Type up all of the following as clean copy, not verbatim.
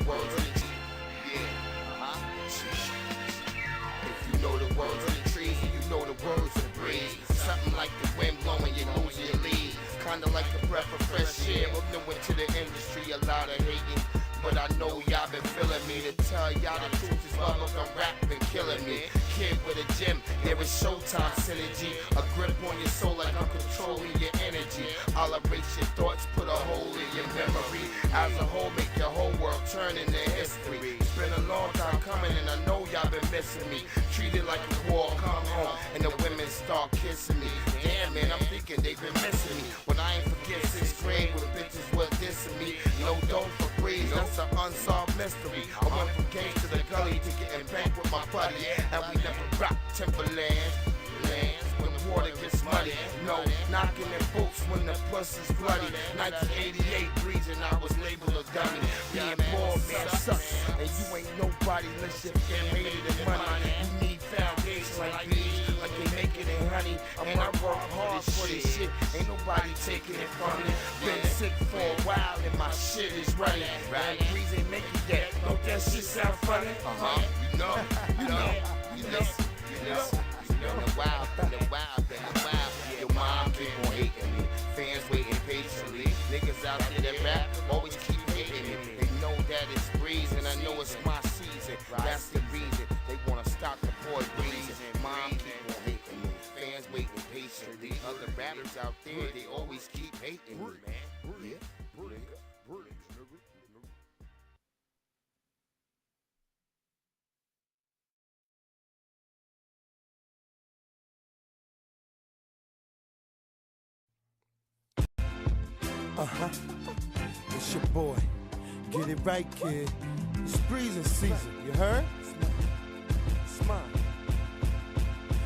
words of the if you know the words of the trees and you know the words of the breeze, something like the wind blowing, you losing your lead. Kinda like a breath of fresh air. I'm new into the industry, a lot of hating, but I know y'all been feeling me. To tell y'all the truth is bubblegum rap been killing me. Kid with a gym, there is showtime synergy. A grip on your soul like I'm controlling your energy. I'll erase your thoughts, put a hole in your memory. As a whole, make your whole world turn into history. It's been a long time coming and I know y'all been missing me. Treated like a war, come home and the women start kissing me. Damn man, I'm thinking they've been missing me. When I ain't forget 6th grade when bitches was dissing me. No dough for breeze, that's an unsolved mystery. I went from gangs to the gully to getting banked with my buddy. And we never rock Timberland lands when the water gets muddy. No, knocking in boots when the pussy's bloody. 1988 breezing, I was labeled a dummy. Being poor man sucks, and you ain't nobody unless you're getting made it in money. You need foundations like these, like they make it in honey. And I work hard for this shit, ain't nobody taking it from me. Been sick for a while and my shit is running. Right, breeze ain't making that. Don't that shit sound funny? You know. Been a while. Your mom keep on hating me. Fans waiting patiently. Niggas out there that rap always keep hating me. They know that it's breeze and I know it's my season. That's the reason they wanna stop the boy breezing. Mom keep on hating me. Fans waiting patiently. Other rappers out there, they always keep hating me, man. Yeah. It's your boy. Get it right, kid. It's breezing season, you heard? Smile.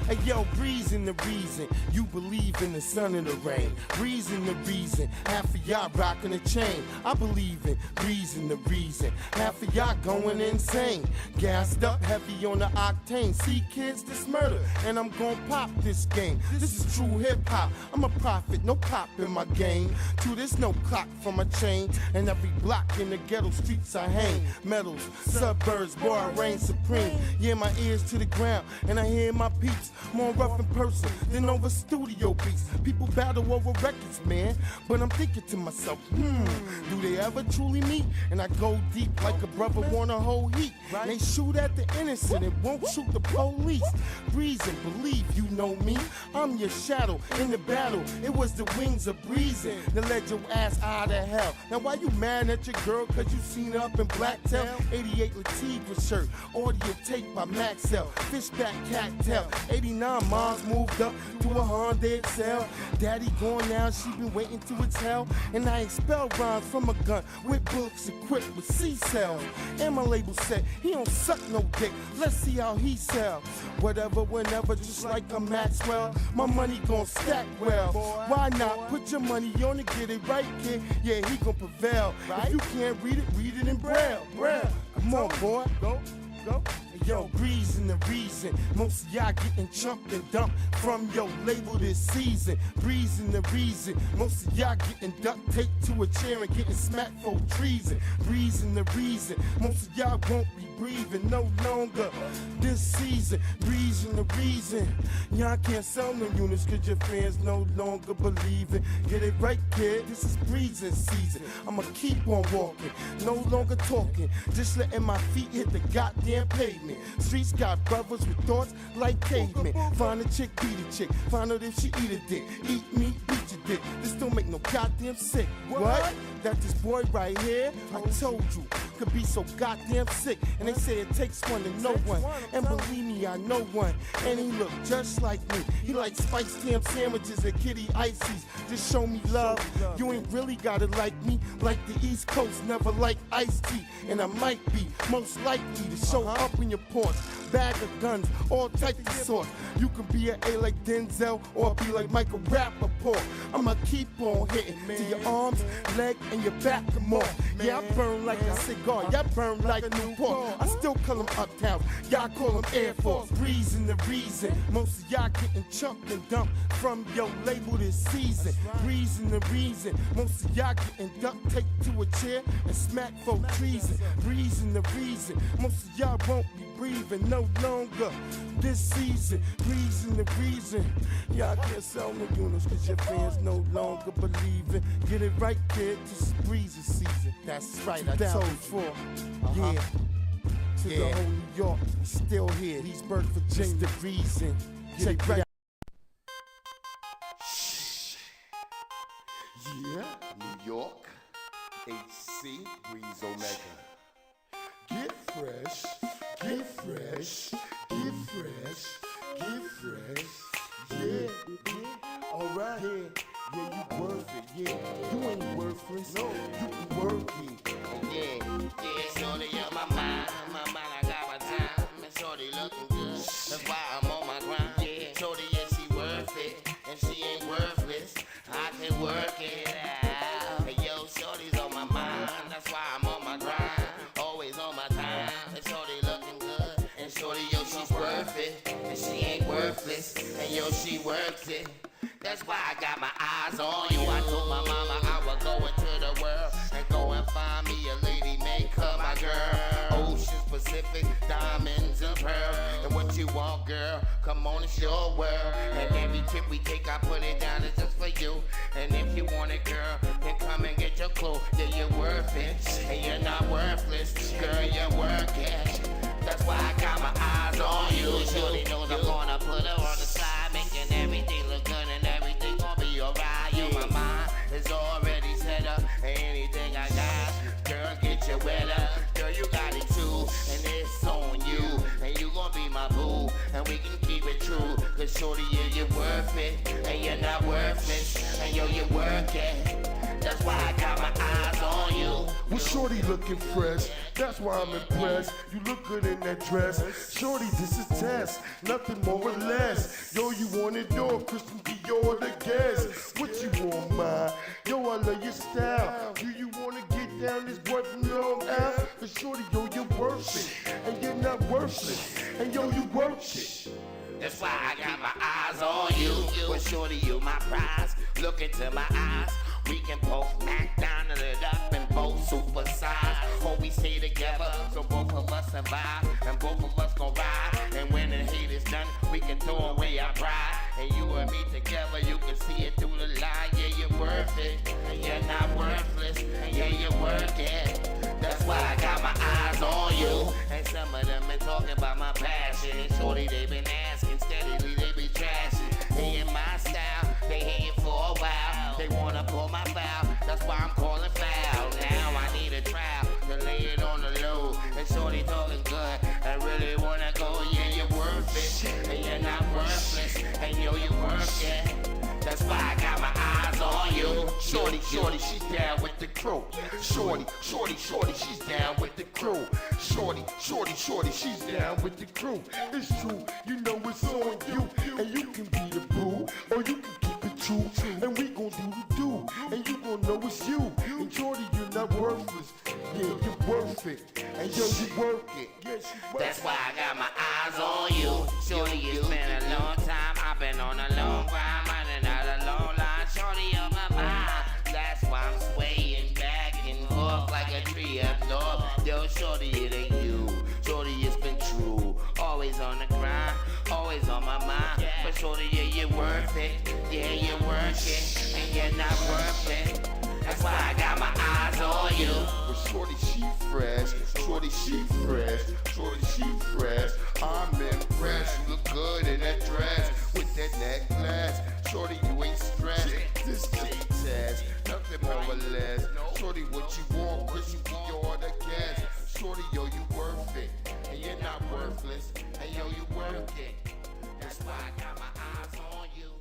Hey yo, breezing the reason you believe in the sun and the rain. Breezing the reason half of y'all rocking a chain. I believe in breezing the reason half of y'all going insane. Gassed up heavy on the octane. See kids, this murder, and I'm gon' pop this game. This is true hip hop. I'm a prophet, no cop in my game. To this, no clock from my chain. And every block in the ghetto streets I hang. Medals, suburbs, boy I reign supreme. Yeah, my ears to the ground, and I hear my peeps. More rough in person than over studio beats. People battle over records, man. But I'm thinking to myself, do they ever truly meet? And I go deep like a brother wanna hold heat. They shoot at the innocent, it won't shoot the police. Breezing, believe you know me. I'm your shadow in the battle. It was the wings of breezing that led your ass out of hell. Now why you mad at your girl cause you seen her up in Blacktail? 88 Latifah shirt, audio tape by Maxell, Fishback Cattail. 89 moms moved up to a Honda Excel. Daddy gone now, she been waiting to exhale. And I expel rhymes from a gun with bullets equipped with C-cells. And my label said, he don't suck no dick, let's see how he sell. Whatever, whenever, just like a Maxwell. My money gon' stack well. Why not put your money on it, get it right, kid? Yeah, he gon' prevail. If you can't read it in Braille. Come on, boy, go. Yo, breezing the reason most of y'all getting chumped and dumped from your label this season. Breezing the reason most of y'all getting duct taped to a chair and getting smacked for treason. Breezing the reason most of y'all won't be breathing no longer this season. Breezing the reason y'all can't sell no units cause your fans no longer believe it. Get it right, kid, this is breezing season. I'ma keep on walking, no longer talking, just letting my feet hit the goddamn pavement. Streets got brothers with thoughts like cavemen. Find a chick, beat a chick. Find out if she eat a dick. Eat meat, beat your dick. This don't make no goddamn sick. What? That this boy right here, I told you, could be so goddamn sick. And they say it takes one to know one. And believe me, I know one. And he look just like me. He like spiced ham sandwiches and kitty ices. Just show me love. You ain't really gotta like me. Like the East Coast never like iced tea. And I might be most likely to show up in your porch. bag of guns, all types of sorts. You can be an A like Denzel or be like Michael Rappaport. I'ma keep on hitting to your arms, leg, and your back and more. Yeah, I burn like a cigar, y'all burn like a Newport. I still call them uptown, y'all call them Air Force. Reason the reason, most of y'all getting chunked and dumped from your label this season. Reason the reason, most of y'all getting duct taped to a chair and smacked for treason. Reason the reason, most of y'all won't be breathing no longer this season. Reason the reason, y'all can't sell no units cause your fans no longer believe it. Get it right, kid, this is Breezy season. That's right, I told you. Yeah. To the whole New York, we still here. Leesburg, Virginia, the reason. Check it out. Yeah, New York, HC, Breeze Omega. Get fresh, get fresh, get fresh, get fresh. Yeah, yeah, alright. Yeah, you worth it. Yeah, you ain't worthless. No, you can work it. Yeah, shorty on my mind, I got my time. And shorty looking good, that's why I'm on my grind. Yeah, shorty, yeah, she worth it, and she ain't worthless. I can work it out. Hey, yo, shorty's on my mind, that's why I'm on my grind. Always on my time, and shorty looking good. And shorty, yo, she's worth it, and she ain't worthless. And yo, she works it. That's why I got my eyes on you. I told my mama I would go into the world and go and find me a lady, make her my girl. Oceans, Pacific, diamonds and pearl. And what you want, girl, come on, it's your world. And every trip we take, I put it down, it's just for you. And if you want it, girl, then come and get your clue. Yeah, you're worth it, and you're not worthless. Girl, you're worth it. That's why I got my eyes on you. Shorty knows I'm gonna put her on the side, making everything look good and everything gonna be alright. Yo, my mind is already set up. Anything I got, girl, get you wetter. Girl, you got it too, and it's on you. And you gonna be my boo, and we can keep it true. Cause shorty, yeah, you're worth it, and you're not worthless. And yo, you work it. That's why I got my eyes on you. Well, shorty looking fresh, that's why I'm impressed. You look good in that dress. Shorty, this is test, nothing more or less. Yo, you want it all, Christian Dior the guest. What you want, ma? Yo, I love your style. Do you wanna get down this boy from Long Island? Cause shorty, yo, you're worth it, and you're not worthless. And yo, you work it. That's why I got my eyes on you. Well, shorty, you my prize. Look into my eyes. We can both Mac down and it up and both supersize. Hope we stay together so both of us survive and both of us gon' ride. And when the hate is done, we can throw away our pride. And you and me together, you can see it through the line. Yeah, you're worth it, and you're not worthless. And yeah, you work it. That's why I got my eyes on you. And some of them been talking about my passion. And shorty, they been asking steadily, they be trashing. They in my style, they hating for a while. They wanna pull my foul, that's why I'm calling foul. Now I need a trial to lay it on the low. And shorty talking good, I really wanna go. Yeah, you're worth it, and you're not worthless. And yo, you work it. That's why I got my eyes on you. Shorty, she's down with the crew. Shorty, she's down with the crew. Shorty, she's down with the crew. It's true, you know it's on you. And you can be the boo, or you can keep it true. And we gon' do the do, and you gon' know it's you. And shorty, you're not worthless. Yeah, you're worth it, and yo, you work it. That's why I got my eyes on you. Shorty, it's been a long time. I've been on a long grind, running out a long line. Shorty on my mind. That's why I'm swaying back and forth like a tree up north. Yo, shorty, it ain't you. Shorty, it's been true. Always on the grind, always on my mind. But shorty, yeah, you're worth it. Yeah, you're worth it, and you're not worth it. That's why I got my eyes on you. But shorty, she fresh. Shorty, she fresh. Shorty, she fresh. I'm impressed. You look good in that dress with that necklace. Shorty, you ain't stressed. This ain't test. Nothing more or less. Shorty, what you want? Cause you're the guest. Shorty, yo, you worth it, and you're not worthless. And yo, you work it. That's why I got my eyes on you.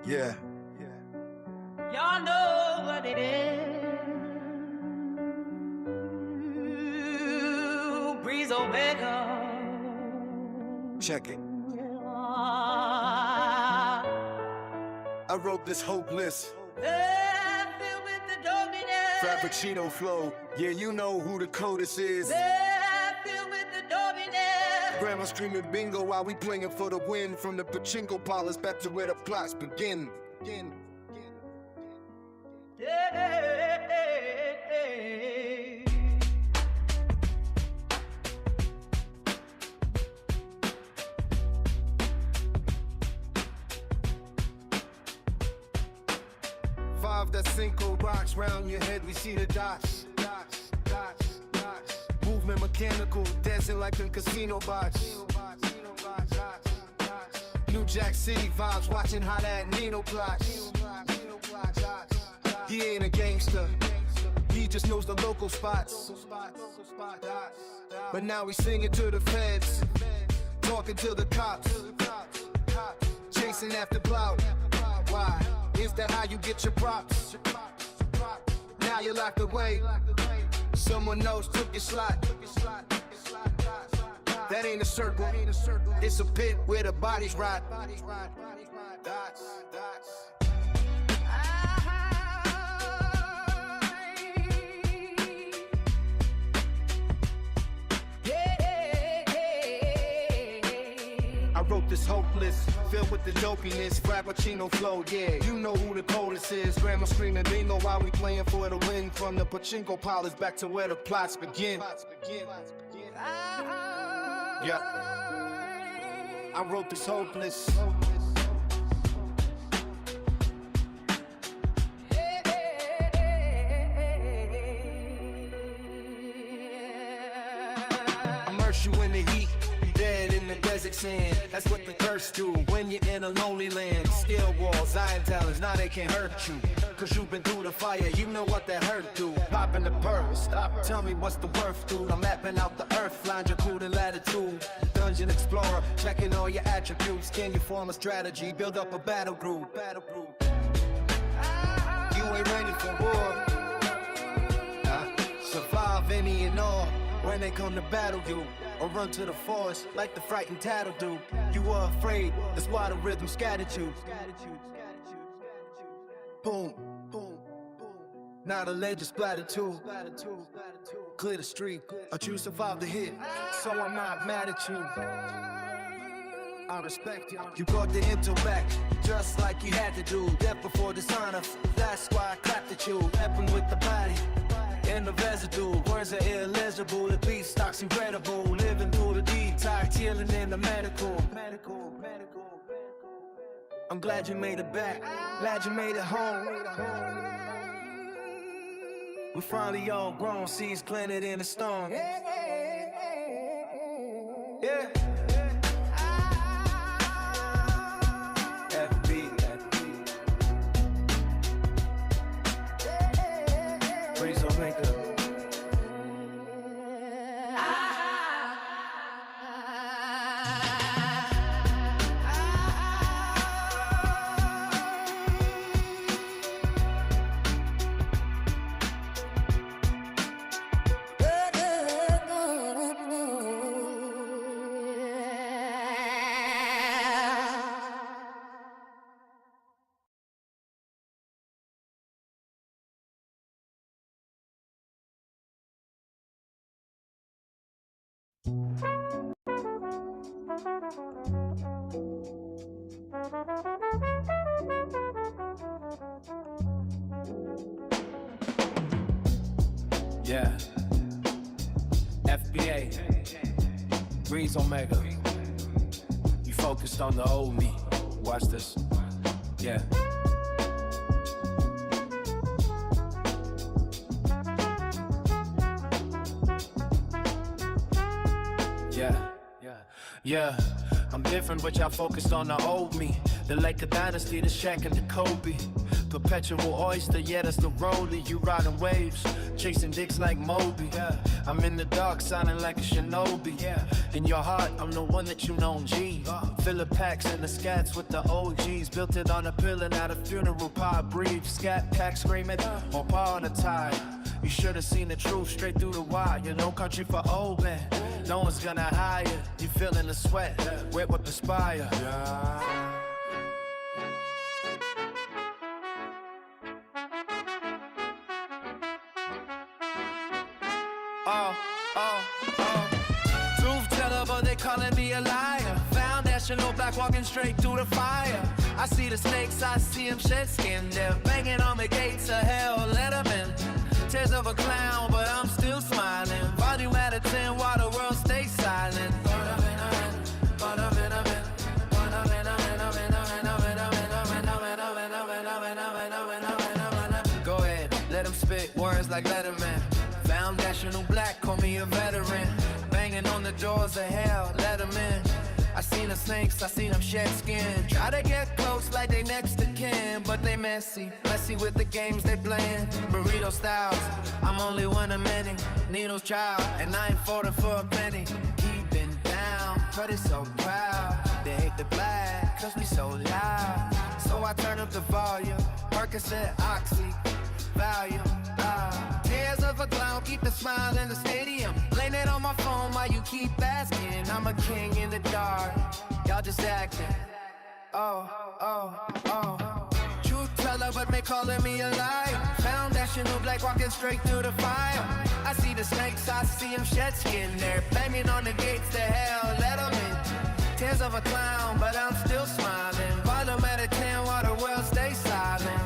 Yeah. Y'all know what it is. Breeze Omega. Check it. I wrote this hopeless. Filled with the dominance. Frappuccino flow. Yeah, you know who the codist is. Filled with the dominance. Grandma screaming bingo while we playing for the win. From the pachinko parlors back to where the plots begin. Five, that cinco rocks round your head, we see the dots. Movement mechanical, dancing like in casino box. New Jack City vibes, watching how that Nino plots. He ain't a gangster, he just knows the local spots. But now we singing to the feds, talking to the cops, chasing after clout. Why? Is that how you get your props? Now you're locked away, someone else took your slot. That ain't a circle, it's a pit where the bodies rot. I wrote this hopeless, filled with the dopiness, Frappuccino flow, yeah. You know who the codist is. Grandma screaming bingo while we playing for the win. From the pachinko parlors back to where the plots begin. Yeah, I wrote this hopeless. Immerse you in the heat, dead in the desert sand. That's what the thirst do when you're in a lonely land. Steel walls, iron talons, now they can't hurt you. Cause you've been through the fire, you know what that hurt do. Popping the purse, stop, tell me what's the worth, dude. I'm mapping out the earth, longitude and latitude. Dungeon explorer, checking all your attributes. Can you form a strategy, build up a battle group? You ain't ready for war. Survive any and all when they come to battle you. Or run to the forest like the frightened tattle do. You were afraid, that's why the rhythm scattered you. Boom, boom, boom. Now the ledge is splattered too. Clear the street, but you survived the hit, so I'm not mad at you. I respect you. You brought the intellect, just like you had to do. Death before dishonor, that's why I clapped at you. Weapon with the body, and the residue. Words are illegible, the beat stock's incredible. Living through the detox, healing in the medical. I'm glad you made it back, glad you made it home. We're finally all grown, seeds planted in the storm. Yeah. FB. Breeze Omega. Yeah. FBA. Breeze Omega. You focused on the old me. Watch this. Yeah. Yeah, I'm different, but y'all focused on the old me. The Laker dynasty, the Shaq and the Kobe. Perpetual oyster, yeah, that's the rollie. You riding waves, chasing dicks like Moby. Yeah. I'm in the dark, sounding like a shinobi. Yeah. In your heart, I'm the one that you know, G. Filler packs and the scats with the OGs. Built it on a pillar, now the funeral pie breathe. Scat pack screaming, on par on the tide. You should have seen the truth straight through the wire. No country for old men, no one's gonna hire. You feeling the sweat, wet with perspire. Yeah. Truth teller, but they calling me a liar. Foundational black walking straight through the fire. I see the snakes, I see them shed skin. They're banging on the gates of hell, let them in. Tears of a clown, but I'm still smiling. Volume at a 10 while the world stays silent. Go ahead, let them spit words like Letterman. Foundational black, call me a veteran. Banging on the doors of hell, let them in. I seen the snakes, I seen them shed skin. Try to get close like they next to kin, but they messy with the games they playing. Burrito styles, I'm only one of many. Needles child, and I ain't falling for a penny. Keeping down, but it's so proud. They hate the black, cause we so loud. So I turn up the volume, Percocet, Oxy, Valium. Tears of a clown, keep the smile in the stadium. Blame it on my phone while you keep asking. I'm a king in the dark, y'all just acting. Truth teller, but they calling me a liar. Foundational black walking straight through the fire. I see the snakes, I see them shed skin. They're banging on the gates to hell, let them in. Tears of a clown, but I'm still smiling. Bottom at a 10 while the world stays silent.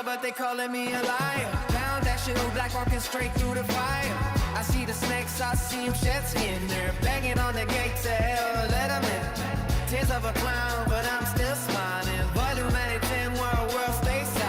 But they calling me a liar. Foundational black walking straight through the fire. I see the snakes, I see them shed skin. They're banging on the gates of hell, let them in. Tears of a clown, but I'm still smiling. Volume at 10, world stays silent.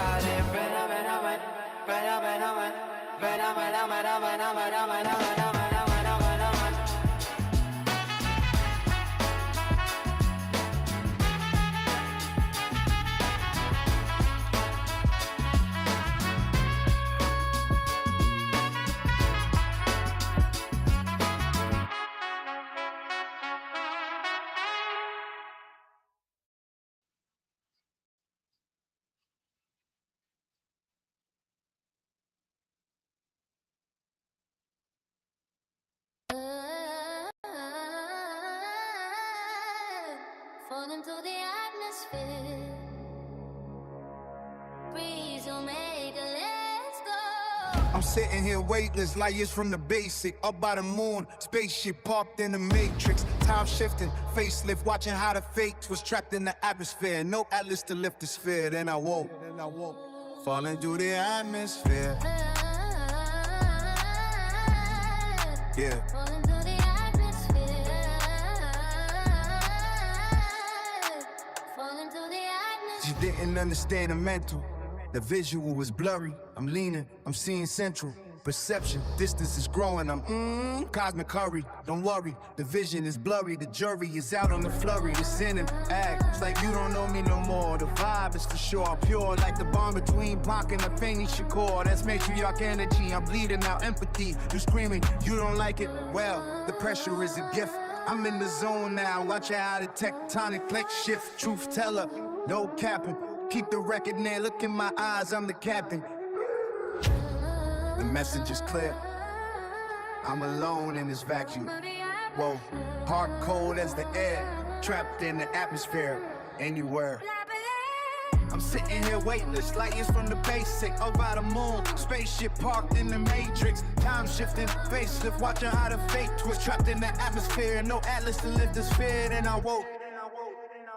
Fall into the atmosphere. Breeze will make a let's go. I'm sitting here weightless, light years from the basic. Up by the moon, spaceship parked in the matrix. Time shifting, facelift, watching how the fate was trapped in the atmosphere. No atlas to lift the sphere, then I woke. Falling through the atmosphere. Yeah. Falling through the atmosphere. Falling through the atmosphere. She didn't understand the mental. The visual was blurry. I'm leaning, I'm seeing central. Perception, distance is growing. I'm cosmic curry. Don't worry, the vision is blurry. The jury is out on the flurry. The sin and act, it's like you don't know me no more. The vibe is for sure pure, like the bond between Blanc and the Fanny Shakur. That's matriarch energy. I'm bleeding out empathy. You screaming, you don't like it. Well, the pressure is a gift. I'm in the zone now. Watch how the tectonic plates shift. Truth teller, no capping. Keep the record near. Look in my eyes. I'm the captain. The message is clear. I'm alone in this vacuum. Whoa, heart cold as the air, trapped in the atmosphere, anywhere. I'm sitting here weightless, light years from the basic, up by the moon, spaceship parked in the matrix. Time shifting, facelift, watching how the fate twist, trapped in the atmosphere. No atlas to lift the sphere, then I woke.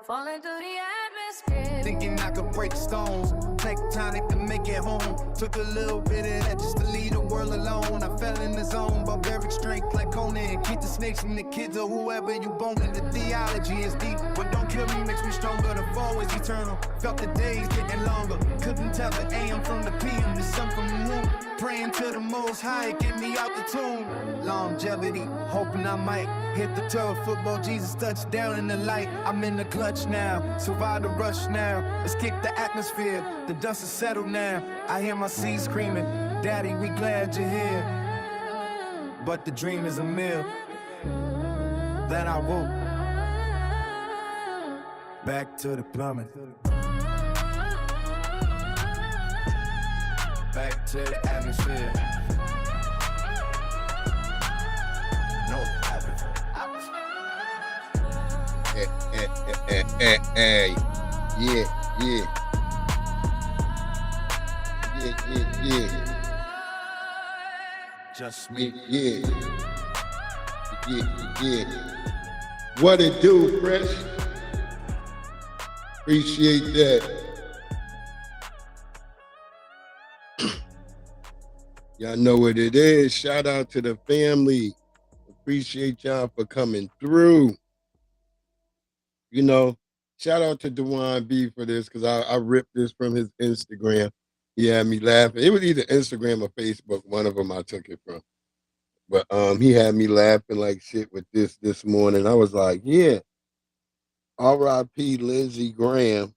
Falling through the atmosphere. Thinking I could break stones, take tonic to make it home. Took a little bit of that just to leave the world alone. I fell in the zone, barbaric strength like Conan. Keep the snakes from the kids or whoever you boning. The theology is deep, but don't kill me, makes me stronger. The fall is eternal, felt the days getting longer. Couldn't tell the AM from the PM, the sun from the moon. Praying to the most high, get me out the tomb. Longevity, hoping I might hit the turf. Football, Jesus touchdown in the light. I'm in the clutch now, survive the rush now. Let's kick the atmosphere, the dust is settled now. I hear my seed screaming, Daddy, we glad you're here. But the dream is a meal that I woke. Back to the plumbing. Back to the atmosphere. No atmosphere. Hey. Yeah. Just me. Yeah. What it do, Fresh? Appreciate that. Y'all know what it is. Shout out to the family. Appreciate y'all for coming through. You know, shout out to Dewan B for this because I ripped this from his Instagram. He had me laughing. It was either Instagram or Facebook. One of them I took it from. But he had me laughing like shit with this morning. I was like, yeah. R.I.P. Lindsey Graham.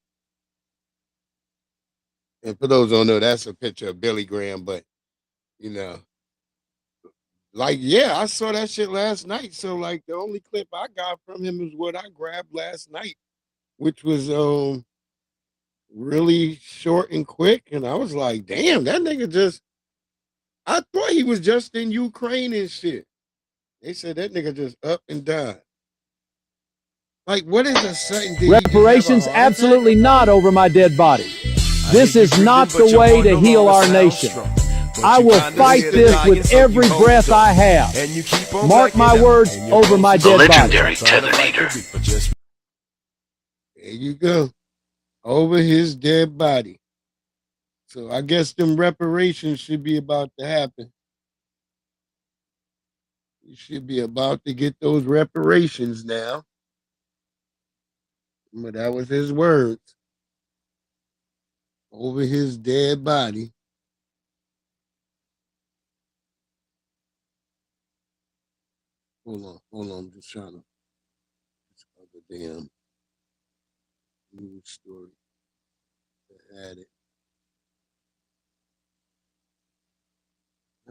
And for those who don't know, that's a picture of Billy Graham. But, you know, like, yeah, I saw that shit last night. So, like, the only clip I got from him is what I grabbed last night, which was really short and quick. And I was like, damn, that nigga just, I thought he was just in Ukraine and shit. They said that nigga just up and died. Like, what is a sudden? Reparations absolutely not over my dead body. This is not the way to heal our nation. I will fight this with every breath I have. Mark my words, over my dead body. Legendary Tethanator. There you go. Over his dead body. So I guess them reparations should be about to happen. You should be about to get those reparations now. But that was his words. Over his dead body. Hold on. I'm just trying to. This other damn news story that had it.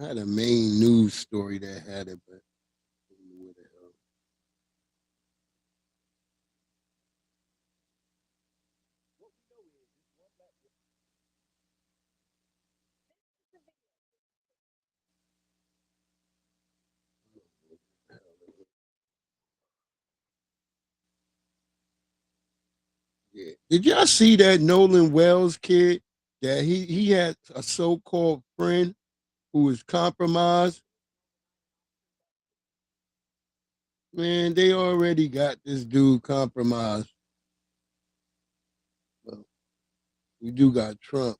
I had a main news story that had it, but I don't know where the hell. Yeah. Did y'all see that Nolan Wells kid? That he had a so-called friend who was compromised. Man, they already got this dude compromised. Well, we do got Trump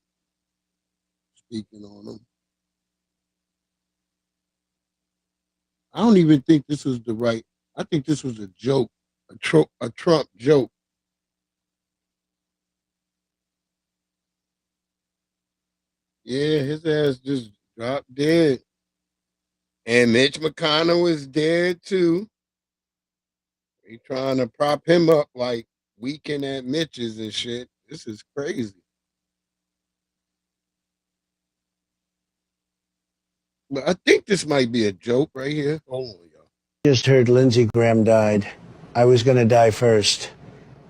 speaking on him. I don't even think this was the right. I think this was a joke, a Trump joke. Yeah, his ass just dropped dead. And Mitch McConnell is dead too. They trying to prop him up like weekend at Mitch's and shit. This is crazy. But I think this might be a joke right here. Hold on, y'all. Just heard Lindsey Graham died. I was going to die first.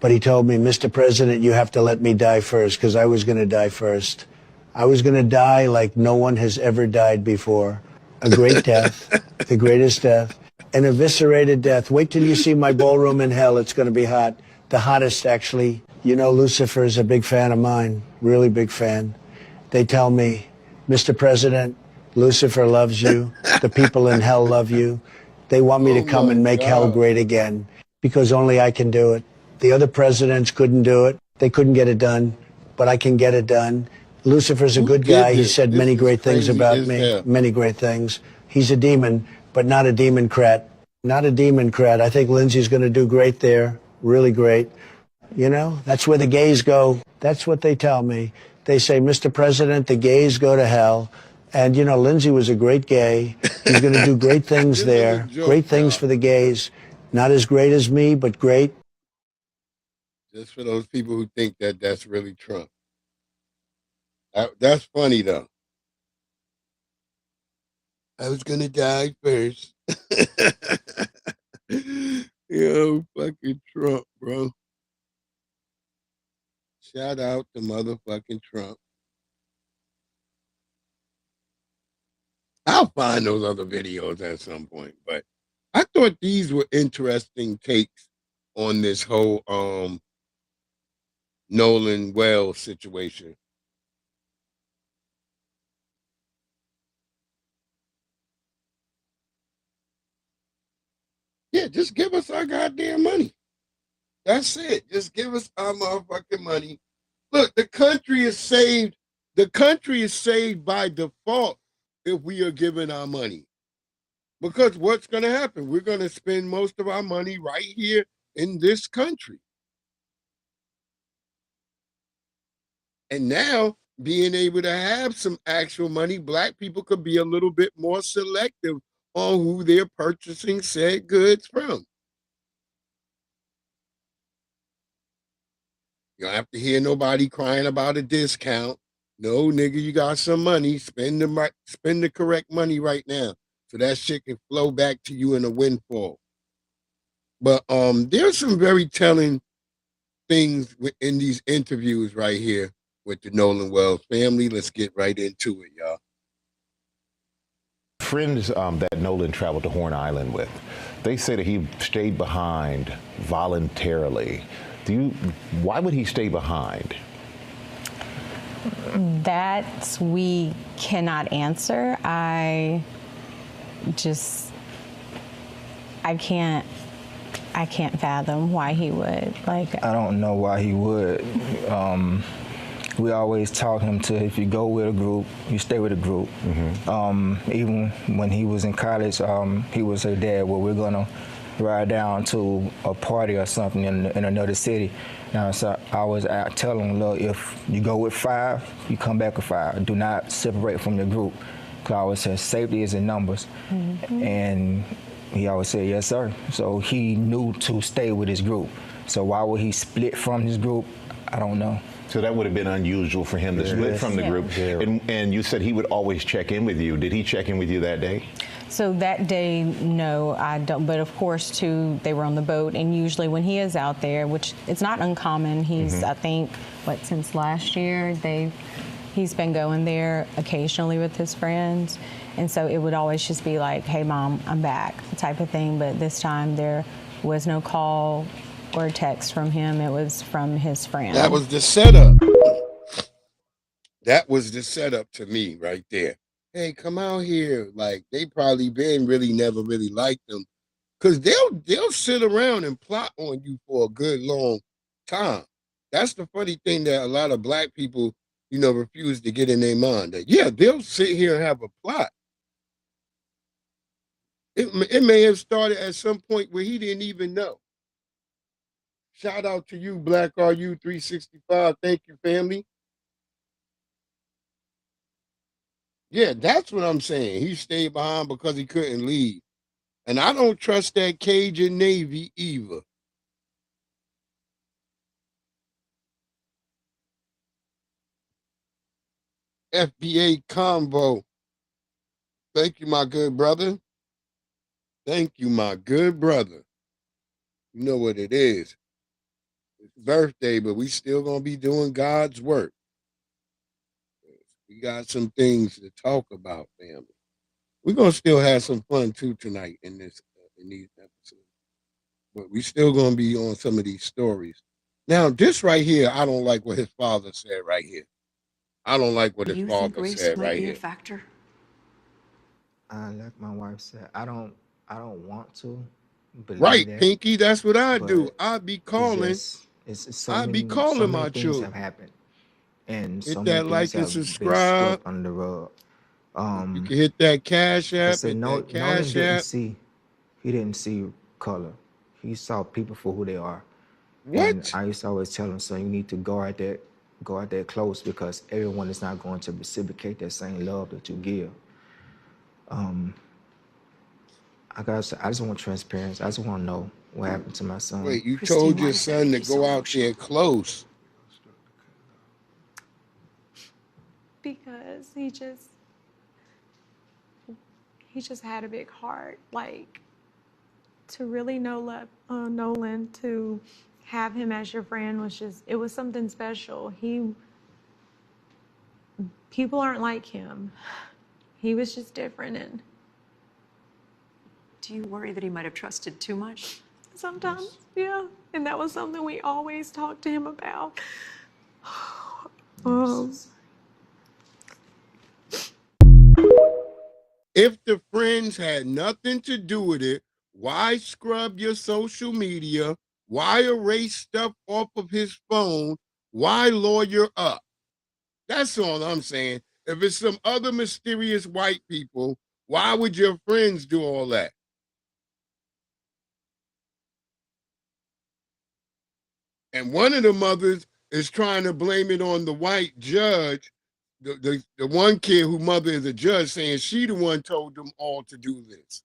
But he told me, Mr. President, you have to let me die first, because I was going to die first. I was going to die like no one has ever died before. A great death, the greatest death, an eviscerated death. Wait till you see my ballroom in hell. It's going to be hot. The hottest, actually. You know, Lucifer is a big fan of mine, really big fan. They tell me, Mr. President, Lucifer loves you. The people in hell love you. They want me to come and make hell great again, because only I can do it. The other presidents couldn't do it. They couldn't get it done, but I can get it done. Lucifer's a good guy. He said many great things about me, many great things. He's a demon, but not a demon-crat. Not a demon-crat. I think Lindsay's going to do great there, really great. You know, that's where the gays go. That's what they tell me. They say, Mr. President, the gays go to hell. And, you know, Lindsay was a great gay. He's going to do great things there, great things for the gays. Not as great as me, but great. Just for those people who think that that's really Trump. That's funny, though. I was going to die first. Yo, fucking Trump, bro. Shout out to motherfucking Trump. I'll find those other videos at some point, but I thought these were interesting takes on this whole Nolan Wells situation. Yeah, just give us our goddamn money. That's it. Just give us our motherfucking money. Look, the country is saved. The country is saved by default if we are given our money. Because what's going to happen? We're going to spend most of our money right here in this country. And now, being able to have some actual money, black people could be a little bit more selective on who they're purchasing said goods from. You don't have to hear nobody crying about a discount. No, nigga, you got some money. Spend the correct money right now, so that shit can flow back to you in a windfall. But there's some very telling things in these interviews right here with the Nolan Wells family. Let's get right into it, y'all. Friends that Nolan traveled to Horn Island with, they say that he stayed behind voluntarily. Why would he stay behind? That we cannot answer. I can't fathom why he would. Like, I don't know why he would. We always taught him to, if you go with a group, you stay with a group. Mm-hmm. Even when he was in college, he would say, Dad, well, we're gonna ride down to a party or something in another city. Now, so I always tell him, look, if you go with 5, you come back with 5. Do not separate from your group. Because I always say safety is in numbers. Mm-hmm. And he always said, yes, sir. So he knew to stay with his group. So why would he split from his group? I don't know. So that would have been unusual for him to split from the group. Yeah. And you said he would always check in with you. Did he check in with you that day? So that day, no, I don't. But of course, too, they were on the boat. And usually when he is out there, which it's not uncommon, he's, I think, since last year, he's been going there occasionally with his friends. And so it would always just be like, hey, Mom, I'm back, type of thing. But this time there was no call or text from him. It was from his friend. That was the setup. That was the setup to me right there. Hey, come out here. Like, they probably never really liked them. Because they'll sit around and plot on you for a good long time. That's the funny thing that a lot of black people, refuse to get in their mind. That, yeah, they'll sit here and have a plot. It may have started at some point where he didn't even know. Shout out to you, Black RU 365. Thank you, family. Yeah, that's what I'm saying. He stayed behind because he couldn't leave. And I don't trust that Cajun Navy either. FBA Convo. Thank you, my good brother. Thank you, my good brother. You know what it is. It's birthday, but we still gonna be doing God's work. We got some things to talk about, family. We're gonna still have some fun too tonight in these episodes. But we still gonna be on some of these stories. Now, this right here, I don't like what his father said right here. I don't like what his father said right here. Factor? Like my wife said, I don't want to believe Right, that, Pinky, that's what I do. I'd be calling. It's so I be many calling my things have children. happened, and so Hit many that things like and have been subscribe. swept under the rug. You can hit that Cash Like I App. said, Hit that Nolan Cash App. he didn't see color. He saw people for who they are. And What? I used to always tell him, son, you need to go out there close, because everyone is not going to reciprocate that same love that you give. I just want transparency. I just want to know what happened to my son. Wait, you Christine, told why your does that son make to you so go out there emotional? close. Because he just had a big heart. Like, to really know Nolan, to have him as your friend it was something special. People aren't like him. He was just different, and Do you worry that he might have trusted too much? sometimes, yeah. And that was something we always talked to him about. If the friends had nothing to do with it, why scrub your social media? Why erase stuff off of his phone? Why lawyer up? That's all I'm saying. If it's some other mysterious white people, why would your friends do all that? And one of the mothers is trying to blame it on the white judge, the one kid whose mother is a judge, saying she the one told them all to do this.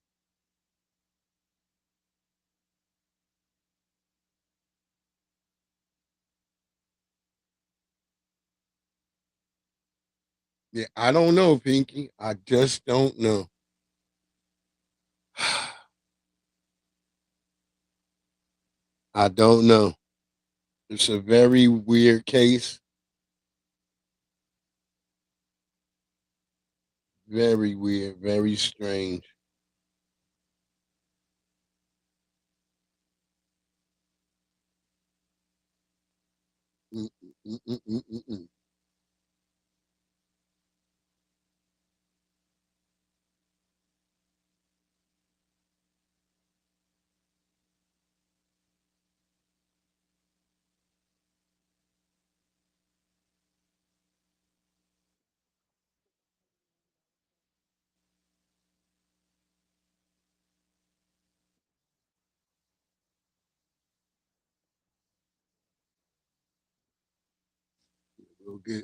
Yeah, I don't know, Pinky. I just don't know. I don't know. It's a very weird case. Very weird, very strange. Mm-mm-mm-mm-mm-mm.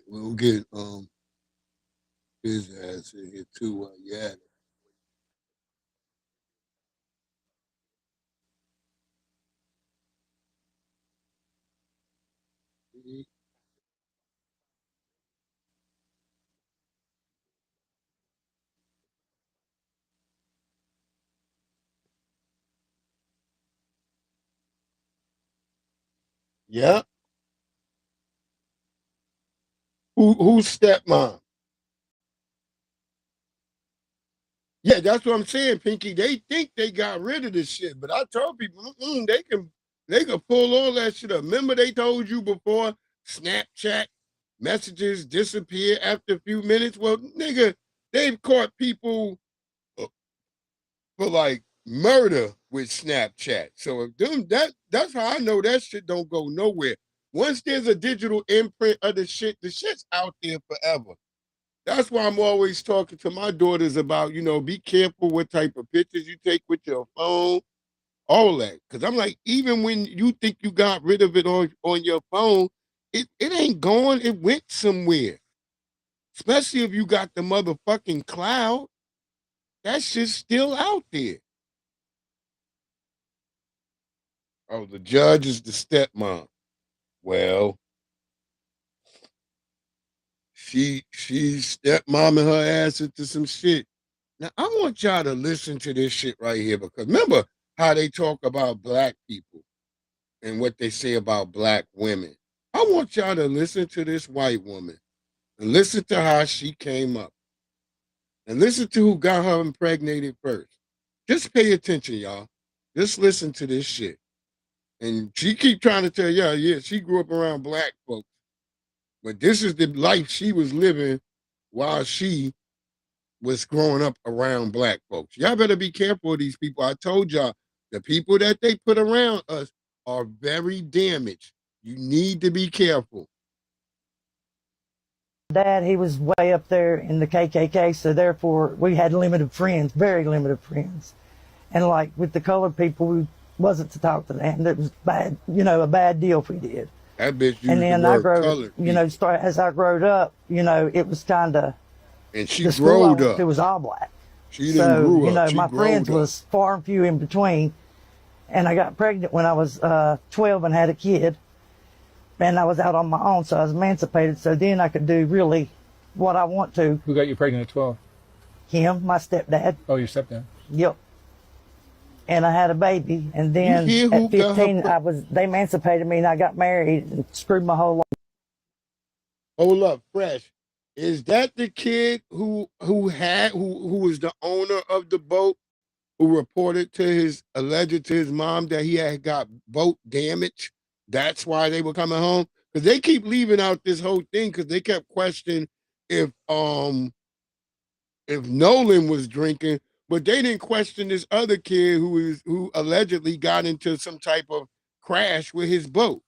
We'll get his ass in here too. Yeah. Yeah. Who's stepmom? Yeah, that's what I'm saying, Pinky. They think they got rid of this shit, but I told people they can pull all that shit up. Remember they told you before Snapchat messages disappear after a few minutes? Well, nigga, they've caught people for like murder with Snapchat. So if that's how I know that shit don't go nowhere. Once there's a digital imprint of the shit's out there forever. That's why I'm always talking to my daughters about, be careful what type of pictures you take with your phone, all that. Because I'm like, even when you think you got rid of it on your phone, it ain't gone. It went somewhere. Especially if you got the motherfucking cloud. That shit's still out there. Oh, the judge is the stepmom. Well, she's stepmomming her ass into some shit. Now, I want y'all to listen to this shit right here, because remember how they talk about black people and what they say about black women. I want y'all to listen to this white woman and listen to how she came up and listen to who got her impregnated first. Just pay attention, y'all. Just listen to this shit. And she keep trying to tell y'all, yeah, she grew up around black folks, but this is the life she was living while she was growing up around black folks. Y'all better be careful of these people. I told y'all, the people that they put around us are very damaged. You need to be careful. Dad, he was way up there in the KKK, so therefore we had limited friends, very limited friends. And like with the colored people, we wasn't to talk to them. It was bad, you know, a bad deal if we did. That bitch used And then the I word grew, colored you know, as I growed up, you know, it was kind of. And she the school I growed went up. to was all black. She didn't grow you know, up. She my friends growed up. was far and few in between. And I got pregnant when I was 12 and had a kid. And I was out on my own, so I was emancipated. So then I could do really what I want to. Who got you pregnant at 12? Him, my stepdad. Oh, your stepdad. Yep. And I had a baby, and then You hear who at got her 15, they emancipated me, and I got married and screwed my whole life. Hold up, Fresh. Is that the kid who was the owner of the boat, who reported to his mom that he had got boat damage? That's why they were coming home? Because they keep leaving out this whole thing because they kept questioning if Nolan was drinking, but they didn't question this other kid who allegedly got into some type of crash with his boat.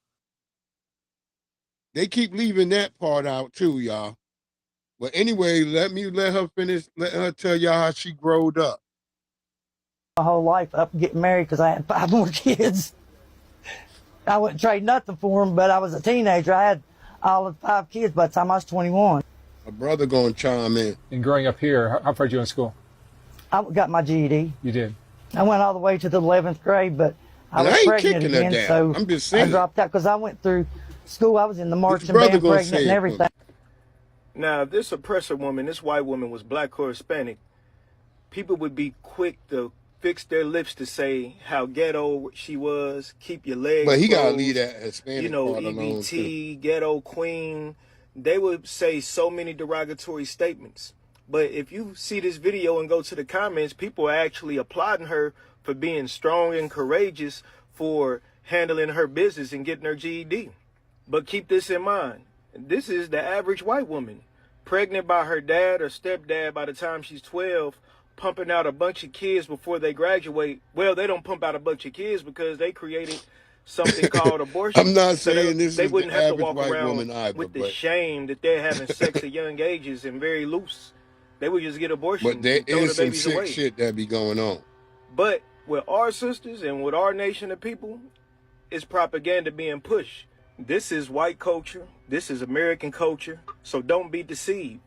They keep leaving that part out too, y'all. But anyway, let her finish. Let her tell y'all how she growed up. My whole life up getting married because I had 5 more kids. I wouldn't trade nothing for them, but I was a teenager. I had all of 5 kids by the time I was 21. My brother gonna chime in. And growing up here, how far did you go in school? I got my GED. You did? I went all the way to the 11th grade, but I was ain't pregnant kicking her again, down. so I'm just I saying. dropped out because I went through school. I was in the marching brother band, gonna pregnant say and it. everything. Now, if this oppressor woman, this white woman was black or Hispanic, people would be quick to fix their lips to say how ghetto she was, keep your legs But he gotta closed, leave that Hispanic you know, part alone, EBT, ghetto queen. They would say so many derogatory statements. But if you see this video and go to the comments, people are actually applauding her for being strong and courageous, for handling her business and getting her GED. But keep this in mind. This is the average white woman, pregnant by her dad or stepdad by the time she's 12, pumping out a bunch of kids before they graduate. Well, they don't pump out a bunch of kids because they created something called abortion. I'm not So saying this they is wouldn't the have to average walk white around woman either, with the but- shame that they're having sex at young ages and very loose. They would just get abortion But there and throw is the some babies sick away. shit that be going on. But with our sisters and with our nation of people, it's propaganda being pushed. This is white culture. This is American culture. So don't be deceived.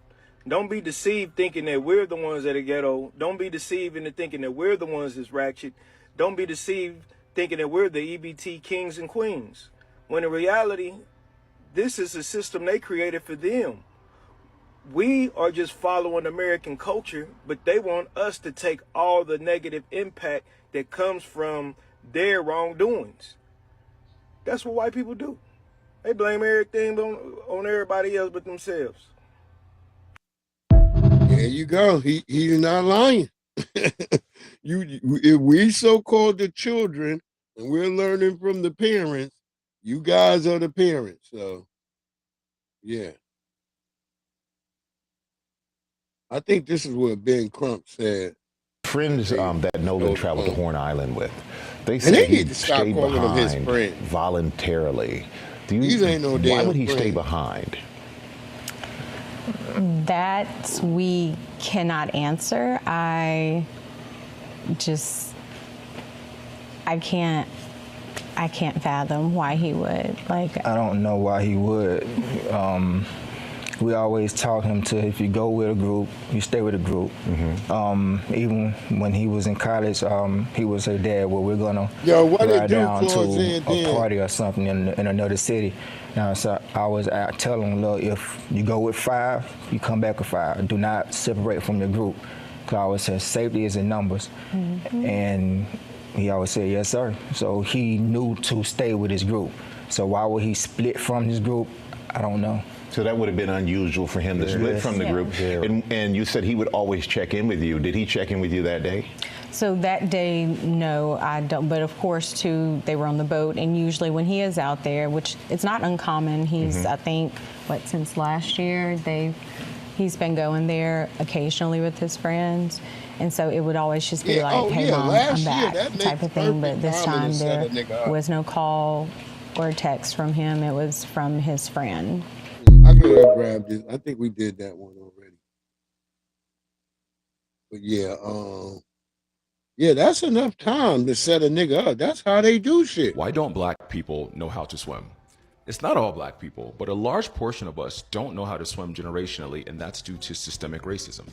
Don't be deceived thinking that we're the ones that are ghetto. Don't be deceived into thinking that we're the ones that's ratchet. Don't be deceived thinking that we're the EBT kings and queens. When in reality, this is a system they created for them. We are just following American culture, but they want us to take all the negative impact that comes from their wrongdoings. That's what white people do. They blame everything on everybody else but themselves. There you go. He's not lying. If we so-called the children and we're learning from the parents, you guys are the parents. So, yeah. I think this is what Ben Crump said. Friends that Nolan traveled to Horn Island with, they And said they he need to stop stayed calling him his behind friend. voluntarily. These ain't no why damn would he stay friend. behind? That we cannot answer. I can't fathom why he would. Like, I don't know why he would. We always taught him to, if you go with a group, you stay with a group. Even when he was in college, he would say, Dad, well, we're gonna ride down to a party or something in another city. Now, so I was out telling him, look, if you go with 5, you come back with 5. Do not separate from your group. Because I always said safety is in numbers. And he always said, yes, sir. So he knew to stay with his group. So why would he split from his group? I don't know. So that would have been unusual for him to split from the group. And you said he would always check in with you. Did he check in with you that day? so that day, no, I don't. But of course, too, they were on the boat, and usually when he is out there, which it's not uncommon, he's I think since last year he's been going there occasionally with his friends. And so it would always just be like, hey, Mom, I'm back, type of thing. But this time there was no call or a text from him. It was from his friend. I could have grabbed it. I think we did that one already. But yeah, that's enough time to set a nigga up. That's how they do shit. Why don't black people know how to swim? It's not all black people, but a large portion of us don't know how to swim generationally, and that's due to systemic racism.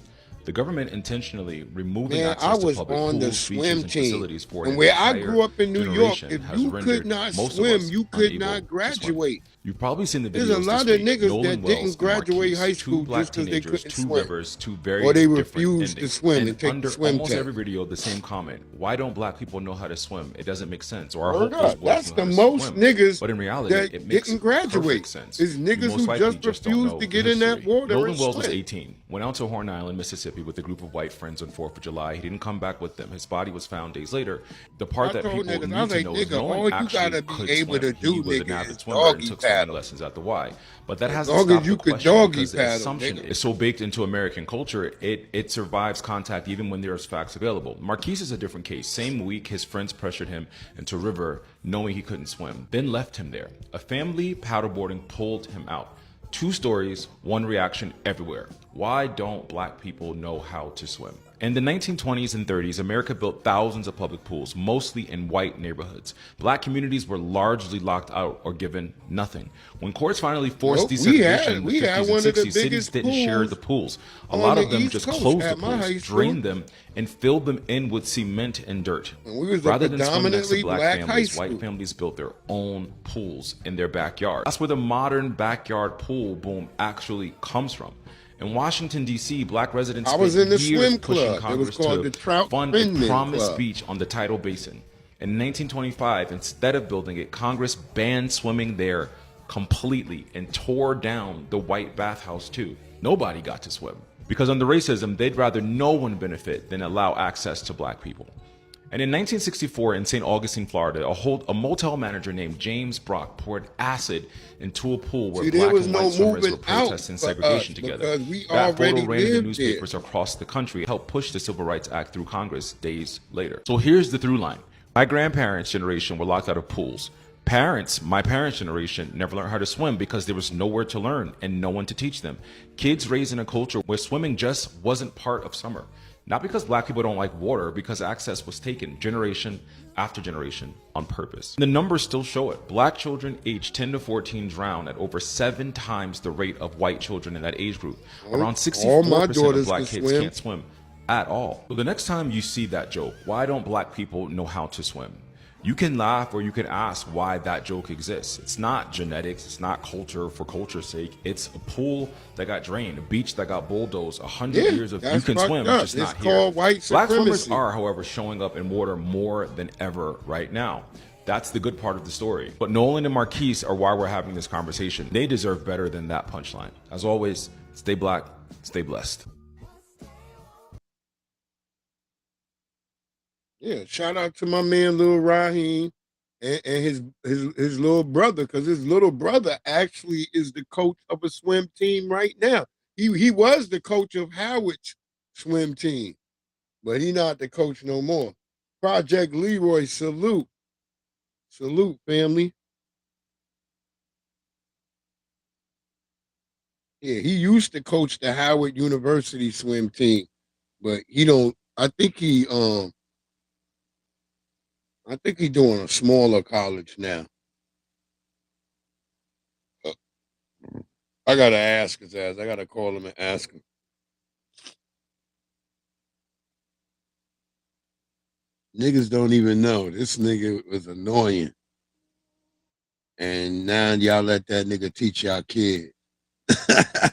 The government intentionally removing access to public on the pools, swim beaches, and team. facilities for And an where I entire grew up in New York, generation if has you rendered could not most of swim, us you could unable not to swim. graduate. You've probably seen the videos There's a lot this of week. niggas Nolan that Wells didn't and graduate Marquise, high school two black just 'cause they teenagers, couldn't two swim. rivers, two very Or they different refused to endings. swim and take the under swim almost test. every video, the same comment: "Why don't black people know how to swim? It doesn't make sense." Or, "I Word hope those up. boys That's know the how to most swim." niggas But in reality, that it makes didn't graduate. perfect sense. It's You niggas most who likely just don't refused know to the get in that history. water Nolan and Wells was swim. 18, went out to Horn Island, Mississippi with a group of white friends on 4th of July. He didn't come back with them. His body was found days later. The part I that told people niggas, need I was to like, know is nigga, all Nolan you actually gotta be could able swim. to do, He was an nigga, avid is swimmer and doggy took swimming paddle. lessons at the Y. But that As hasn't long as stopped you the could question doggy because the paddle, assumption nigga. is so baked into American culture, it survives contact even when there's facts available. Marquise is a different case. Same week, his friends pressured him into a river knowing he couldn't swim, then left him there. A family paddleboarding pulled him out. 2 stories, 1 reaction everywhere. Why don't black people know how to swim? In the 1920s and 30s, America built thousands of public pools, mostly in white neighborhoods. Black communities were largely locked out or given nothing. When courts finally forced desegregation in the 50s and 60s, cities didn't share the pools. A lot of them just closed the pools, drained them, and filled them in with cement and dirt. Rather than swim next to black families, white families built their own pools in their backyard. That's where the modern backyard pool boom actually comes from. In Washington, D.C., black residents I was in the years swim pushing club. It Congress was called to the Trout fund a Spinman promised Club. beach on the tidal basin. In 1925, instead of building it, Congress banned swimming there completely and tore down the white bathhouse too. Nobody got to swim because under racism, they'd rather no one benefit than allow access to black people. And in 1964 in St. Augustine, Florida, a motel manager named James Brock poured acid into a pool where See, there black was and no white swimmers were moving out protesting for segregation us together. because we That photo already ran in the lived newspapers across the country, helped push the Civil Rights Act through Congress days later. So here's the through line. My grandparents' generation were locked out of pools. My parents' generation never learned how to swim because there was nowhere to learn and no one to teach them. Kids raised in a culture where swimming just wasn't part of summer. Not because black people don't like water, because access was taken generation after generation on purpose. The numbers still show it. Black children aged 10 to 14 drown at over 7 times the rate of white children in that age group. Around 64% of black kids can't swim at all. So the next time you see that joke, why don't black people know how to swim? You can laugh or you can ask why that joke exists. It's not genetics, it's not culture for culture's sake. It's a pool that got drained, a beach that got bulldozed, 100 years of you can swim, just not here. Called white Black supremacy. swimmers are, however, showing up in water more than ever right now. That's the good part of the story. But Nolan and Marquise are why we're having this conversation. They deserve better than that punchline. As always, stay black, stay blessed. Yeah, shout out to my man Lil Raheem and his little brother, because his little brother actually is the coach of a swim team right now. He was the coach of Howard's swim team, but he not the coach no more. Project Leroy, salute. Salute, family. Yeah, he used to coach the Howard University swim team, but he don't. I think he doing a smaller college now. I gotta ask his ass. I gotta call him and ask him. Niggas don't even know. This nigga was annoying. And now y'all let that nigga teach y'all kids.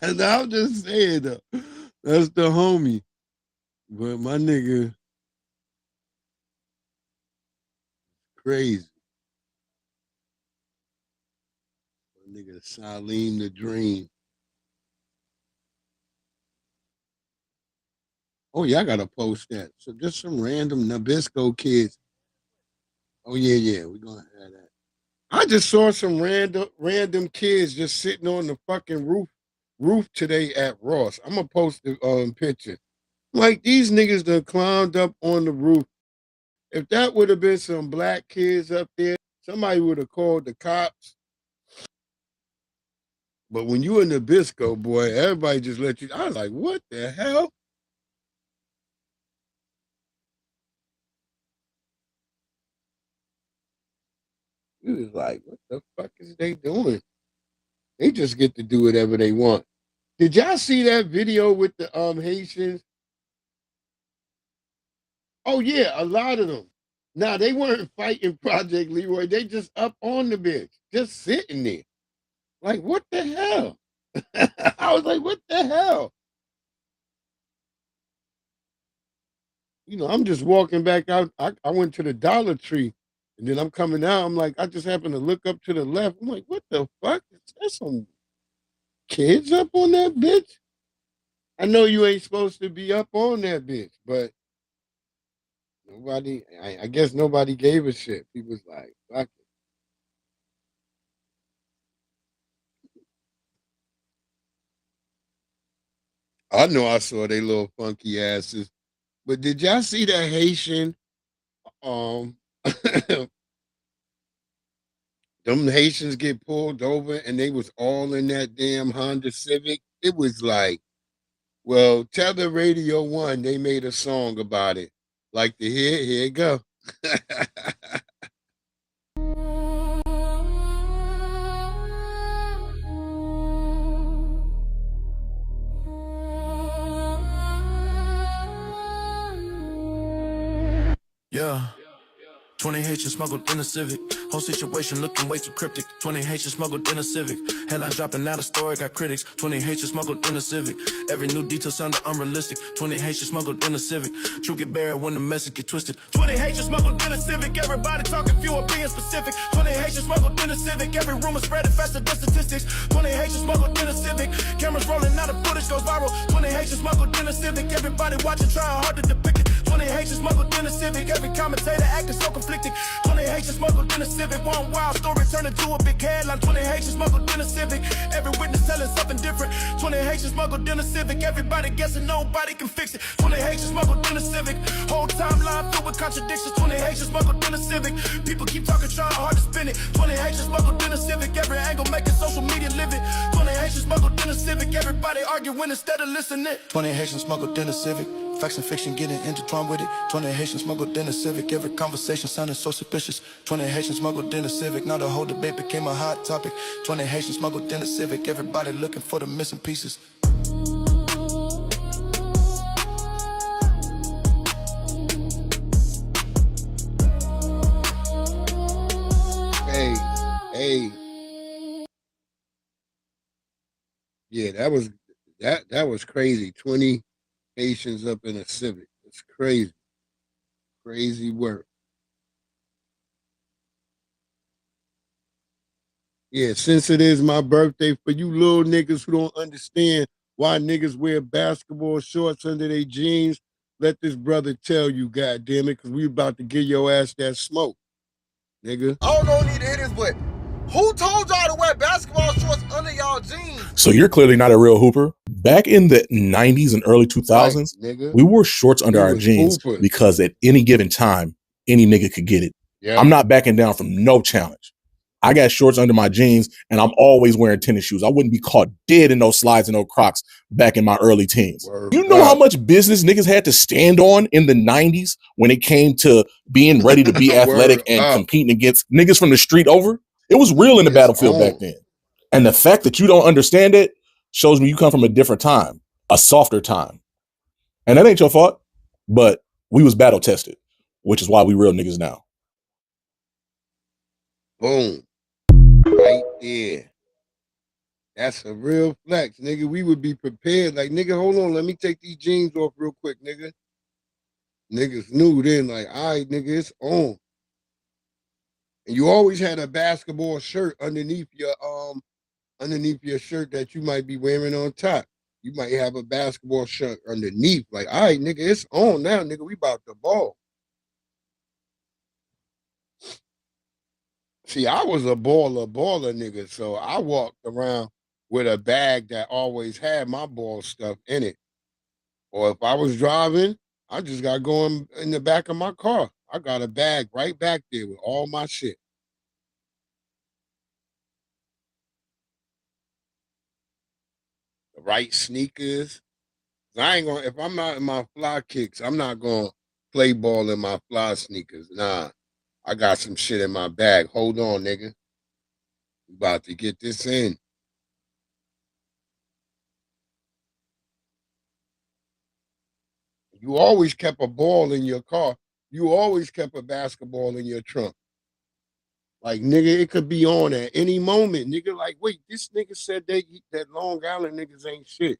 And I'm just saying though. That's the homie. But my nigga crazy. My nigga Salim the Dream. Oh yeah, I gotta post that. So just some random Nabisco kids. Oh yeah, we're gonna have that. I just saw some random kids just sitting on the fucking roof today at Ross. I'm gonna post the picture. Like these niggas done climbed up on the roof. If that would have been some black kids up there, somebody would have called the cops. But when you in Nabisco, boy, everybody just let you. I was like, what the hell? It was like, what the fuck is they doing? They just get to do whatever they want. Did y'all see that video with the Haitians? Oh yeah, a lot of them. Now they weren't fighting Project Leroy. They just up on the bitch, just sitting there. Like, what the hell? I was like, what the hell? You know, I'm just walking back out. I went to the Dollar Tree, and then I'm coming out. I'm like, I just happened to look up to the left. I'm like, what the fuck? Is there some kids up on that bitch? I know you ain't supposed to be up on that bitch, but nobody, I guess nobody gave a shit. People was like, fuck it. I know I saw they little funky asses. But did y'all see that Haitian? Them Haitians get pulled over and they was all in that damn Honda Civic. It was like, well, tell the Radio 1 they made a song about it. Like to hear, here it go. Yeah. 20 Haitians smuggled in a Civic. Whole situation looking way too cryptic. 20 Haitians smuggled in a Civic. Headline dropping out of story, got critics. 20 Haitians smuggled in a Civic. Every new detail sounded unrealistic. 20 Haitians smuggled in a Civic. True get buried when the message get twisted. 20 Haitians smuggled in a Civic. Everybody talking fewer being specific. 20 Haitians smuggled in a Civic. Every rumor spreading faster than statistics. 20 Haitians smuggled in a Civic. Cameras rolling out, the footage goes viral. 20 Haitians smuggled in a Civic. Everybody watching, trying hard to depict it. 20 Haitians smuggled in a Civic. Every commentator acting so conflicted. 20 Haitians smuggled in a Civic. One wild story turned into a big headline. 20 Haitians smuggled in a Civic. Every witness telling something different. 20 Haitians smuggled in a Civic. Everybody guessing, nobody can fix it. 20 Haitians smuggled in a Civic. Whole timeline filled with contradictions. 20 Haitians smuggled in a Civic. People keep talking, trying hard to spin it. 20 Haitians smuggled in a Civic. Every angle making social media living. 20 Haitians smuggled in a Civic. Everybody arguing instead of listening. 20 Haitians smuggled in a Civic. Facts and fiction getting intertwined with it. 20 Haitians smuggled in a Civic. Every conversation sounding so suspicious. 20 Haitians smuggled in a Civic. Now the whole debate became a hot topic. 20 Haitians smuggled in a Civic. Everybody looking for the missing pieces. Hey. Yeah, that was crazy. 20 Haitians up in a Civic. It's crazy. Crazy work. Yeah, since it is my birthday, for you little niggas who don't understand why niggas wear basketball shorts under their jeans, let this brother tell you, goddammit, because we about to give your ass that smoke, nigga. I don't know need to hear this, but who told y'all to wear basketball shorts under y'all jeans? So you're clearly not a real hooper. Back in the 90s and early 2000s, nigga. we wore shorts under our jeans hoopers. because at any given time, any nigga could get it. Yeah. I'm not backing down from no challenge. I got shorts under my jeans and I'm always wearing tennis shoes. I wouldn't be caught dead in those slides and those Crocs back in my early teens. You know how much business niggas had to stand on in the 90s when it came to being ready to be athletic and competing against niggas from the street over? It was real in the battlefield back then. And the fact that you don't understand it shows me you come from a different time, a softer time. And that ain't your fault, but we was battle tested, which is why we real niggas now. Boom. Right there. That's a real flex, nigga. We would be prepared. Like, nigga, hold on. Let me take these jeans off real quick, nigga. Niggas knew then, like, all right, nigga, it's on. And you always had a basketball shirt underneath your shirt that you might be wearing on top. You might have a basketball shirt underneath. Like, all right, nigga, it's on now, nigga. We about to ball. See, I was a baller nigga, so I walked around with a bag that always had my ball stuff in it. Or if I was driving, I just got going in the back of my car. I got a bag right back there with all my shit. the right sneakers. I ain't gonna, if I'm not in my fly kicks, I'm not gonna play ball in my fly sneakers. Nah, I got some shit in my bag. Hold on, nigga. We about to get this in. You always kept a ball in your car. You always kept a basketball in your trunk. Like, nigga, it could be on at any moment. Nigga, like, wait, this nigga said that Long Island niggas ain't shit.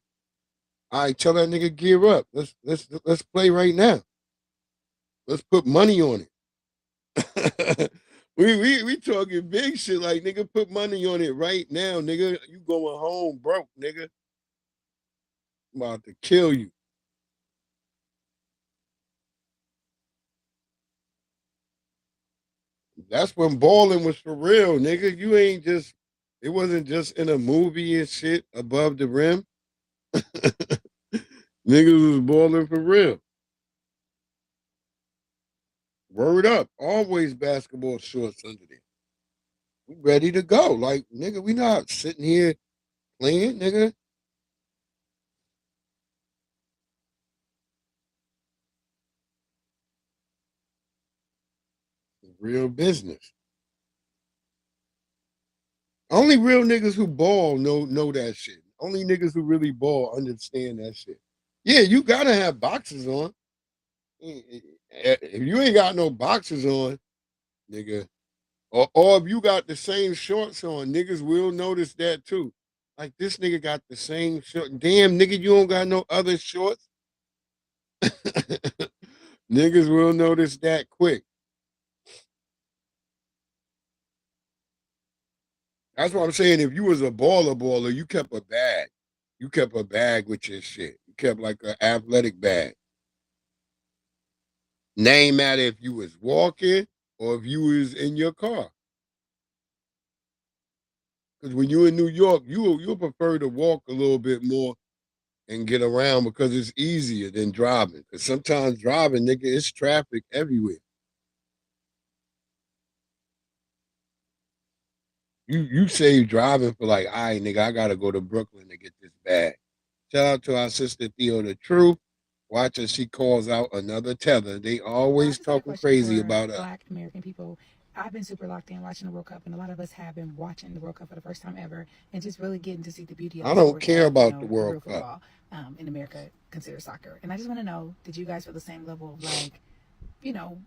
All right, tell that nigga gear up. Let's play right now. Let's put money on it. we talking big shit. Like, nigga, put money on it right now, nigga. You going home broke, nigga. I'm about to kill you. That's when balling was for real, nigga. You ain't just, it wasn't just in a movie and shit above the rim. Niggas was balling for real. Word up. Always basketball shorts under there. We ready to go. Like, nigga, we not sitting here playing, nigga. Real business. Only real niggas who ball know that shit. Only niggas who really ball understand that shit. Yeah, you gotta have boxes on. If you ain't got no boxes on, nigga, or if you got the same shorts on, niggas will notice that too. Like, this nigga got the same short. Damn, nigga, you don't got no other shorts. Niggas will notice that quick. That's what I'm saying. If you was a baller, you kept a bag. You kept a bag with your shit. You kept like an athletic bag. Name matter if you was walking or if you was in your car. Because when you're in New York, you'll prefer to walk a little bit more and get around because it's easier than driving. Because sometimes driving, nigga, it's traffic everywhere. You say driving for like, all right, nigga, I gotta go to Brooklyn to get this bag. Shout out to our sister Theo the Truth. Watch as she calls out another tether. They always talking crazy about us. Black American people. I've been super locked in watching the World Cup, and a lot of us have been watching the World Cup for the first time ever, and just really getting to see the beauty of I don't care about the World real Cup. Football, in America, considered soccer. And I just want to know, did you guys feel the same level of like,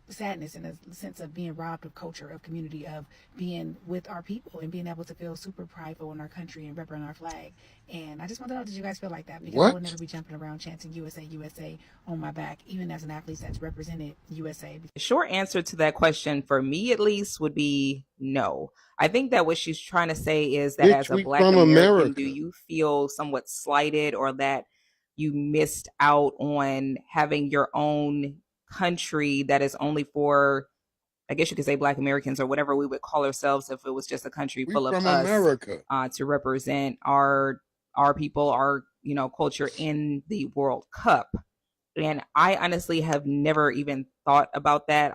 sadness in a sense of being robbed of culture, of community, of being with our people and being able to feel super prideful in our country and repping our flag? And I just want to know, did you guys feel like that? Because I would never be jumping around chanting USA, USA on my back, even as an athlete that's represented USA. The short answer to that question, for me at least, would be no. I think that what she's trying to say is that as a Black American, do you feel somewhat slighted or that you missed out on having your own country that is only for, I guess you could say, Black Americans or whatever we would call ourselves if it was just a country full of us, America. To represent our people, our culture in the World Cup. And I honestly have never even thought about that.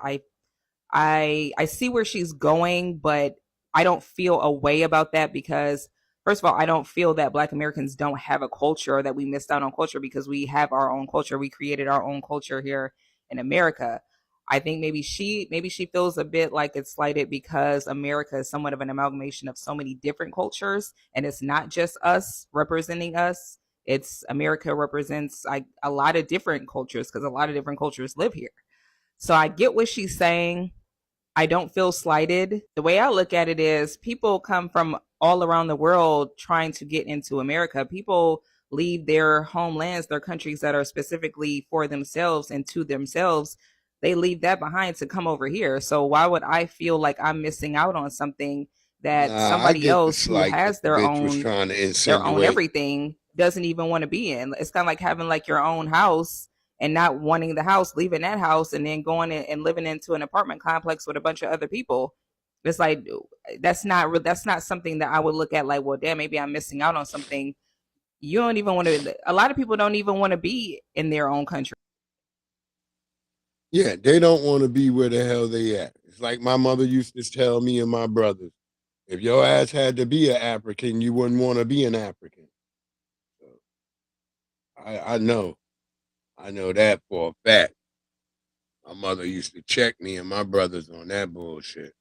I see where she's going, but I don't feel a way about that because, first of all, I don't feel that Black Americans don't have a culture or that we missed out on culture because we have our own culture. We created our own culture here in America. I think maybe she feels a bit like it's slighted because America is somewhat of an amalgamation of so many different cultures, and it's not just us representing us. It's America represents a lot of different cultures because a lot of different cultures live here. So I get what she's saying. I don't feel slighted. The way I look at it is people come from all around the world trying to get into America. People leave their homelands, their countries that are specifically for themselves and to themselves. They leave that behind to come over here. So why would I feel like I'm missing out on something that somebody else who has their own everything doesn't even want to be in? It's kind of like having like your own house and not wanting the house, leaving that house and then going and living into an apartment complex with a bunch of other people. It's like, that's not something that I would look at like, well, damn, maybe I'm missing out on something. You don't even want to, a lot of people don't even want to be in their own country. Yeah, they don't want to be where the hell they at. It's like my mother used to tell me and my brothers, if your ass had to be an African, you wouldn't want to be an African. So I know that for a fact. My mother used to check me and my brothers on that bullshit.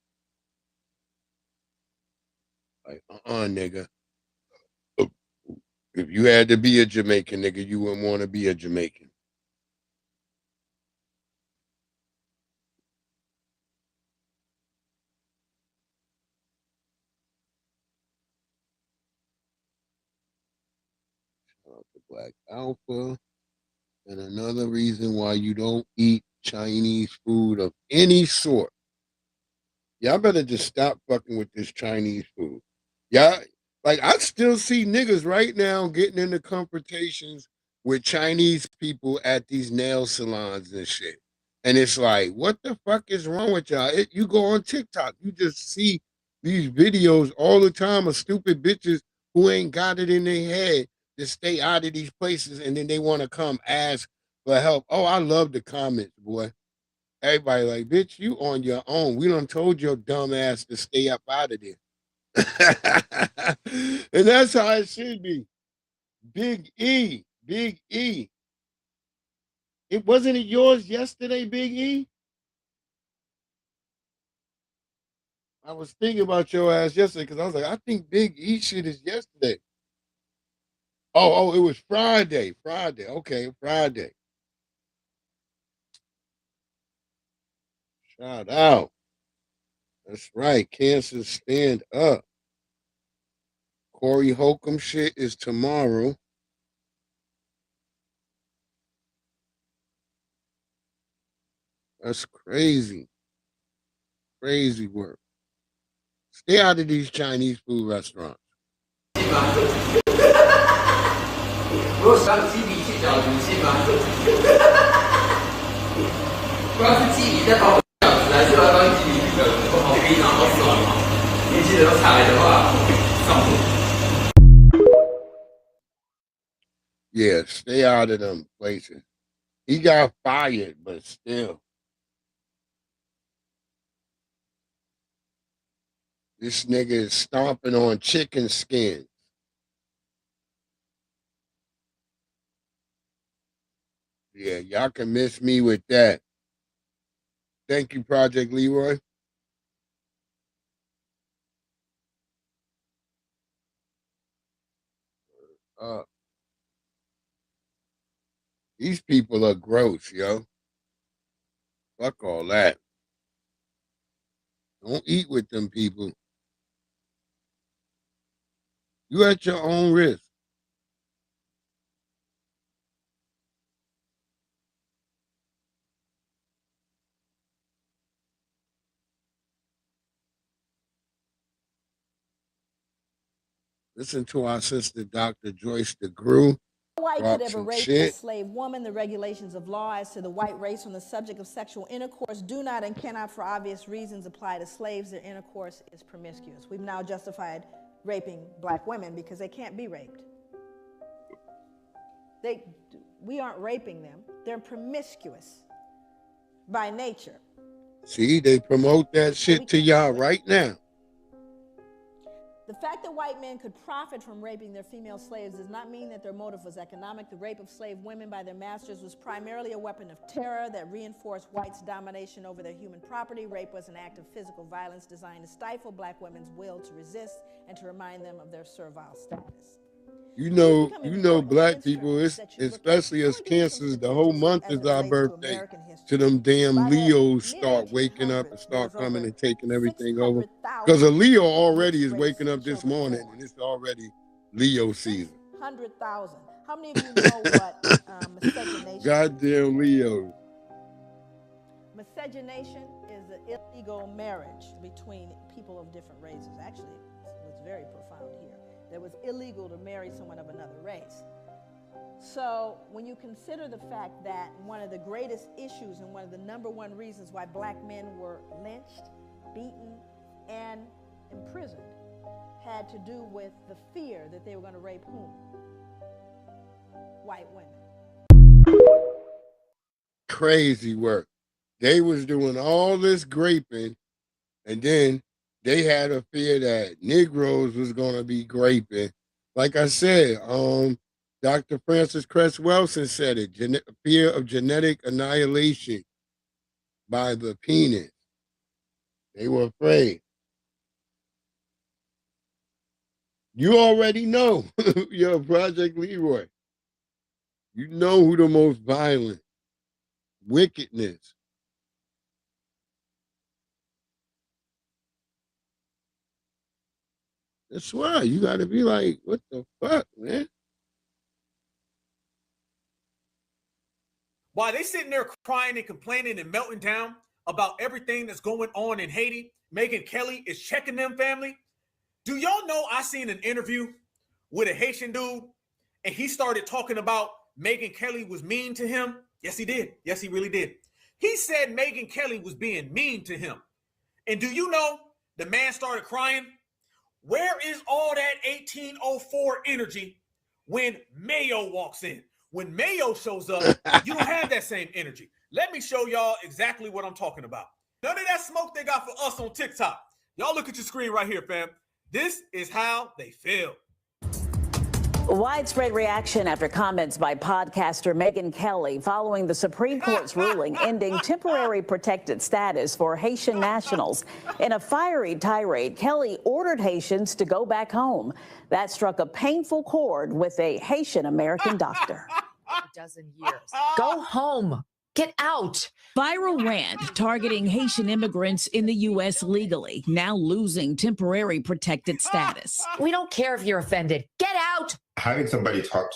Like, nigga. If you had to be a Jamaican, nigga, you wouldn't want to be a Jamaican. Shout out to Black Alpha. And another reason why you don't eat Chinese food of any sort. Y'all better just stop fucking with this Chinese food. Yeah, like I still see niggas right now getting into confrontations with Chinese people at these nail salons and shit. And it's like, what the fuck is wrong with y'all? You go on TikTok, you just see these videos all the time of stupid bitches who ain't got it in their head to stay out of these places, and then they want to come ask for help. Oh, I love the comments, boy. Everybody like, bitch, you on your own. We done told your dumb ass to stay up out of there. And that's how it should be. Big E. Big E. It wasn't it yours yesterday, Big E? I was thinking about your ass yesterday because I was like, I think Big E shit is yesterday. Oh, it was Friday. Friday. Okay, Friday. Shout out. That's right. Cancer stand up. Corey Holcomb shit is tomorrow. That's crazy. Crazy work. Stay out of these Chinese food restaurants. Yeah, stay out of them places. He got fired, but still. This nigga is stomping on chicken skins. Yeah, y'all can miss me with that. Thank you, Project Leroy. These people are gross, yo. Fuck all that. Don't eat with them people. You at your own risk. Listen to our sister, Dr. Joyce DeGruy. White could ever rape a slave woman. The regulations of law as to the white race on the subject of sexual intercourse do not and cannot, for obvious reasons, apply to slaves. Their intercourse is promiscuous. We've now justified raping black women because they can't be raped. We aren't raping them. They're promiscuous by nature. See, they promote that shit to y'all right now. The fact that white men could profit from raping their female slaves does not mean that their motive was economic. The rape of slave women by their masters was primarily a weapon of terror that reinforced whites' domination over their human property. Rape was an act of physical violence designed to stifle black women's will to resist and to remind them of their servile status. You know, black people, especially as cancers, the whole month is our birthday. To them damn Leos start waking up and start coming and taking everything over. Because a Leo already is waking up this morning, and it's already Leo season. 100,000. How many of you know what miscegenation is? Goddamn Leo. Miscegenation is an illegal marriage between people of different races. Actually, it was very profound here. That was illegal to marry someone of another race. So when you consider the fact that one of the greatest issues and one of the number one reasons why black men were lynched, beaten, and imprisoned had to do with the fear that they were going to rape whom? White women. Crazy work. They was doing all this graping, and then they had a fear that Negroes was going to be graping. Like I said, Dr. Francis Cress Welsing said it. Fear of genetic annihilation by the penis. They were afraid. You already know. You're Project Leroy. You know who the most violent. Wickedness. That's why you got to be like, what the fuck, man? While they sitting there crying and complaining and melting down about everything that's going on in Haiti, Megyn Kelly is checking them, family. Do y'all know I seen an interview with a Haitian dude and he started talking about Megyn Kelly was mean to him? Yes, he did. Yes, he really did. He said Megyn Kelly was being mean to him. And do you know the man started crying? Where is all that 1804 energy when Mayo walks in? When Mayo shows up, you don't have that same energy. Let me show y'all exactly what I'm talking about. None of that smoke they got for us on TikTok. Y'all look at your screen right here, fam. This is how they feel. Widespread reaction after comments by podcaster Megyn Kelly following the Supreme Court's ruling ending temporary protected status for Haitian nationals. In a fiery tirade, Kelly ordered Haitians to go back home. That struck a painful chord with a Haitian-American doctor. A dozen years. Go home. Get out. Viral rant targeting Haitian immigrants in the U.S. legally, now losing temporary protected status. We don't care if you're offended. Get out. Having somebody talk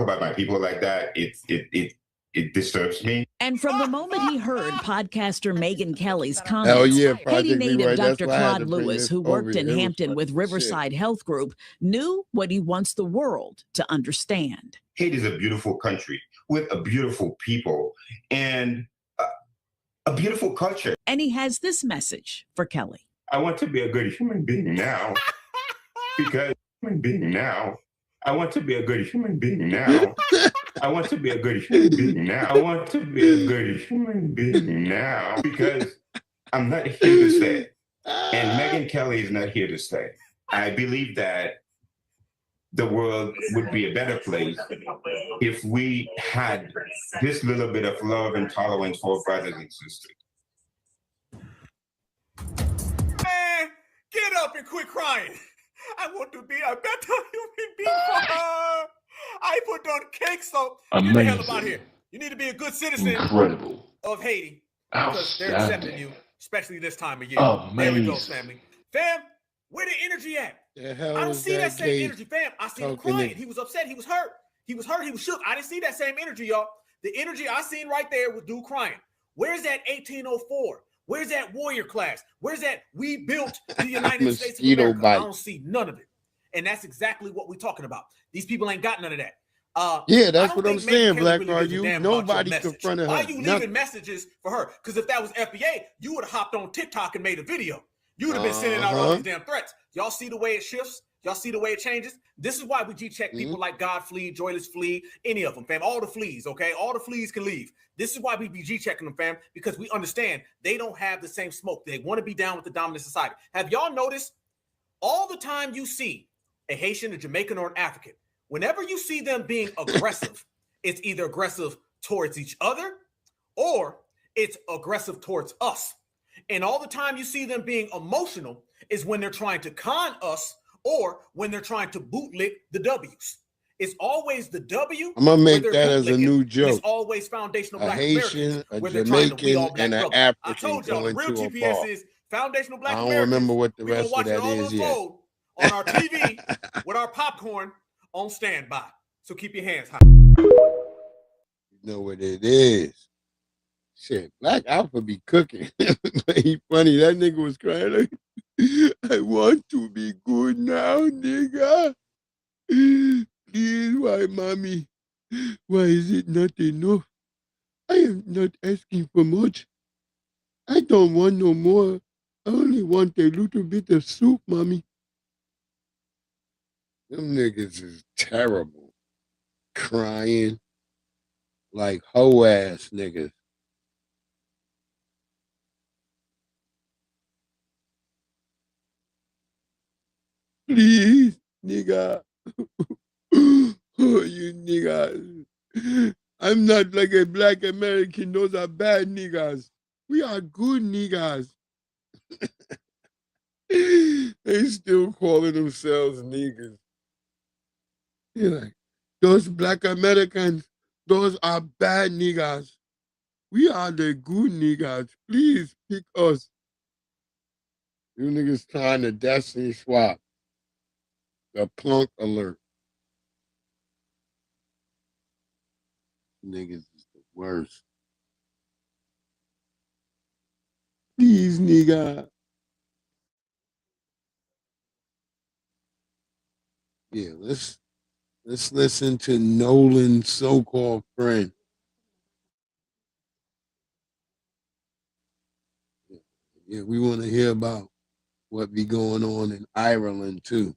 about my people like that, it disturbs me. And from the moment he heard podcaster Megyn Kelly's comments, Haiti native Dr. Claude Lewis, who worked in Hampton with Riverside Health Group, knew what he wants the world to understand. Haiti is a beautiful country with a beautiful people and a beautiful culture. And he has this message for Kelly. I want to be a good human being now because human being now. I want to be a good human being now. I want to be a good human being now. I want to be a good human being now because I'm not here to stay. And Megyn Kelly is not here to stay. I believe that the world would be a better place if we had this little bit of love and tolerance for brothers and sisters. Man, get up and quit crying. I want to be a better human being for her. I put on cake, so get the hell out here. You need to be a good citizen of Haiti because they're accepting you, especially this time of year. There we go, family. Fam, where the energy at? I don't see that same energy, fam. I see him crying. He was upset. He was hurt. He was hurt. He was shook. I didn't see that same energy, y'all. The energy I seen right there was dude crying. Where's that 1804? Where's that warrior class? Where's that we built the United States of America? I don't see none of it. And that's exactly what we're talking about. These people ain't got none of that. Yeah, that's what I'm saying, Black really nobody confronted her. Why are you leaving messages for her? Because if that was FBA, you would have hopped on TikTok and made a video. You would have been sending out all these damn threats. Y'all see the way it shifts? Y'all see the way it changes? This is why we G-check people like God Flea, Joyless Flea, any of them, fam. All the fleas, okay? All the fleas can leave. This is why we be G-checking them, fam, because we understand they don't have the same smoke. They want to be down with the dominant society. Have y'all noticed all the time you see a Haitian, a Jamaican, or an African, whenever you see them being aggressive, it's either aggressive towards each other or it's aggressive towards us. And all the time you see them being emotional is when they're trying to con us or when they're trying to bootlick the W's. It's always the W. I'm gonna make that as a new joke. It's always foundational black Haitian, Americans, a Jamaican, and an African. I told y'all the real GPS is foundational black Americans. I don't Americans. remember what the rest of that is yet. On our TV with our popcorn on standby. So keep your hands high. You know what it is. Shit, Black Alpha be cooking. He funny. That nigga was crying like, I want to be good now, nigga. Please, why, mommy? Why is it not enough? I am not asking for much. I don't want no more. I only want a little bit of soup, mommy. Them niggas is terrible. Crying like hoe ass niggas. Please, nigga. Oh, you niggas. I'm not like a black American. Those are bad niggas. We are good niggas. They still calling themselves niggas. You're like, those black Americans, those are bad niggas. We are the good niggas. Please pick us. You niggas trying to destiny swap. The punk alert. Niggas is the worst. Please, nigga. Yeah, let's listen to Nolan's so-called friend. Yeah, we want to hear about what be going on in Ireland too.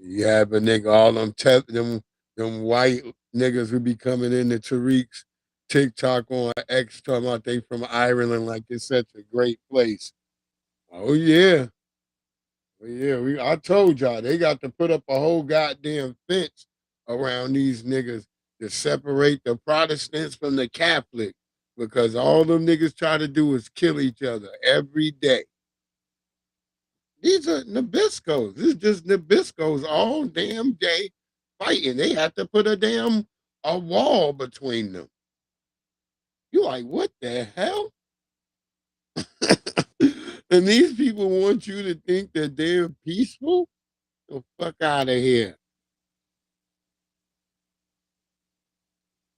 You have a nigga, all them white niggas who be coming into Tariq's TikTok on X talking about they from Ireland like it's such a great place. Oh yeah. Oh yeah, I told y'all they got to put up a whole goddamn fence around these niggas to separate the Protestants from the Catholic, because all them niggas try to do is kill each other every day. These are Nabiscos. This is just Nabiscos all damn day fighting. They have to put a wall between them. You're like, what the hell? And these people want you to think that they're peaceful? The fuck out of here.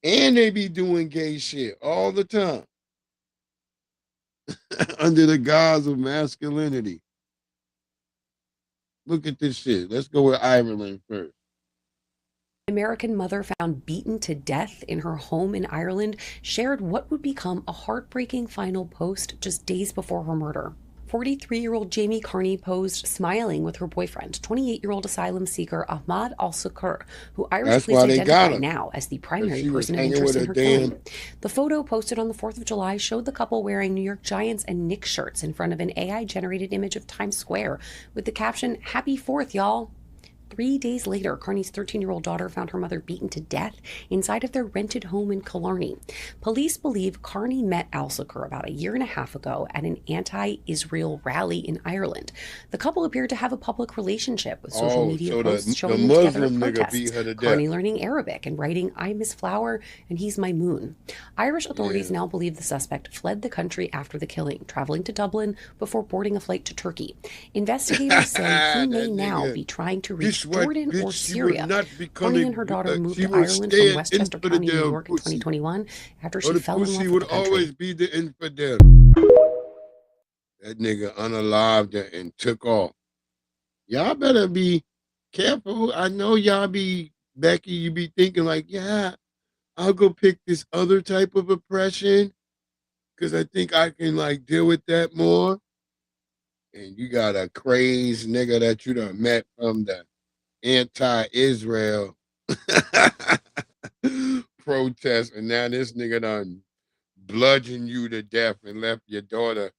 And they be doing gay shit all the time. Under the guise of masculinity. Look at this shit. Let's go with Ireland first. American mother found beaten to death in her home in Ireland shared what would become a heartbreaking final post just days before her murder. 43-year-old Jamie Carney posed smiling with her boyfriend, 28-year-old asylum seeker Ahmad Al-Sukur, who Irish police identify now as the primary person of interest in her killing. The photo posted on the 4th of July showed the couple wearing New York Giants and Knicks shirts in front of an AI-generated image of Times Square with the caption, "Happy 4th, y'all." 3 days later, Carney's 13-year-old daughter found her mother beaten to death inside of their rented home in Killarney. Police believe Carney met Al-Sukur about a year and a half ago at an anti-Israel rally in Ireland. The couple appeared to have a public relationship with social media posts showing them together at protests. Carney learning Arabic and writing, "I'm his flower and he's my moon." Irish authorities now believe the suspect fled the country after the killing, traveling to Dublin before boarding a flight to Turkey. Investigators say he may now be trying to reach Jordan or Syria. Carney and her daughter moved to Ireland from Westchester County, New York in 2021 after she fell in love with the country. Always be the infidel. That nigga unalived her and took off. Y'all better be careful. I know y'all be, Becky, you be thinking like, yeah, I'll go pick this other type of oppression because I think I can like deal with that more. And you got a crazed nigga that you done met from the anti-Israel protest, and now this nigga done bludgeoned you to death and left your daughter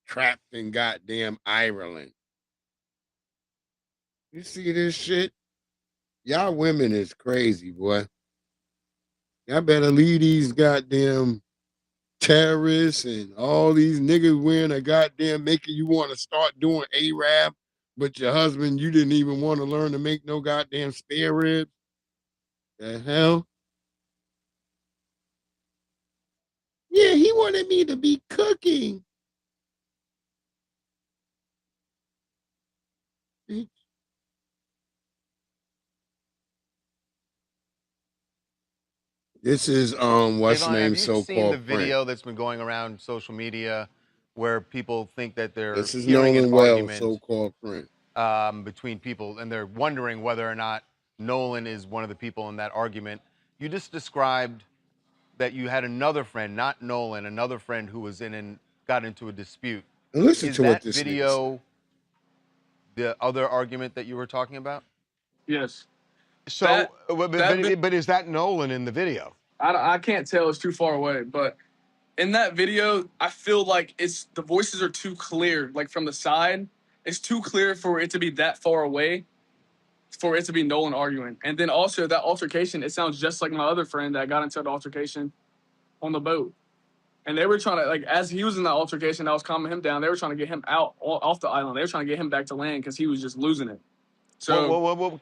trapped in goddamn Ireland. You see this shit? Y'all women is crazy, boy. Y'all better leave these goddamn terrorists and all these niggas wearing a goddamn making you want to start doing Arab. But your husband, you didn't even want to learn to make no goddamn spare ribs. The hell? Yeah, he wanted me to be cooking. This is what's Javon, named have you seen the so-called video that's been going around social media where people think that they're This is hearing an Nolan argument so-called friend. Between people, and they're wondering whether or not Nolan is one of the people in that argument. You just described that you had another friend, not Nolan, another friend who was got into a dispute. And listen Is to that what this video the other argument that you were talking about? Yes. So, but is that Nolan in the video? I can't tell. It's too far away. But in that video, I feel like the voices are too clear. Like from the side, it's too clear for it to be that far away for it to be Nolan arguing. And then also that altercation, it sounds just like my other friend that got into an altercation on the boat. And they were trying to, like, as he was in that altercation, I was calming him down. They were trying to get him out off the island. They were trying to get him back to land because he was just losing it. So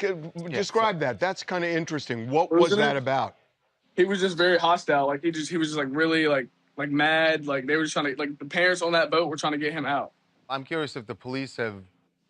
describe that. That's kind of interesting. What was that about? He was just very hostile. Like he was just like really like mad. Like they were just trying to, like, the parents on that boat were trying to get him out. I'm curious if the police have.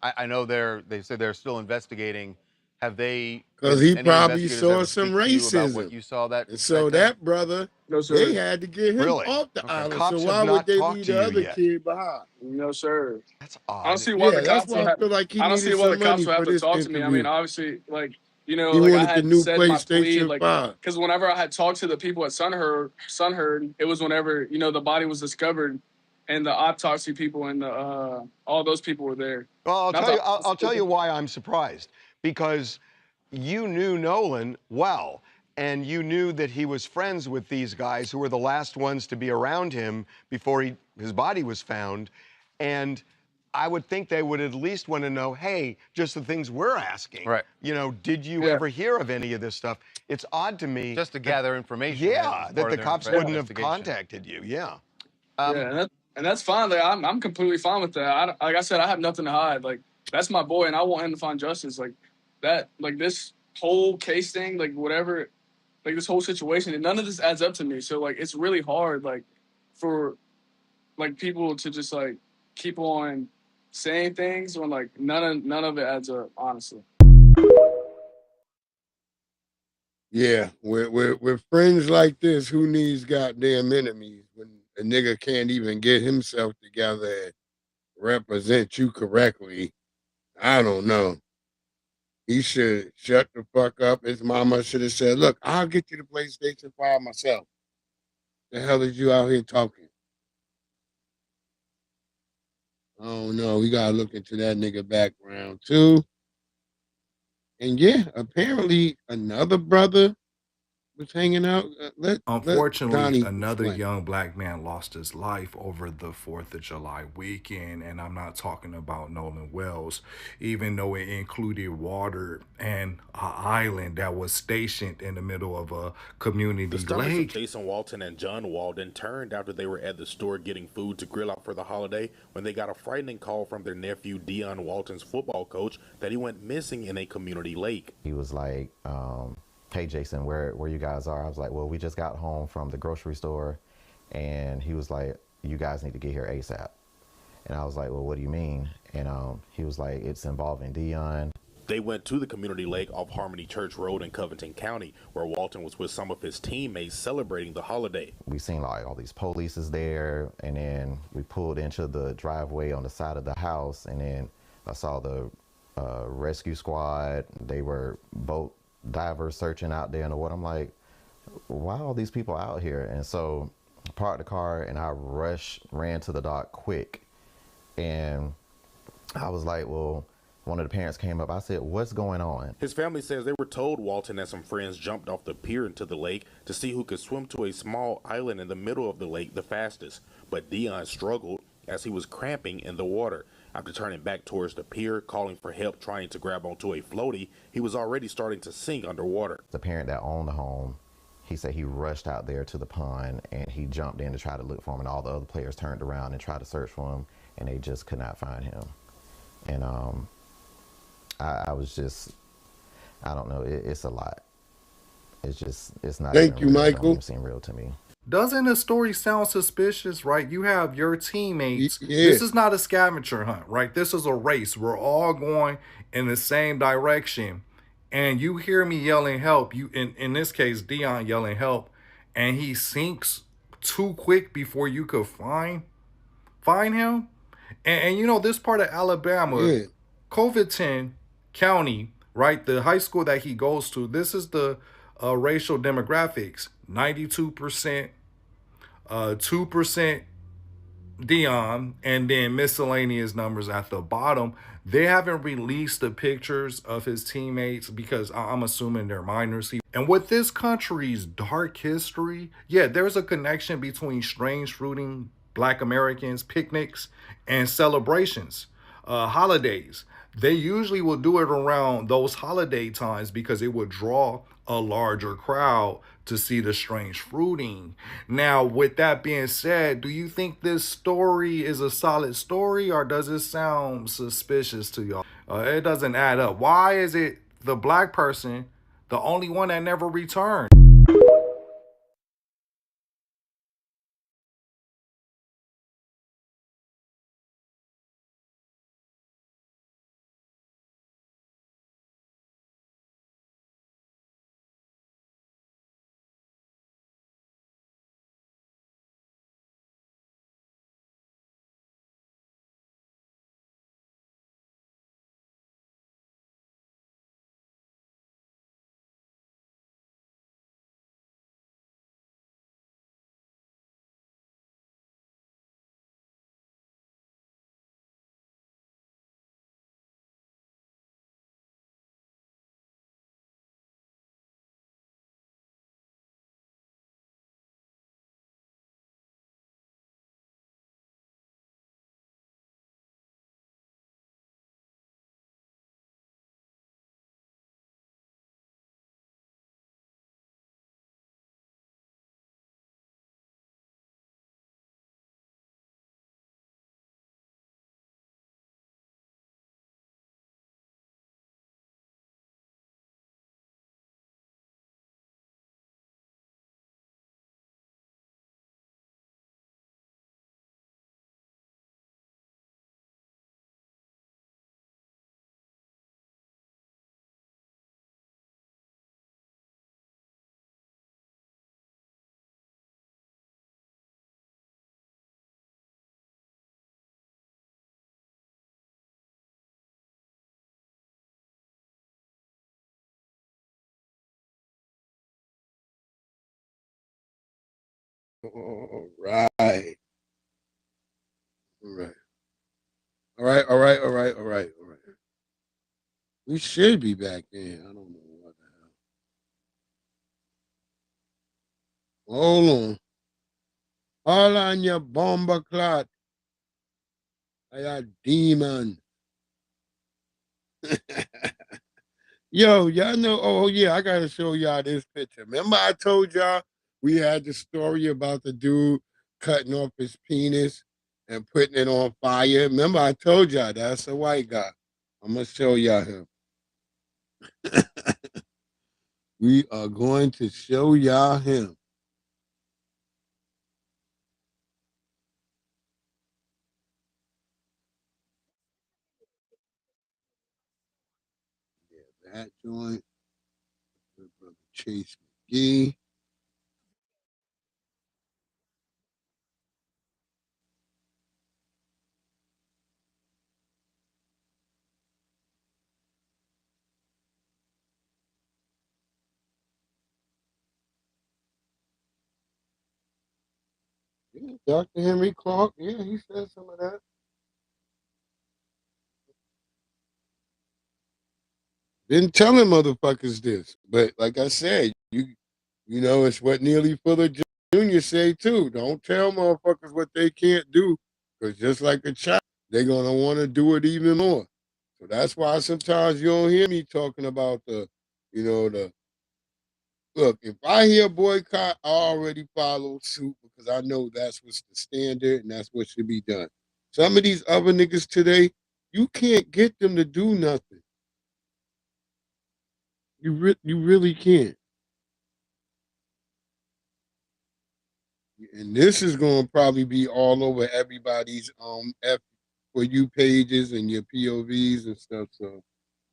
I know they said they're still investigating. Have they? Because he any probably investigators saw ever some speak to you about racism. what you saw that. And so that brother, they had to get him off the island. Cops So have why would not they talked leave to the you other yet. kid behind? No, sir. That's odd. I don't see why the that's cops why I feel like he I don't see needed why the some cops money would have for to this talk to me. I interview. mean, obviously, like, you know, He like I wanted the had new said my plea, PlayStation like, 5. because whenever I had talked to the people at Sunherd, it was whenever, you know, the body was discovered, and the autopsy people and the all those people were there. Well, Not I'll the- tell you why I'm surprised. Because you knew Nolan well, and you knew that he was friends with these guys who were the last ones to be around him before his body was found. And I would think they would at least want to know, hey, just the things we're asking. Right. You know, did you ever hear of any of this stuff? It's odd to me. Just to gather information. Yeah, as that part the of their cops wouldn't have investigation. contacted you. Yeah. And that's fine. Like, I'm completely fine with that. Like I said, I have nothing to hide. Like, that's my boy, and I want him to find justice. Like that, like this whole case thing, like whatever, like this whole situation, and none of this adds up to me. So like, it's really hard, like, for like people to just like keep on saying things when like none of it adds up, honestly. Yeah, with friends like this, who needs goddamn enemies when a nigga can't even get himself together and represent you correctly? I don't know. He should shut the fuck up. His mama should have said, look, I'll get you the PlayStation 5 myself. The hell is you out here talking? Oh no, we gotta look into that nigga background too. And yeah, apparently another brother was hanging out. Unfortunately, Donnie another explain. young black man lost his life over the 4th of July weekend, and I'm not talking about Nolan Wells, even though it included water and an island that was stationed in the middle of a community The stomachs of lake. Jason Walton and John Walden turned after they were at the store getting food to grill out for the holiday when they got a frightening call from their nephew Dion Walton's football coach that he went missing in a community lake. He was like, hey, Jason, where you guys are? I was like, well, we just got home from the grocery store. And he was like, you guys need to get here ASAP. And I was like, well, what do you mean? And he was like, it's involving Dion. They went to the community lake off Harmony Church Road in Covington County, where Walton was with some of his teammates celebrating the holiday. We seen like all these police is there. And then we pulled into the driveway on the side of the house. And then I saw the rescue squad. They were boat divers searching out there in the water. I'm like, why are all these people out here? And so I parked the car and I ran to the dock quick. And I was like, well, one of the parents came up. I said, what's going on? His family says they were told Walton and some friends jumped off the pier into the lake to see who could swim to a small island in the middle of the lake the fastest. But Dion struggled as he was cramping in the water. After turning back towards the pier, calling for help, trying to grab onto a floaty, he was already starting to sink underwater. The parent that owned the home, he said he rushed out there to the pond and he jumped in to try to look for him, and all the other players turned around and tried to search for him, and they just could not find him. And I was just, I don't know, it's a lot. It's not. Thank you, real. It don't Michael. even seem real to me. Doesn't the story sound suspicious, right? You have your teammates. Yeah. This is not a scavenger hunt, right? This is a race. We're all going in the same direction. And you hear me yelling help. You in this case, Dion yelling help, and he sinks too quick before you could find him. And you know, this part of Alabama, Covington County, right? The high school that he goes to, this is the racial demographics. 92%, 2% Dion, and then miscellaneous numbers at the bottom. They haven't released the pictures of his teammates because I'm assuming they're minors. And with this country's dark history, yeah, there's a connection between strange fruiting Black Americans, picnics, and celebrations. holidays. They usually will do it around those holiday times because it would draw a larger crowd to see the strange fruiting. Now, with that being said, do you think this story is a solid story, or does it sound suspicious to y'all? It doesn't add up. Why is it the black person the only one that never returned? All right. All right. All right. All right. All right. All right. All right. We should be back in. I don't know what the hell. Hold on. All on your bomber clot. I got demon. Yo, y'all know. Oh, yeah. I got to show y'all this picture. Remember, I told y'all we had the story about the dude cutting off his penis and putting it on fire. Remember, I told y'all that's a white guy. I'm going to show y'all him. We are going to show y'all him. Yeah, that joint. Brother Chase McGee. Yeah, Dr. Henry Clark. Yeah, he said some of that. Been telling motherfuckers this, but like I said, you know, it's what Neely Fuller Jr. say too. Don't tell motherfuckers what they can't do, because just like a child, they're gonna want to do it even more. So that's why sometimes you don't hear me talking about the look. If I hear boycott, I already follow suit because I know that's what's the standard and that's what should be done. Some of these other niggas today, you can't get them to do nothing. You really can't. And this is going to probably be all over everybody's F for you pages and your POVs and stuff. So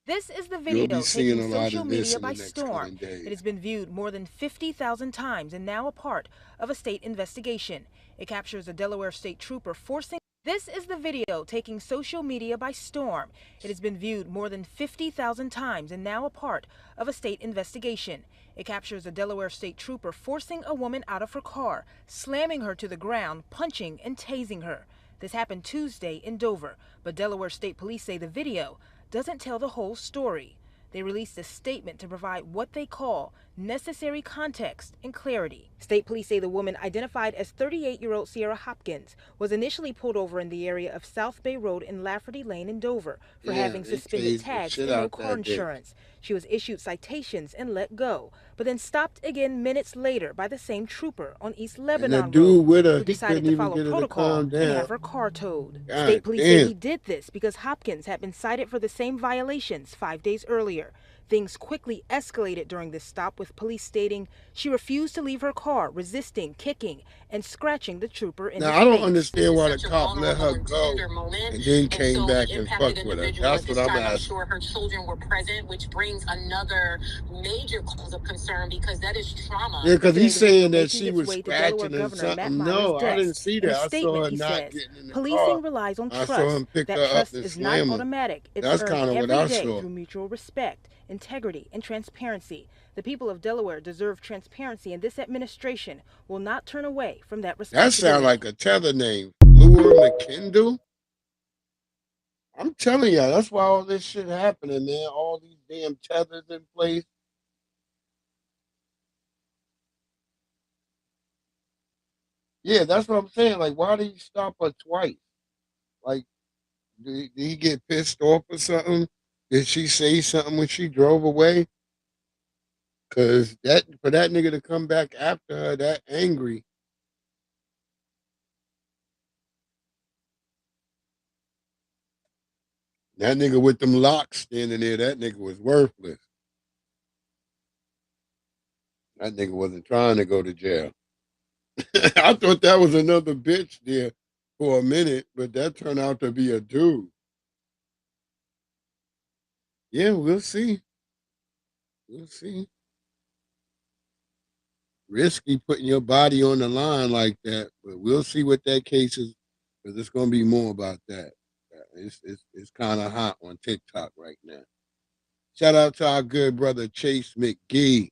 this is the you'll video be seeing taking a lot social of this media in by the next storm. coming days. It has been viewed more than 50,000 times and now a part of a state investigation. It captures a Delaware state trooper forcing. This is the video taking social media by storm. It has been viewed more than 50,000 times and now a part of a state investigation. It captures a Delaware state trooper forcing a woman out of her car, slamming her to the ground, punching and tasing her. This happened Tuesday in Dover, but Delaware State Police say the video doesn't tell the whole story. They released a statement to provide what they call necessary context and clarity. State police say the woman, identified as 38-year-old Sierra Hopkins, was initially pulled over in the area of South Bay Road and Lafferty Lane in Dover for having suspended tags and no car insurance. She was issued citations and let go, but then stopped again minutes later by the same trooper on East Lebanon Road, who decided to follow protocol and have her car towed. State police say he did this because Hopkins had been cited for the same violations 5 days earlier. Things quickly escalated during this stop, with police stating she refused to leave her car, resisting, kicking, and scratching the trooper in the face. Now, I don't understand why the cop let her go and then came back and fucked with her. That's what I'm asking. I'm sure her children were present, which brings another major cause of concern because that is trauma. Yeah, because he's saying that she was scratching and something. No, I didn't see that. I saw her not getting in the Policing relies on trust. I saw him pick that her up trust and is slam not her. automatic. It's That's kind of what I saw. through mutual respect, integrity, and transparency. The people of Delaware deserve transparency, and this administration will not turn away from that That responsibility. sounds like a tether name. Fleur McKendall? I'm telling y'all, that's why all this shit happening, man. All these damn tethers in place. Yeah, that's what I'm saying. Like, why did he stop her twice? Like, did he get pissed off or something? Did she say something when she drove away? Cause for that nigga to come back after her that angry. That nigga with them locks standing there, that nigga was worthless. That nigga wasn't trying to go to jail. I thought that was another bitch there for a minute, but that turned out to be a dude. Yeah, we'll see. We'll see. Risky putting your body on the line like that, but we'll see what that case is, because there's going to be more about that. It's kind of hot on TikTok right now. Shout out to our good brother Chase McGee.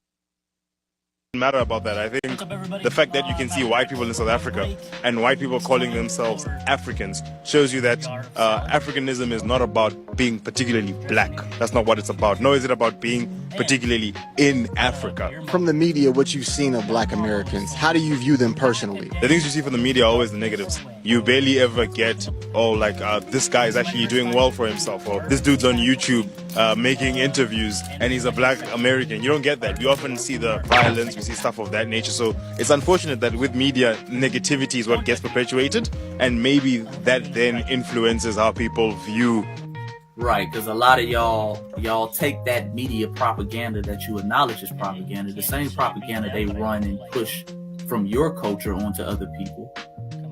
Matter about that. I think the fact that you can see white people in South Africa and white people calling themselves Africans shows you that Africanism is not about being particularly black. That's not what it's about. Nor is it about being particularly in Africa. From the media, what you've seen of black Americans, how do you view them personally? The things you see from the media are always the negatives. You barely ever get, this guy is actually doing well for himself, or this dude's on YouTube making interviews and he's a black American. You don't get that. You often see the violence, we see stuff of that nature. So it's unfortunate that with media, negativity is what gets perpetuated, and maybe that then influences how people view. Right, because a lot of y'all take that media propaganda that you acknowledge as propaganda, the same propaganda they run and push from your culture onto other people,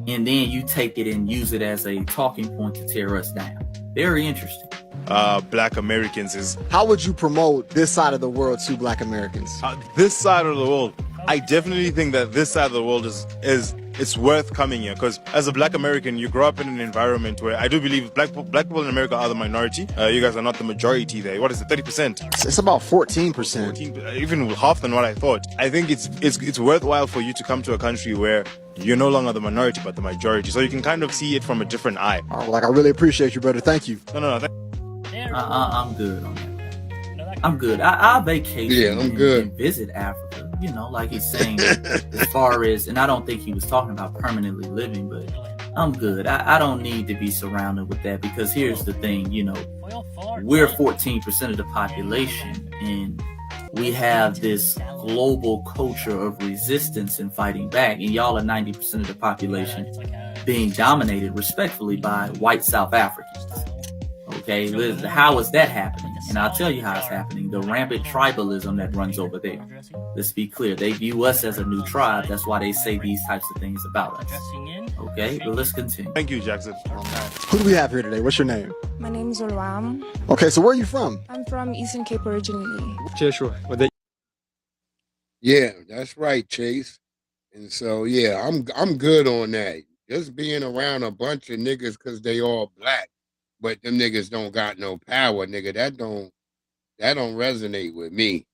and then you take it and use it as a talking point to tear us down. Very interesting. Black Americans is... How would you promote this side of the world to black Americans? This side of the world, I definitely think that this side of the world is it's worth coming here, because as a black American, you grow up in an environment where I do believe black people in America are the minority. You guys are not the majority there. What is it, 30%? It's about 14%. 14, even half than what I thought. I think it's worthwhile for you to come to a country where you're no longer the minority, but the majority. So you can kind of see it from a different eye. Oh, I really appreciate you, brother. Thank you. No. I'm good on that. I'm good. I'll vacation and visit Africa. You know, like he's saying, as far as, and I don't think he was talking about permanently living, but I'm good. I don't need to be surrounded with that, because here's the thing, you know, we're 14% of the population, and we have this global culture of resistance and fighting back, and y'all are 90% of the population being dominated respectfully by white South Africans. Okay, how is that happening? And I'll tell you how it's happening. The rampant tribalism that runs over there. Let's be clear. They view us as a new tribe. That's why they say these types of things about us. Okay, but let's continue. Thank you, Jackson. Who do we have here today? What's your name? My name is Olwam. Okay, so where are you from? I'm from Eastern Cape originally. Sure. Yeah, that's right, Chase. And so, yeah, I'm good on that. Just being around a bunch of niggas because they all black, but them niggas don't got no power, nigga. That don't resonate with me.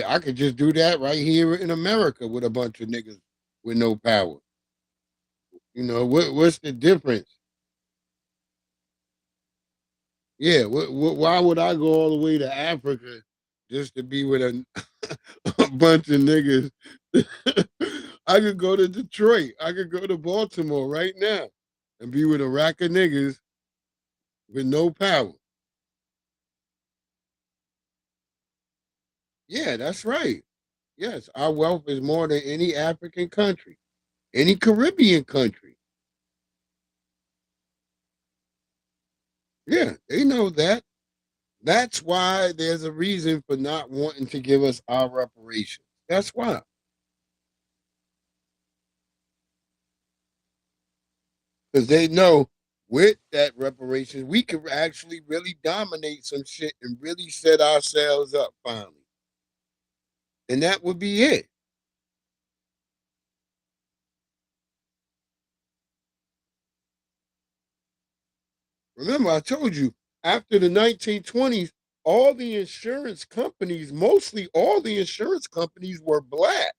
I could just do that right here in America with a bunch of niggas with no power. You know, what's the difference? Yeah, why would I go all the way to Africa just to be with a bunch of niggas. I could go to Detroit. I could go to Baltimore right now and be with a rack of niggas with no power. Yeah, that's right. Yes, our wealth is more than any African country, any Caribbean country. Yeah, they know that. That's why there's a reason for not wanting to give us our reparations. That's why. Because they know with that reparations, we could actually really dominate some shit and really set ourselves up finally. And that would be it. Remember, I told you, after the 1920s, all the insurance companies, mostly all the insurance companies were black.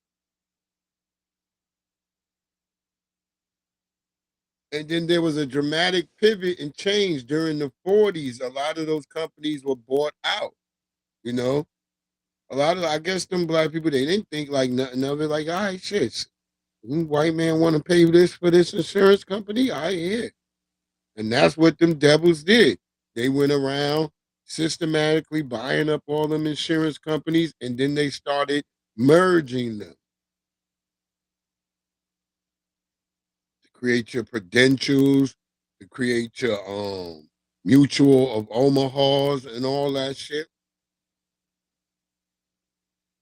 And then there was a dramatic pivot and change during the 40s. A lot of those companies were bought out, you know. A lot of, I guess, them black people, they didn't think like nothing of it. Like, all right, shit, white man want to pay this for this insurance company? I hear. And that's what them devils did. They went around systematically buying up all them insurance companies, and then they started merging them to create your Prudentials, to create your Mutual of Omahas and all that shit.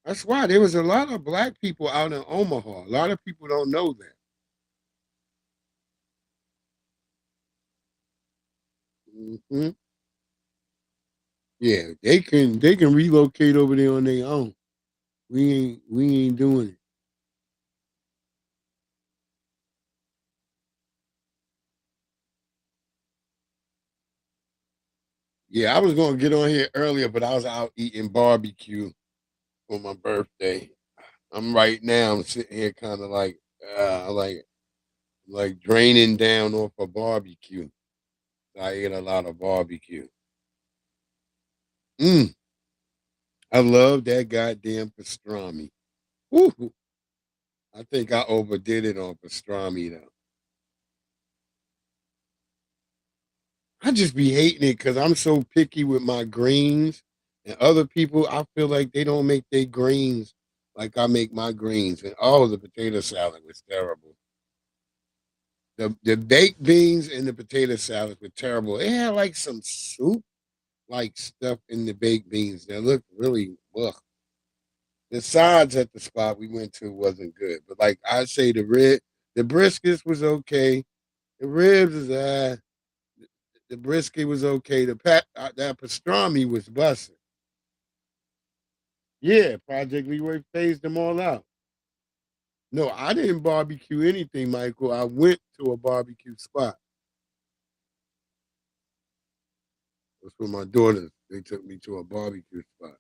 That's why there was a lot of black people out in Omaha. A lot of people don't know that. Mm-hmm. Yeah, they can relocate over there on their own. We ain't doing it. Yeah, I was gonna get on here earlier, but I was out eating barbecue for my birthday. I'm sitting here kind of like draining down off a barbecue. I ate a lot of barbecue. I love that goddamn pastrami. Woo. I think I overdid it on pastrami though. I just be hating it because I'm so picky with my greens, and other people, I feel like they don't make their greens like I make my greens. And the potato salad was terrible. The baked beans and the potato salad were terrible. It had like some soup like stuff in the baked beans that looked really ugh. The sides at the spot we went to wasn't good, but like I say, the briskets was okay. The ribs is the brisket was okay. That pastrami was busting. Yeah, Project Leroy phased them all out. No, I didn't barbecue anything, Michael. I went to a barbecue spot. That's with my daughters. They took me to a barbecue spot.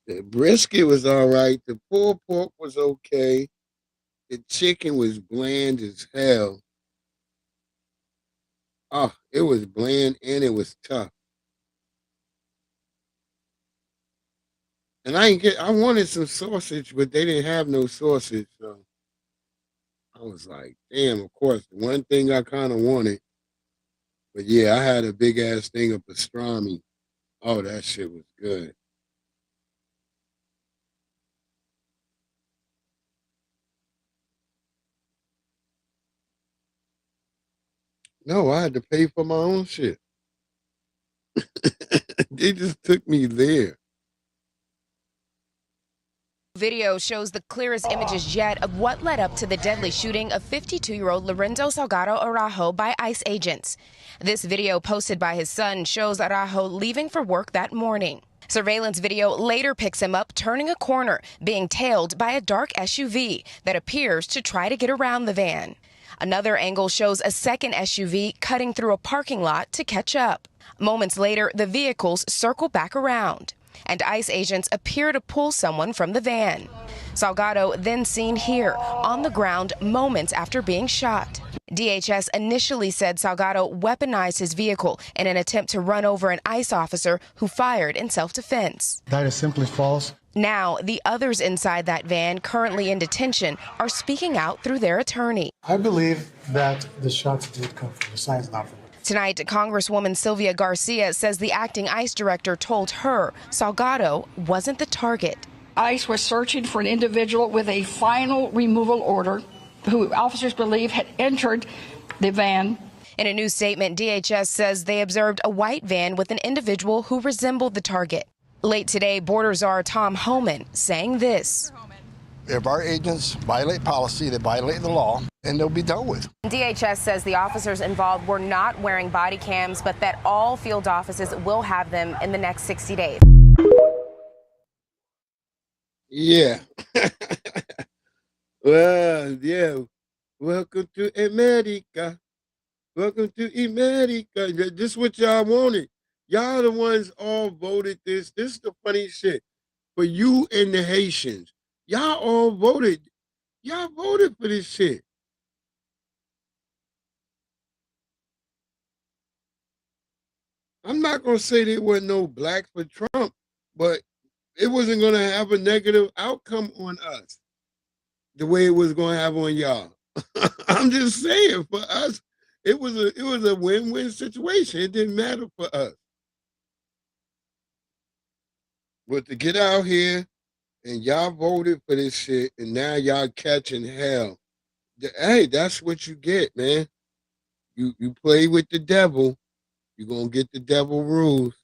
The brisket was all right. The pulled pork was okay. The chicken was bland as hell. Oh, it was bland and it was tough. And I wanted some sausage, but they didn't have no sausage. So I was like, damn, of course, the one thing I kind of wanted. But yeah, I had a big ass thing of pastrami. Oh, that shit was good. No, I had to pay for my own shit. They just took me there. Video shows the clearest images yet of what led up to the deadly shooting of 52-year-old Lorenzo Salgado Araujo by ICE agents. This video posted by his son shows Araujo leaving for work that morning. Surveillance video later picks him up turning a corner, being tailed by a dark SUV that appears to try to get around the van. Another angle shows a second SUV cutting through a parking lot to catch up. Moments later, the vehicles circle back around, and ICE agents appear to pull someone from the van. Salgado then seen here on the ground moments after being shot. DHS initially said Salgado weaponized his vehicle in an attempt to run over an ICE officer who fired in self-defense. That is simply false. Now, the others inside that van, currently in detention, are speaking out through their attorney. I believe that the shots did come from the sides of the Tonight, Congresswoman Sylvia Garcia says the acting ICE director told her Salgado wasn't the target. ICE was searching for an individual with a final removal order who officers believe had entered the van. In a new statement, DHS says they observed a white van with an individual who resembled the target. Late today, Border Czar Tom Homan saying this. If our agents violate policy, they violate the law, and they'll be dealt with. DHS says the officers involved were not wearing body cams, but that all field offices will have them in the next 60 days. Yeah. Well, yeah. Welcome to America. Welcome to America. This is what y'all wanted. Y'all the ones all voted this. This is the funny shit. For you and the Haitians. Y'all all voted. Y'all voted for this shit. I'm not going to say there wasn't no blacks for Trump, but it wasn't going to have a negative outcome on us the way it was going to have on y'all. I'm just saying, for us, it was a win-win situation. It didn't matter for us. But to get out here and y'all voted for this shit and now y'all catching hell. Hey, that's what you get, man. You play with the devil, you're going to get the devil rules.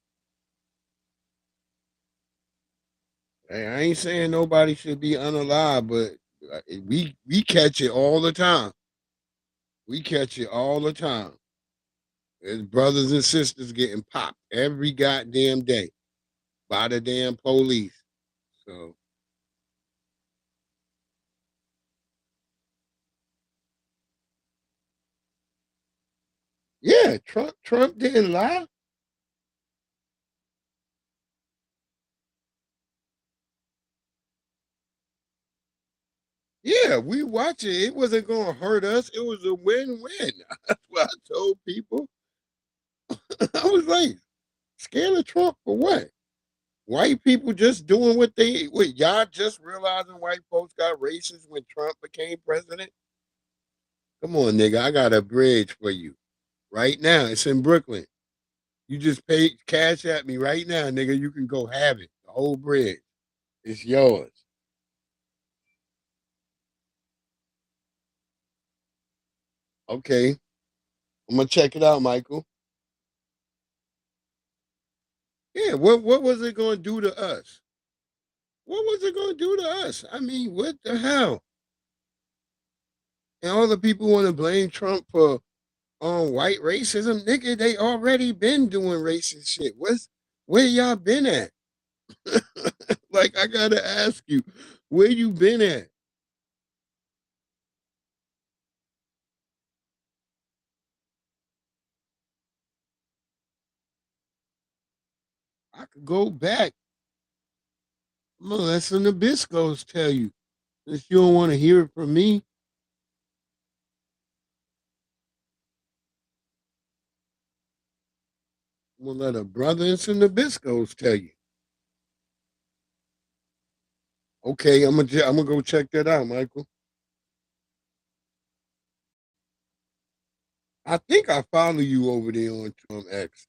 Hey, I ain't saying nobody should be unalive, but we catch it all the time. We catch it all the time. There's brothers and sisters getting popped every goddamn day by the damn police. So yeah, Trump didn't lie. Yeah, we watch it. It wasn't going to hurt us. It was a win-win. That's what I told people. I was like, scared of Trump for what? White people just doing what y'all just realizing white folks got racist when Trump became president? Come on, nigga. I got a bridge for you right now. It's in Brooklyn. You just pay cash at me right now, nigga. You can go have it. The whole bridge. It's yours. Okay. I'm going to check it out, Michael. Yeah, what was it going to do to us? What was it going to do to us? I mean, what the hell? And all the people want to blame Trump for white racism. Nigga, they already been doing racist shit. Where y'all been at? Like, I got to ask you, where you been at? I could go back. Melissa Nabisco's tell you. If you don't want to hear it from me. I'm going to let a brother in some Nabisco's tell you. Okay, I'm gonna go check that out, Michael. I think I follow you over there on X.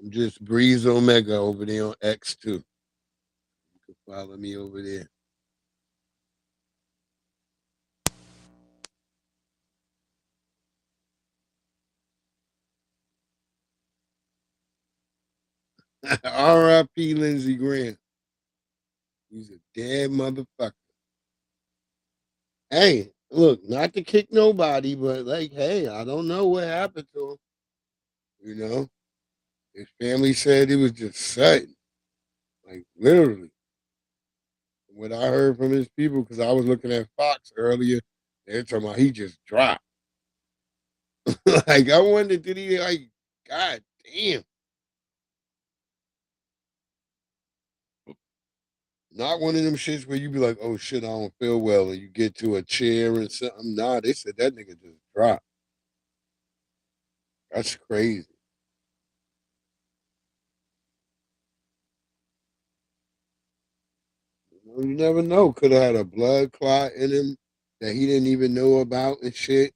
I'm just Breeze Omega over there on X too. You can follow me over there. R.I.P. Lindsey Graham. He's a dead motherfucker. Hey, look, not to kick nobody, but like, hey, I don't know what happened to him. You know? His family said it was just sudden. Like, literally. What I heard from his people, because I was looking at Fox earlier, they're talking about he just dropped. Like, I wondered, did he, like, God damn. Not one of them shits where you be like, oh shit, I don't feel well, and you get to a chair and something. Nah, they said that nigga just dropped. That's crazy. You never know. Could have had a blood clot in him that he didn't even know about and shit.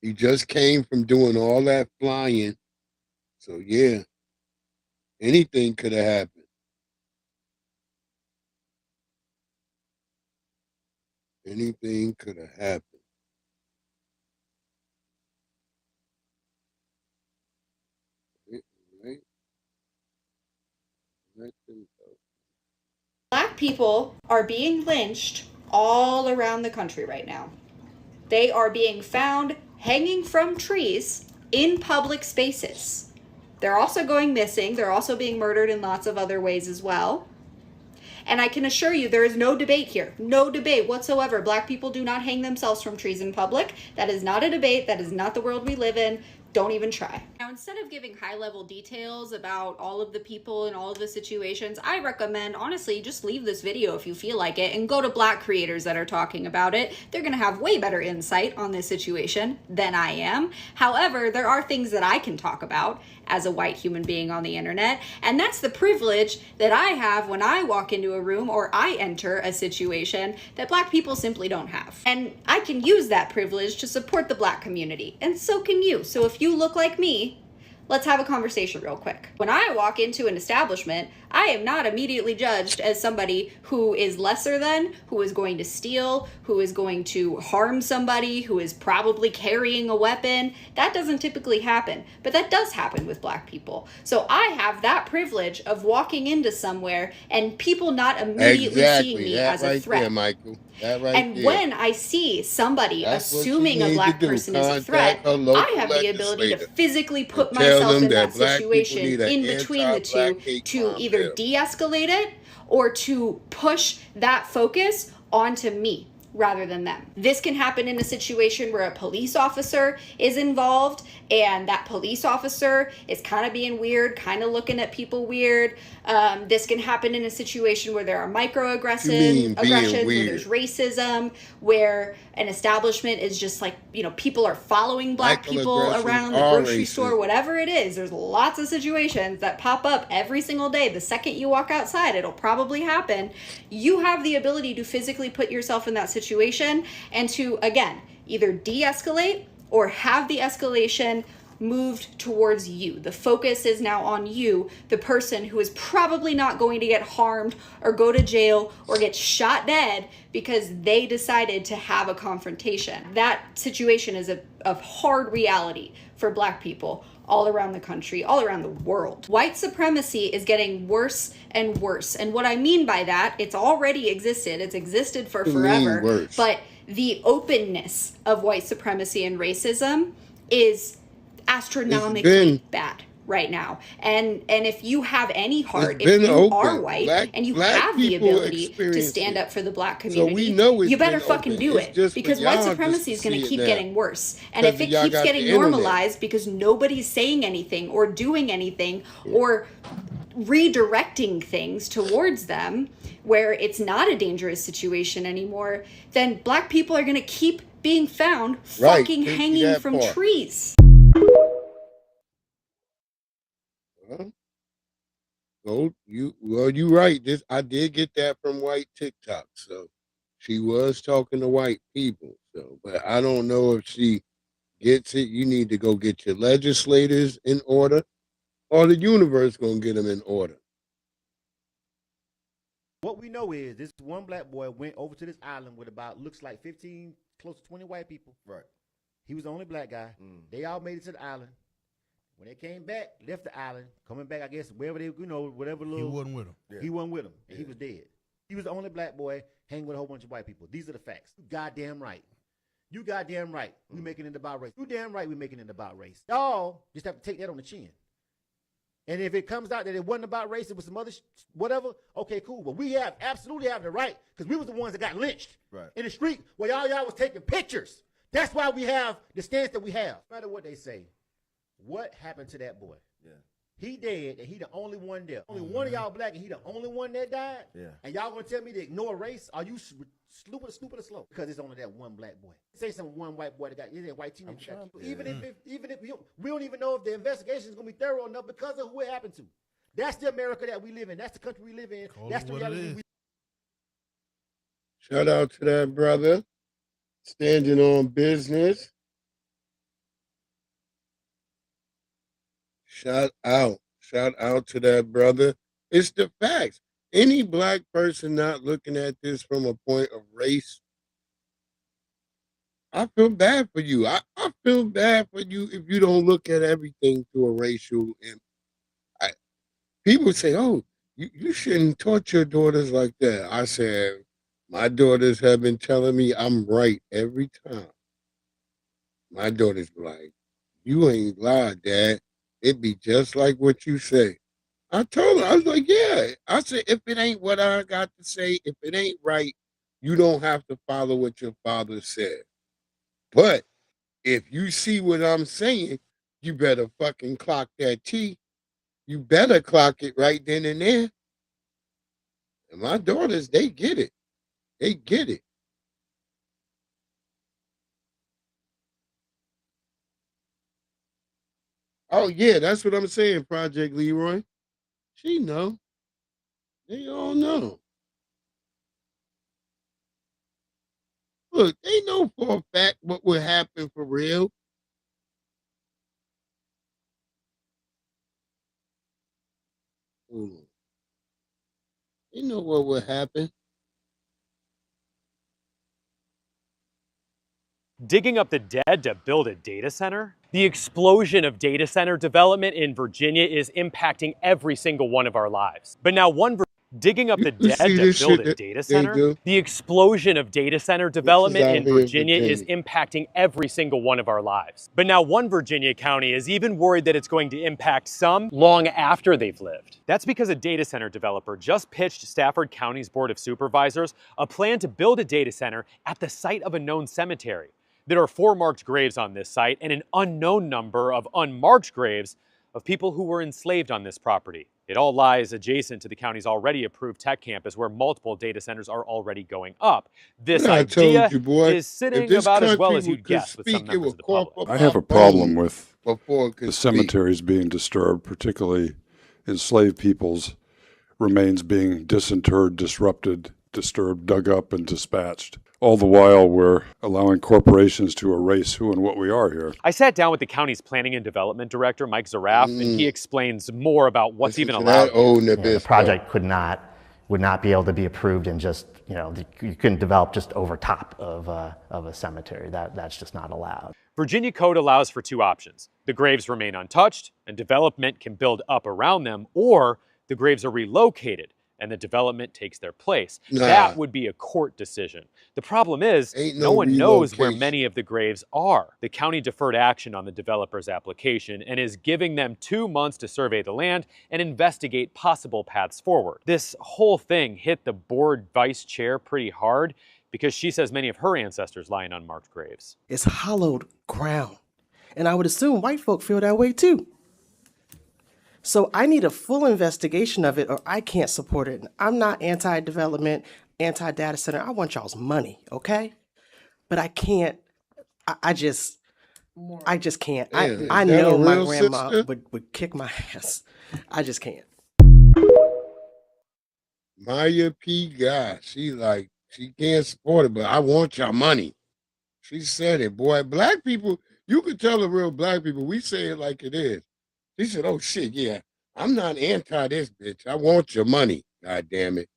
He just came from doing all that flying. So, yeah, anything could have happened. Anything could have happened. Right? Black people are being lynched all around the country right now. They are being found hanging from trees in public spaces. They're also going missing. They're also being murdered in lots of other ways as well. And I can assure you there is no debate here. No debate whatsoever. Black people do not hang themselves from trees in public. That is not a debate. That is not the world we live in. Don't even try. Now, instead of giving high-level details about all of the people and all of the situations, I recommend, honestly, just leave this video if you feel like it and go to Black creators that are talking about it. They're going to have way better insight on this situation than I am. However, there are things that I can talk about as a white human being on the internet, and that's the privilege that I have when I walk into a room or I enter a situation that Black people simply don't have. And I can use that privilege to support the Black community, and so can you. So if you look like me, let's have a conversation real quick. When I walk into an establishment, I am not immediately judged as somebody who is lesser than, who is going to steal, who is going to harm somebody, who is probably carrying a weapon. That doesn't typically happen, but that does happen with Black people. So I have that privilege of walking into somewhere and people not immediately seeing me as a threat. There, Michael. And when I see somebody assuming a Black person is a threat, I have the ability to physically put myself in that situation in between the two to either de-escalate it or to push that focus onto me rather than them. This can happen in a situation where a police officer is involved and that police officer is kind of being weird, kind of looking at people weird. This can happen in a situation where there are microaggressions, where there's racism, where an establishment is just like, you know, people are following Black people around the grocery store, whatever it is. There's lots of situations that pop up every single day. The second you walk outside, it'll probably happen. You have the ability to physically put yourself in that situation and to, again, either de-escalate or have the escalation moved towards you. The focus is now on you, the person who is probably not going to get harmed or go to jail or get shot dead because they decided to have a confrontation. That situation is a hard reality for Black people all around the country, all around the world. White supremacy is getting worse and worse. And what I mean by that, it's already existed. It's existed for forever. But the openness of white supremacy and racism is astronomically bad right now. And if you have any heart, if you are white and you have the ability to stand up for the Black community, you better fucking do it, because white supremacy is going to keep getting worse. And if it keeps getting normalized because nobody's saying anything or doing anything or redirecting things towards them where it's not a dangerous situation anymore, then Black people are going to keep being found fucking hanging from trees. You're right. I did get that from white TikTok. So she was talking to white people. So, but I don't know if she gets it. You need to go get your legislators in order, or the universe gonna get them in order. What we know is this one Black boy went over to this island with about, looks like 15, close to 20 white people. Right. He was the only Black guy. They all made it to the island. When they came back, left the island, coming back, I guess, wherever they, whatever little. He wasn't with them. Yeah. He wasn't with them. And he was dead. He was the only Black boy hanging with a whole bunch of white people. These are the facts. You goddamn right. You goddamn right. We making it about race. You damn right we making it about race. Y'all just have to take that on the chin. And if it comes out that it wasn't about race, it was some other whatever, okay, cool. But we absolutely have the right, because we was the ones that got lynched in the street where y'all was taking pictures. That's why we have the stance that we have. No matter what they say, what happened to that boy? Yeah. He dead, and he the only one there. Only one of y'all black, and he the only one that died. Yeah. And y'all gonna tell me to ignore race? Are you stupid or slow? Because it's only that one black boy. Say some one white boy that got white teenager. Even if we don't even know if the investigation is gonna be thorough enough because of who it happened to. That's the America that we live in. That's the country we live in. That's the reality we. Shout out to that brother, standing on business. Shout out to that brother. It's the facts. Any black person not looking at this from a point of race, I feel bad for you. I feel bad for you if you don't look at everything through a racial. And people say, "Oh, you shouldn't taught your daughters like that." I said, my daughters have been telling me I'm right every time. My daughters be like, "You ain't lied, Dad. It be just like what you say." I told her, I was like, yeah. I said, if it ain't what I got to say, if it ain't right, you don't have to follow what your father said. But if you see what I'm saying, you better fucking clock that T. You better clock it right then and there. And my daughters, they get it. They get it. Oh, yeah, that's what I'm saying, Project Leroy. She know. They all know. Look, they know for a fact what would happen for real. They know what would happen. Digging up the dead to build a data center? The explosion of data center development in Virginia is impacting every single one of our lives. But now digging up the dead to build a data center? The explosion of data center development in Virginia is impacting every single one of our lives. But now one Virginia county is even worried that it's going to impact some long after they've lived. That's because a data center developer just pitched Stafford County's Board of Supervisors a plan to build a data center at the site of a known cemetery. There are 4 marked graves on this site and an unknown number of unmarked graves of people who were enslaved on this property. It all lies adjacent to the county's already approved tech campus where multiple data centers are already going up. This idea is sitting about as well as you'd guess with some members of the public. I have a problem with the cemeteries being disturbed, particularly enslaved people's remains being disinterred, disrupted, disturbed, dug up, and dispatched. All the while, we're allowing corporations to erase who and what we are here. I sat down with the county's planning and development director, Mike Zaraf, and he explains more about what's even allowed. The project would not be able to be approved and just, you couldn't develop just over top of a cemetery. That's just not allowed. Virginia code allows for 2 options. The graves remain untouched and development can build up around them, or the graves are relocated and the development takes their place. That would be a court decision. The problem is, no one knows where many of the graves are. The county deferred action on the developer's application and is giving them 2 months to survey the land and investigate possible paths forward. This whole thing hit the board vice chair pretty hard because she says many of her ancestors lie in unmarked graves. It's hallowed ground. And I would assume white folk feel that way too. So I need a full investigation of it or I can't support it. I'm not anti-development, anti-data center. I want y'all's money, okay? But I can't, I just can't. I know my grandma would kick my ass. I just can't. Maya P. Guy, she can't support it, but I want your money. She said it, boy. Black people, you can tell the real black people, we say it like it is. He said, oh, shit, yeah, I'm not anti this, bitch. I want your money, God damn it.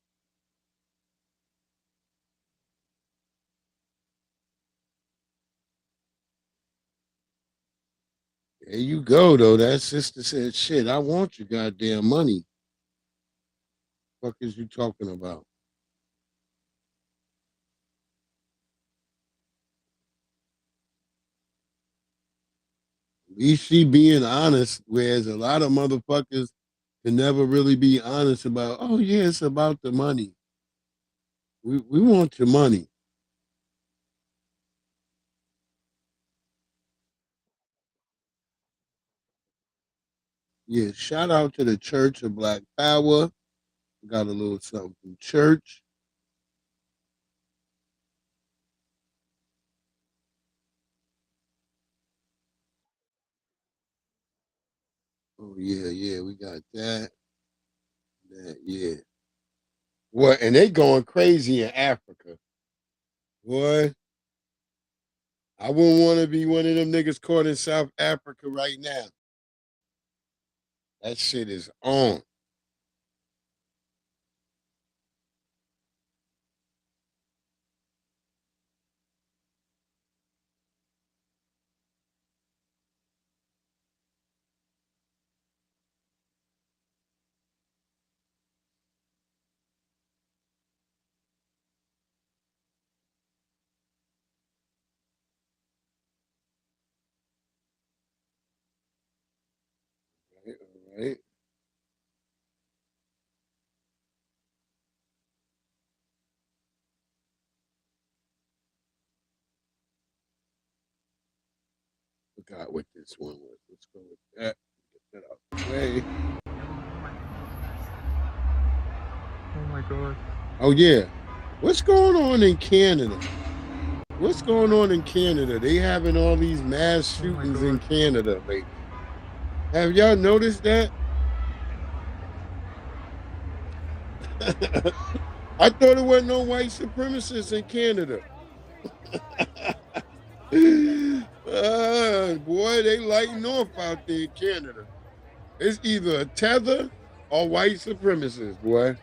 There you go, though. That sister said, shit, I want your goddamn money. What is you talking about? At least she being honest, whereas a lot of motherfuckers can never really be honest about, oh, yeah, it's about the money. We want your money. Yeah, shout out to the Church of Black Power. Got a little something from church. Oh yeah, we got that. Yeah. What? And they going crazy in Africa. Boy, I wouldn't want to be one of them niggas caught in South Africa right now. That shit is on. All right. Forgot what this one was. Let's go with that. Get that out of the way. Oh my god. Oh yeah. What's going on in Canada? What's going on in Canada? They having all these mass shootings in Canada lately. Have y'all noticed that? I thought there weren't no white supremacists in Canada. Boy, they lighting off out there in Canada. It's either a tether or white supremacists, boy.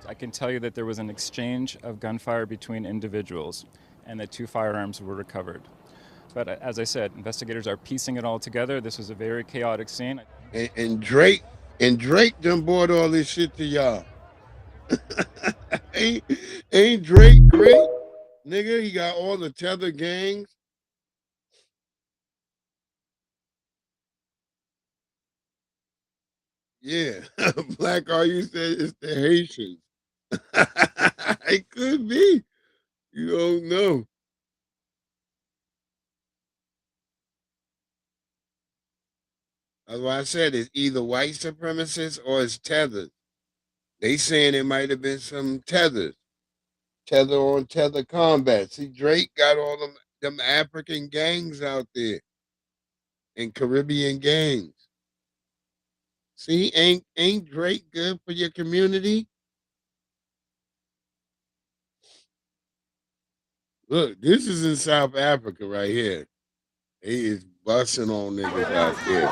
I can tell you that there was an exchange of gunfire between individuals and that 2 firearms were recovered. But as I said, investigators are piecing it all together. This was a very chaotic scene. And Drake done brought all this shit to y'all. ain't Drake great? Nigga, he got all the tether gangs. Yeah. Black R, you said it's the Haitians. It could be. You don't know. That's why I said it's either white supremacists or it's tethered. They saying it might have been some tethers. Tether on tether combat. See, Drake got all them African gangs out there and Caribbean gangs. See, ain't Drake good for your community? Look, this is in South Africa right here. He is busting on niggas out there.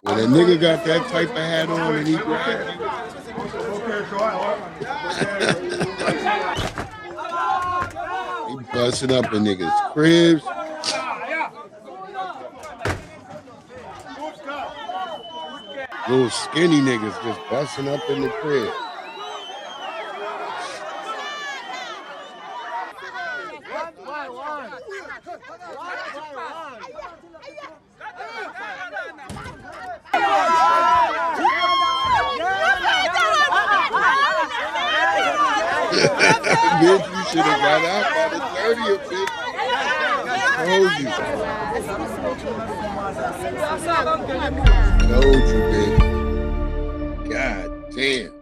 When a nigga got that type of hat on and he grabbed you, he busting up in niggas' cribs. Little skinny niggas just busting up in the crib. Bitch, you should have got out by the 30th, bitch. Told you, bitch. God damn.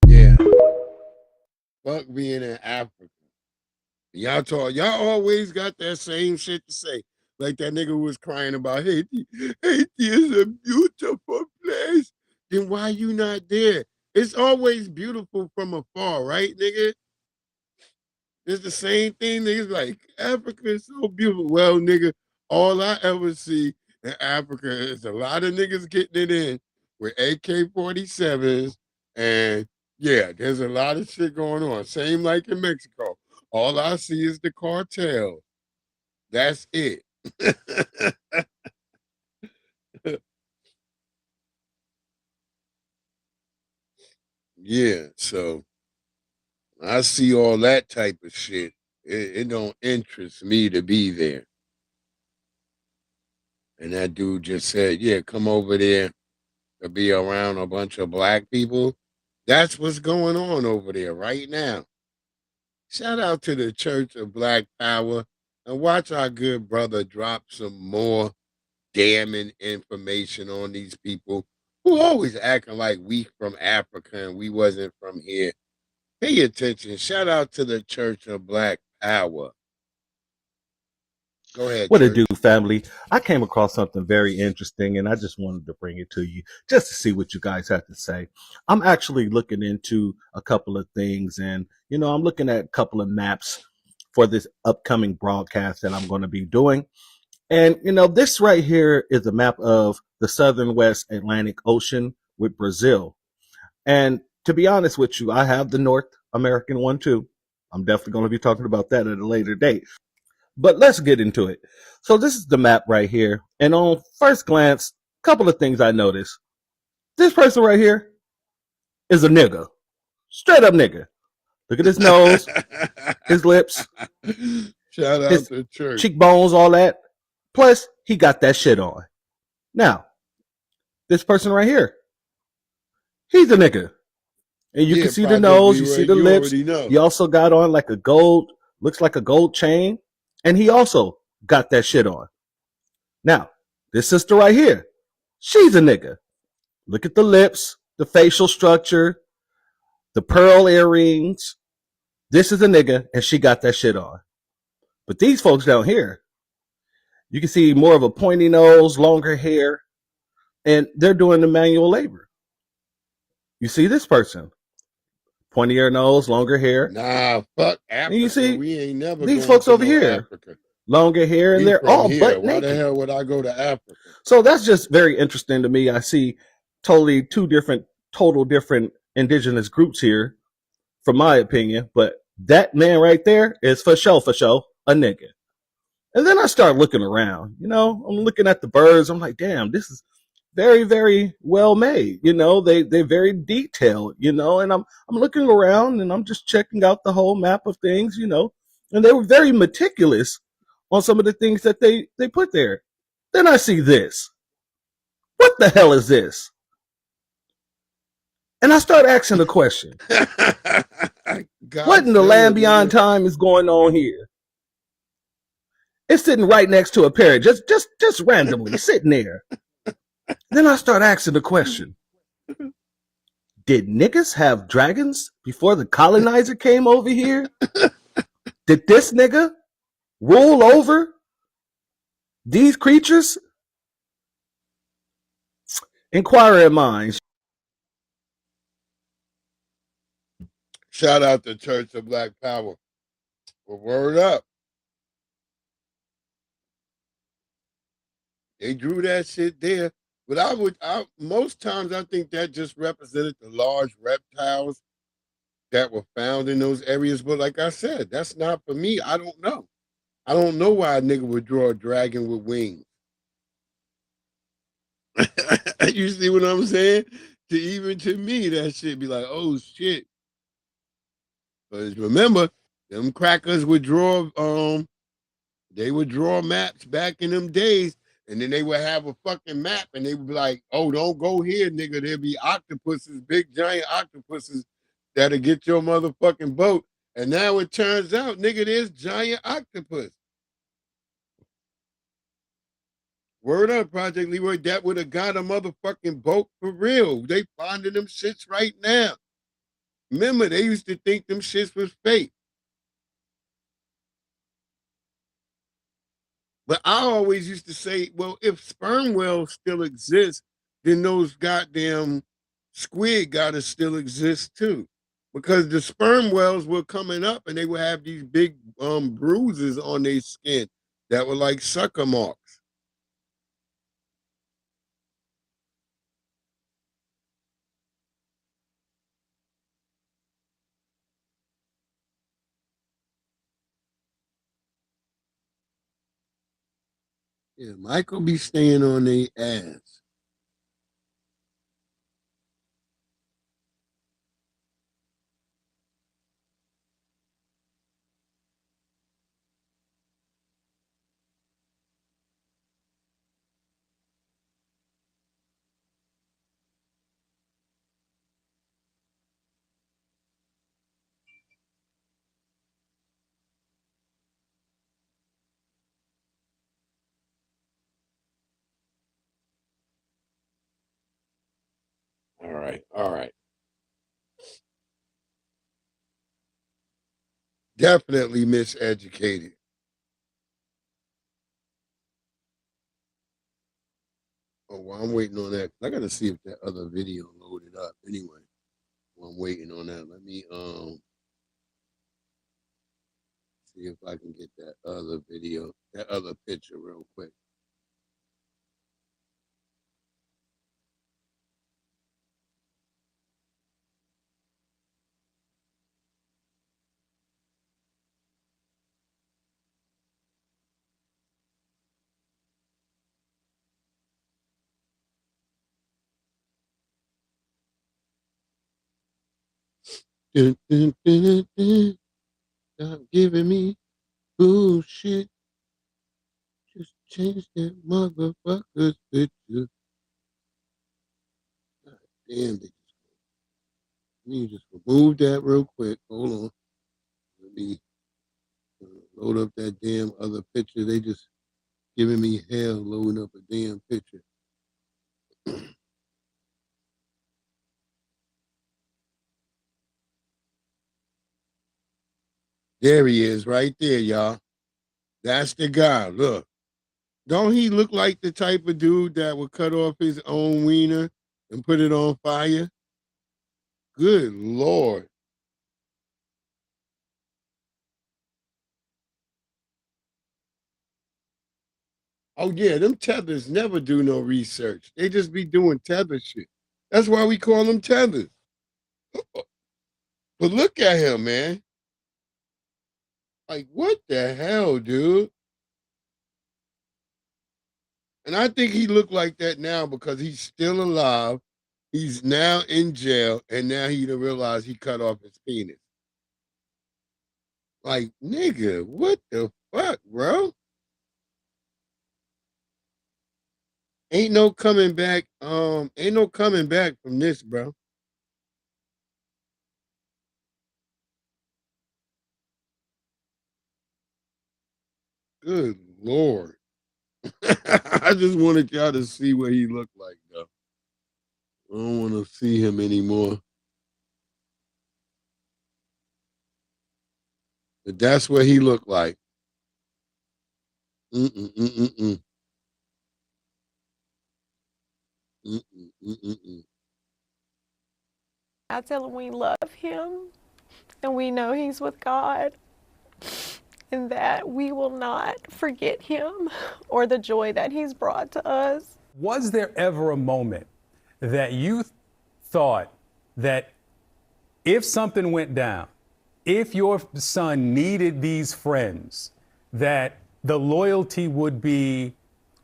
Yeah. Fuck being in Africa. Y'all always got that same shit to say. Like that nigga was crying about Haiti. Haiti is a beautiful place. Then why you not there? It's always beautiful from afar, right, nigga? It's the same thing. Niggas like, Africa is so beautiful. Well, nigga, all I ever see in Africa is a lot of niggas getting it in with AK-47s. And yeah, there's a lot of shit going on. Same like in Mexico. All I see is the cartel. That's it. Yeah, so I see all that type of shit. It don't interest me to be there. And that dude just said, yeah, come over there to be around a bunch of black people. That's what's going on over there right now. Shout out to the Church of Black Power, and watch our good brother drop some more damning information on these people who always acting like we from Africa and we wasn't from here. Pay attention. Shout out to the Church of Black Power. Go ahead. What it do, family? I came across something very interesting and I just wanted to bring it to you just to see what you guys have to say. I'm actually looking into a couple of things, and I'm looking at a couple of maps for this upcoming broadcast that I'm going to be doing. And this right here is a map of the southern West Atlantic Ocean with Brazil. And to be honest with you, I have the North American one too. I'm definitely going to be talking about that at a later date. But let's get into it. So this is the map right here. And on first glance, a couple of things I noticed. This person right here is a nigga. Straight up nigga. Look at his nose, his lips, Shout out his to church. cheekbones, all that. Plus, he got that shit on. Now, this person right here, he's a nigga. And you can see the nose, you see the lips. He also got on like a gold, looks like a gold chain. And he also got that shit on. Now, this sister right here, she's a nigga. Look at the lips, the facial structure, the pearl earrings. This is a nigga, and she got that shit on. But these folks down here, you can see more of a pointy nose, longer hair, and they're doing the manual labor. You see this person, pointier nose, longer hair. Nah, fuck Africa. And you see we ain't never these going folks to over no here, Africa. longer hair, and We they're from all here. butt Why naked. the hell would I go to Africa? So that's just very interesting to me. I see totally two different, total different indigenous groups here, from my opinion. But that man right there is for sure, a nigga. And then I start looking around, I'm looking at the birds. I'm like, damn, this is very, very well made. They're very detailed, and I'm looking around and I'm just checking out the whole map of things, and they were very meticulous on some of the things that they put there. Then I see this. What the hell is this? And I start asking the question. What in the land beyond time is going on here? It's sitting right next to a parrot, just randomly sitting there. Then I start asking the question. Did niggas have dragons before the colonizer came over here? Did this nigga rule over these creatures? Inquiring minds. Shout out to Church of Black Power. Well, word up. They drew that shit there. But most times I think that just represented the large reptiles that were found in those areas. But like I said, that's not for me. I don't know. I don't know why a nigga would draw a dragon with wings. You see what I'm saying? Even to me, that shit be like, oh shit. But remember, them crackers would draw they would draw maps back in them days, and then they would have a fucking map and they would be like, oh, don't go here, nigga. There'll be octopuses, big giant octopuses that'll get your motherfucking boat. And now it turns out, nigga, there's giant octopus. Word up, Project Leroy, that would have got a motherfucking boat for real. They finding them shits right now. Remember, they used to think them shits was fake. But I always used to say, well, if sperm whales still exist, then those goddamn squid gotta still exist too. Because the sperm whales were coming up and they would have these big bruises on their skin that were like sucker marks. Yeah, Michael be staying on their ass. right. All right. Definitely miseducated. Oh, well, I'm waiting on that. I gotta see if that other video loaded up anyway. Well, I'm waiting on that. Let me see if I can get that other video, that other picture real quick. Dun, dun, dun, dun, dun. Stop giving me bullshit. Just change that motherfucker's picture. God damn it. Let me just remove that real quick. Hold on. Let me load up that damn other picture. They just giving me hell loading up a damn picture. There he is right there, y'all. That's the guy. Look. Don't he look like the type of dude that would cut off his own wiener and put it on fire? Good Lord. Oh, yeah, them tethers never do no research. They just be doing tether shit. That's why we call them tethers. But look at him, man. Like, what the hell, dude? And I think he looked like that now because he's still alive. He's now in jail, and now he done realize he cut off his penis. Like, nigga, what the fuck, bro? Ain't no coming back. Ain't no coming back from this, bro. Good Lord. I just wanted y'all to see what he looked like, though. I don't want to see him anymore. But that's what he looked like. Mm-mm-mm-mm-mm. Mm-mm-mm-mm-mm. I tell him we love him and we know he's with God and that we will not forget him or the joy that he's brought to us. Was there ever a moment that you thought that if something went down, if your son needed these friends, that the loyalty would be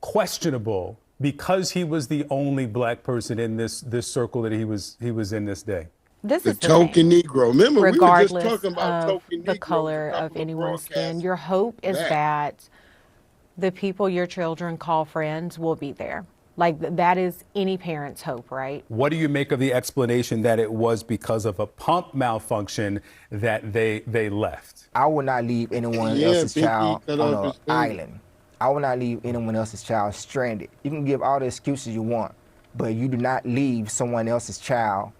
questionable because he was the only black person in this circle that he was in this day? This is the token Negro. Remember, regardless we were just talking about of token the Negroes color a couple of anyone's skin, broadcasts your hope is back. that the people your children call friends will be there. Like that is any parent's hope, right? What do you make of the explanation that it was because of a pump malfunction that they left? I would not leave anyone Yeah, else's Big E child cut on off an his finger. island. I will not leave anyone else's child stranded. You can give all the excuses you want, but you do not leave someone else's child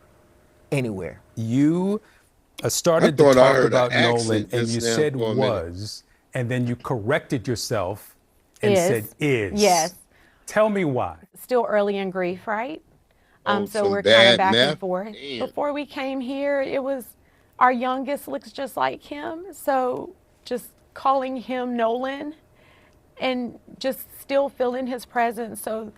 anywhere. You started to thought I talk heard about an Nolan accent and just you now said for a minute. was, and then you corrected yourself and Is. said is. Yes. Tell me why. Still early in grief, right? Oh, So some we're kind bad of back meth? and forth. Damn. Before we came here, it was our youngest looks just like him. So just calling him Nolan and just still feeling his presence. So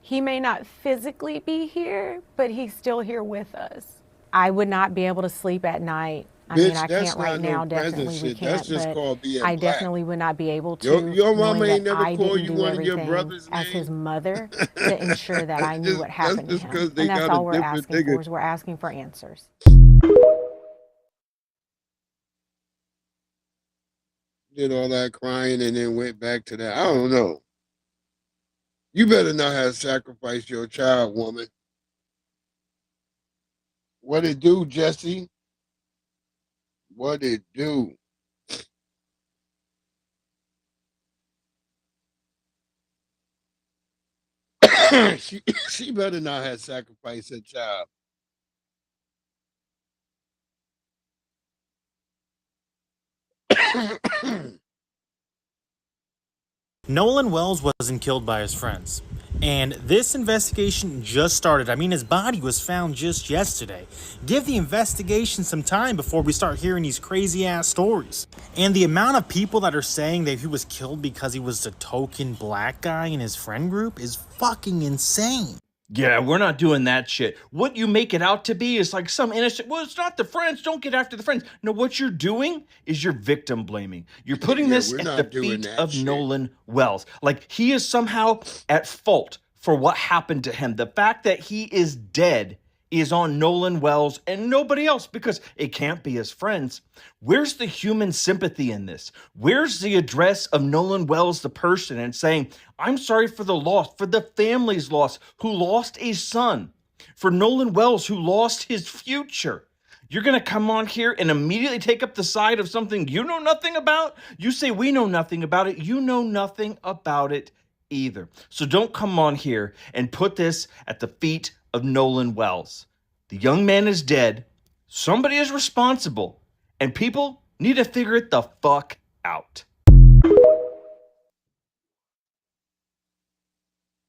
he may not physically be here, but he's still here with us. I would not be able to sleep at night. I Bitch, mean, I that's can't right not no now. present Definitely we shit. can't. That's just but called being I black. definitely would not be able to. Your mama knowing ain't that never I called didn't you do one of your everything brother's as his names? mother to ensure that I knew what happened to just him. 'cause they And that's got a all we're different asking nigga. for is we're asking for answers. Did all that crying and then went back to that. I don't know. You better not have sacrificed your child, woman. What it do, Jesse? What it do? she better not have sacrificed her child. Nolan Wells wasn't killed by his friends. And this investigation just started. I mean, his body was found just yesterday. Give the investigation some time before we start hearing these crazy ass stories. And the amount of people that are saying that he was killed because he was the token black guy in his friend group is fucking insane. Yeah, we're not doing that shit. What you make it out to be is like some innocent, well, it's not the friends, don't get after the friends. No, what you're doing is you're victim blaming. You're putting this at the feet of Nolan Wells. Like he is somehow at fault for what happened to him. The fact that he is dead is on Nolan Wells and nobody else because it can't be his friends. Where's the human sympathy in this? Where's the address of Nolan Wells, the person, and saying, I'm sorry for the loss, for the family's loss, who lost a son, for Nolan Wells, who lost his future. You're going to come on here and immediately take up the side of something you know nothing about? You say we know nothing about it. You know nothing about it either. So don't come on here and put this at the feet of Nolan Wells. The young man is dead. Somebody is responsible. And people need to figure it the fuck out.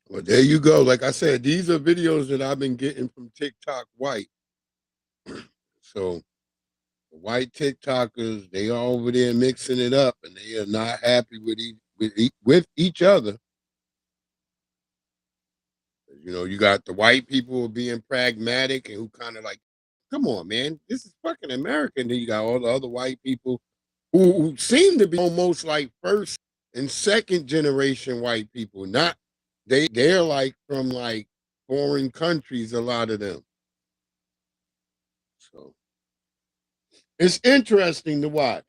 Well, there you go. Like I said, these are videos that I've been getting from TikTok White. So the white TikTokers, they are over there mixing it up, and they are not happy with each other. You know, you got the white people being pragmatic and who kind of like, come on, man, this is fucking America. And then you got all the other white people who seem to be almost like first and second generation white people. Not they're like from like foreign countries, a lot of them. So it's interesting to watch.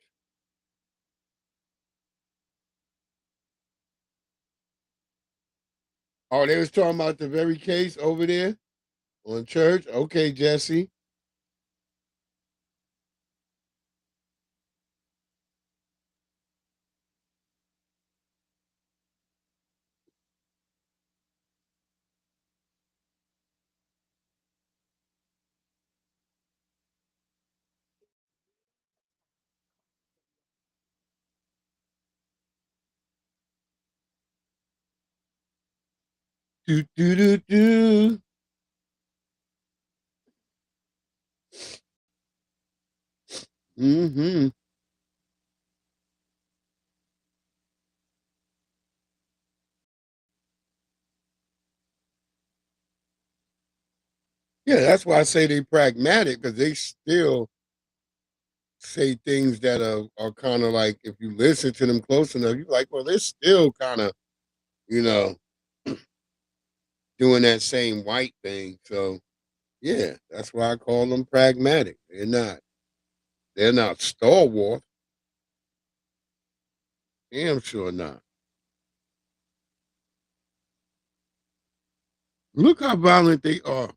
Oh, they was talking about the very case over there on church. Okay, Jesse. Do do do do. Mm-hmm. Yeah, that's why I say they pragmatic, because they still say things that are kind of like, if you listen to them close enough, you're like, well, they're still kind of, you know, doing that same white thing. So yeah, that's why I call them pragmatic. They're not stalwart. Damn sure not. Look how violent they are.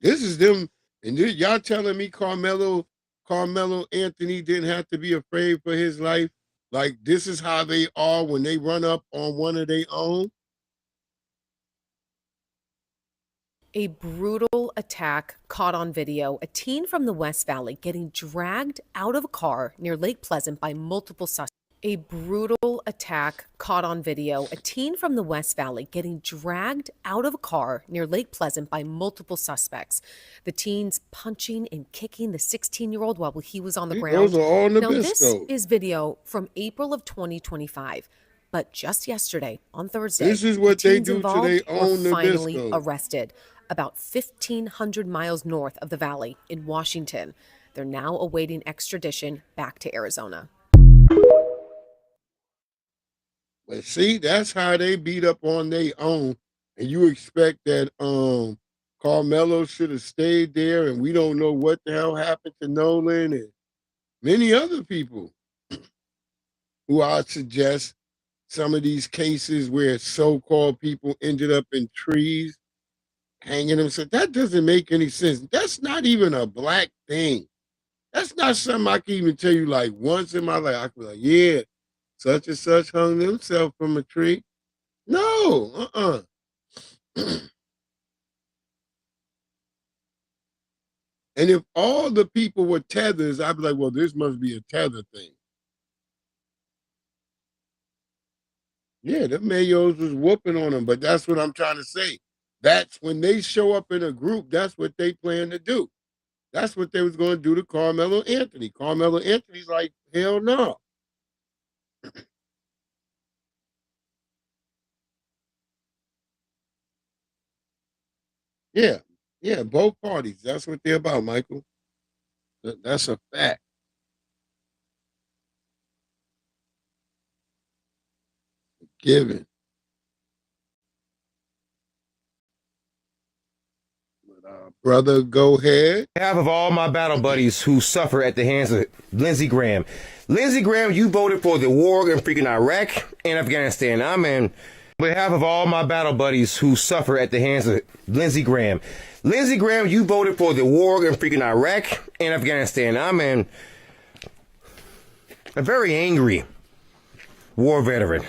This is them, and y'all telling me Carmelo Anthony didn't have to be afraid for his life? Like, this is how they are when they run up on one of their own? A brutal attack caught on video. A teen from the West Valley getting dragged out of a car near Lake Pleasant by multiple suspects. A brutal attack caught on video. A teen from the West Valley getting dragged out of a car near Lake Pleasant by multiple suspects. The teens punching and kicking the 16-year-old while he was on the ground. Those are all Now, Nabisco. this is video from April of 2025. But just yesterday, on Thursday, This is what the they teens do to involved their own were finally Nabisco. arrested about 1,500 miles north of the valley in Washington. They're now awaiting extradition back to Arizona. But see, that's how they beat up on their own. And you expect that Carmelo should have stayed there, and we don't know what the hell happened to Nolan and many other people who I suggest some of these cases where so-called people ended up in trees hanging themselves. That doesn't make any sense. That's not even a black thing. That's not something I can even tell you like once in my life. I can be like, yeah, such and such hung themselves from a tree. No, And if all the people were tethers, I'd be like, well, this must be a tether thing. Yeah, the Mayos was whooping on them, but that's what I'm trying to say. That's when they show up in a group, that's what they plan to do. That's what they was going to do to Carmelo Anthony. Carmelo Anthony's like, hell no. Yeah, yeah, both parties. That's what they're about, Michael. That's a fact. Given. Brother, go ahead. On behalf of all my battle buddies who suffer at the hands of Lindsey Graham. Lindsey Graham, you voted for the war in freaking Iraq and Afghanistan. On behalf of all my battle buddies who suffer at the hands of Lindsey Graham. Lindsey Graham, you voted for the war in freaking Iraq and Afghanistan. I'm a very angry war veteran.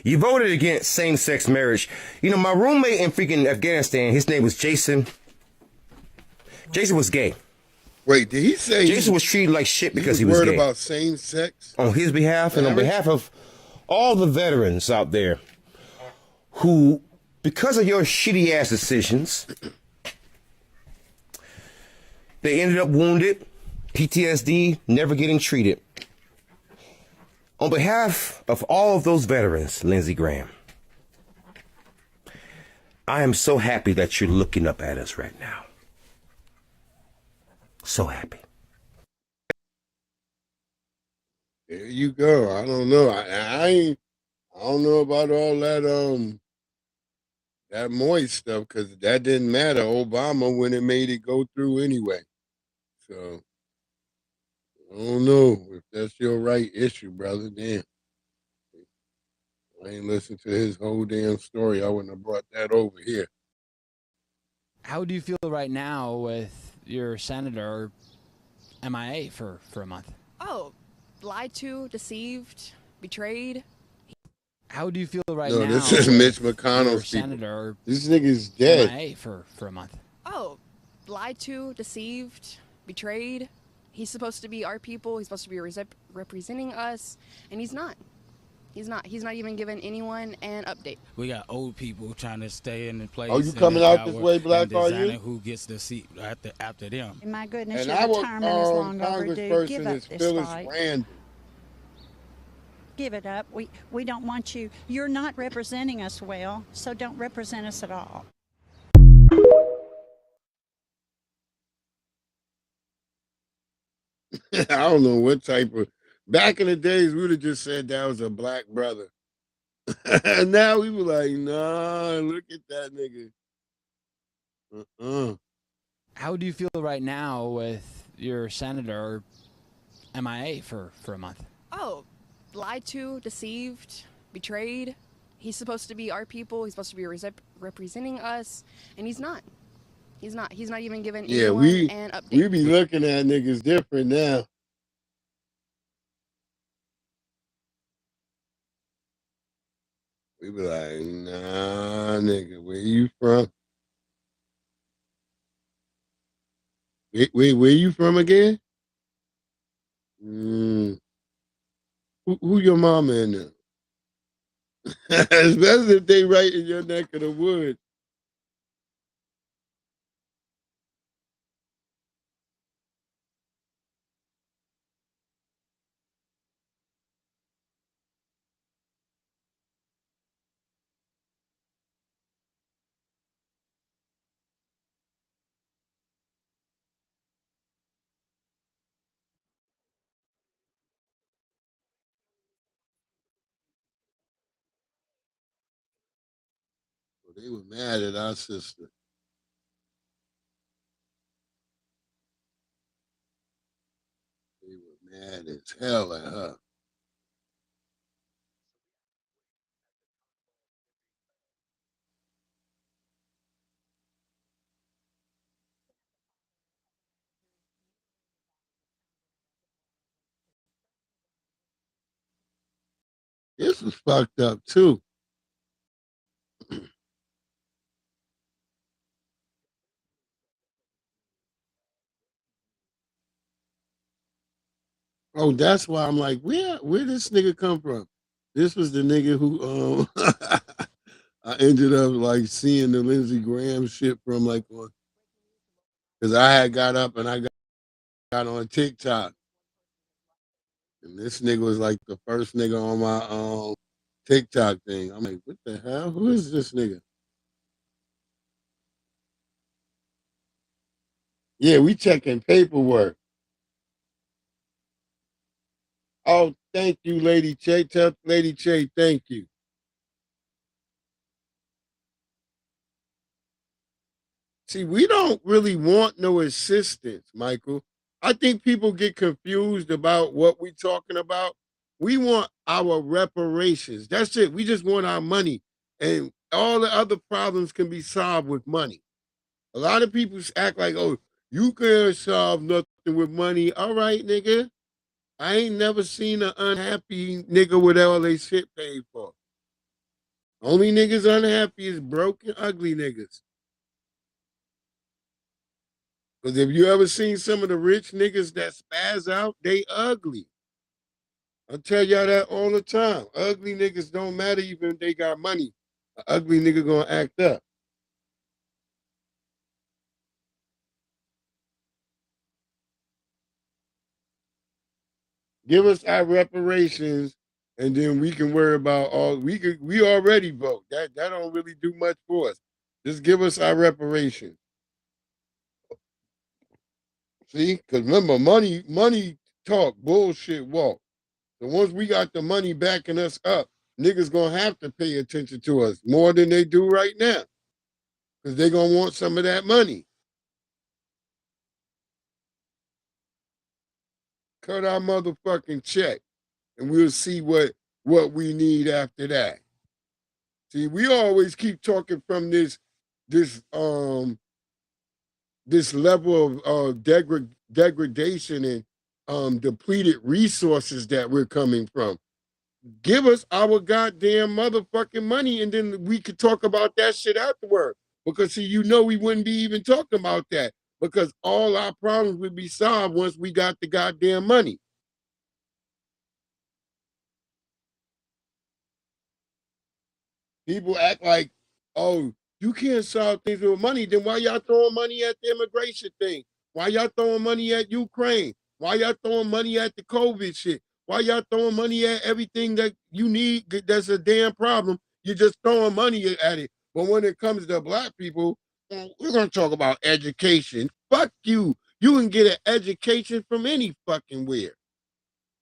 You voted against same-sex marriage. You know, my roommate in freaking Afghanistan, his name was Jason. Jason was gay. Wait, did he say Jason was treated like shit because he was worried gay? About same sex? On his behalf and on behalf of all the veterans out there who, because of your shitty ass decisions, they ended up wounded, PTSD, never getting treated. On behalf of all of those veterans, Lindsey Graham, I am so happy that you're looking up at us right now. So happy. There you go. I don't know. I don't know about all that that moist stuff because that didn't matter. Obama when it made it go through anyway. So I don't know if that's your right issue, brother. Damn. I ain't listened to his whole damn story. I wouldn't have brought that over here. How do you feel right now with your senator MIA for a month? Oh, lied to, deceived, betrayed. How do you feel right now? No, this is Mitch McConnell's senator. This nigga's dead. MIA for a month. Oh, lied to, deceived, betrayed. He's supposed to be our people. He's supposed to be representing us, and he's not. He's not. He's not even giving anyone an update. We got old people trying to stay in the place. Oh, you coming out this way, Black, are you? Who gets the seat after them? My goodness, And your retirement is long overdue. Give Congressperson up is this Phyllis fight. Randall. Give it up. We don't want you. You're not representing us well, so don't represent us at all. I don't know what type of. Back in the days, we would have just said that was a black brother. And now we were like, nah, look at that nigga. How do you feel right now with your senator MIA for a month? Oh, lied to, deceived, betrayed. He's supposed to be our people. He's supposed to be representing us, and he's not. He's not. He's not even giving anyone an update. We be looking at niggas different now. We be like, nah, nigga, where you from? Wait, where you from again? Who your mama in there? Especially if they right in your neck of the woods. They were mad at our sister. They were mad as hell at her. This was fucked up too. Oh, that's why I'm like, where this nigga come from? This was the nigga who I ended up like seeing the Lindsey Graham shit from like on, because I had got up and I got on TikTok. And this nigga was like the first nigga on my TikTok thing. I'm like, what the hell? Who is this nigga? Yeah, we checking paperwork. Oh, thank you, Lady Che. Tell Lady Che, thank you. See, we don't really want no assistance, Michael. I think people get confused about what we're talking about. We want our reparations. That's it. We just want our money. And all the other problems can be solved with money. A lot of people act like, oh, you can't solve nothing with money. All right, nigga. I ain't never seen an unhappy nigga with all they shit paid for. Only niggas unhappy is broken, ugly niggas. Because if you ever seen some of the rich niggas that spaz out, they ugly. I tell y'all that all the time. Ugly niggas don't matter even if they got money. An ugly nigga gonna act up. Give us our reparations, and then we can worry about all we already vote. That don't really do much for us. Just give us our reparations. See, because remember, money talk, bullshit walk. So once we got the money backing us up, niggas gonna have to pay attention to us more than they do right now. Because they gonna want some of that money. Cut our motherfucking check, and we'll see what we need after that. See, we always keep talking from this level of degradation and depleted resources that we're coming from. Give us our goddamn motherfucking money, and then we could talk about that shit afterward. Because see, we wouldn't be even talking about that, because all our problems would be solved once we got the goddamn money. People act like, oh, you can't solve things with money. Then why y'all throwing money at the immigration thing? Why y'all throwing money at Ukraine? Why y'all throwing money at the COVID shit? Why y'all throwing money at everything that you need that's a damn problem? You're just throwing money at it. But when it comes to black people, we're going to talk about education. Fuck you. You can get an education from any fucking where.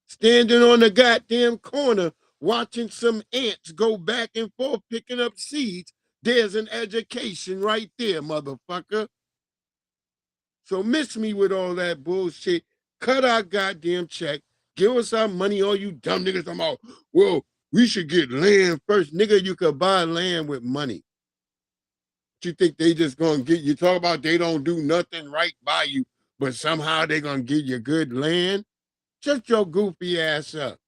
Standing on the goddamn corner, watching some ants go back and forth picking up seeds. There's an education right there, motherfucker. So miss me with all that bullshit. Cut our goddamn check. Give us our money. All you dumb niggas talking about, well, we should get land first. Nigga, you could buy land with money. You think they just gonna get you? Talk about they don't do nothing right by you, but somehow they gonna give you good land? Shut your goofy ass up.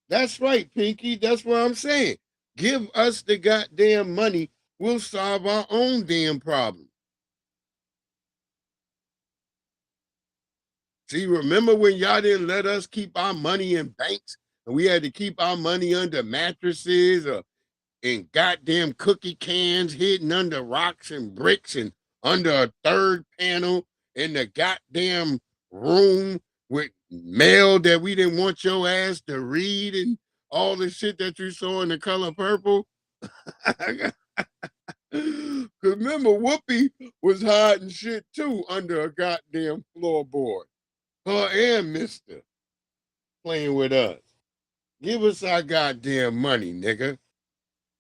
That's right, Pinky. That's what I'm saying. Give us the goddamn money. We'll solve our own damn problem. See, remember when y'all didn't let us keep our money in banks and we had to keep our money under mattresses or in goddamn cookie cans hidden under rocks and bricks and under a third panel in the goddamn room with mail that we didn't want your ass to read and all the shit that you saw in The Color Purple? Remember, Whoopi was hiding shit too under a goddamn floorboard. Her and Mister playing with us. Give us our goddamn money, nigga.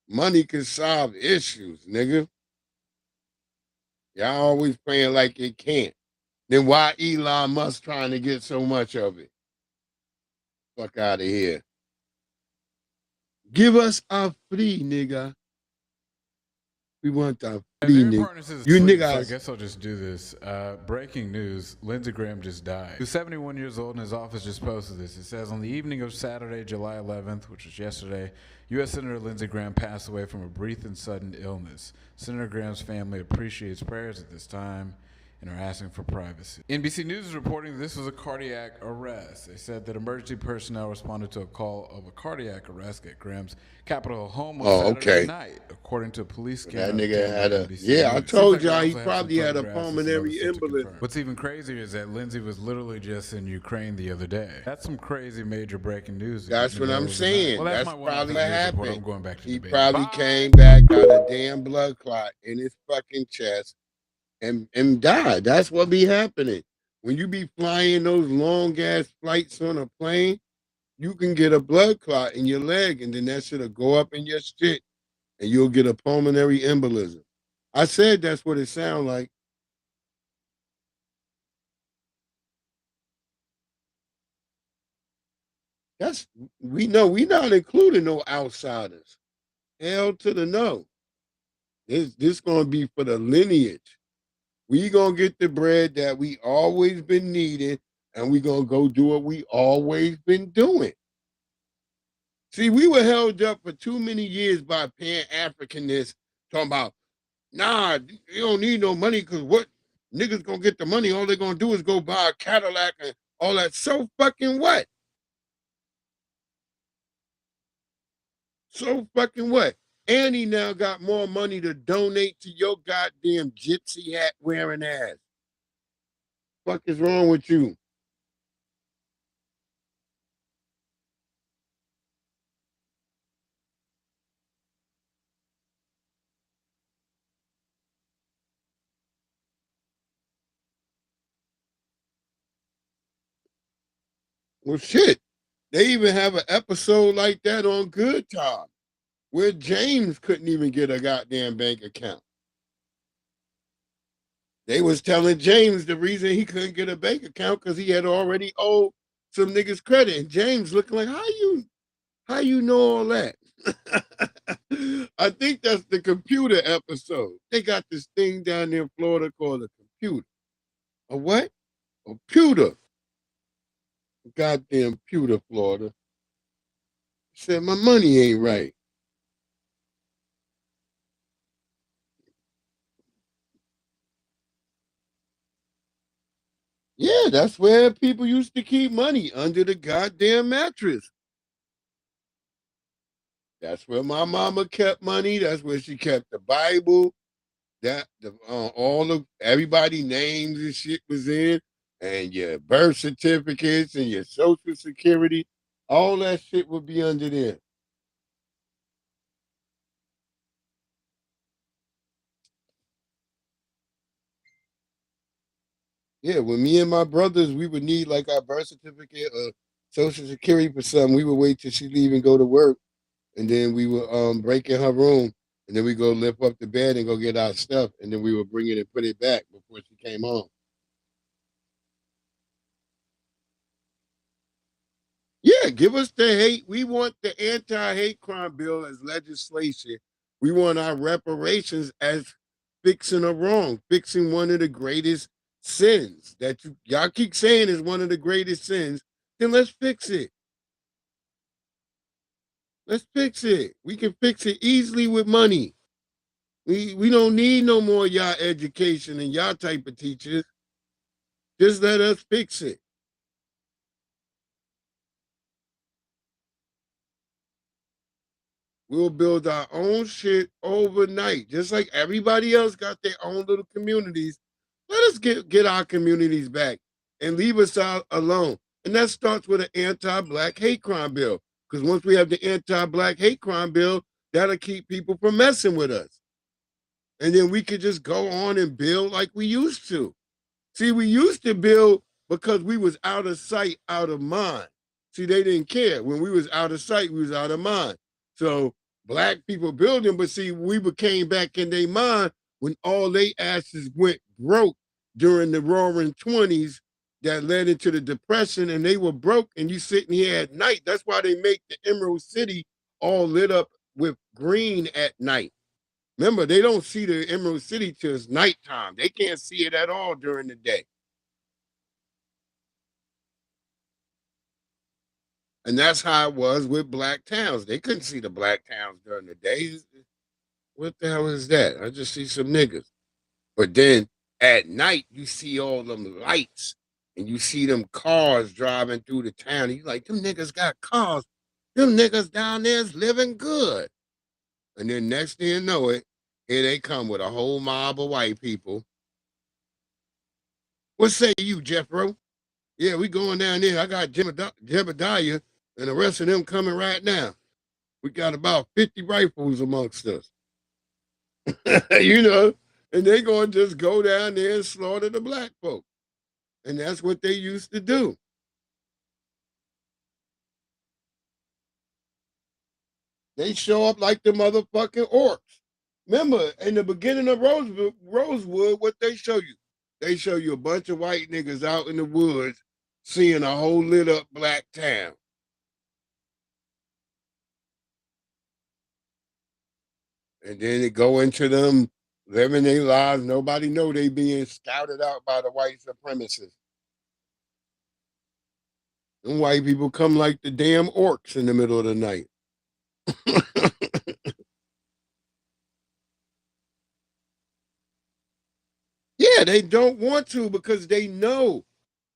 Money can solve issues, nigga. Y'all always playing like it can't. Then why Elon Musk trying to get so much of it? Fuck out of here. Give us our free, nigga. We want our You Aaron Partners is you asleep, so I niggas. guess I'll just do this. Breaking news, Lindsey Graham just died. He was 71 years old and his office just posted this. It says, on the evening of Saturday, July 11th, which was yesterday, U.S. Senator Lindsey Graham passed away from a brief and sudden illness. Senator Graham's family appreciates prayers at this time and are asking for privacy. NBC News is reporting this was a cardiac arrest. They said that emergency personnel responded to a call of a cardiac arrest at Graham's Capitol home on Saturday night, according to police That nigga had a I told y'all he probably had a pulmonary embolism. What's even crazier is that Lindsey was literally just in Ukraine the other day. That's some crazy major breaking news. That's what I'm saying. Well, that's my one probably what news report. happened. I'm going back to He the probably debate. came back, got a damn blood clot in his fucking chest, and died. That's what be happening. When you be flying those long ass flights on a plane, you can get a blood clot in your leg, and then that shit'll go up in your shit, and you'll get a pulmonary embolism. I said that's what it sounds like. We know we not including no outsiders. Hell to the no. This gonna be for the lineage. We gonna get the bread that we always been needing, and we gonna go do what we always been doing. See, we were held up for too many years by Pan-Africanists talking about, nah, you don't need no money because what niggas gonna get the money? All they're gonna do is go buy a Cadillac and all that. So fucking what? So fucking what? And he now got more money to donate to your goddamn gypsy hat wearing ass. Fuck is wrong with you? Well, shit. They even have an episode like that on Good Time, where James couldn't even get a goddamn bank account. They was telling James the reason he couldn't get a bank account because he had already owed some niggas credit. And James looking like, how you know all that? I think that's the computer episode. They got this thing down there in Florida called a computer. A what? A pewter. Goddamn pewter, Florida. Said my money ain't right. Yeah, that's where people used to keep money, under the goddamn mattress. That's where my mama kept money. That's where she kept the Bible. All of everybody names and shit was in, and your birth certificates and your social security. All that shit would be under there. Yeah, when me and my brothers, we would need like our birth certificate or social security for something. We would wait till she leave and go to work, and then we would break in her room, and then we go lift up the bed and go get our stuff, and then we would bring it and put it back before she came home. Yeah, give us the hate. We want the anti-hate crime bill as legislation. We want our reparations as fixing a wrong, fixing one of the greatest sins that y'all keep saying is one of the greatest sins. Then let's fix it. Let's fix it. We can fix it easily with money. We don't need no more y'all education and y'all type of teachers. Just let us fix it. We'll build our own shit overnight, just like everybody else got their own little communities. Let us get our communities back and leave us out alone. And that starts with an anti-black hate crime bill. Because once we have the anti-black hate crime bill, that'll keep people from messing with us. And then we could just go on and build like we used to. See, we used to build because we was out of sight, out of mind. See, they didn't care. When we was out of sight, we was out of mind. So black people building, but see, we came back in their mind when all they asses went broke during the roaring 20s that led into the Depression, and they were broke, and you sitting here at night. That's why they make the Emerald City all lit up with green at night. Remember, they don't see the Emerald City till it's nighttime. They can't see it at all during the day. And that's how it was with black towns. They couldn't see the black towns during the day. What the hell is that? I just see some niggas. But then at night, you see all them lights and you see them cars driving through the town. And you like, them niggas got cars. Them niggas down there is living good. And then next thing you know it, here they come with a whole mob of white people. What say you, Jeffro? Yeah, we going down there. I got Jebediah and the rest of them coming right now. We got about 50 rifles amongst us. You know, and they going to just go down there and slaughter the black folk. And that's what they used to do. They show up like the motherfucking orcs. Remember, in the beginning of Rosewood, what they show you? They show you a bunch of white niggas out in the woods seeing a whole lit up black town. And then they go into them living their lives. Nobody know they being scouted out by the white supremacists. Them white people come like the damn orcs in the middle of the night. Yeah, they don't want to because they know,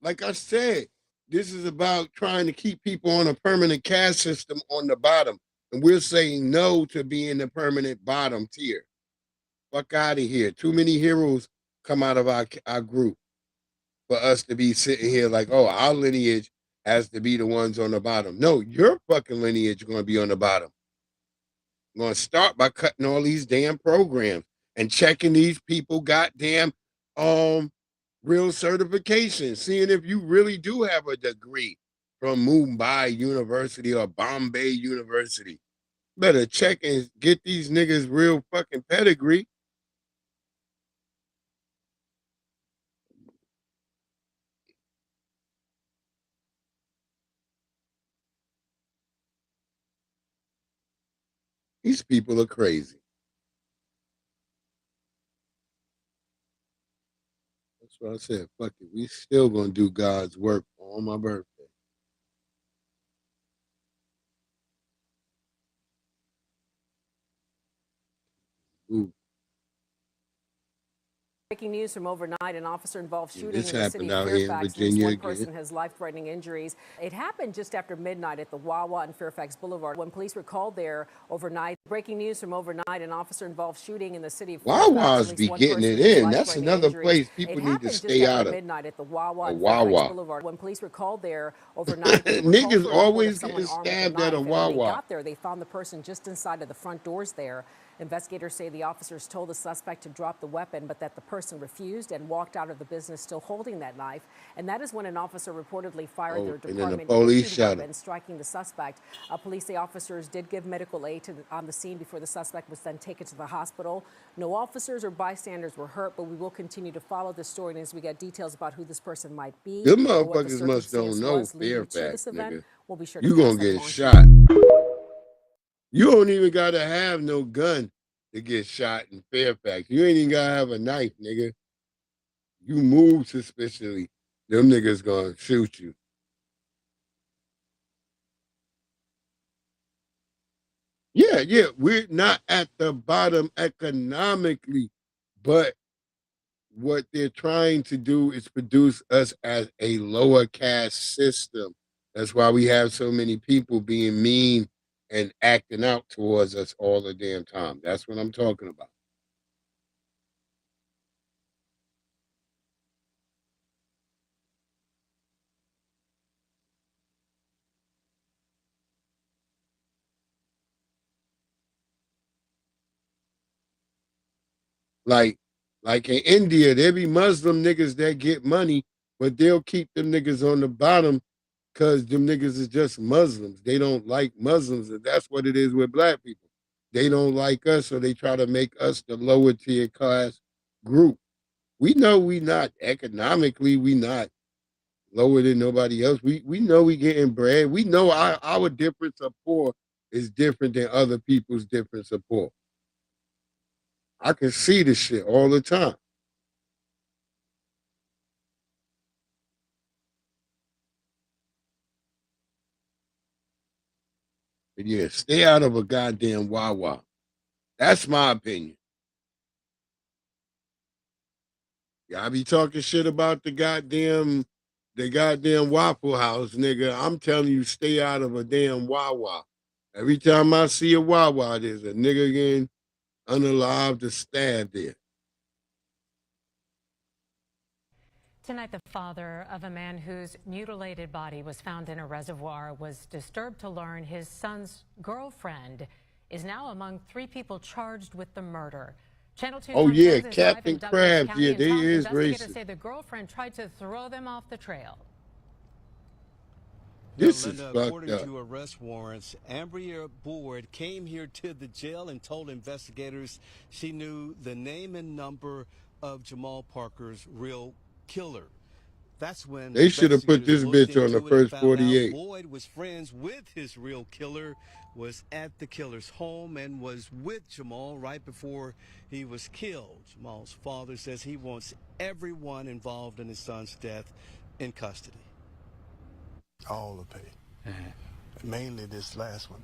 like I said, this is about trying to keep people on a permanent caste system on the bottom. And we're saying no to being the permanent bottom tier. Fuck out of here. Too many heroes come out of our group for us to be sitting here like, oh, our lineage has to be the ones on the bottom. No, your fucking lineage is going to be on the bottom. I'm going to start by cutting all these damn programs and checking these people goddamn real certifications, seeing if you really do have a degree from Mumbai University or Bombay University. Better check and get these niggas real fucking pedigree. These people are crazy. That's what I said. Fuck it. We still gonna do God's work on my birthday. Ooh. Breaking news from overnight, an officer-involved shooting This in the city happened of out here in Fairfax. Virginia One again. person has life-threatening injuries. It happened just after midnight at the Wawa and Fairfax Boulevard when police were called there overnight. Breaking news from overnight, an officer-involved shooting in the city of Fairfax. Wawa's be getting it in. That's another place people need to stay out of. Midnight at the Wawa and Wawa. Fairfax Boulevard when police were called there overnight. Niggas always getting stabbed at a When they Wawa. got there, they found the person just inside of the front doors there. Investigators say the officers told the suspect to drop the weapon, but that the person refused and walked out of the business still holding that knife. And that is when an officer reportedly fired their and then the department police issued shot him. weapon, striking the suspect. Police say officers did give medical aid on the scene before the suspect was then taken to the hospital. No officers or bystanders were hurt, but we will continue to follow this story. And as we get details about who this person might be, Them or what the motherfuckers must circumstance don't know was leading to Fairfax, this event, nigga. we'll be sure to You pass gonna that get along. shot. You don't even gotta have no gun to get shot in Fairfax. You ain't even gotta have a knife, nigga. You move suspiciously, them niggas gonna shoot you. Yeah, we're not at the bottom economically, but what they're trying to do is produce us as a lower caste system. That's why we have so many people being mean and acting out towards us all the damn time. That's what I'm talking about. Like in India, there be Muslim niggas that get money, but they'll keep them niggas on the bottom because them niggas is just Muslims. They don't like Muslims, and that's what it is with black people. They don't like us, so they try to make us the lower tier class group. We know we not economically, we not lower than nobody else. We know we getting bread. We know our difference of poor is different than other people's difference of poor. I can see the shit all the time. But yeah, stay out of a goddamn Wawa. That's my opinion. Y'all be talking shit about the goddamn Waffle House, nigga. I'm telling you, stay out of a damn Wawa. Every time I see a Wawa, there's a nigga getting unalived or stabbed there. Tonight, the father of a man whose mutilated body was found in a reservoir was disturbed to learn his son's girlfriend is now among 3 people charged with the murder. Channel 2's Oh Tom yeah, Jones is live Captain in Douglas Krabs. County, Yeah, and they Tom, is investigators racist. say the girlfriend tried to throw them off the trail. This is Linda, fucked according up. to arrest warrants, Ambria Boyd came here to the jail and told investigators she knew the name and number of Jamal Parker's real killer. That's when They should have put this investigators bitch on the looked into it and first found out 48. Boyd was friends with his real killer, was at the killer's home, and was with Jamal right before he was killed. Jamal's father says he wants everyone involved in his son's death in custody. All the pay. Mainly this last one,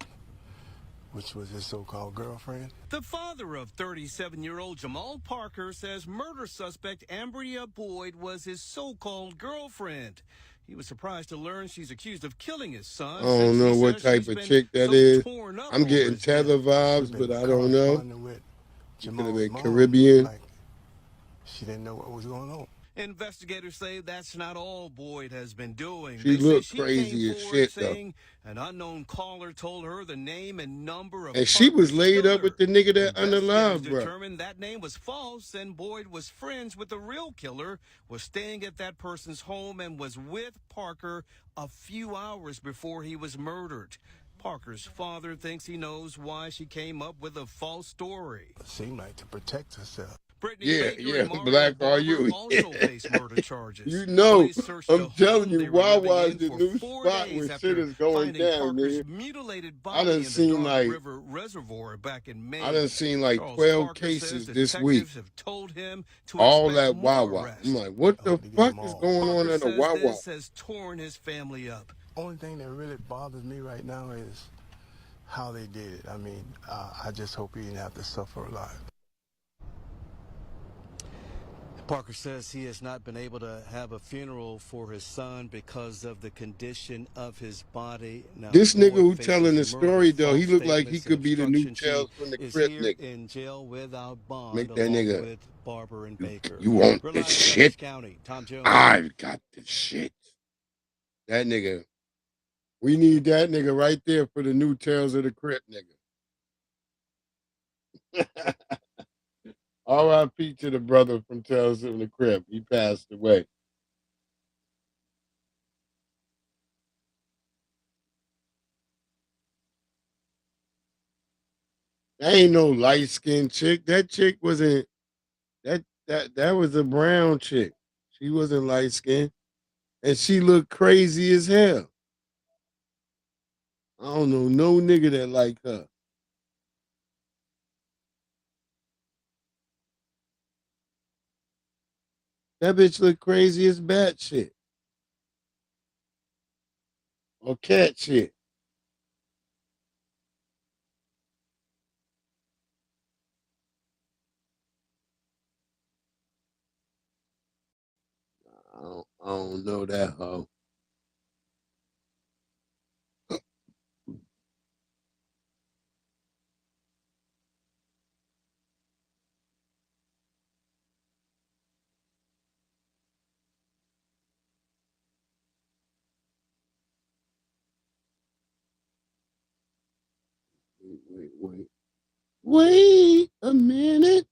which was his so-called girlfriend. The father of 37-year-old Jamal Parker says murder suspect Ambria Boyd was his so-called girlfriend. He was surprised to learn she's accused of killing his son. I don't know what type of chick that is. I'm getting Tether vibes, but I don't know. She could have been Caribbean. Like, she didn't know what was going on. Investigators say that's not all Boyd has been doing. She They say looked she crazy came as forward shit, though. saying an unknown caller told her the name and number of And she was Parker's laid killer. up with the nigga that Investigators unalived, bro. determined that name was false, and Boyd was friends with the real killer, was staying at that person's home, and was with Parker a few hours before he was murdered. Parker's father thinks he knows why she came up with a false story. It seemed like to protect herself. Yeah, Black are you? Also face murder charges. You know, Police searched I'm the telling home you, they were living Wawa's in the for new 4 spot days where after shit is going finding down, Parker's nigga. mutilated I body done in the seen Dark like River Reservoir back in May. I done seen like Charles 12 Parker cases says this week. detectives have told him to All expect at more Wawa. arrests. I'm like, what the fuck is going on Parker at a says Wawa? this has torn his family up. Only thing that really bothers me right now is how they did it. I mean, I just hope he didn't have to suffer a lot. Parker says he has not been able to have a funeral for his son because of the condition of his body. Now, This nigga Boyd who faces telling the murder, story though, he false look like he statements, could and be the new obstruction. Tales from the She is Crypt here nigga. in jail without bond, Make that along nigga. with Barber and Baker. You want We're this live in Douglas shit? County. Tom Jones. I've got the shit. That nigga. We need that nigga right there for the new Tales of the Crypt nigga. R.I.P. to the brother from Tales of the Crypt. He passed away. That ain't no light skinned chick. That chick wasn't that was a brown chick. She wasn't light skinned. And she looked crazy as hell. I don't know no nigga that like her. That bitch look crazy as bat shit. Or cat shit. I don't know that hoe. Wait a minute.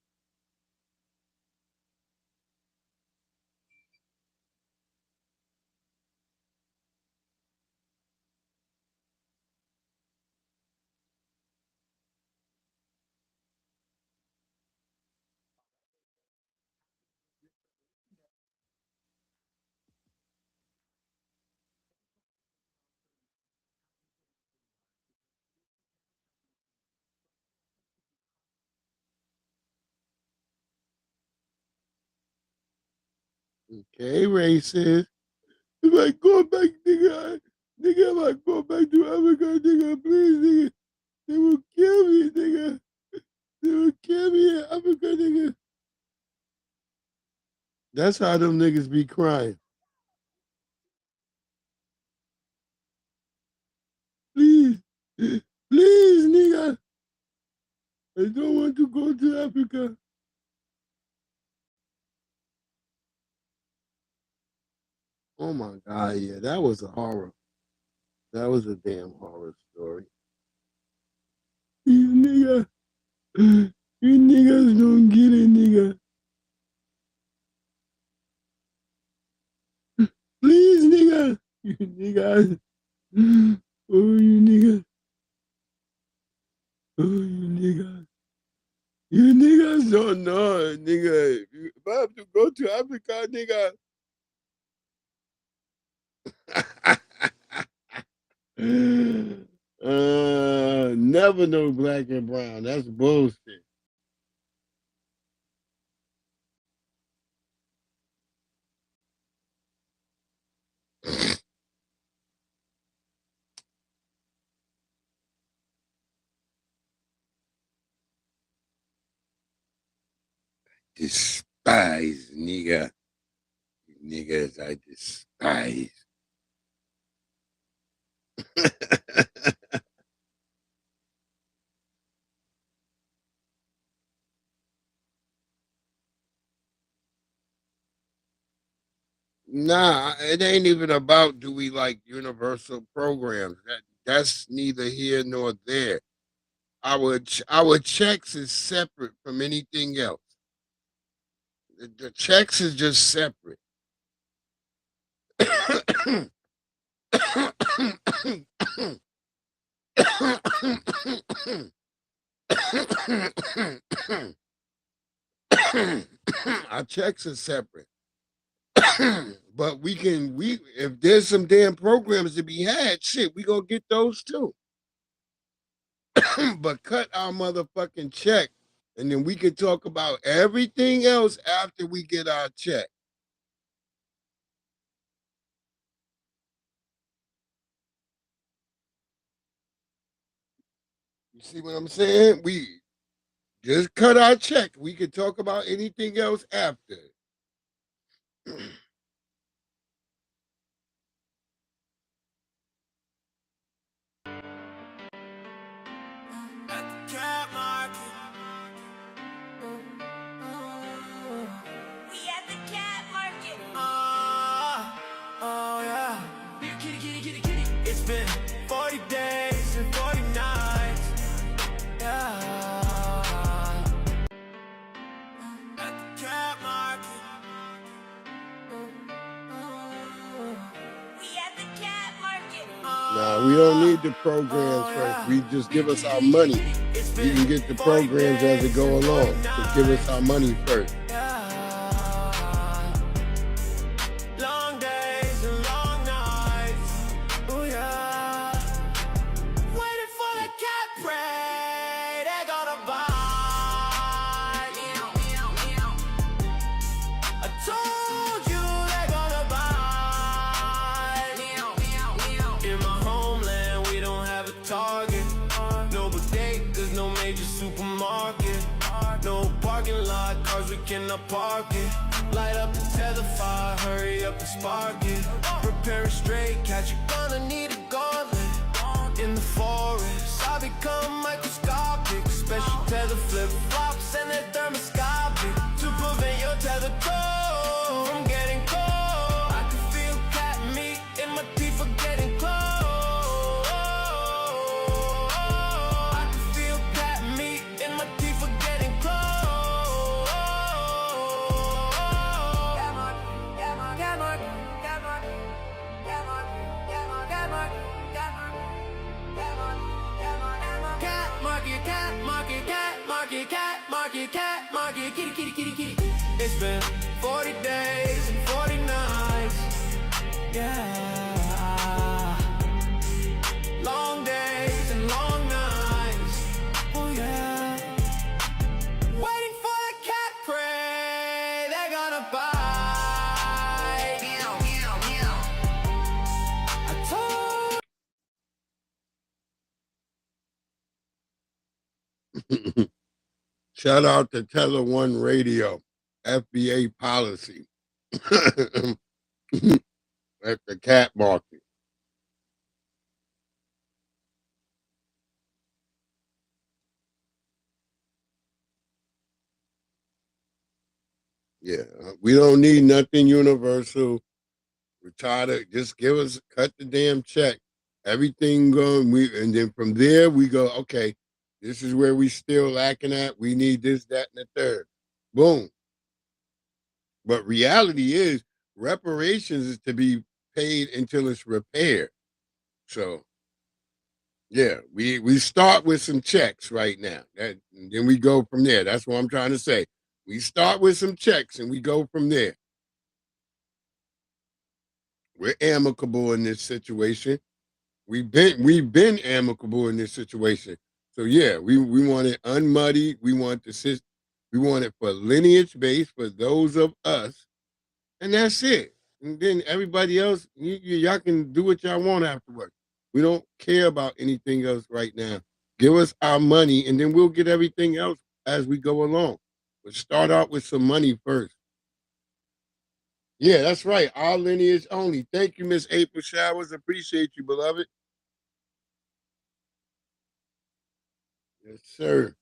Okay, racist. If I go back, nigga, if I go back to Africa, nigga, please, nigga, they will kill me, nigga. They will kill me in Africa, nigga. That's how them niggas be crying. Please, please, nigga. I don't want to go to Africa. Oh my God, yeah, that was a horror. That was a damn horror story. You nigga, you niggas don't get it, nigga. Please, nigga, you niggas. Oh, you niggas. Oh, you niggas. You niggas don't know, nigga. If I have to go to Africa, nigga. Never know black and brown. That's bullshit. Despise, nigga. Niggas, I despise. Nah, it ain't even about do we like universal programs. That's neither here nor there. Our checks is separate from anything else. The checks is just separate. Our checks are separate. But we if there's some damn programs to be had, shit, we gonna get those too. But cut our motherfucking check, and then we can talk about everything else after we get our check. You see what I'm saying? We just cut our check. We can talk about anything else after. It's been 40 days and 40 nights. Yeah. At the cat market. We at the cat market. Nah, we don't need the programs first. We just give us our money. We can get the programs as they go along. Just give us our money first. Long days and long nights. Oh yeah. Waiting for the cat prey. They're gonna bite. I told you they're gonna bite. In my homeland, we don't have a Target. No bodegas, no major supermarket. No parking lot, cars we cannot park it. Light up the tether fire, hurry up and spark it. Prepare a straight catch, you're gonna need a gauntlet. In the forest, I become microscopic. Special tether flip-flops and they're thermoscopic. To prevent your tether toe from getting cold. I can feel cat meat in my teeth for getting close. I can feel cat meat in my teeth for getting close. Cat market, kitty, kitty, kitty, kitty. It's been 40 days and 40 nights. Yeah. Long days and long nights. Oh yeah. Waiting for the cat prey. They're gonna bite. Shout out to Tether One Radio, FBA policy. At the cat market. Yeah, we don't need nothing universal. We're tired of just cut the damn check. Everything going, and then from there we go, okay, this is where we still lacking at. We need this, that, and the third. Boom. But reality is reparations is to be paid until it's repaired. So yeah, we start with some checks right now. And then we go from there. That's what I'm trying to say. We start with some checks and we go from there. We're amicable in this situation. We've been amicable in this situation. So yeah, we want it unmuddied. We want it for lineage based for those of us, and that's it. And then everybody else, y'all can do what y'all want afterwards. We don't care about anything else right now. Give us our money, and then we'll get everything else as we go along. But start out with some money first. Yeah, that's right. Our lineage only. Thank you, Miss April Showers. Appreciate you, beloved. Yes, sir.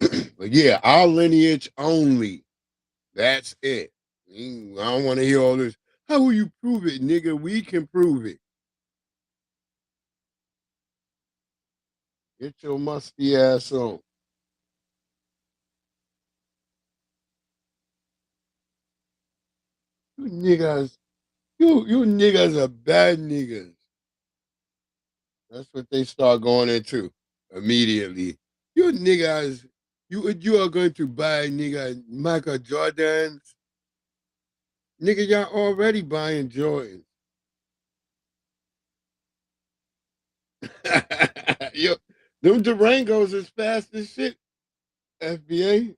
But yeah, our lineage only. That's it. I don't want to hear all this. How will you prove it, nigga? We can prove it. Get your musty ass on. You niggas, you niggas are bad niggas. That's what they start going into immediately. You niggas, you are going to buy nigga Michael Jordans. Nigga, y'all already buying Jordans. Yo, them Durangos is fast as shit, FBA.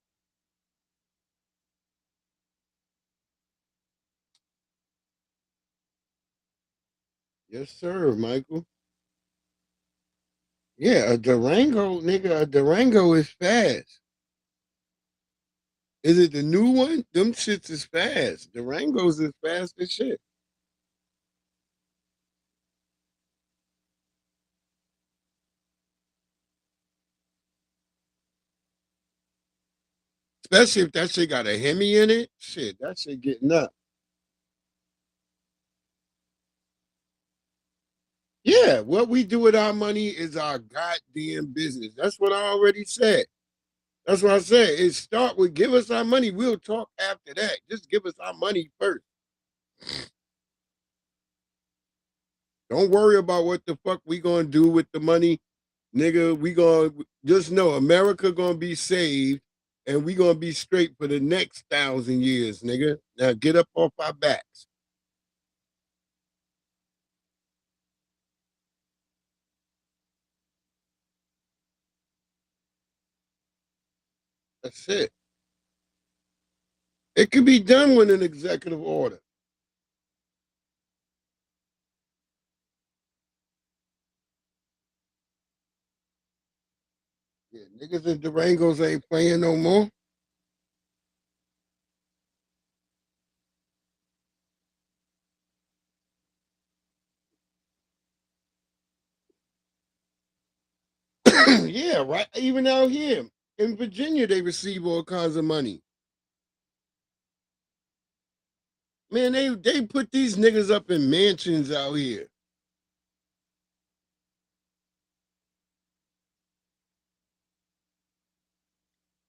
Yes, sir, Michael. Yeah, a Durango, nigga, a Durango is fast. Is it the new one? Them shits is fast. Durangos is fast as shit. Especially if that shit got a Hemi in it. Shit, that shit getting up. Yeah, what we do with our money is our goddamn business. That's what I already said. That's what I said. It start with give us our money. We'll talk after that. Just give us our money first. Don't worry about what the fuck we gonna do with the money. Nigga, we gonna just know America gonna be saved and we gonna be straight for the next 1,000 years, nigga. Now get up off our backs. That's it. It can be done with an executive order. Yeah, niggas and Durangos ain't playing no more. Yeah, right. Even out here in Virginia, they receive all kinds of money. Man, they put these niggas up in mansions out here.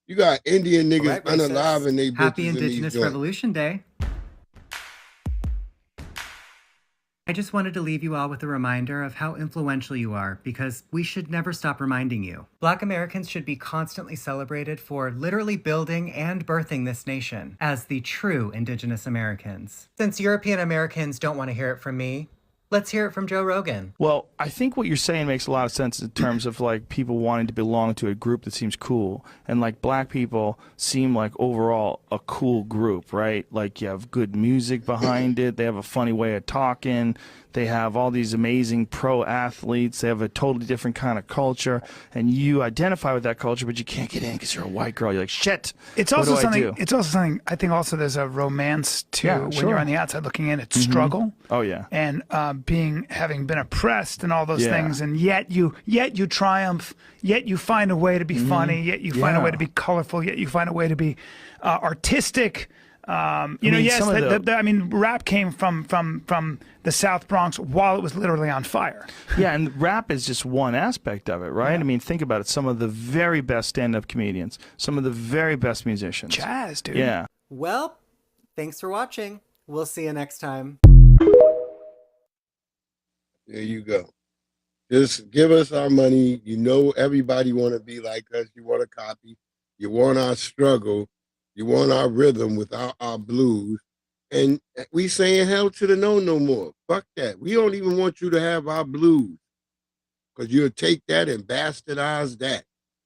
You got Indian niggas unalive and they Happy bitches in these Indigenous joints. Revolution Day. I just wanted to leave you all with a reminder of how influential you are, because we should never stop reminding you. Black Americans should be constantly celebrated for literally building and birthing this nation as the true Indigenous Americans. Since European Americans don't want to hear it from me, let's hear it from Joe Rogan. Well, I think what you're saying makes a lot of sense in terms of like people wanting to belong to a group that seems cool. And like black people seem like overall a cool group, right? Like you have good music behind it. They have a funny way of talking. They have all these amazing pro athletes. They have a totally different kind of culture, and you identify with that culture, but you can't get in because you're a white girl. You're like, shit. It's what also do I something. do? It's also something. I think also there's a romance to when sure. you're on the outside looking in. It's Mhm. struggle. Oh yeah. And having been oppressed and all those Yeah. things, and yet you triumph, yet you find a way to be funny, yet you find a way to be colorful, yet you find a way to be artistic. Yes, some of I mean, rap came from the South Bronx while it was literally on fire. Yeah, and rap is just one aspect of it, right? I mean, think about it. Some of the very best stand-up comedians, some of the very best musicians. Jazz, dude. Yeah. Well, thanks for watching. We'll see you next time. There you go. Just give us our money. You know, everybody want to be like us. You want a copy. You want our struggle. You want our rhythm without our blues. And we saying hell to the no more. Fuck that. We don't even want you to have our blues. Because you'll take that and bastardize that.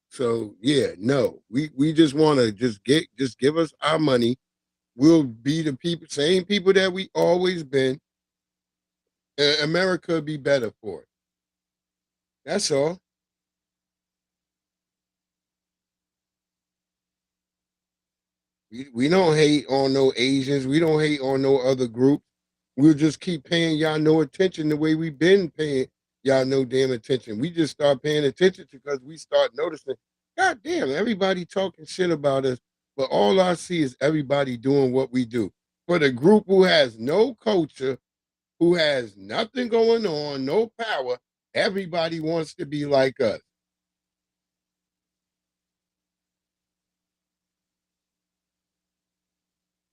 So yeah, no. We just want to just give us our money. We'll be the people, same people that we always been. America will be better for it. That's all. We don't hate on no Asians. We don't hate on no other group. We'll just keep paying y'all no attention the way we've been paying y'all no damn attention. We just start paying attention because we start noticing, God damn, everybody talking shit about us. But all I see is everybody doing what we do. For the group who has no culture, who has nothing going on, no power, everybody wants to be like us.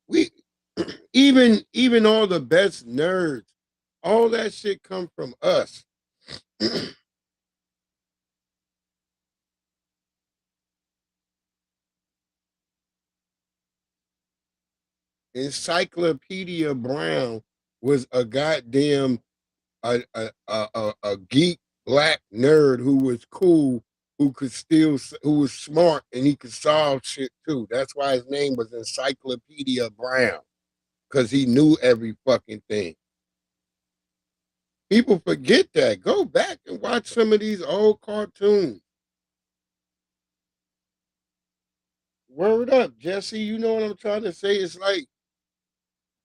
We even all the best nerds, all that shit come from us. Encyclopedia Brown was a goddamn a geek black nerd who was cool, who was smart, and he could solve shit too. That's why his name was Encyclopedia Brown, because he knew every fucking thing. People forget that. Go back and watch some of these old cartoons. Word up, Jesse. You know what I'm trying to say? It's like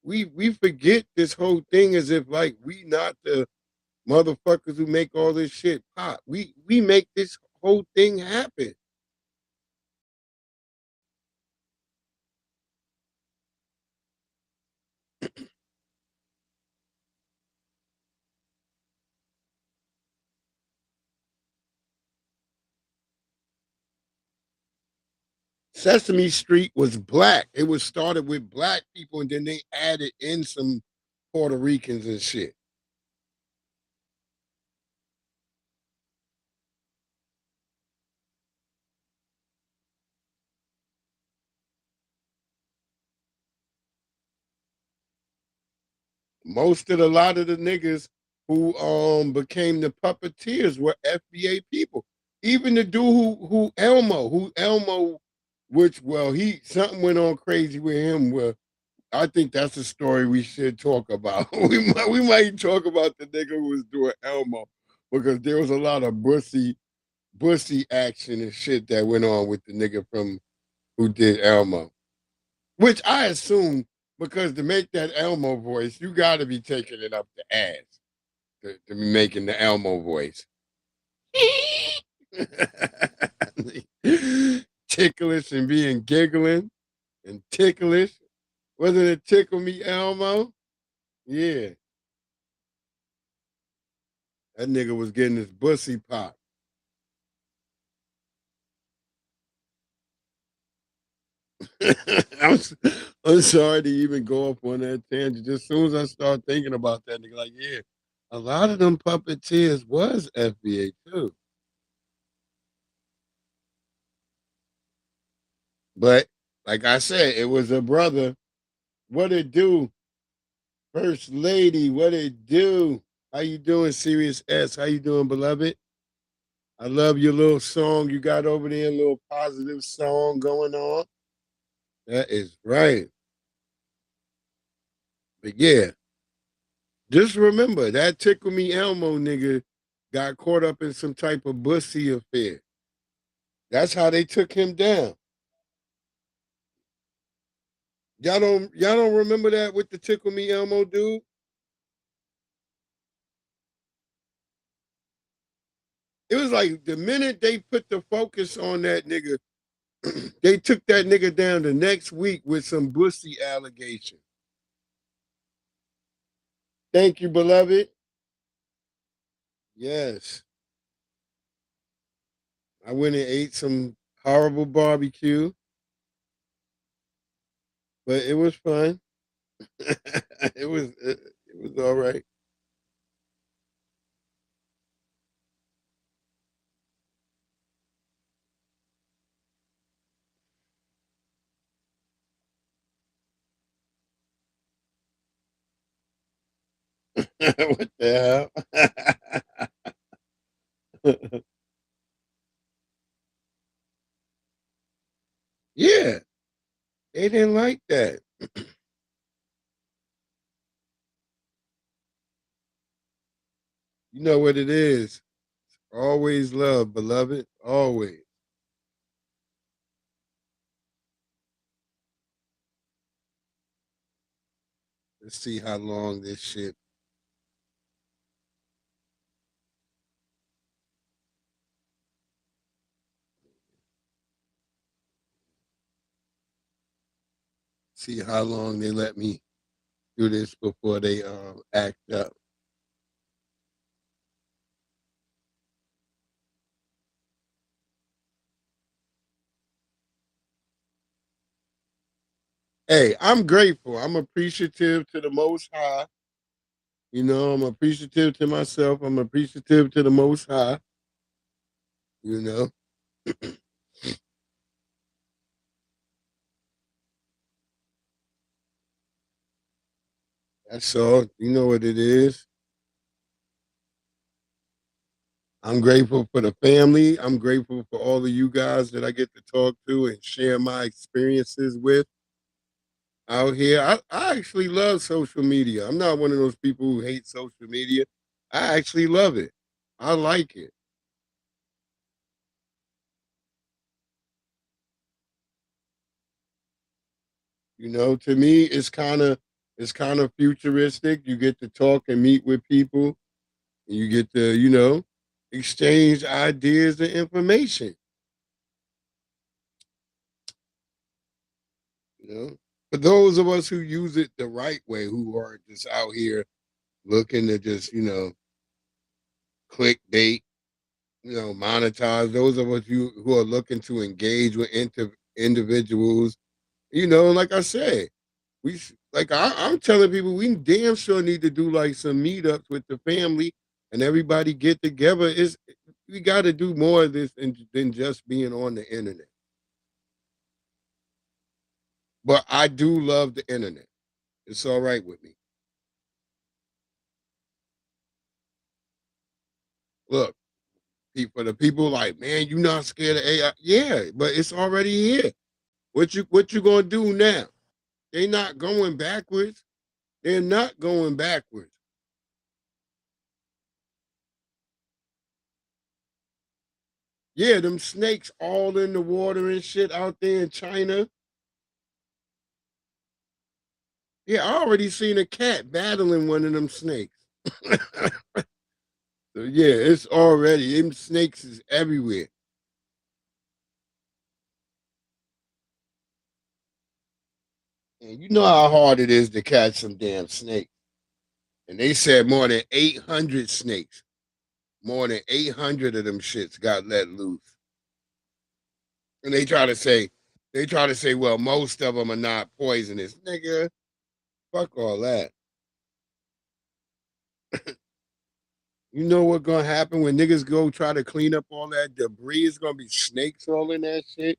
we forget this whole thing as if like we not the motherfuckers who make all this shit pop. We make this whole thing happen. Sesame Street was black. It was started with black people, and then they added in some Puerto Ricans and shit. A lot of the niggas who became the puppeteers were FBA people. Even the dude who Elmo, which something went on crazy with him. Well, I think that's a story we should talk about. we might talk about the nigga who was doing Elmo, because there was a lot of bussy action and shit that went on with the nigga from who did Elmo, which I assume, because to make that Elmo voice, you got to be taking it up the ass to be making the Elmo voice. Ticklish and being giggling and ticklish. Wasn't it Tickle Me Elmo? Yeah. That nigga was getting his bussy pop. I'm sorry to even go up on that tangent. Just as soon as I start thinking about that, nigga, like, yeah, a lot of them puppeteers was FBA too. But like I said, it was a brother. What it do? First lady, what it do? How you doing, Serious S? How you doing, beloved? I love your little song you got over there, a little positive song going on. That is right. But yeah, Just remember that Tickle Me Elmo nigga got caught up in some type of bussy affair. That's how they took him down. Y'all don't remember that with the Tickle Me Elmo dude? It was like the minute they put the focus on that nigga, they took that nigga down the next week with some bussy allegation. Thank you, beloved. Yes. I went and ate some horrible barbecue, but it was fun. it was all right. What the hell? Yeah, they didn't like that. You know what it is. Always love, beloved. Always. Let's see how long this shit. See how long they let me do this before they act up. Hey, I'm grateful. I'm appreciative to the Most High. You know, I'm appreciative to myself. I'm appreciative to the Most High. You know. That's all. You know what it is. I'm grateful for the family. I'm grateful for all of you guys that I get to talk to and share my experiences with out here. I actually love social media. I'm not one of those people who hate social media. I actually love it. I like it. You know, to me, it's kind of futuristic. You get to talk and meet with people, and you get to, exchange ideas and information. You know, for those of us who use it the right way, who are just out here looking to just, clickbait, monetize. Those of us who are looking to engage with individuals, like I said, I'm telling people we damn sure need to do like some meetups with the family and everybody get together. We got to do more of this than just being on the internet. But I do love the internet. It's all right with me. Look, for the people like, man, you not scared of AI? Yeah, but it's already here. What you gonna do now? They not going backwards. They're not going backwards. Yeah, them snakes all in the water and shit out there in China. Yeah, I already seen a cat battling one of them snakes. So yeah, it's already them snakes is everywhere. And you know how hard it is to catch some damn snake. And they said more than 800 snakes. More than 800 of them shits got let loose. And they try to say, well, most of them are not poisonous. Nigga, fuck all that. You know what's gonna happen when niggas go try to clean up all that debris? It's gonna be snakes all in that shit.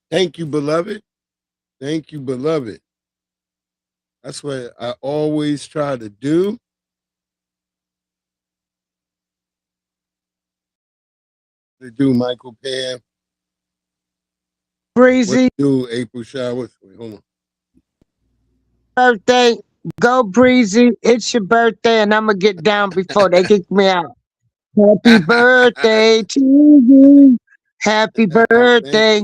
Thank you, beloved. Thank you, beloved. That's what I always try to do. To do, Michael Pam. Breezy. Do April showers. Wait, hold on. Birthday. Go Breezy. It's your birthday, and I'm gonna get down before they kick me out. Happy birthday to you. Happy birthday.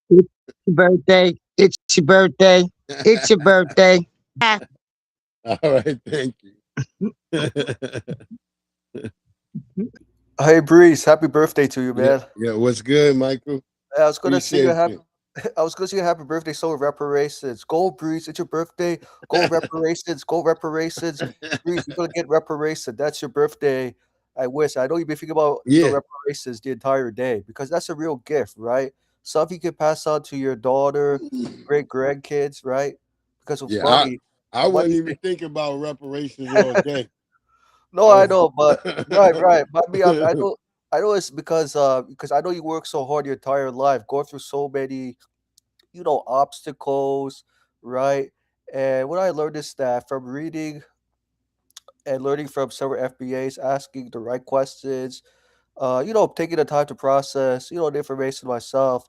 It's your birthday. It's your birthday. It's your birthday. All right, thank you. Hey Breeze, happy birthday to you, man. Yeah, what's good, Michael? I was gonna sing a Appreciate happy. I was gonna sing a happy birthday song of reparations. Go Breeze, it's your birthday. Go reparations. Go reparations. Breeze, you're gonna get reparations. That's your birthday. I wish. I know you've been thinking about Yeah. reparations the entire day because that's a real gift, right? Something you can pass on to your daughter, great grandkids, right? Because of Yeah, money. I wasn't money even thinking about reparations all day. No, I know, but right. But I know it's because I know you work so hard your entire life, going through so many, obstacles, right? And what I learned is that from reading and learning from several FBAs, asking the right questions, taking the time to process, the information myself,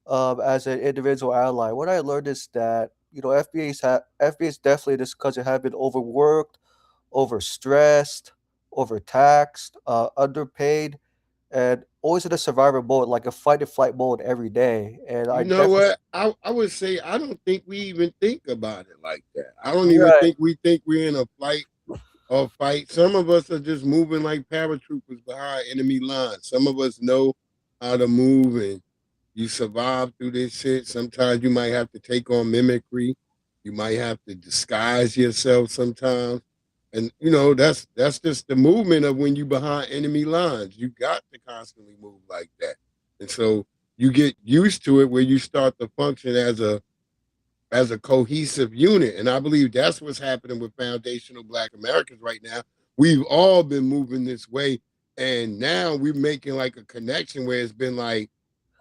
as an individual ally. What I learned is that, FBAs definitely in this country have been overworked, overstressed, overtaxed, underpaid, and always in a survivor mode, like a fight or flight mode every day. And I You know definitely what? I would say I don't think we even think about it like that. I don't even right. think we think we're in a flight or fight. Some of us are just moving like paratroopers behind enemy lines. Some of us know how to move and you survive through this shit. Sometimes you might have to take on mimicry. You might have to disguise yourself sometimes. And that's just the movement of when you behind enemy lines. You got to constantly move like that. And so you get used to it where you start to function as a cohesive unit. And I believe that's what's happening with foundational Black Americans right now. We've all been moving this way. And now we're making like a connection where it's been like,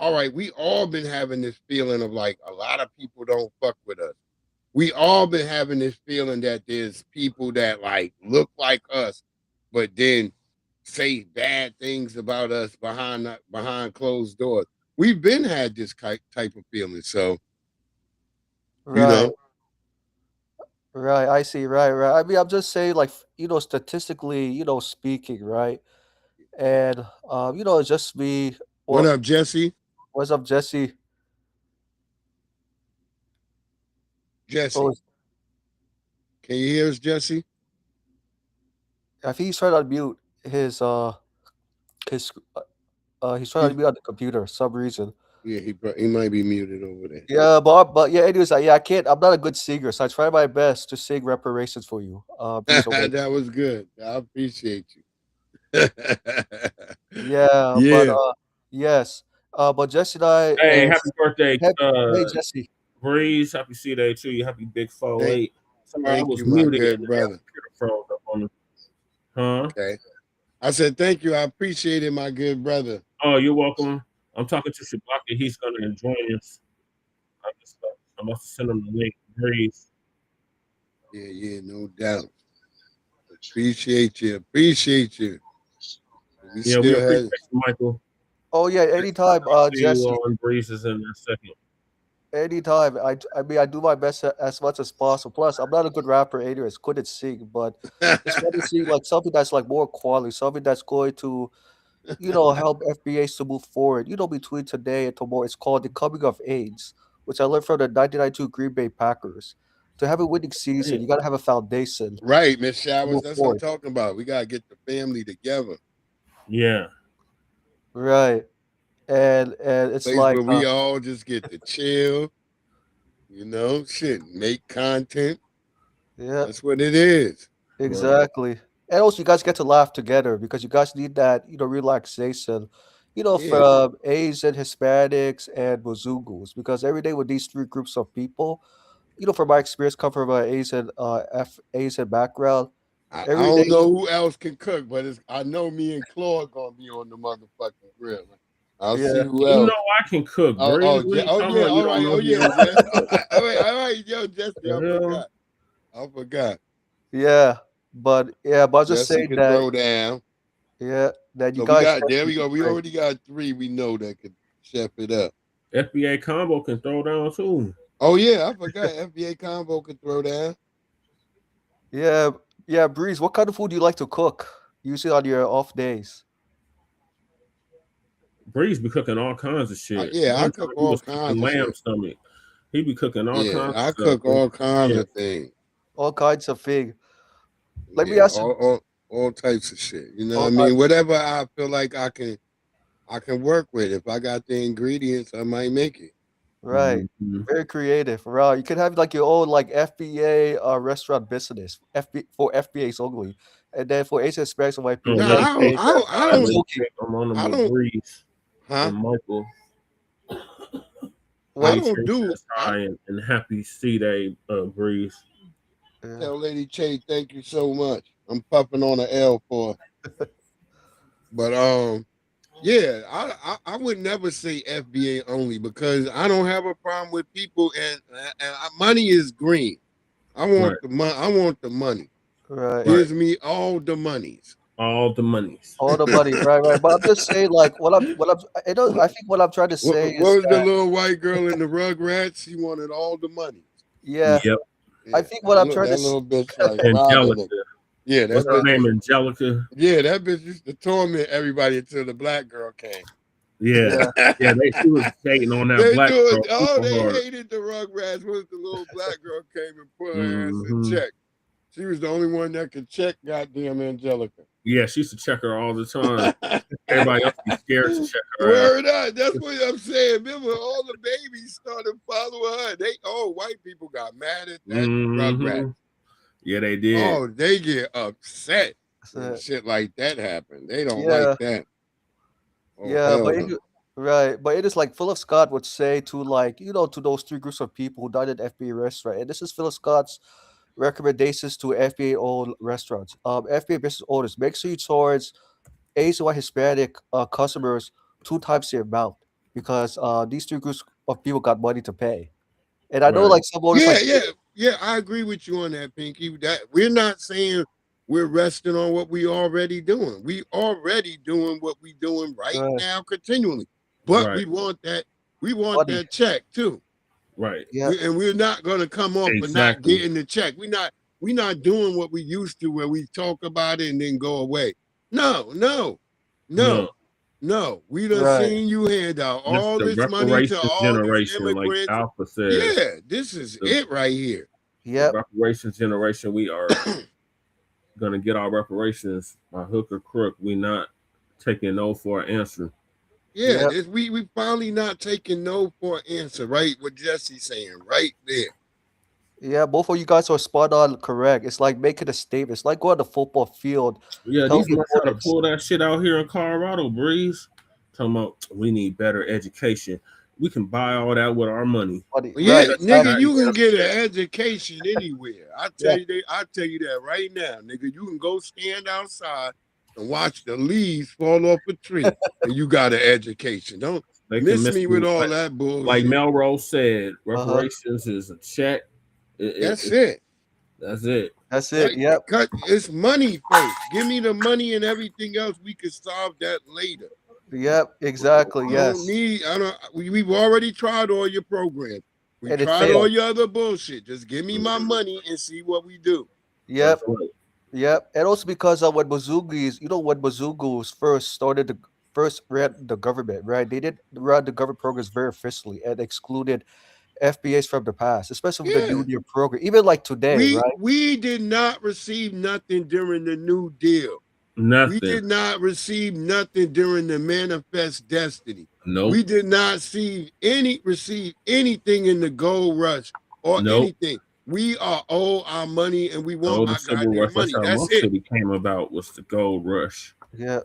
all right, we all been having this feeling of like a lot of people don't fuck with us. We all been having this feeling that there's people that like look like us, but then say bad things about us behind closed doors. We've been had this type of feeling. So, Right. Right, I see. Right. I mean, I'm just saying, like, statistically, speaking, right? And it's just me. What Well, up, Jesse? what's up, Jesse? Jesse, Oh, can you hear us, Jesse? I think he's trying to unmute his he's trying to He's- unmute on the computer for some reason. Yeah, he might be muted over there. Yeah, but yeah. Anyways, I can't. I'm not a good singer, so I try my best to sing reparations for you. Please obey. That was good. I appreciate you. Yeah, but Yeah. yes. But Jesse and I. Hey, happy birthday, Hey, Jesse. Breeze. Happy C-Day to you. Happy Big 4-8. Sorry, I Thank was you, my muted good and the brother. computer froze up on me. Huh? Okay. I said thank you. I appreciate it, my good brother. Oh, you're welcome. I'm talking to Shabaka. He's going to join us. I must send him the link. Breeze. Yeah, no doubt. Appreciate you. We Yeah, we still appreciate have you, Michael. Oh yeah, anytime, See Jesse. you on Breezes in a second. Anytime. I mean, I do my best as much as possible. Plus, I'm not a good rapper anyways. Couldn't sing, but just want to see like something that's like more quality, something that's going to, help FBAs to move forward. Between today and tomorrow, it's called the Coming of Age, which I learned from the 1992 Green Bay Packers. To have a winning season, you got to have a foundation. right, Miss to Showers. move That's what I'm forward. talking about. We gotta get the family together. Yeah. Right. And it's Place like where we all just get to chill, shit, make content. yeah, That's what it is. exactly. And also, you guys get to laugh together because you guys need that, relaxation, Yeah. from Asian, Hispanics, and Mozungus. Because every day with these three groups of people, from my experience, come from an Asian background. I Every don't day, know who else can cook, but I know me and Claude gonna be on the motherfucking grill. I'll see yeah. who You else. know I can cook, Oh, Breeze. oh, What are yeah, you oh talking yeah, about? You all don't right, know oh me yeah, like Jess. that. All right, yo, Jesse, I The hell? forgot. I forgot. Yeah. But I was just Jesse saying can that, throw down. yeah, that you So we guys got there. We definitely go. be We great. already got 3 we know that could chef it up. FBA combo can throw down too. Oh yeah, I forgot FBA combo could throw down. Yeah, yeah, Breeze. What kind of food do you like to cook? Usually on your off days. Breeze be cooking all kinds of shit. Yeah, I One cook time he all was cooking kinds of lamb shit. stomach. He be cooking all Yeah, kinds I of cook stuff. all kinds Yeah. of things. All kinds of things. Let me Yeah, ask you. all types of shit. You know All what I mean? types. Whatever I feel like I can work with. If I got the ingredients, I might make it. Right. Very creative. Wow. You can have like your own like FBA restaurant business. for FBAs only. And then for Asian Hispanics and white people. No, dedicated I don't. cooking. I'm on I them with don't. Breeze Huh? and Michael. I don't do. And happy C-Day, Breeze. Tell Lady Che, thank you so much. I'm puffing on an L for her. But yeah, I would never say FBA only because I don't have a problem with people and money is green. I want the money. I want the money. Right. Gives me all the monies. All the monies. All the money, right. But I'm just saying, like, I think what I'm trying to say What was is the that, little white girl in the Rugrats? She wanted all the money. yeah, Yep. I think what I'm trying that to little bitch like Angelica. yeah, that What's her bitch, name? Angelica. yeah, that bitch used to torment everybody until the black girl came. Yeah. Yeah, she was hating on that They black do girl. it. Oh, super they hard. hated the Rugrats once the little black girl came and put her ass in Mhm. check. She was the only one that could check goddamn Angelica. Yeah, she used to check her all the time. Everybody else be scared to check her out. Word up. That's what I'm saying. Remember, all the babies started following her. All white people got mad at that Rugrats. Mhm. Yeah, they did. Oh, they get upset when Upset. shit like that happen. They don't Yeah. like that. Oh, Yeah, hell but no. right, but it is like Philip Scott would say to like, to those three groups of people who died at FBA restaurant. And this is Philip Scott's recommendations to FBA owned restaurants. FBA business owners, make sure you charge Asian or Hispanic customers 2 times the amount because these three groups of people got money to pay. And I know Right. like some owners Yeah, I agree with you on that, Pinky. That we're not saying we're resting on what we already doing. We already doing what we doing right Right. now continually. But Right. we want that money. that check too. Right. Yeah. And we're not gonna come off for not Exactly. getting the check. We're not doing what we used to where we talk about it and then go away. No. We done Right. seen you hand out This all the this money to reparations all these generation, like immigrants. Alpha said. Yeah, this is The- it right here. Yep. Reparations generation, we are gonna get our reparations by hook or crook. We not taking no for an answer. Yeah, Yep. we finally not taking no for an answer, right? What Jesse's saying right there. Yeah, both of you guys are spot on correct. It's like making a statement. It's like going to the football field. Yeah, Tell these the must try to opponents. pull that shit out here in Colorado, Breeze. Talking about we need better education. We can buy all that with our money. Money. Yeah, Right, nigga, exactly. you can get an education anywhere. I Yeah. tell you that right now, nigga. You can go stand outside and watch the leaves fall off a tree, and you got an education. Don't They can miss me with all like, that bullshit. like Melrose said, Uh-huh. reparations is a check. That's it. That's it. That's it. Like, Yep. it's money first. Give me the money and everything else. We can solve that later. Yep. Exactly. I don't Yes. need. I don't. We've already tried all your programs. We And it tried all failed. your other bullshit. Just give me my money and see what we do. Yep. That's right. Yep. And also because when Bazungus, when Bazungus first ran the government, right? They did run the government programs very efficiently and excluded FBAs from the past, especially with the New Yeah. Deal program. Even like today, right? We did not receive nothing during the New Deal. Nothing. We did not receive nothing during the Manifest Destiny. Nope. We did not receive anything in the gold rush or Nope. anything. We are owed our money and we Oh, want the our civil goddamn rush. money. That's how That's most it. city came about, was the gold rush. Yeah.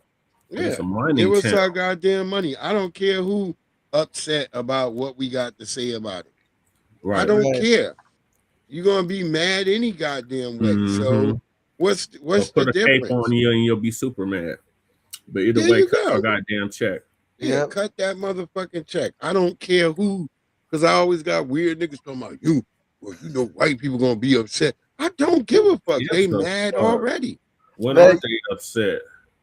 It was Yeah. a mining It was town. our goddamn money. I don't care who upset about what we got to say about it. I Right. don't Right. care. You're gonna be mad any goddamn way. So Mhm. what's So the put a cape difference? on you and you'll be super mad. But either There way, you cut our go. goddamn check. Yeah, Yep. cut that motherfucking check. I don't care who, because I always got weird niggas talking about you. Well, you know, white people gonna be upset. I don't give a fuck. Yes, They the mad fuck. already. When Man, are they upset?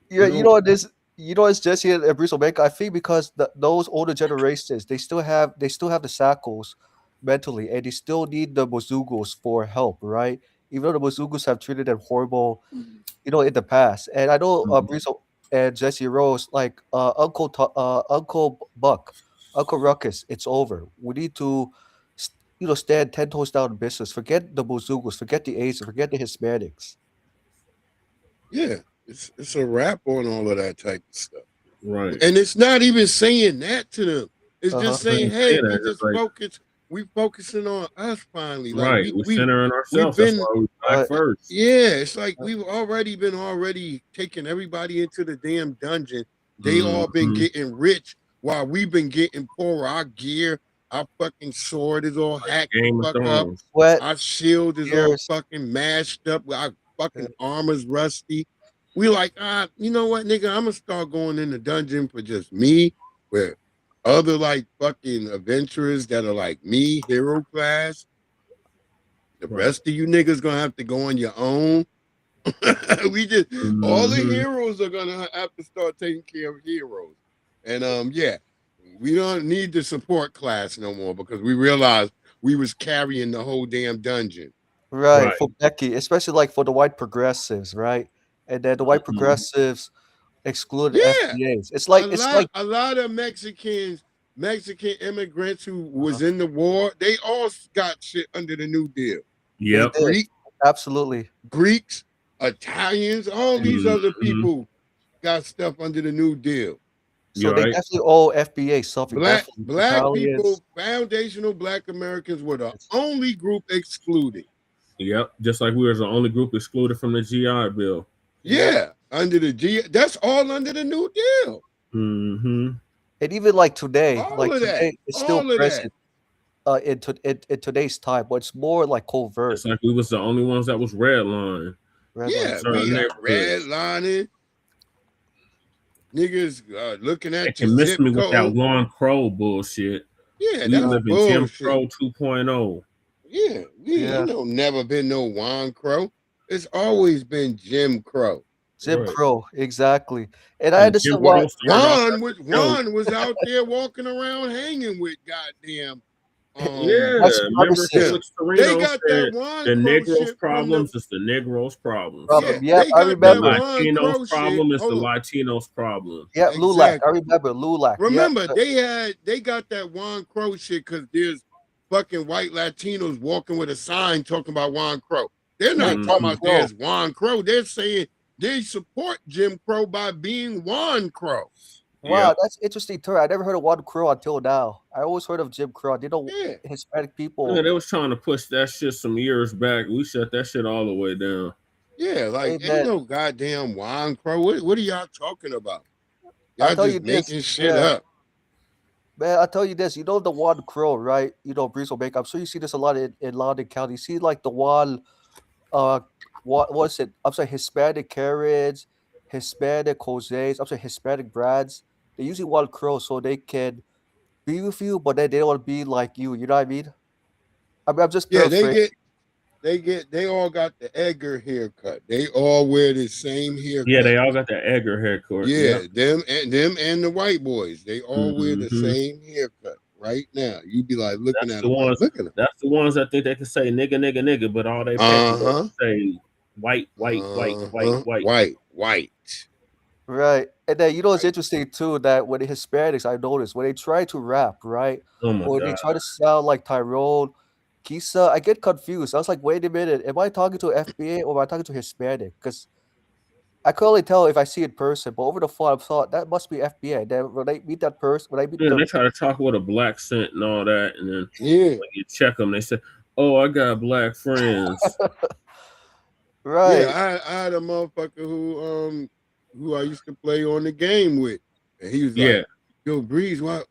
yeah, You you know, know what this You know, it's Jesse and Bruce Omega. I think because those older generations, they still have the Sackles mentally, and they still need the Mozugos for help, right? Even though the Mozugos have treated them horrible, in the past. And I know Bruce and Jesse Rose, like Uncle Buck, Uncle Ruckus, it's over. We need to, stand 10 toes down in business. Forget the Mozugos, forget the Asians, forget the Hispanics. Yeah, it's a wrap on all of that type of stuff. Right. And it's not even saying that to them. It's just saying, hey, Yeah, we it's just like- focus. We focusing on us finally. Like, Right. We're centering ourselves. we've That's been- why we black first. Yeah, it's like we've already taking everybody into the damn dungeon. They all been Mhm. getting rich while we've been getting poor. Our gear, our fucking sword is all hacked the Game of fuck up. Thrones. What? Our shield is all fucking mashed up. Our fucking armor's rusty. We like, you know what, nigga? I'm gonna start going in the dungeon for just me, with other like fucking adventurers that are like me, hero class. The rest of you niggas gonna have to go on your own. We just all the heroes are gonna have to start taking care of heroes. And yeah, we don't need the support class no more because we realized we was carrying the whole damn dungeon. Right, for Becky, especially like for the white progressives, right? And then the white progressives excluded Yeah. FBAs. It's like a lot of Mexican immigrants who was in the war, they all got shit under the New Deal. Yep. Absolutely. Greeks, Italians, all these other people got stuff under the New Deal. So they definitely all FBA stuff. Black people, foundational Black Americans were the only group excluded. Yep. Just like we were the only group excluded from the GI Bill. Yeah, under the that's all under the New Deal. Mm-hmm. And even like today, All like of that. today, it's All still of that. present in today's time, but it's more like covert. It's like we was the only ones that was redline. Yeah, Certain we got neighborhoods. redlining. Niggas looking They at can your miss zip me with that code. Juan Crow bullshit. Yeah, we that's live in Jim bullshit. Crow 2.0. Yeah, Yeah. you know, never been no Juan Crow. It's always been Jim Crow. Jim Right. Crow, exactly. And I And understand Jim why. Crow started off Juan was out there walking around hanging with goddamn. Yeah, That's remember opposite. Felix They Torino got said that Juan the Crow Negroes' shit from problems is the Negroes' problems. Problem. Yeah, they I got The that remember. Juan Crow Latinos' problem shit. is the Hold on. Latinos' problem. Yeah, Lulac. Exactly. I remember Lulac. Remember, Yeah. they got that Juan Crow shit because there's fucking white Latinos walking with a sign talking about Juan Crow. They're not Mhm. talking about there's Juan Crow. They're saying they support Jim Crow by being Juan Crow. Wow, Yep. that's interesting too. I never heard of Juan Crow until now. I always heard of Jim Crow. I didn't know Yeah. Hispanic people. Yeah, they was trying to push that shit some years back. We shut that shit all the way down. Yeah, like Amen. ain't no goddamn Juan Crow. What are y'all talking about? I'll Y'all tell just you this, making shit yeah. up. Man, I'll tell you this. You know the Juan Crow, right? You know, Breeze Omega. I'm sure you see this a lot in Loudoun County. You see like the Juan, what's it? I'm sorry, Hispanic Karens, Hispanic Jose's, I'm sorry, Hispanic Brads. They usually Juan Crow so they can be with you, but then they don't want to be like you. You know what I mean? I'm just Yeah, paraphrasing. they all got the Edgar haircut. They all wear the same haircut. Yeah, they all got that Edgar haircut. Yeah, them and the white boys, they all wear the Mhm. same haircut right now. You be like looking That's at the them, like, ones. look at them. That's the ones that think they can say nigga, nigga, nigga, but all they papers Uh-huh. say white, white, white, white, white. Right. And then you know it's interesting too that when the Hispanics, I noticed when they try to rap, right? Oh my Or they god. try to sound like Tyrone, Kisa, I get confused. I was like, wait a minute, am I talking to FBA or am I talking to Hispanic? Because I could only tell if I see it in person, but over the phone, I thought that must be FBA. Then when I meet that person, when I meet Yeah, the they try to talk with a black scent and all that, and then Yeah. when you check them, they say, "Oh, I got black friends." right, Yeah, I had a motherfucker who I used to play on the game with, and he was like, Yeah. "Yo, Breeze, why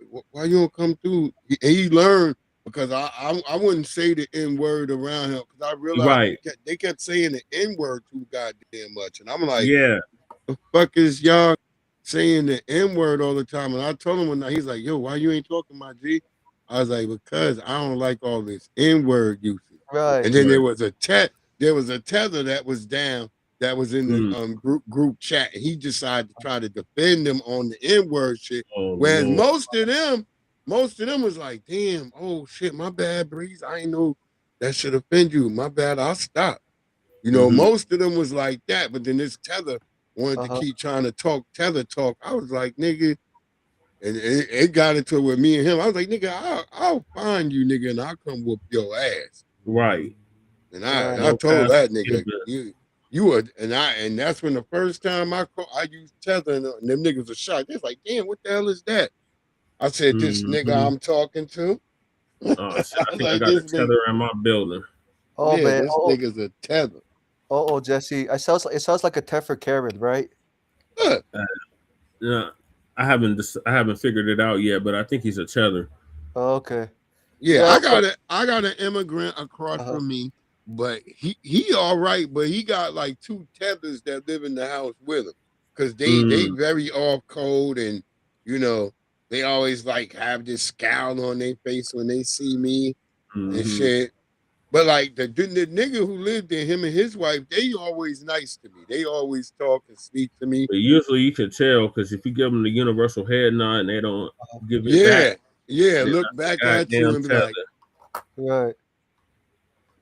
you don't come through?" He learned because I wouldn't say the N word around him because I realized Right. they kept saying the N word too goddamn much, and I'm like, Yeah. the fuck is y'all saying the N word all the time? And I told him one night, he's like, "Yo, why you ain't talking, my G?" I was like, "Because I don't like all this N word usage." right. And then there was a tether that was down that was in the group chat. He decided to try to defend them on the N-word shit. Whereas most of them was like, damn, oh shit, my bad, Breeze. I ain't know that should offend you. My bad, I'll stop. You know, most of them was like that, but then this Tether wanted to keep trying to talk Tether talk. I was like, nigga, and it got into it with me and him. I was like, nigga, I'll find you, nigga, and I'll come whoop your ass. Right. And I told that nigga, you would, and that's when the first time I used Tether, and them niggas were shocked. They're like, damn, what the hell is that? I said, this nigga I'm talking to. Oh, shit, I think I got a Tether in my building. Oh yeah, man, this nigga's a Tether. Oh, Jesse, it sounds like a Tether Karen, right? Yeah, I haven't figured it out yet, but I think he's a Tether. Oh, okay. Yeah, I got an immigrant across from me, but he all right, but he got like 2 Tethers that live in the house with him, because they very off code, and you know they always like have this scowl on their face when they see me and shit. But like the nigga who lived there, him and his wife, they always nice to me. They always talk and speak to me. But usually you can tell, because if you give them the universal head nod and they don't give it back. Yeah, look back at you and be like, right.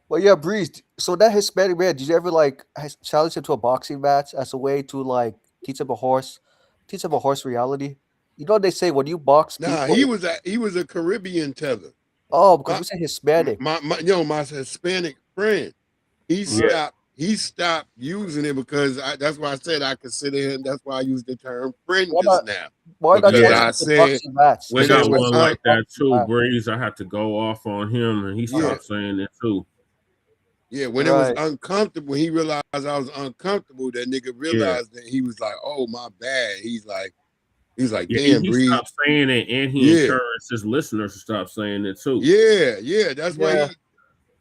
Well, yeah, Breeze. So that Hispanic man, did you ever like challenge him to a boxing match as a way to like teach him a horse reality? You know what they say when you box people. Nah, he was a Caribbean Tether. Oh, because you said Hispanic. My Hispanic friend, he stopped using it because that's why I said I consider him. That's why I used the term friend just now. Why not? I said we got one like that too, Breeze. I had to go off on him, and he stopped saying it too. Yeah, when it was uncomfortable, he realized I was uncomfortable. That nigga realized that he was like, "Oh, my bad." He's like, "Damn, he Breeze." stopped saying it, and he encouraged his listeners to stop saying it too. Yeah, that's why.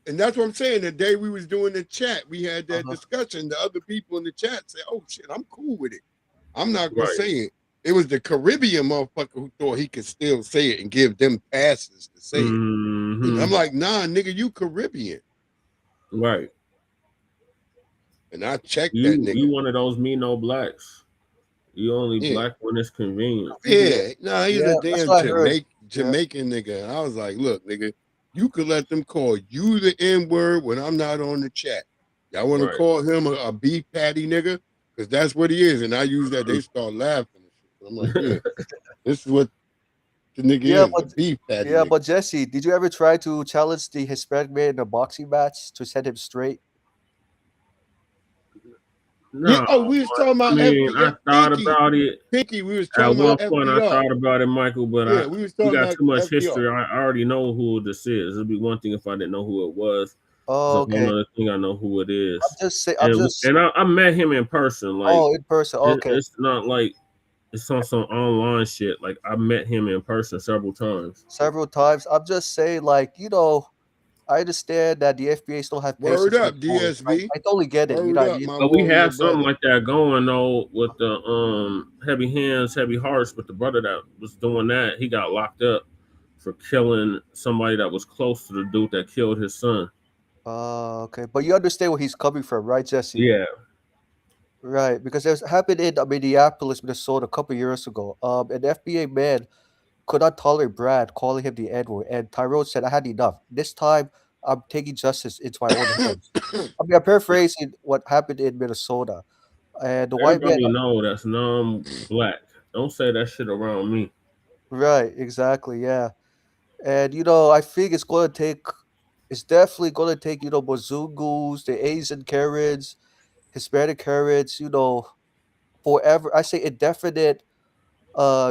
And that's what I'm saying. The day we was doing the chat, we had that discussion. The other people in the chat said, "Oh shit, I'm cool with it. I'm not gonna say it." It was the Caribbean motherfucker who thought he could still say it and give them passes to say it. And I'm like, nah, nigga, you Caribbean. Right. And I checked that nigga. You one of those me no blacks. You only black when it's convenient. Yeah, no, he's a damn Jamaican nigga. And I was like, look, nigga, you could let them call you the N-word when I'm not on the chat. Y'all want to call him a beef patty nigga? Because that's what he is. And I use that, they start laughing. I'm like, yeah, this is what the nigga is, a beef patty nigga. But Jesse, did you ever try to challenge the Hispanic man in a boxing match to set him straight? No, we was talking about. I thought about it. Pinky, we was talking at about. At one point, I thought about it, Michael, but we got too much history. I already know who this is. It'd be one thing if I didn't know who it was. Oh, okay. Another thing, I know who it is. I met him in person. Like, in person. Okay. It's not like it's on some online shit. Like, I met him in person several times. I'm just saying, like, you know, I understand that the FBA still have word up, DSV. I totally get it. But we have something like that going though with the heavy hands, heavy hearts. But the brother that was doing that, he got locked up for killing somebody that was close to the dude that killed his son. Okay. But you understand where he's coming from, right, Jesse? Yeah. Right, because it happened in Minneapolis, Minnesota a couple years ago. An FBA man could not tolerate Brad calling him the N-word, and Tyrone said, "I had enough. This time, I'm taking justice into my own hands." I mean, I'm paraphrasing what happened in Minnesota, and the white man. know that's non-black. Don't say that shit around me. Right, exactly, yeah, and you know, I think it's definitely going to take, you know, Bazungus, the Asian Karens, Hispanic Karens, you know, forever. I say indefinite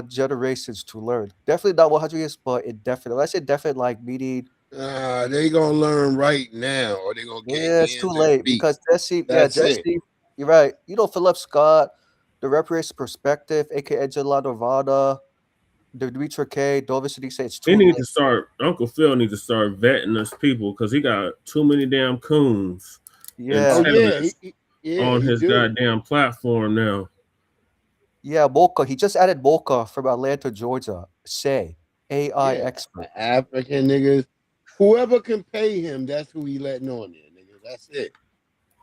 generations to learn. Definitely not 100 years, but indefinite. When I say definite, like meaning they gonna learn right now, or they gonna get it's too late because Jesse, you're right. You know, Philip Scott, the Reparations Perspective, aka Angela Nirvana, the Dimitri K, Dovis, he say it's too late. Uncle Phil needs to start vetting us people because he got too many damn coons. Yeah. On his goddamn platform now. Yeah, Mocha. He just added Mocha from Atlanta, Georgia. Say AI expert. African niggas. Whoever can pay him, that's who he letting on there, nigga. That's it.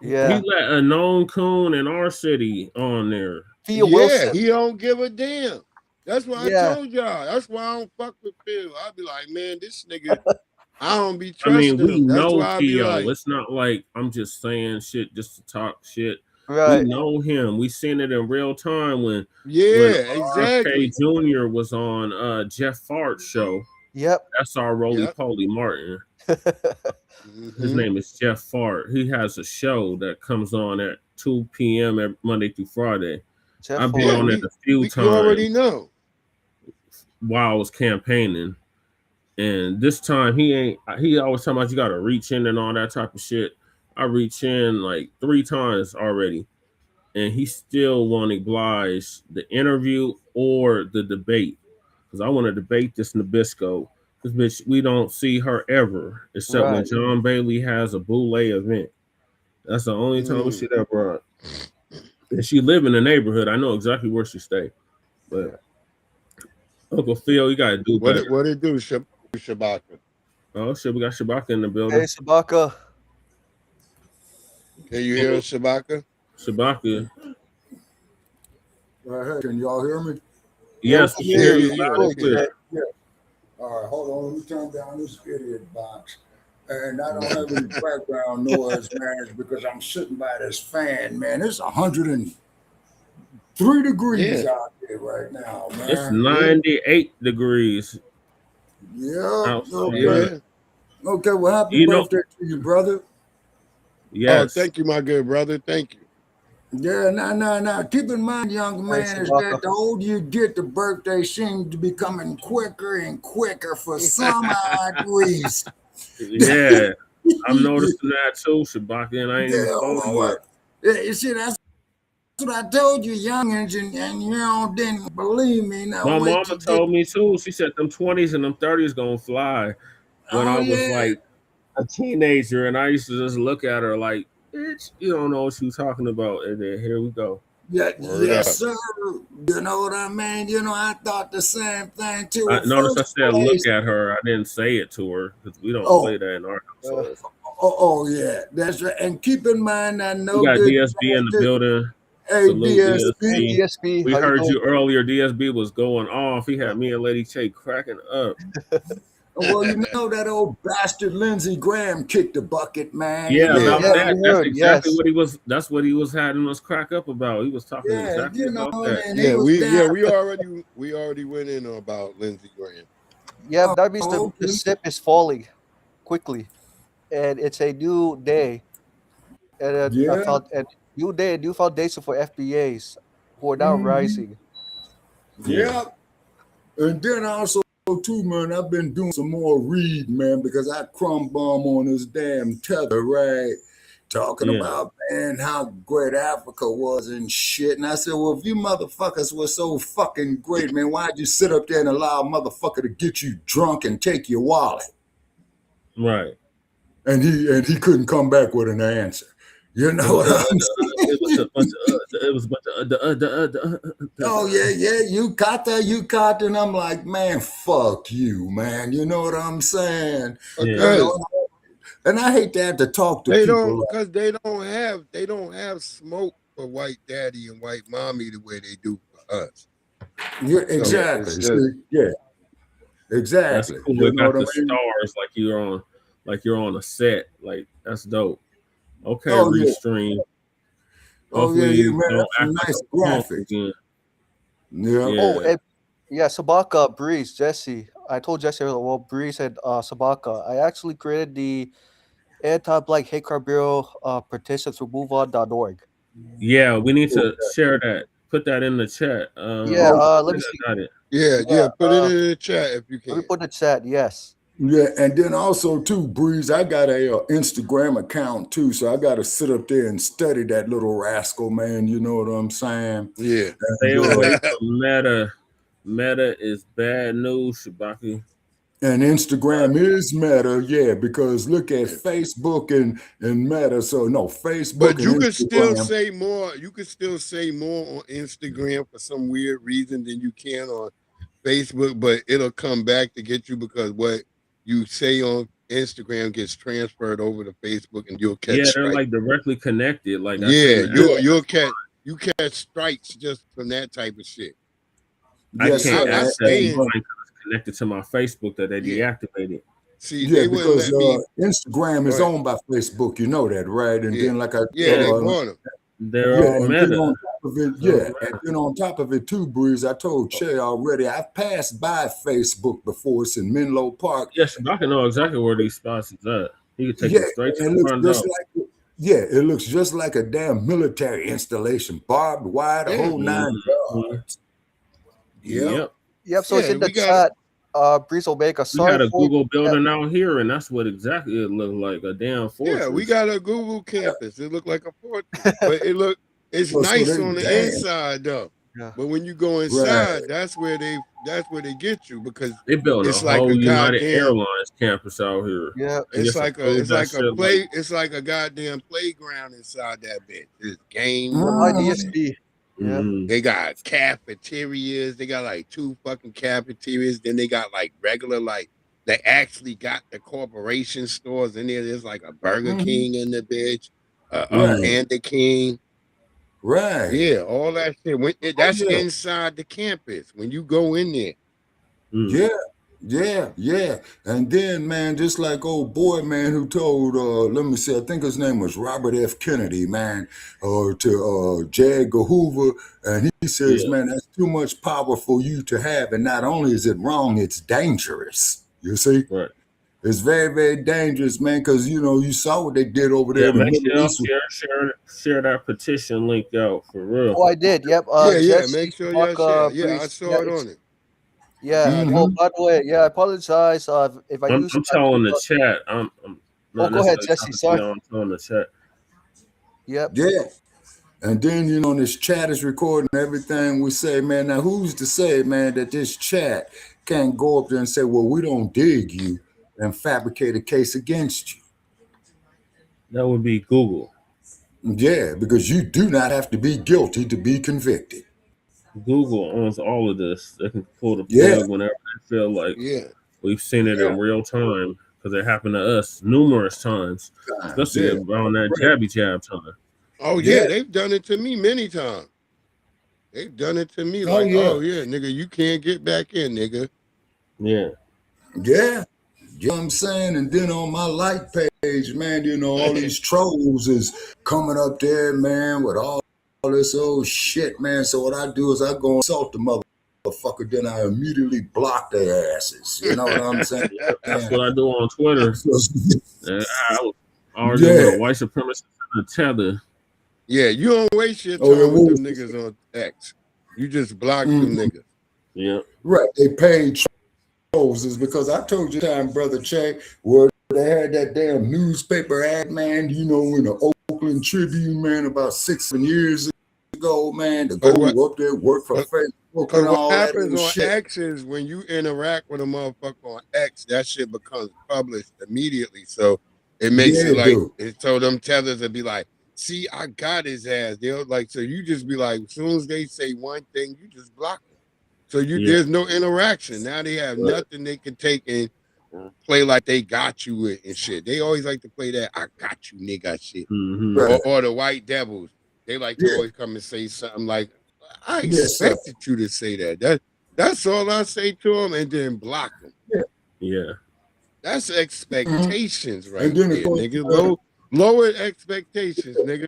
Yeah. He let a known coon in our city on there. Phil Yeah, Wilson. he don't give a damn. That's why Yeah. I told y'all. That's why I don't fuck with Phil. I be like, man, this nigga, I don't be I mean, trusting we him. That's know why I be Theo. like, It's not like I'm just saying shit just to talk shit. Right. We know him. We seen it in real time when yeah, RFK exactly. Jr. was on Jeff Fart's show. Yep. That's our Roly Yep. Poly Martin. His name is Jeff Fart. He has a show that comes on at 2 p.m. Monday through Friday. Jeff I've been Fart. on it a few You times already know. while I was campaigning. And this time he always talking about you gotta reach in and all that type of shit. I reach in like 3 times already. And he still won't oblige the interview or the debate. Because I want to debate this Nabisco. Because bitch, we don't see her ever, except when Right. John Bailey has a boule event. That's the only time we see that broad. And she live in the neighborhood. I know exactly where she stay. But Uncle Phil, you gotta do better. What it do, Shabaka? Oh shit, we got Shabaka in the building. Hey, Sabaka. Can you hear us, Shabaka? Shabaka. Hey, can y'all hear me? Yes, we Yeah, hear yeah, you yeah. loud and clear. Yeah. All right, hold on. Let me turn down this idiot box. And I don't have any background noise, man, because I'm sitting by this fan, man. It's 103 degrees out there right now, man. It's 98 degrees. Yeah. outside. Okay. Okay. Well, happy You know- birthday to you, brother. Yes. Oh, thank you, my good brother. Thank you. Yeah, now. Keep in mind, young man, is that the older you get, the birthday seems to be coming quicker and quicker for some odd reason. Yeah, I'm noticing that too, Shabaka, and I ain't even told you what? You see, that's what I told you, youngins, and you all didn't believe me. Now, My wait mama till told me too. She said them 20s and them 30s gonna fly. When I was like a teenager, and I used to just look at her like, bitch, you don't know what she was talking about. And then here we go. Yeah, Word yes, up. sir. You know what I mean? You know, I thought the same thing too. I at noticed I first said place. look at her. I didn't say it to her because we don't Oh. play that in our household. Oh, yeah, that's right. And keep in mind, I know We got good DSB in the building. Hey, Salute DSB. DSB, We how you heard doing? you earlier. DSB was going off. He had me and Lady Che cracking up. Well, you know that old bastard Lindsey Graham kicked the bucket, man. Yeah, You know about what I that. mean? That's exactly what he was. That's what he was having us crack up about. He was talking Yeah, exactly you know, about that. and he was we already went in about Lindsey Graham. Yeah, that means Oh, the ship is falling quickly, and it's a new day, and Yeah. a new foundation for FBAs who are now Mhm. rising. Yeah. And then also too, man, I've been doing some more reading, man, because I crumb bomb on this damn tether, right? Talking Yeah. about, man, how great Africa was and shit. And I said, well, if you motherfuckers were so fucking great, man, why'd you sit up there and allow a motherfucker to get you drunk and take your wallet? Right. And he couldn't come back with an answer. You know what I'm saying? It was a bunch of Oh yeah, you caught that, and I'm like, man, fuck you, man. You know what I'm saying? Yeah. You know, and I hate to have to talk to They people. don't like- because they don't have smoke for white daddy and white mommy the way they do for us. Yeah, So exactly. it's just- See, yeah, That's exactly. cool. You It know got what the I mean? stars like you're on a set. Like that's dope. Okay, Oh, yeah. Restream. Oh, Hopefully yeah, you man, don't that's some act like nice a punk graphics. again. Yeah. Yeah. Oh, and yeah, Sabaka, Breeze, Jesse. I told Jesse, well, Breeze and Sabaka. I actually created the anti-black hate crime bureau petition through MoveOn.org. Yeah, we need to share that. Put that in the chat. Yeah, let me see. Got it. Yeah, put it in the chat if you Let me can. put in the chat. Yes. Yeah, and then also too, Breeze, I got a Instagram account too, so I got to sit up there and study that little rascal, man. You know what I'm saying? Yeah. Stay away from Meta. Meta is bad news, Shabaki. And Instagram is Meta, yeah, because look at Facebook and Meta. So no, Facebook. But you and could still Instagram- say more. You could still say more on Instagram for some weird reason than you can on Facebook, but it'll come back to get you because what you say on Instagram gets transferred over to Facebook, and you'll catch Yeah, they're strikes. like directly connected. Like I Yeah, seen that. you'll catch strikes just from that type of shit. I Yes, can't sir. access And- mine 'cause it's connected to my Facebook that they Yeah. deactivated. See, Yeah, they wouldn't because let me. Instagram is Go ahead. owned by Facebook. You know that, right? And Yeah. then, like I Yeah, they uh, want them. They're yeah, all and then meta. on top of it, They're all yeah, and meta. then on top of it too, Breeze. I told Che already. I've passed by Facebook before. It's in Menlo Park. Yes, I can know exactly where these spots is at. He could take Yeah, it straight to and it the looks front just door. like it looks just like a damn military installation, barbed wire, the Yeah. whole 9 yards. Yep. Yep. So it's Yeah, in the we got chat. Breeze Omega. We Sorry had a for Google building out here, and that's what exactly it looked like, a damn fortress. Yeah, we got a Google campus. It looked like a fortress, but it's So nice they- on the damn. inside though. Yeah. But when you go inside, that's where they get you because They built it's a like whole a United goddamn. Airlines campus out here. Yeah. And It's like food, that shit, it's like a goddamn playground inside that bitch. There's game From rooms. IDSB. Yeah. Mhm. They got cafeterias. They got like 2 fucking cafeterias. Then they got like regular, like they actually got the corporation stores in there. There's like a Burger Mhm. King in the bitch, Right. Panda King. Right. Yeah, all that shit. That's yeah. inside the campus. When you go in there, Yeah, yeah. And then, man, just like old boy, man, who told, let me see, I think his name was Robert F. Kennedy, man, to J. Edgar Hoover. And he says, Yeah. man, that's too much power for you to have. And not only is it wrong, it's dangerous. You see? Right. It's very, very dangerous, man, because, you saw what they did over there Yeah, in the make sure Middle y'all East. share that petition link out for real. Oh, I did. Yep. yeah, Jesse, make sure Buck, y'all share. Yeah, I Breeze. saw Yeah, it it's- on it. Yeah. Mhm. Oh, by the way, yeah, I apologize if I I'm used. telling the chat. I'm not go ahead, necessarily Jesse, talking to sorry. y'all, I'm telling the chat. Yep. Yeah. And then, this chat is recording everything we say, man. Now, who's to say, man, that this chat can't go up there and say, well, we don't dig you and fabricate a case against you? That would be Google. Yeah, because you do not have to be guilty to be convicted. Google owns all of this. They can pull the Yeah. plug whenever they feel like. Yeah. We've seen it in real time because it happened to us numerous times, especially Yeah. around that jabby jab time. Oh yeah, Yeah. they've done it to me many times. They've done it to me Oh, like, yeah. oh yeah, nigga, you can't get back in, nigga. Yeah. Yeah. You know what I'm saying? And then on my like page, man, all these trolls is coming up there, man, with all this old shit, man. So what I do is I go and insult the motherfucker, then I immediately block their asses. You know what I'm saying? That's what I do on Twitter. And I was arguing Yeah. with a white supremacist in the tether. Yeah, you don't waste your time Oh, yeah, with what them was niggas on X. You just block them niggas. Yeah. Right, they paid trolls is because I told you time, brother Che, where they had that damn newspaper ad, man, in the Oakland Tribune, man, about 6-7 years ago, man, to go up there, work for Facebook Because and all what that happens other on shit. X is when you interact with a motherfucker on X, that shit becomes published immediately. So it makes Yeah, it like, dude. so them tethers would be like, see, I got his ass. They'll like, so you just be like, as soon as they say one thing, you just block them. So there's no interaction. Now they have nothing they can take and play like they got you with and shit. They always like to play that I got you nigga shit. Mhm. Right. Or the white devils. They like to always come and say something like, I Yes, sir. expected you to say that. That's all I say to them, and then block them. Yeah. That's expectations right And then there, it goes- nigga. Lower expectations, nigga.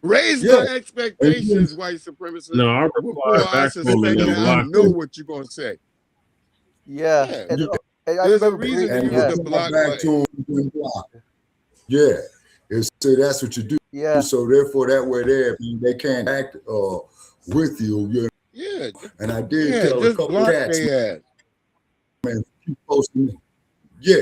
Raise Yeah. the expectations, white supremacists. No, I Before replied I back to him suspect and then that I blocked know him. what you're gonna say. Yeah. Yeah. And, Yeah. and I There's a remember reason Breeze. to And use Yeah. the reply block back button. to them and block. Yeah. So that's what you do. Yeah. So therefore, that way there, they can't act with you. Yeah, And I did yeah, tell a just couple block cats, their ass. man, keep posting. Yeah,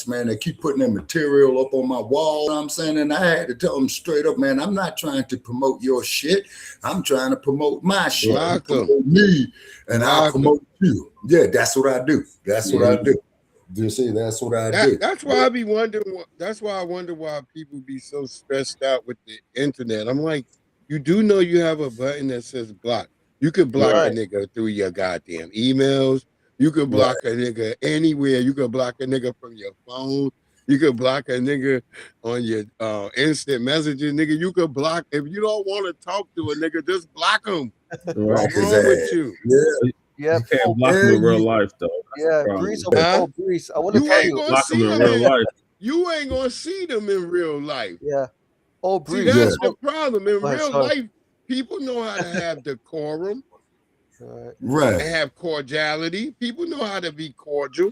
man, they keep putting that material up on my wall. You know what I'm saying, and I had to tell them straight up, man, I'm not trying to promote your shit. I'm trying to promote my shit. Block You 'em. promote me, and I'll Block 'em. promote you. Yeah, that's what I do. That's what I do. You see, that's what I do. That's why I be wondering. That's why I wonder why people be so stressed out with the internet. I'm like, you do know you have a button that says block. You could block Right. a nigga through your goddamn emails. You could block a nigga anywhere. You could block a nigga from your phone. You could block a nigga on your instant messages, nigga. You could block if you don't want to talk to a nigga, just block him. What's wrong with you? Yeah. You can't block him in real life, though. Yeah, Breeze. Breeze. I want to You tell ain't you. gonna Block him see in them. real life. You ain't gonna see them in real life. Yeah. See, Breeze. that's the problem. In Go ahead, real sorry. life, people know how to have decorum Right. and have cordiality. People know how to be cordial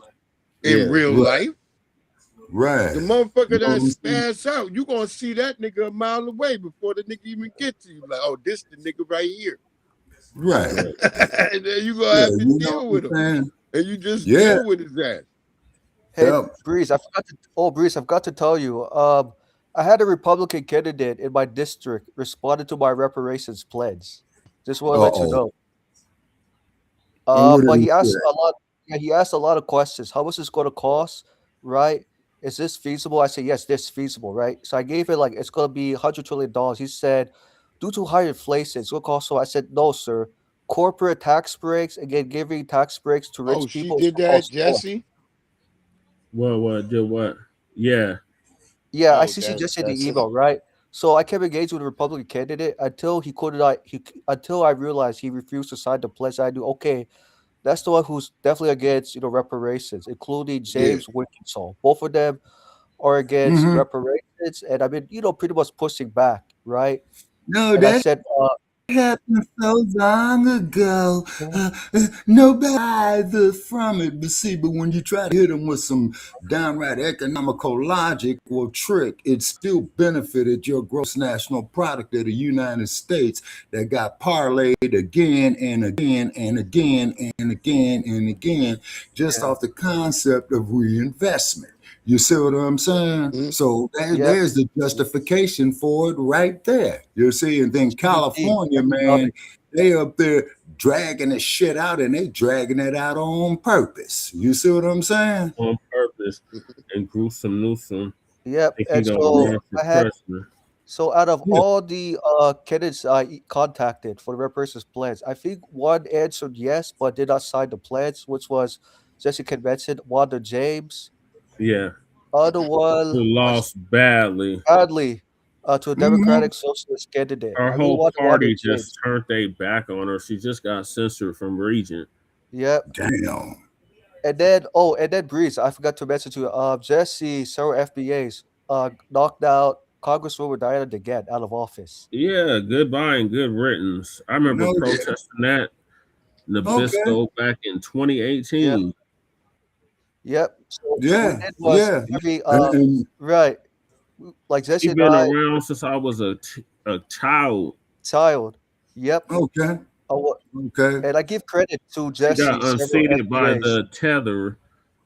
in Yeah. real life. Right. The motherfucker You know that what I'm saying? spaz out, you gonna see that nigga a mile away before the nigga even get to you. Like, oh, this the nigga right here. Right. And then you gonna Yeah, have to you know deal what with I'm him. saying? And you just Yeah. deal with his ass. Hey, Yep. Breeze, I forgot to. Breeze, I've got to tell you. I had a Republican candidate in my district responded to my reparations pledge. Just want to let you Uh-oh. know. And what But did he he asked say? a lot. Yeah, he asked a lot of questions. How much is going to cost? Right? Is this feasible? I said yes, this is feasible. Right? So I gave it like it's going to be $100 trillion. He said, due to high inflation, it's going to cost. So I said no, sir. Corporate tax breaks again, giving tax breaks to rich Oh, she people. did will that, cost more. Jesse? What? Did what? Yeah. Yeah, I Oh, see. She that, just said the that's email, right? So I kept engaged with the Republican candidate until he couldn't. Until I realized he refused to sign the pledge. I knew, okay, that's the one who's definitely against reparations, including yeah. James Wilkinson. Both of them are against Mm-hmm. reparations, and I've been pretty much pushing back, right? No, And I that said, happened so long ago. Nobody either from it. But when you try to hit them with some downright economical logic or trick, it still benefited your gross national product of the United States that got parlayed again and again and again and again and again, just off the concept of reinvestment. You see what I'm saying? So there's the justification for it right there. You see, and then California, man, they up there dragging the shit out, and they dragging it out on purpose. You see what I'm saying? On purpose. And gruesome Newsom. yep. Think he And gonna so run for I had. president. So out of all the candidates I contacted for the reparations pledge, I think one answered yes, but did not sign the pledge, which was Jessica mentioned, Wanda James. Yeah. Other one Who lost badly. badly to a Democratic Socialist candidate. Her I really whole want Wanda party James. just turned their back on her. She just got censored from Regent. Yep. Damn. And then Breeze, I forgot to mention to you, Jesse, several FBAs knocked out Congresswoman Diana DeGette out of office. Yeah, goodbye and good riddance. I remember No, yeah. protesting that Nabisco back in 2018. Yep. So what we Yeah. did was Yeah. very, And right. Like Jesse She's and been I, around since I was a child. Yep. okay. Okay. And I give credit to She Jesse, got several unseated by FBAs. the tether.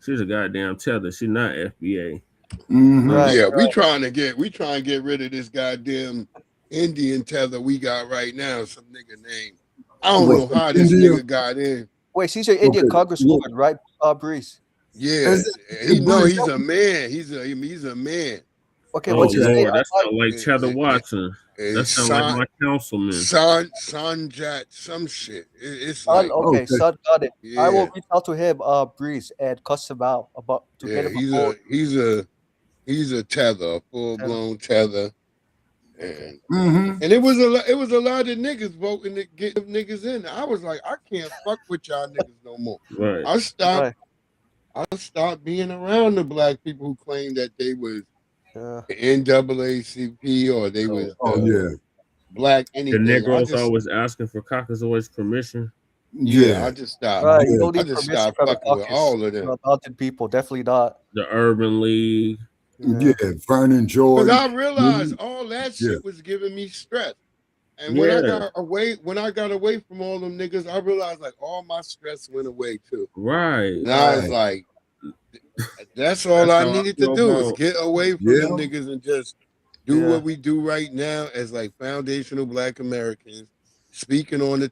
She's a goddamn tether. She's not FBA. Mm-hmm. Right. Yeah, we trying to get rid of this goddamn Indian tether we got right now. Some nigga name. I don't know how this India? nigga got in. Wait, she's an Indian Okay. Congresswoman, right, Breeze? Yeah, Is he it- know Bruce, he's a man. He's a man. Okay, Oh what's his name? Lord, that sounds like It- Tether it- Watson. it- That sounds like my councilman. Sanjat, some shit. It's Son, like okay, Son got it. I will yeah, reach out to him, Breeze, and cuss him out to get yeah. him a vote. He's a tether, a full blown tether. And Mm-hmm. it was a lot of niggas voting to get niggas in. I was like, I can't fuck with y'all niggas no more. Right. I stopped being around the black people who claimed that they was NAACP or they was black The anything. Negroes always asking for Caucasoid's permission. I just stopped. Right, you don't I need just permission stopped from the fucking with caucus. all of them. Mountain people, definitely not. The Urban League. Yeah, Vernon George. Because I realized all that shit was giving me stress. And when I got away from all them niggas, I realized like all my stress went away too. Right. And I was like, that's all I needed to do is get away from them niggas and just do what we do right now as like foundational Black Americans, speaking on the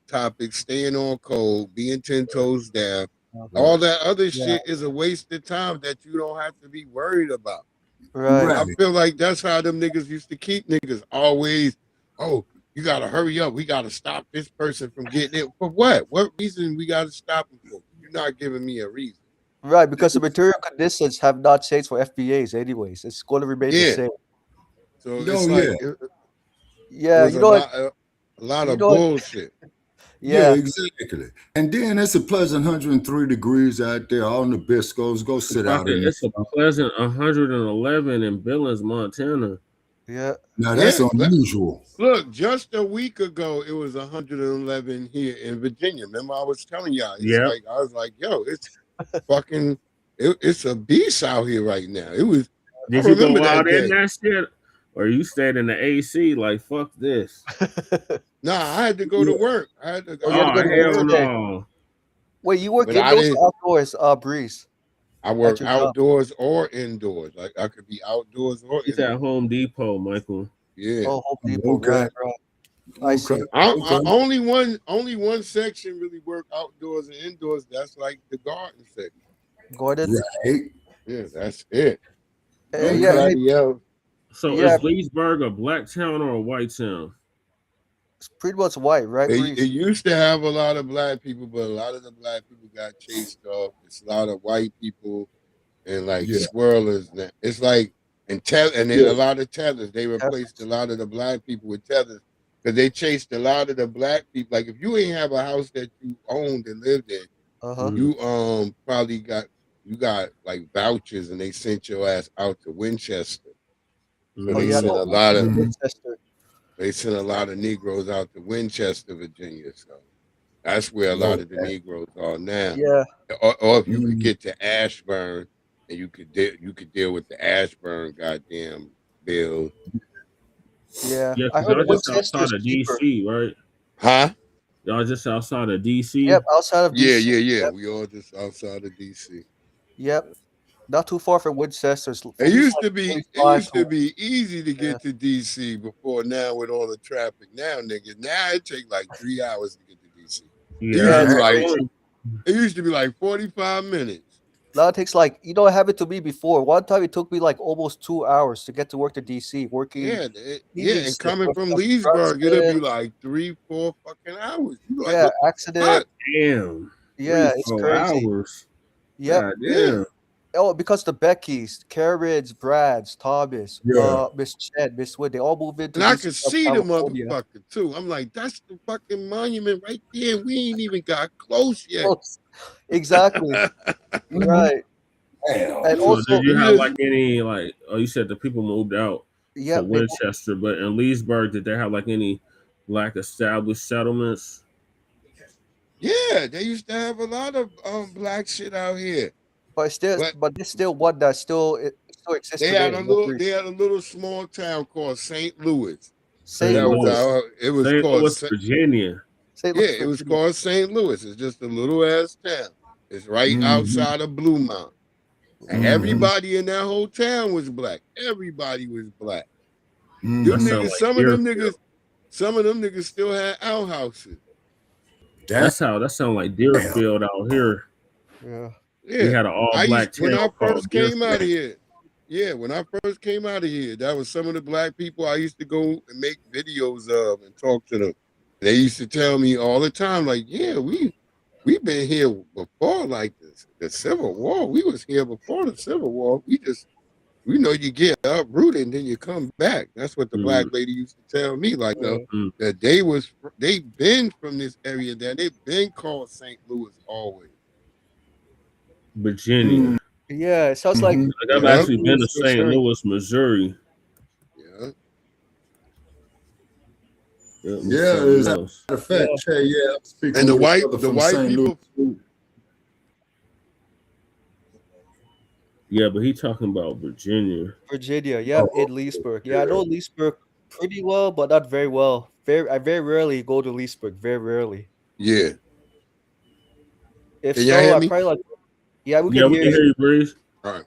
topic, staying on code, being 10 toes down. All that other shit is a waste of time that you don't have to be worried about. Right. I feel like that's how them niggas used to keep niggas always. Oh, you gotta hurry up. We gotta stop this person from getting it. For what? What reason we gotta stop him for? you're not giving me a reason. Right, because the material conditions have not changed for FBAs anyways. It's going to remain the Yeah. same. So Oh, it's yeah. like it Yeah, was you a know lot, what? a lot You of know what? bullshit. Yeah, Yeah. exactly. And then it's a pleasant 103 degrees out there on the Nabiscos. Go sit out in It's a the sun. pleasant 111 in Billings, Montana. Yeah. Now that's Yeah, unusual. look, just a week ago, it was 111 here in Virginia. Remember, I was telling y'all, it's Yeah. like, I was like, yo, it's fucking, it's a beast out here right now. It was, Did I you go remember that out in day. that shit? Or you stayed in the AC like, fuck this? Nah, I had to go to work. I had to, Oh, you had to go to work hell today. no. Wait, you work but I indoors didn't, or outdoors, Breeze? I At work your job? outdoors or indoors. Like, I could be outdoors or He's at indoors. Home Depot, Michael. Yeah. Oh, Home Depot. Okay. Right. I see. Okay. I, Okay. only one section really work outdoors and indoors. That's like the garden section. Gordon? Right. Yeah, that's it. Yeah, hey, Everybody else. So yeah, is Leesburg a black town or a white town? it's pretty much white, right, It Breeze? used to have a lot of black people, but a lot of the black people got chased off. It's a lot of white people and like Yeah. swirlers. Now. It's like and then Yeah. a lot of tethers. They replaced a lot of the black people with tethers because they chased a lot of the black people. Like if you ain't have a house that you owned and lived in, Uh-huh. you probably got like vouchers and they sent your ass out to Winchester. So Oh, they yeah, sent no, a lot of Winchester. they sent a lot of Negroes out to Winchester, Virginia. So that's where a lot of the Negroes are now. Yeah. Or if you could get to Ashburn and you could deal with the Ashburn goddamn bill. Yeah. Yeah, I 'cause heard y'all just Winchester's outside of cheaper. DC, right? Huh? Y'all just outside of DC? Yep, outside of Yeah, DC. yeah. Yep. We all just outside of DC. Yep. Not too far from Winchester. It's It only used like to be 25 easy to get to DC before now with all the traffic. Now, nigga, now it take like 3 hours to get to DC. Yeah. It used to be like 45 minutes. Now it takes like, you know, it happened to me before. One time it took me like almost 2 hours to get to work to DC. Working. Yeah, even and coming from working Leesburg, it'll be Johnson. like 3-4 fucking hours. You like, Yeah, what the accident. fuck? Damn. Yeah, 3, it's 4 crazy. hours. Yep. God damn. Oh, because the Beckys, Karens, Brads, Thomas, Yeah. Miss Chen, Miss Wood, they all moved into And I DC could from see the California. motherfucker too. I'm like, that's the fucking monument right there. We ain't even got close yet. Exactly. Right. And So also, did you have like any like? Oh, you said the people moved out yeah, to Winchester, but in Leesburg, did they have like any black established settlements? Yeah, they used to have a lot of black shit out here. but there's still one that still exists They today. had a little small town called St. Louis. St. That was Louis. it was St. called Louis, Virginia. St. Yeah, Louis, it was Virginia. called St. Louis. It's just a little ass town. It's right outside of Blue Mountain. And everybody in that whole town was black. Everybody was black. Them That sound niggas, like some of them niggas still had outhouses. That sound like Deerfield out here. Yeah. Yeah. We had an all black when town I called first came out of Deerfield. here. Yeah, when I first came out of here, that was some of the black people I used to go and make videos of and talk to them. They used to tell me all the time, like, yeah, we've been here before, like the Civil War. We was here before the Civil War. We know you get uprooted and then you come back. That's what the black lady used to tell me, like that they've been from this area, that they've been called St. Louis always. Virginia. Yeah, it sounds like Like I've actually been to St. Louis, Missouri. Yeah. Yeah, as a matter of fact, yeah, I'm speaking And the with a white brother from St. people. Louis. Yeah, but he talking about Virginia. Virginia. Yeah, in Leesburg. Yeah, I know Leesburg pretty well, but not very well. I very rarely go to Leesburg. Very rarely. Yeah. If Can so, y'all hear I me? probably like. Yeah, we Yeah, can we hear can hear you. you, Breeze. All right.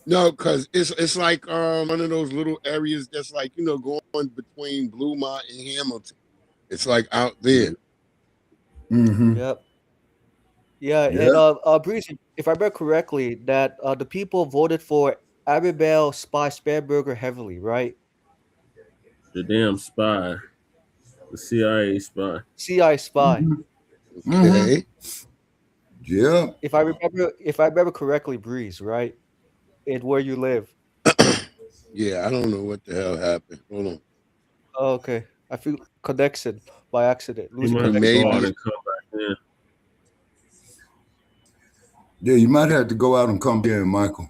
No, because it's like one of those little areas that's like, going between Bluemont and Hamilton. It's like out there. Yep. Yeah, and Breeze, if I remember correctly, that the people voted for Abibel Spanberger heavily, right? The damn spy. The CIA spy. CIA spy. Okay. Yeah. If I remember correctly, Breeze, right? In where you live. Yeah, I don't know what the hell happened. Hold on. Oh, okay. I feel connection by accident. He Losing might have to connection. go out Maybe. and come back in. Yeah, you might have to go out and come in, Michael.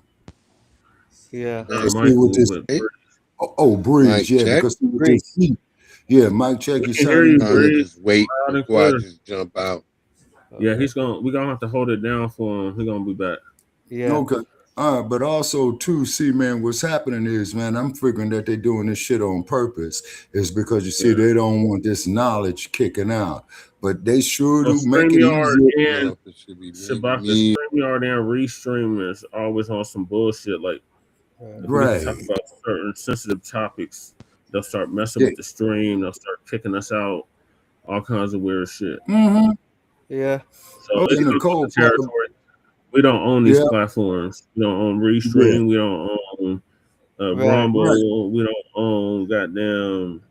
Yeah. Hey, Because see Michael, with this, with Hey, Breeze, mic yeah, check. because see with Breeze. this heat, yeah, Mike, check we your can hear sound. you, Trying to Breeze, just wait loud and before I clear. just jump out. Yeah, Okay. we're gonna have to hold it down for him. He's gonna be back. Yeah. Okay. But also too, see, man, what's happening is, man, I'm figuring that they're doing this shit on purpose. Is because you see, Yeah. they don't want this knowledge kicking out, but they sure So do make it StreamYard easier. I don't know and if it should be Shabbat, the me. StreamYard and Restream is always on some bullshit. Like if we get to talk Right. about certain sensitive topics, they'll start messing Yeah. with the stream. They'll start kicking us out. All kinds of weird shit. Mm-hmm. Yeah. So Okay, it's and the Cook cold part. territory. We don't own these Yeah. platforms. We don't own Yeah. Restream. We don't own Right. Right. Rumble. We don't own goddamn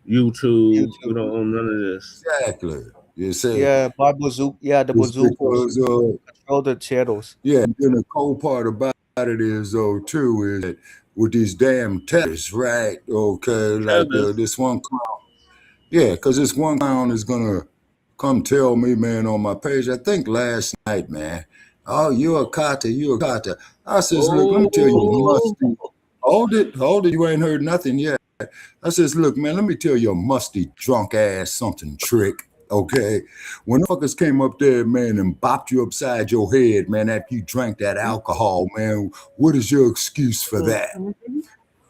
YouTube. We YouTube. don't own none of this. Exactly. You see, Yeah. By Bazoo. Yeah, the it's Bazookas because control the channels. yeah. And then the cold part about it is though too is that with these damn tethers, right? Okay, like Tethers. this one clown. Yeah, because this one clown is gonna come tell me, man, on my page. I think last night, man. Oh, you're a Kata, you're a Kata. I says, look, let me tell you, Oh, musty. Hold it. You ain't heard nothing yet. I says, look, man, let me tell you a musty drunk ass something trick. Okay, when the fuckers came up there, man, and bopped you upside your head, man, after you drank that alcohol, man, what is your excuse for that?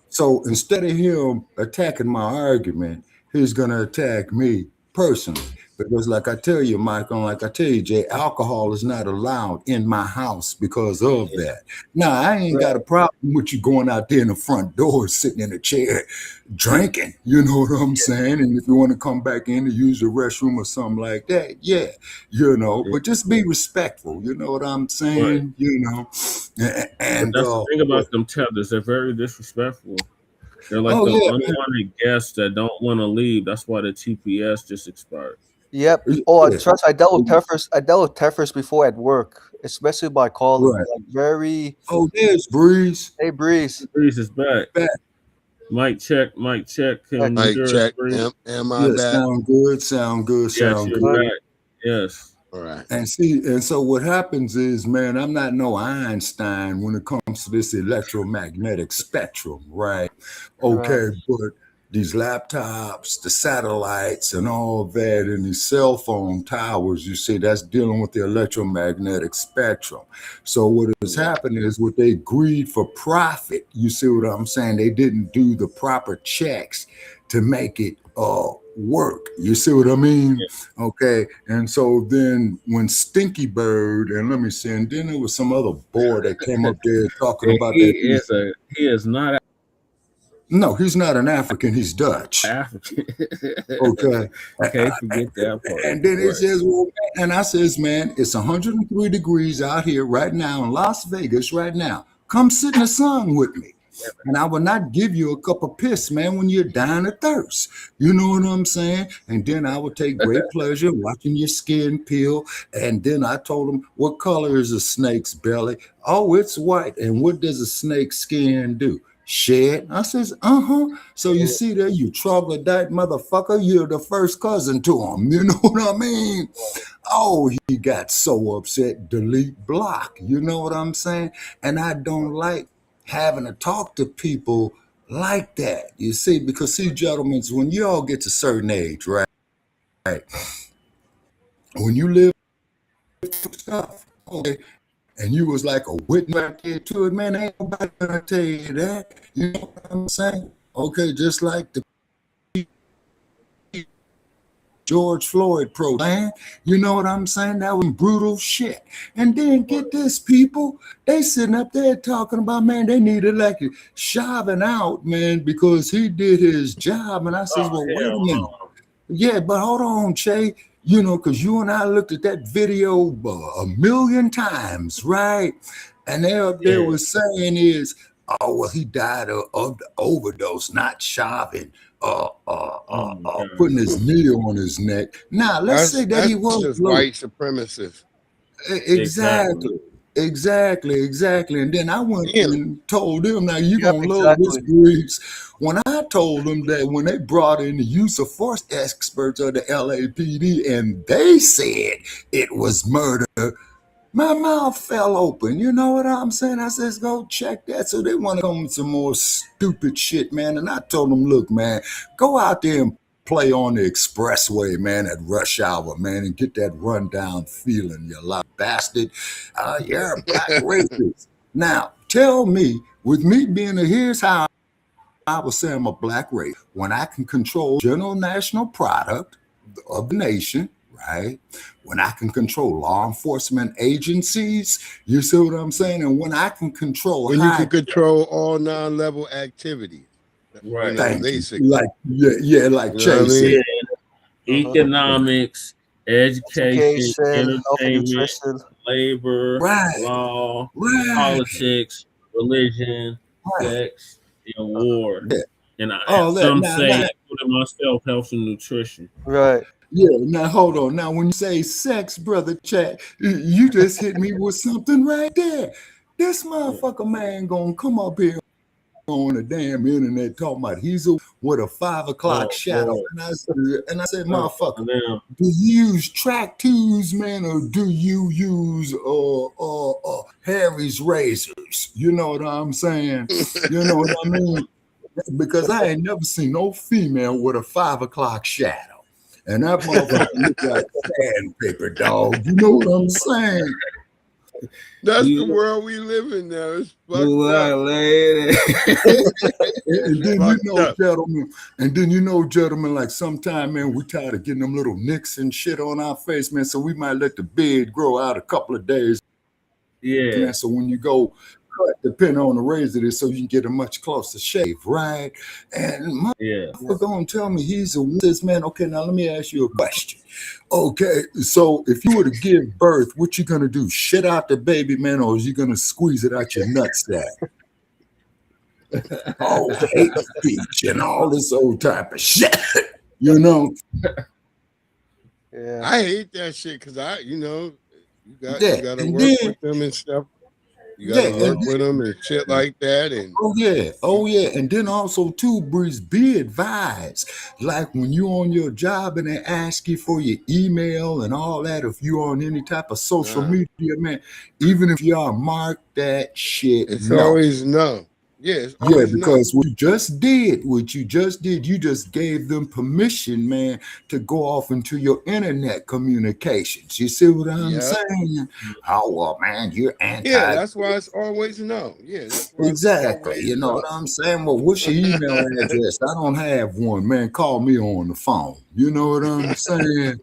So instead of him attacking my argument, he's gonna attack me personally. Because like I tell you, Michael, like I tell you, Jay, alcohol is not allowed in my house because of that. Now, I ain't got a problem with you going out there in the front door, sitting in a chair, drinking. You know what I'm saying? And if you want to come back in to use the restroom or something like that, yeah, you know, but just be respectful. You know what I'm right. saying? You know, But and that's the thing about them tethers. They're very disrespectful. They're like oh the yeah, man. unwanted guests that don't want to leave. That's why the TPS just expired. Yep. Oh, Yeah. trust. I dealt with Tethers. I dealt with Tethers before at work, especially by calling. Right. Like very. Oh, there's Breeze. Hey, Breeze. Breeze is back. Back. Mic check. Can you Mic hear us, check. Breeze? Am I Yeah, back? sound good, sound good, Yes, sound you're good. back. Yes. All right. And see, and so what happens is, man, I'm not no Einstein when it comes to this electromagnetic spectrum, right? Okay, but these laptops, the satellites, and all that, and these cell phone towers, you see, that's dealing with the electromagnetic spectrum. So what has happened is with their greed for profit, you see what I'm saying? They didn't do the proper checks to make it work. You see what I mean? Okay. And so then when Stinky Bird, and let me see, and then there was some other boy that came up there talking And about he that. is not No, he's not an African, he's Dutch. African. Okay. Okay, forget that part. And then it Right. says, well, and I says, man, it's 103 degrees out here right now in Las Vegas right now. Come sit in the sun with me. And I will not give you a cup of piss, man, when you're dying of thirst. You know what I'm saying? And then I would take great pleasure watching your skin peel. And then I told him, what color is a snake's belly? Oh, it's white. And what does a snake's skin do? Shed. I says, So you see there, you troglodyte motherfucker, you're the first cousin to him. You know what I mean? Oh, he got so upset, delete, block. You know what I'm saying? And I don't like having to talk to people like that. You see, because see, gentlemen, when you all get to a certain age, right? When you live stuff, okay, and you was like a witness out there to it, man, ain't nobody gonna tell you that. You know what I'm saying? Okay, just like the George Floyd pro, man. You know what I'm saying? That was brutal shit. And then get this, people, they sitting up there talking about, man, they need elected Chauvin out, man, because he did his job. And I says, well, wait a minute. Yeah, but hold on, Che. You know, because you and I looked at that video a million times, right? And they up there was saying is, oh, well, he died of the overdose, not Chauvin. Putting his knee on his neck. Now, let's say that he was just white supremacist. Exactly. Exactly. And then I went and told them, now you Yep, gonna love this, exactly. Breeze. When I told them that when they brought in the use of force experts of the LAPD and they said it was murder, my mouth fell open. You know what I'm saying? I says, go check that. So they want to come with some more stupid shit, man. And I told them, look, man, go out there and play on the expressway, man, at rush hour, man, and get that rundown feeling, you loud bastard. You're a black racist. Now, tell me, with me being here's how I would say I'm a black race. When I can control general national product of the nation, right? When I can control law enforcement agencies, you see what I'm saying? And when I can control When you can control all non-level activities. Right. Thank you. Basically. Like, yeah, like You know what I Chase mean? said. Economics, education, Education, health and entertainment, nutrition. labor, Right. law, Right. politics, religion, Right. sex, and war. Yeah. And All that. some Now, say, now, including myself, health and nutrition. Right. yeah, now hold on. Now, when you say sex, brother Chat, you just hit me with something right there. This motherfucker man gonna come up here on the damn internet talking about he's with a 5 o'clock shadow. boy. And I said, motherfucker, Damn. do you use track twos, man, or do you use Harry's razors? You know what I'm saying? You know what I mean? Because I ain't never seen no female with a 5 o'clock shadow. And that motherfucker look like sandpaper, dog. You know what I'm saying? That's the world we live in now. It's fucked up. And then you know, gentlemen, like sometime, man, we tired of getting them little nicks and shit on our face, man. So we might let the beard grow out a couple of days. Yeah. Man, so when you go cut, depending on the razor, it is so you can get a much closer shave, right? And Yeah. gonna tell me he's a this man. Okay, now let me ask you a question. Okay, so if you were to give birth, what you gonna do? Shit out the baby, man, or is you gonna squeeze it out your nutsack? Oh, hate speech and all this old type of shit. You know? Yeah. I hate that shit because you got Yeah, to and work then- with them and stuff. You got to Yeah, work with them and shit like that. And Oh yeah, and then also too, Breeze, be advised. Like when you on your job and they ask you for your email and all that, if you on any type of social media, man, even if you are, mark that shit. it's no. always no. Yeah, it's Yeah, always no. because what you just did, you just gave them permission, man, to go off into your internet communications. You see what I'm Yeah. saying? Oh well, man, you're anti. Yeah, that's why it's always no. Yeah, that's why it's Exactly. always You know no. what I'm saying? Well, what's your email address? I don't have one, man. Call me on the phone. You know what I'm saying?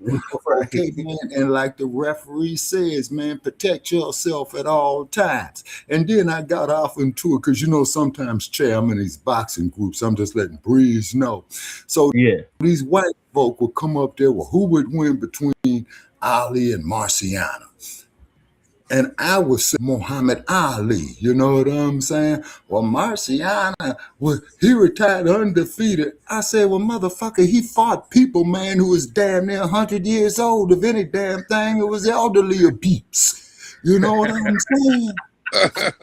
Okay, man. And like the referee says, man, protect yourself at all times. And then I got off into it because, you know, sometimes, Che, I'm in these boxing groups. I'm just letting Breeze know. So Yeah. these white folk will come up there. Well, who would win between Ali and Marciano? And I would say Muhammad Ali, you know what I'm saying? Well, Marciano, well, he retired undefeated. I said, well, motherfucker, he fought people, man, who was damn near 100 years old. If any damn thing, it was elderly abuse. You know what I'm saying?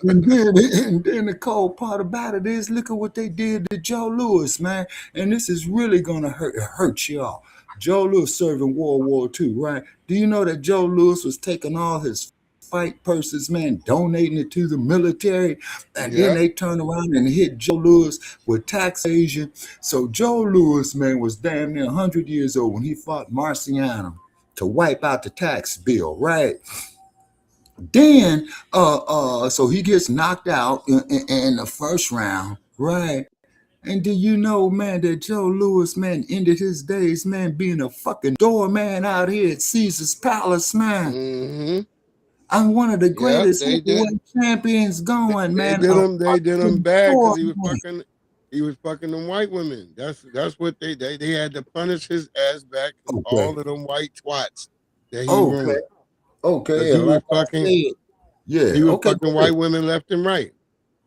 And then the cold part about it is, look at what they did to Joe Louis, man. And this is really going to hurt y'all. Joe Louis served in World War II, right? Do you know that Joe Louis was taking all his fight purses, man, donating it to the military, and then they turn around and hit Joe Louis with tax evasion. So Joe Louis, man, was damn near 100 years old when he fought Marciano to wipe out the tax bill, right? Then, so he gets knocked out in the first round, right? And do you know, man, that Joe Louis, man, ended his days, man, being a fucking doorman out here at Caesar's Palace, man. Mm-hmm. I'm one of the greatest they did. heavyweight champions going, man. They did him bad because doorman. he was fucking them white women. That's what they had to punish his ass back. Okay. All of them white twats that he Okay. ruined. Okay. He was like I fucking said, yeah. he was Okay. fucking white women left and right.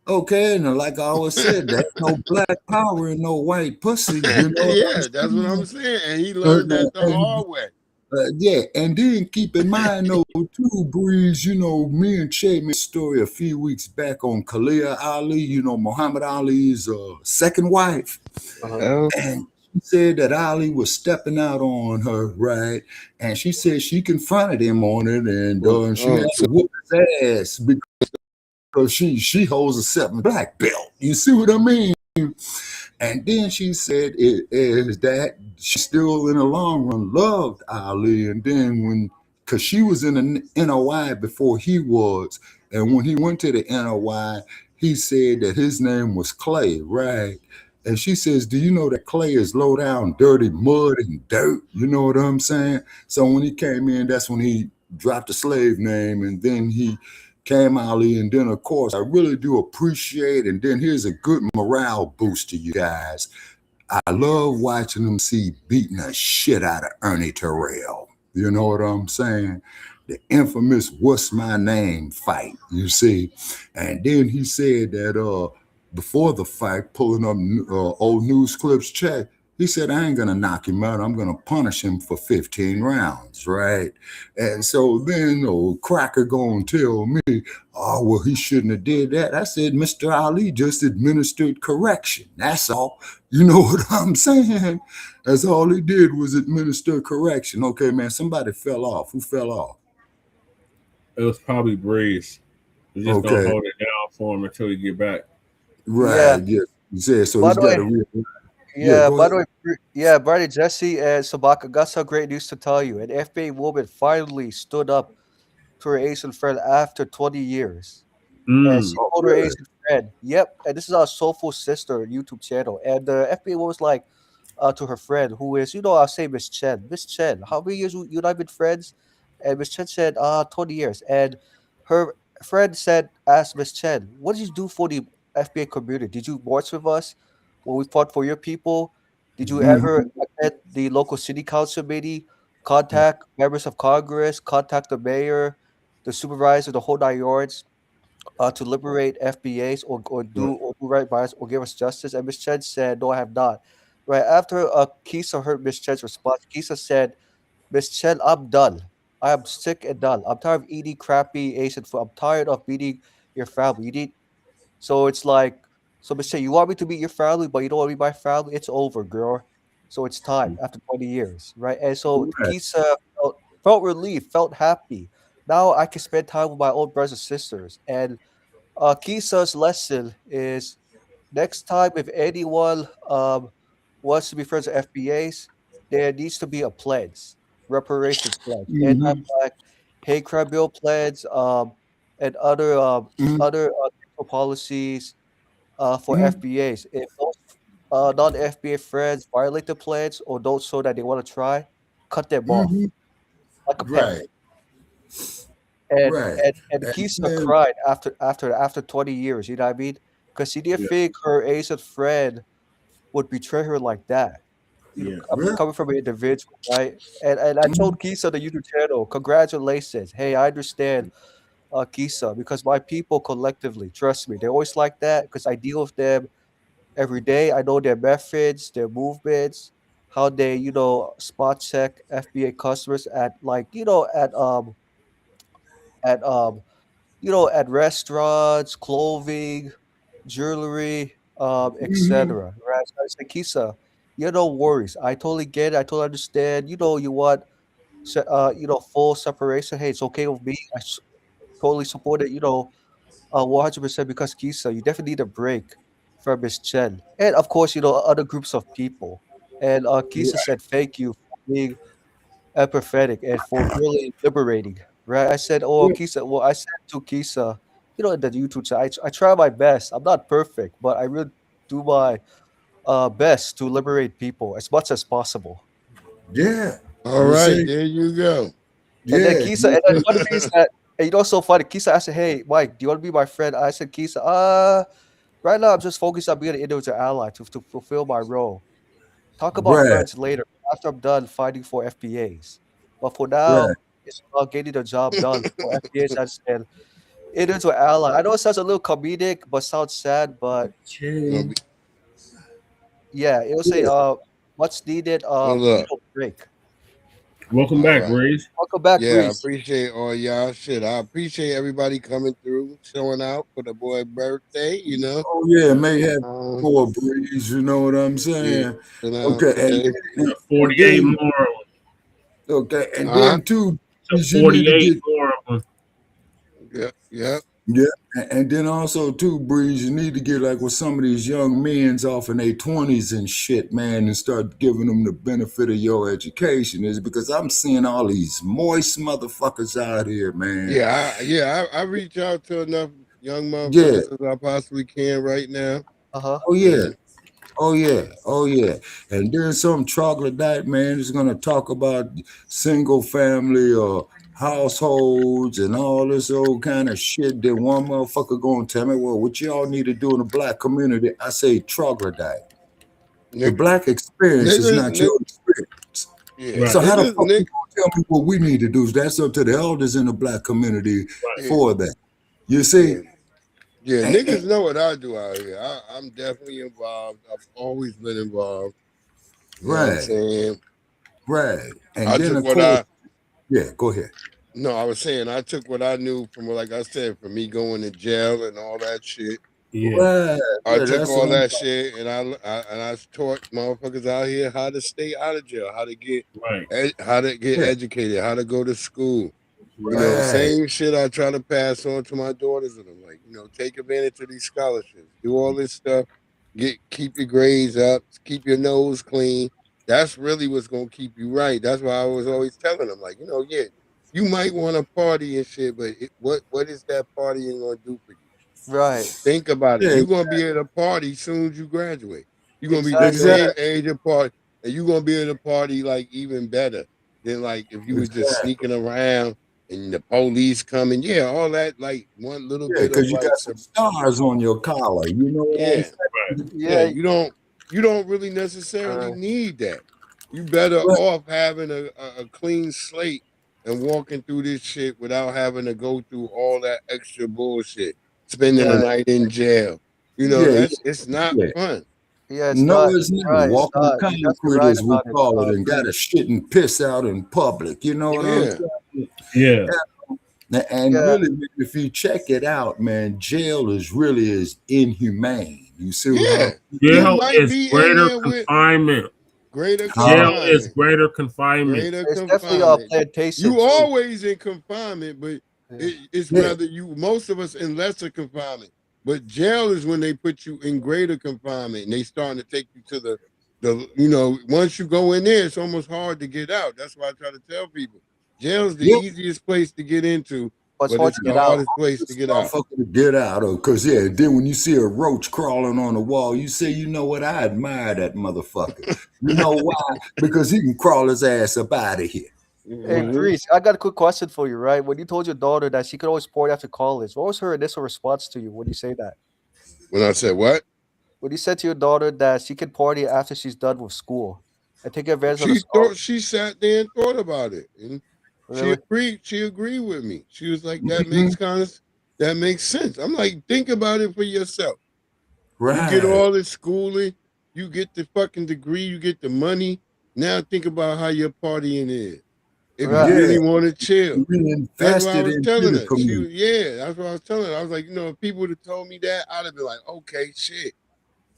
Okay, and like I always said, there's no black power and no white pussy. You know what Yeah, I'm that's what I'm saying? saying. And he learned that the hard way. Yeah, and then keep in mind though too, Breeze, me and Che made a story a few weeks back on Khalil Ali, Muhammad Ali's second wife. Uh-huh. And she said that Ali was stepping out on her, right? And she said she confronted him on it, and she had to whoop his ass because she holds a 7 black belt. You see what I mean? And then she said is that she still in the long run loved Ali. And then because she was in the NOI before he was, and when he went to the NOI, he said that his name was Clay, right? And she says, do you know that Clay is low down, dirty mud and dirt? You know what I'm saying? So when he came in, that's when he dropped the slave name, and then he came Ali, and then of course I really do appreciate, and then here's a good morale boost to you guys. I love watching them see beating the shit out of Ernie Terrell. You know what I'm saying? The infamous "What's My Name" fight, you see. And then he said that before the fight, pulling up old news clips, check. He said, I ain't gonna knock him out. I'm gonna punish him for 15 rounds, right? And so then old Cracker gonna tell me, oh, well, he shouldn't have did that. I said, Mr. Ali just administered correction. That's all. You know what I'm saying? That's all he did was administer correction. Okay, man, somebody fell off. Who fell off? It was probably Breeze. We're just gonna hold it down for him until he get back. Right. Yeah. So By he's the got way, to real. Yeah, Go by ahead. the way, Brother Jesse and Sabaka got some great news to tell you. An FBA woman finally stood up to her Asian friend after 20 years. And she told her really? Asian friend, yep, and this is our Soulful Sister YouTube channel. And the FBA woman was like to her friend, who is, I'll say Miss Chen. Miss Chen, how many years you and I been friends? And Miss Chen said, 20 years. And her friend asked Miss Chen, what did you do for the FBA community? Did you march with us when we fought for your people? Did you ever attend the local city council meeting, contact members of Congress, contact the mayor, the supervisor, the whole 9 yards, to liberate FBAs or do right by us or give us justice? And Miss Chen said, no, I have not. Right after Kisa heard Miss Chen's response, Kisa said, Miss Chen, I'm done. I am sick and done. I'm tired of eating crappy Asian food. I'm tired of meeting your family. So it's like, so Miss Chen, you want me to meet your family, but you don't want to be my family? It's over, girl. So it's time after 20 years, right? And so Right. Kisa felt relieved, felt happy. Now I can spend time with my own brothers and sisters. And Kisa's lesson is next time, if anyone wants to be friends with FBAs, there needs to be a pledge, reparations pledge, anti-black hate crime bill pledge, and other fiscal policies for FBAs. If those non-FBA friends violate the pledge or don't show that they want to try, cut them off like a pet. Right. And Right. and Kisa And- cried after 20 years, you know what I mean? Because she didn't think her Asian friend would betray her like that. Coming from an individual, right? And I told Kisa the YouTube channel, congratulations. Hey, I understand Kisa, because my people collectively, trust me, they're always like that because I deal with them every day. I know their methods, their movements, how they, spot check FBA customers at at restaurants, clothing, jewelry, etc. Right? So I said, Kisa, no worries. I totally get it. I totally understand. You want, full separation. Hey, it's okay with me. Totally support it. 100% because Kisa, you definitely need a break from Miss Chen, and of course, other groups of people. And Kisa said, "Thank you for being empathetic and for really liberating." Right? I said, "Oh, Kisa." Well, I said to Kisa, in the YouTube chat, I try my best. I'm not perfect, but I really do my best to liberate people as much as possible. Yeah. All You right, see? there you go. And then Kisa, and then one thing is that, and so funny. Kisa asked, "Hey, Mike, do you want to be my friend?" I said, "Kisa, right now I'm just focused on being an individual ally to fulfill my role. Talk about Right. friends later after I'm done fighting for FBAs. But for now, Right. it's about getting the job done for FBAs as an individual ally." I know it sounds a little comedic, but sounds sad. But yeah, it was a much needed Hold up. break. Welcome All back, right. Breeze. Welcome back, Yeah, I Breeze. appreciate all y'all. Shit, I appreciate everybody coming through, showing out for the boy birthday. You know. Oh yeah, may have Um, more Breeze. You know what I'm saying? you know, Okay, and, okay. and 48 then more. okay, and Huh? then too, So Breeze, you need to 48 get more of them. Yeah, yeah. yeah, and then also too, Breeze, you need to get like with some of these young men's off in their 20s and shit, man, and start giving them the benefit of your education. Is because I'm seeing all these moist motherfuckers out here, man. I reach out to enough young Yeah. motherfuckers as I possibly can right now. Uh-huh. Oh yeah. Oh yeah, oh yeah, and then some troglodyte man is gonna talk about single family or households and all this old kind of shit. Then one motherfucker gonna tell me, well, what y'all need to do in the black community? I say troglodyte. The black experience is not your experience. Yeah. So how the fuck you Niggas, gonna tell me what we need to do? That's up to the elders in the black community for that. You see? Yeah, And- niggas know what I do out here. I'm definitely involved. I've always been involved. You know what I'm Right. saying? Right. And I then took of what course, yeah, go ahead. No, I was saying I took what I knew from, like I said, from me going to jail and all that shit. Right. I Yeah, took that's all what I'm that shit and I taught motherfuckers out here how to stay out of jail, how to get educated, how to go to school. You know, Right. same shit I try to pass on to my daughters, and I'm like, you know, take advantage of these scholarships, do all this stuff, keep your grades up, keep your nose clean. That's really what's gonna keep you right. That's why I was always telling them, like, you know, yeah, you might want to party and shit, but what is that partying gonna do for you? Right. Think about it. Yeah, You're gonna be at a party as soon as you graduate. You're gonna be Exactly. the same age of party, and you're gonna be at a party like even better than like if you were just Exactly. sneaking around and the police coming. Yeah, all that like one little Yeah, bit of because you like got some stars on your collar. You know what I'm yeah, saying? yeah. You don't really necessarily need that. You better off having a clean slate and walking through this shit without having to go through all that extra bullshit, spending the night in jail. You know, Yeah, it's not yeah. fun. Yeah, it's No, not. it's not. Right, it's Walking not. You're definitely concrete, right as we about it. call it, and got to shit and piss out in public. You know what I'm Yeah. saying? Yeah. And Yeah. really, man, if you check it out, man, jail is really is inhumane. You see what Yeah. I'm Jail might is be in greater there with confinement. greater Jail is confinement. greater confinement. Greater It's definitely a confinement. plantation. You too. always in confinement, but it's Yeah. rather most of us in lesser confinement. But jail is when they put you in greater confinement and they starting to take you to the you know, once you go in there, it's almost hard to get out. That's why I try to tell people. Jail's the Yep. easiest place to get into, But it's but hard it's to the get out. hardest place to get out. motherfucker to get out of. Because, yeah, then when you see a roach crawling on the wall, you say, you know what? I admire that motherfucker. You know why? Because he can crawl his ass up out of here. Hey, Breeze, I got a quick question for you, right? When you told your daughter that she could always party after college, what was her initial response to you when you say that? When I said what? When you said to your daughter that she could party after she's done with school and take advantage of the She sat there and thought about it, and Really? she agreed with me. She was like, Mm-hmm. that makes sense. I'm like, think about it for yourself. Right. You get all this schooling, you get the fucking degree, you get the money. Now think about how your partying is. If Right. you really want to chill. You That's what I invested was into telling the her. community. That's what I was telling her. I was like, you know, if people would have told me that, I'd have been like, okay, shit.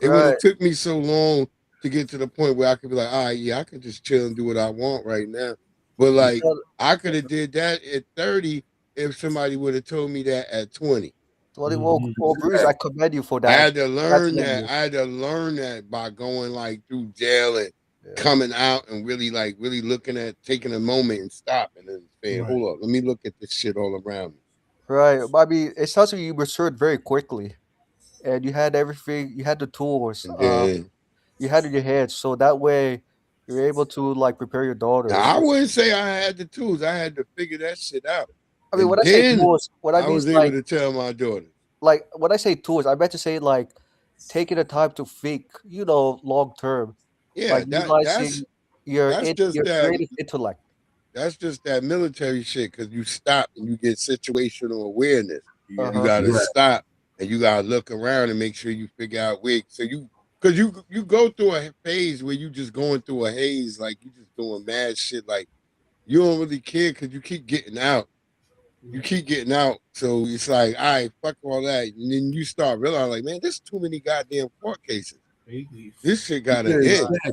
It would Right. have took me so long to get to the point where I could be like, all right, yeah, I can just chill and do what I want right now. But like, I could have did that at 30 if somebody would have told me that at 20. Well, Breeze, I commend you for that. I had to learn Congratulate that. you. I had to learn that by going like through jail and coming out and really looking at taking a moment and stopping and saying, hold up, let me look at this shit all around me. Right. But I mean, it sounds like you matured very quickly, and you had everything. You had the tools. And then You had it in your head, so that way you're able to like prepare your daughters. now, I wouldn't say I had the tools. I had to figure that shit out. I mean, And when I say then tools, what I I mean was is able like, to tell my daughter. like when I say tools, I meant to say like taking the time to think, long term, Yeah, like utilizing your that's just your that. creative intellect. That's just that military shit because you stop and you get situational awareness. You Uh-huh. gotta Right. stop and you gotta look around and make sure you figure out where. So because you go through a phase where you just going through a haze, like you just doing mad shit, like you don't really care because you keep getting out. You keep getting out. So it's like, all right, fuck all that. And then you start realizing, like, man, there's too many goddamn court cases. This shit gotta end. Exactly.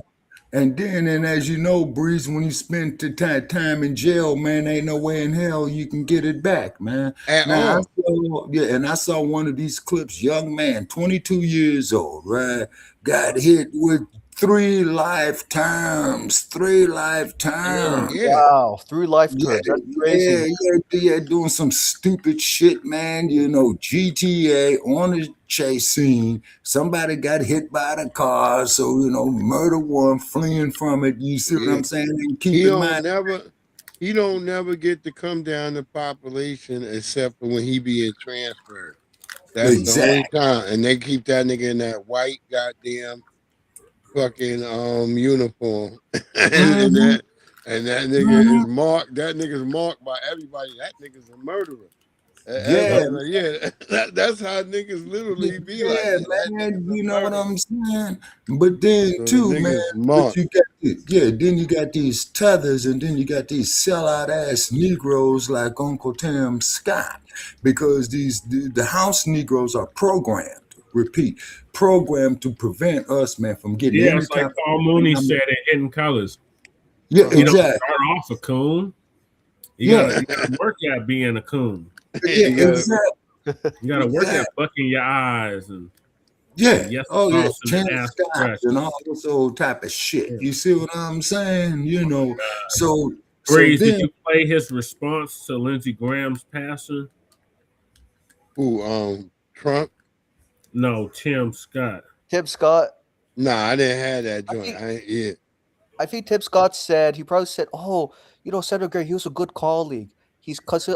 And then, and as you know, Breeze, when you spend the time in jail, man, ain't no way in hell you can get it back, man. At Now, all. I saw one of these clips, young man, 22 years old, right? Got hit with 3 lifetimes. 3 lifetimes. Wow, 3 lifetimes. That's crazy. Yeah, doing some stupid shit, man. You know, GTA on the chase scene. Somebody got hit by the car, so you know, murder one, fleeing from it. You see what I'm saying? And keep He in don't mind, never get to come down to population except for when he being transferred. That's the only Exactly. time. And they keep that nigga in that white goddamn fucking uniform. and that nigga is marked. That nigga's marked by everybody. That nigga's a murderer. That's how niggas literally be like. yeah, man, you know what I'm saying? But then So too, the man, nigga's but marked. you got then you got these tethers, and then you got these sellout ass Negroes like Uncle Tim Scott, because the house Negroes are programmed. Repeat, programmed to prevent us, man, from getting Yeah, any it's like type Paul of Mooney economic- said in Hidden Colors. Yeah, You don't exactly. start off a coon. You gotta work at being a coon. Yeah, exactly. You gotta work at Exactly. bucking your eyes and Yeah. yes, Oh yeah, sauce and Tim ass Scott fresh. and all this old type of shit. You see what I'm saying? You know, so Breeze, then did you play his response to Lindsey Graham's passing? Who, Trump? No, Tim Scott. Tim Scott. Nah, I didn't have that joint. I think Tim Scott said, he probably said, "Oh, you know, Senator Gray, he was a good colleague.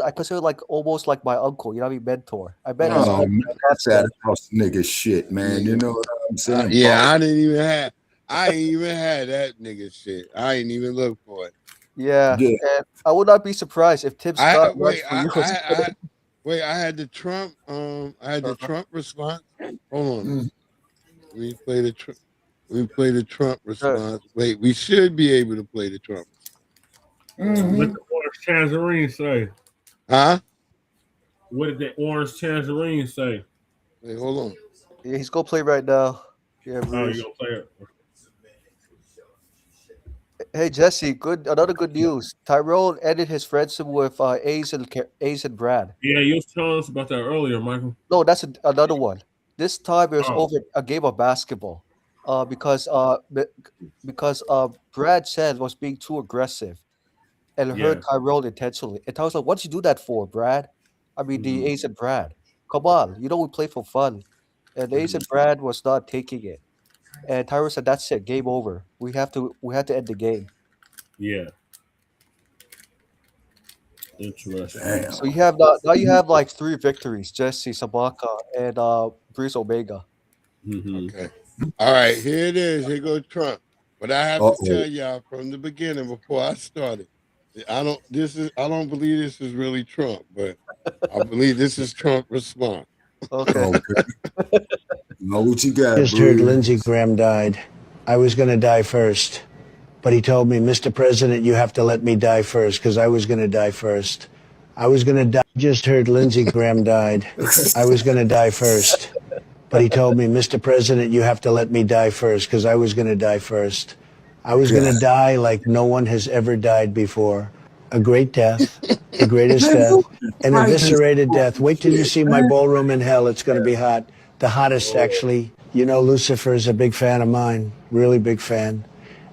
I consider like almost like my uncle, you know, my mentor. I bet his Oh, uncle man, that that's said, that house nigga shit, man. You know what I'm saying? Yeah, I ain't even had that nigga shit. I ain't even look for it. yeah. Yeah. And I would not be surprised if Tim Scott runs for U.S. I had the Trump Trump response. Hold on. We play the Trump response. Wait, we should be able to play the Trump. What did the orange tangerine say? Huh? What did the orange tangerine say? Wait, hold on. Yeah, he's gonna play right now. Yeah, Oh, Bruce. you gonna play it? Hey Jesse, another good news. Tyrone ended his friendship with Ace and Brad. Yeah, you was telling us about that earlier, Michael. No, that's another one. This time it was Oh. over a game of basketball. Because Brad said was being too aggressive and hurt Yeah. Tyrone intentionally. And Tyrone's like, "What'd you do that for, Brad?" I mean, the Ace and Brad. Come on, you know we play for fun. And Ace and Brad was not taking it. And Tyrone said, "That's it, game over. We had to end the game." Yeah. Interesting. So you have now you have like 3 victories: Jesse, Sabaka, and Breeze Omega. Okay. All right, here it is. Here goes Trump. But I have to tell y'all from the beginning before I started. I don't believe this is really Trump, but I believe this is Trump response. Okay. Know what you got, Just heard Breeze? Lindsey Graham died. I was going to die first. But he told me, Mr. President, you have to let me die first because I was going to die first. I was going to die. Just heard Lindsey Graham died. I was going to die first. But he told me, Mr. President, you have to let me die first because I was going to die first. I was going to die like no one has ever died before. A great death, the greatest death, an eviscerated death. Wait till you see my ballroom in hell. It's going to be hot. The hottest, actually. You know, Lucifer is a big fan of mine, really big fan.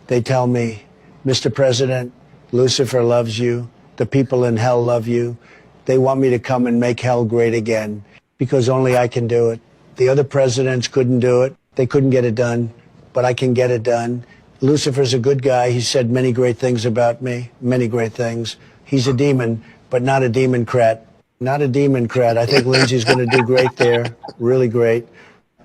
They tell me, Mr. President, Lucifer loves you. The people in hell love you. They want me to come and make hell great again because only I can do it. The other presidents couldn't do it. They couldn't get it done, but I can get it done. Lucifer's a good guy. He said many great things about me, many great things. He's a demon, but not a demon-crat. Not a demon-crat. I think Lindsey's going to do great there, really great.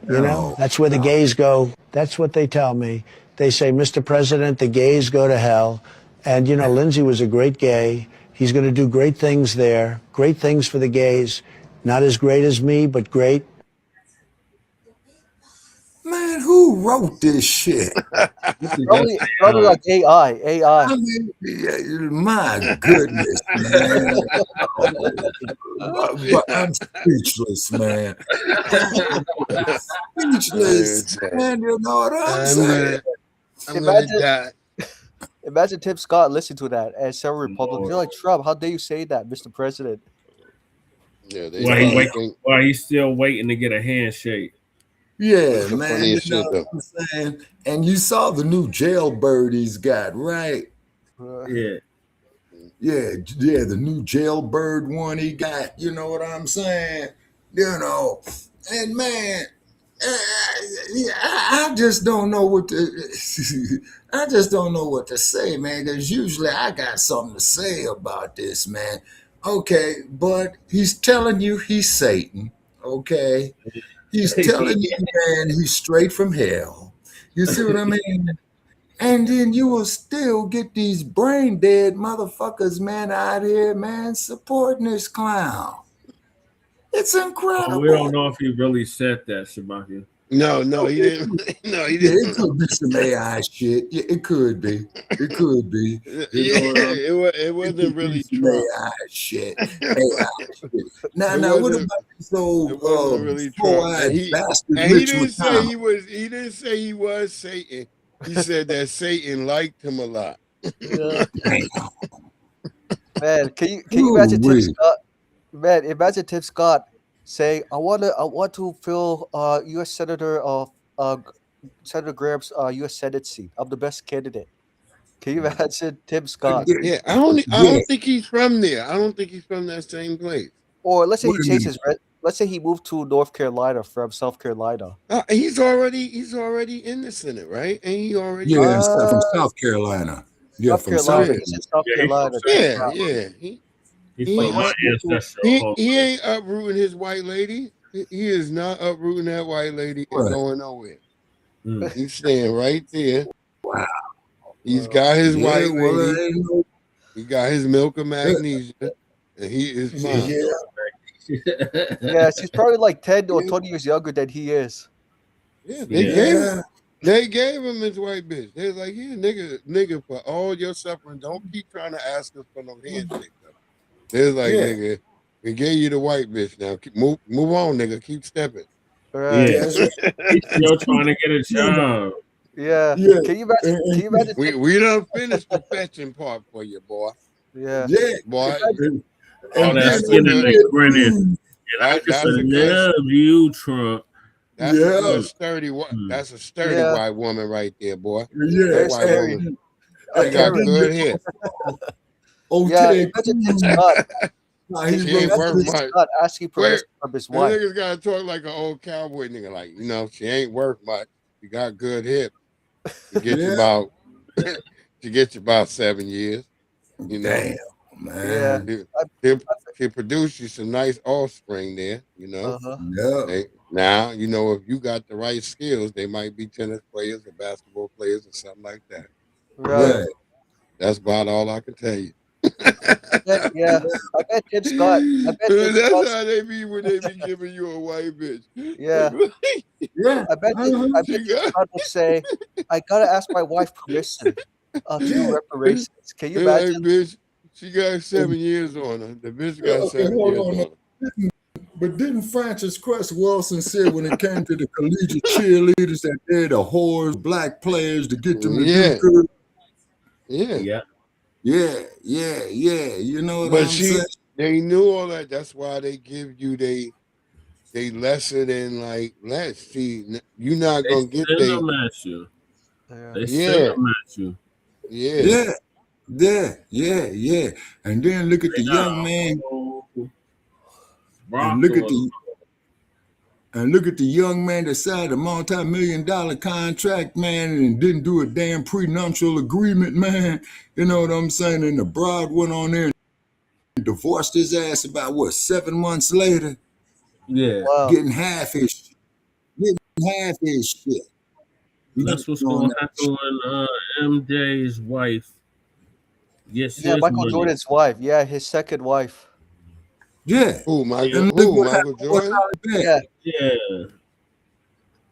You know, that's where the gays go. That's what they tell me. They say, Mr. President, the gays go to hell. And, you know, Lindsey was a great gay. He's going to do great things there, great things for the gays. Not as great as me, but great. Man, who wrote this shit? Probably like AI. I mean, my goodness, man. But I'm speechless, man. Speechless, man. You know what I'm saying? I'm gonna die. Imagine Tim Scott listening to that and several Republicans. They're like, Trump, how dare you say that, Mr. President? Yeah, While he's still waiting to get a handshake. Yeah, man. You know what I'm saying? And you saw the new jailbird he's got, right? Yeah. Yeah, the new jailbird one he got. You know what I'm saying? You know, and man, I just don't know what to. I just don't know what to say, man. Because usually I got something to say about this, man. Okay, but he's telling you he's Satan. Okay, he's telling you, man, he's straight from hell. You see what I mean? And then you will still get these brain dead motherfuckers, man, out here, man, supporting this clown. It's incredible. We don't know if he really said that, Shabaki. No, he didn't. No, he didn't. It could be some AI shit. Yeah, it could be. It could be. It wasn't really Trump. AI shit. AI shit. Now, what about this old really four-eyed bastard? And he didn't say he was. He didn't say he was Satan. He said that Satan liked him a lot. Man, can you imagine Tim Scott? Man, imagine Tim Scott saying, "I want to fill U.S. Senator Senator Graham's U.S. Senate seat. I'm the best candidate." Can you imagine Tim Scott? Yeah, I don't think he's from there. I don't think he's from that same place. Or let's say he changed his. Let's say he moved to North Carolina from South Carolina. He's already in the Senate, right? And he already from South Carolina. Yeah, from South Carolina. Yeah. He ain't uprooting his white lady. He is not uprooting that white lady and going nowhere. He's staying right there. Wow. He's got his white lady. He got his milk of magnesia. And he is fine. Yeah, she's probably like 10 or 20 years younger than he is. Yeah, they gave him his white bitch. They're like, yeah, nigga, for all your suffering, don't keep trying to ask us for no handshake. They're like, nigga, we gave you the white bitch. Now move on, nigga. Keep stepping. Right. Yeah. He's still trying to get a job. Yeah. Can you imagine? We done finished the fetching part for you, boy. Yeah. Boy. All that skin and that grinning. And I just love you, Trump. That's a sturdy white woman right there, boy. Yeah, that white woman. She got good hair. Imagine Tim Scott. She ain't worth much. Asking permission from his wife. Niggas gotta talk like an old cowboy nigga, like, you know, she ain't worth much. She got good hip. She gets you about 7 years. You know. Damn, man. She produce you some nice offspring there, you know. Yeah. Now, you know, if you got the right skills, they might be tennis players or basketball players or something like that. Right. That's about all I can tell you. Yeah. I bet Tim Scott. That's how they be when they be giving you a white bitch. Yeah. I bet Tim Scott will say, I gotta ask my wife permission to do reparations. Can you imagine? Hey, bitch, she got 7 years on her. The bitch got 7 years on her. But didn't Francis Cress Wilson say when it came to the collegiate cheerleaders that they're the whores, black players to get them to do good? Yeah. You know what I'm saying? They knew all that. That's why they give you they lesser than like less. See, you're not gonna get They send them at you. Yeah. And then look at the young man. And look at the young man that signed a multi-million-dollar contract, man, and didn't do a damn prenuptial agreement, man. You know what I'm saying? And the bride went on there and divorced his ass about 7 months later. Yeah. Wow. Getting half his shit. That's what's gonna happen when MJ's wife gets his Michael money. Jordan's wife. Yeah, his second wife. Yeah. Michael Jordan? Yeah.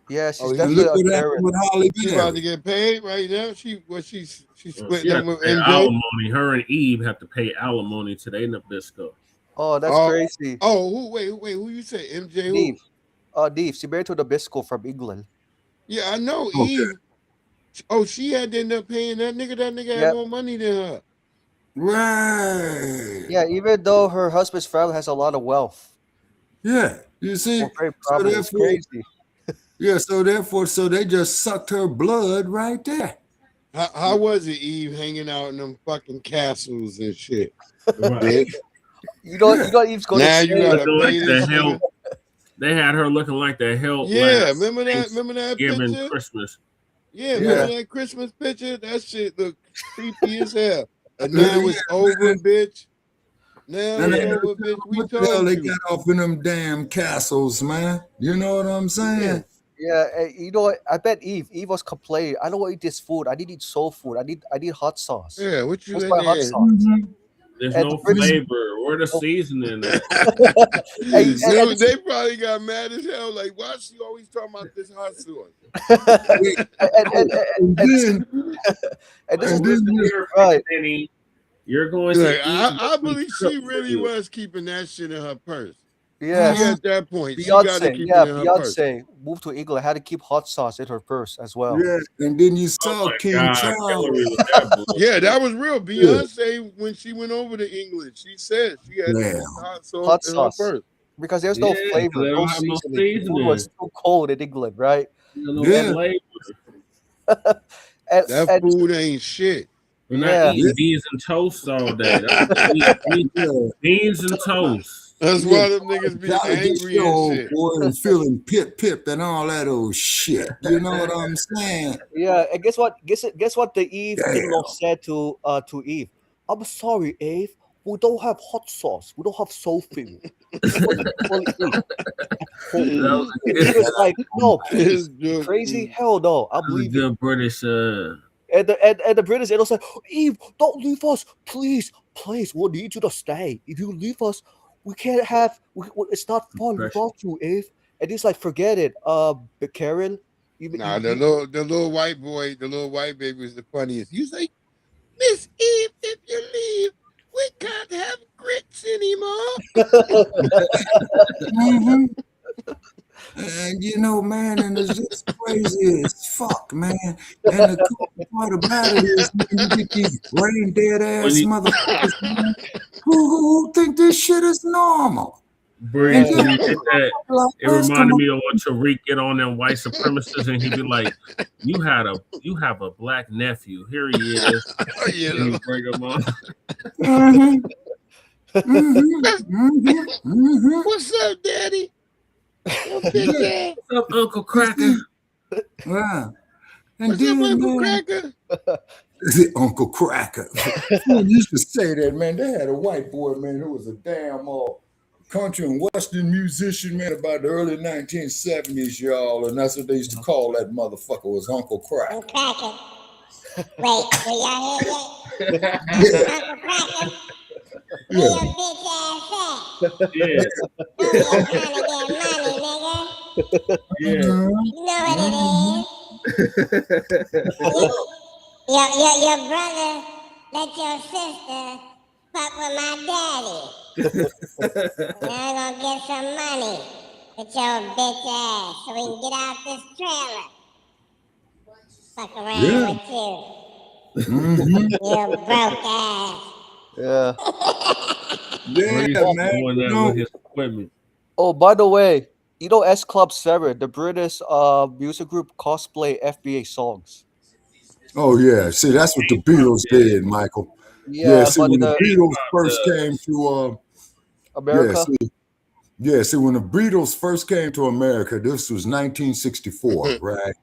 Yeah, she's Oh, And look definitely what a happened Karen. with Holly she about to Berry. get paid right now. She's split She had them to with pay MJ. alimony. Her and Eve have to pay alimony to the Nabisco. Oh, that's Oh, crazy. wait, who you say? MJ who? Neve. Neve. She married to Nabisco from England. Yeah, I know. Okay. Eve. Oh, she had to end up paying that nigga. That nigga had Yep. more money than her. Right. Yeah, even though her husband's family has a lot of wealth. Yeah. You see? Or very So prominent. It's therefore, crazy. yeah, so they just sucked her blood right there. How was it, Eve, hanging out in them fucking castles and shit? Right. Bitch. You know Eve's going Now to you say gotta Looking like pay the this help. nigga. They had her looking like the help. Yeah, last remember that Thanksgiving, picture? Christmas. Yeah, Yeah. remember that Christmas picture? That shit look creepy as hell. And Yeah, now it's over, bitch. Now And it's every over, bitch. time We what the hell told they you. got off in them damn castles, man. You know what I'm saying? Yeah, you know what? I bet Eve was complaining. I don't want to eat this food. I need to eat soul food. I need hot sauce. Yeah, what you Where's in my hot there? sauce? There's And no the British, flavor. Where the seasoning at? They probably got mad as hell. Like, why she always talking about this hot sauce? And then, and this is and then Here, right. Penny, you're going to Like, eat I what we believe she cook for really you. was keeping that shit in her purse. Yeah, She at that point, she got to Beyonce. keep Yeah, it in her purse. Beyonce moved to England. Had to keep hot sauce in her purse as well. yeah, and then you Oh saw my King God, Charles. Hillary was that bull. Yeah, that was real. Yeah, Beyonce, when she went over to England, she said she had to damn. keep hot sauce Hot in her sauce. purse. Because there's Yeah, no 'cause they flavor, no don't have no seasoning. Food was seasoning. too cold in England, right? No Yeah, flavor. That food ain't shit. We're not yeah, eating beans and toast all day. That's what we eat. yeah, Beans and toast. That's yeah. why them niggas be Gotta get angry your and old shit. boy and feeling pip and all that old shit. You know what I'm saying? yeah. And guess what? Guess what the Eve Damn. in-law said to Eve? I'm sorry, Eve. We don't have hot sauce. We don't have soul food. This is what you only eat at home. That was a He good, was like, no, please, This you joke crazy? is Hell no. I that was a believe you. good British. And the British in-law said, Eve, don't leave us, please, please. We'll need you to stay. If you leave us, we can't have. It's not fun impression. without you, Eve. And he's like, forget it. But Karen, Nah, the little white boy, the little white baby was the funniest. You say, Miss Eve, if you leave, we can't have grits anymore. hmm And you know, man, and it's just crazy as fuck, man. And the cool part about it is, man, you get these brain dead When ass you, motherfuckers, man, who think this shit is normal. And Breeze, then when you did that, like, it let's come reminded on. me of when Tariq get on them white supremacists and he'd be like, you have a black nephew. Here he is. Oh, yeah, And you bring him on. Mm-hmm, mm-hmm, mm-hmm. what's up, Daddy? Your bitch Yeah, ass. What's up, Uncle you Cracker? see? Yeah. And What's up, then, Uncle man, Cracker? Uncle Cracker. Fool used to say that, man. They had a white boy, man, who was a damn country and western musician, man, about the early 1970s, y'all. And that's what they used to call that motherfucker, was Uncle Cracker. Uncle Cracker. Wait, will y'all hear that? Yeah, Uncle Cracker, where yeah. your bitch ass at? Yeah, Know you trying to get money, nigga. yeah. Mhm, You know what it mhm. is. Your brother let your sister fuck with my daddy. Now I'm gonna get some money with your bitch ass so we can get out this trailer. Fuck around Yeah. with you. Mhm. You broke ass. Yeah. Yeah, Breeze man. doing You that know, with his equipment. Oh, by the way, you know S Club 7, the British music group cosplay FBA songs. oh yeah. See, that's what the Beatles did, Michael. Yeah, Yeah, see, but when in the the Beatles first came to yeah, America, see, when the Beatles first came to America, this was 1964, right?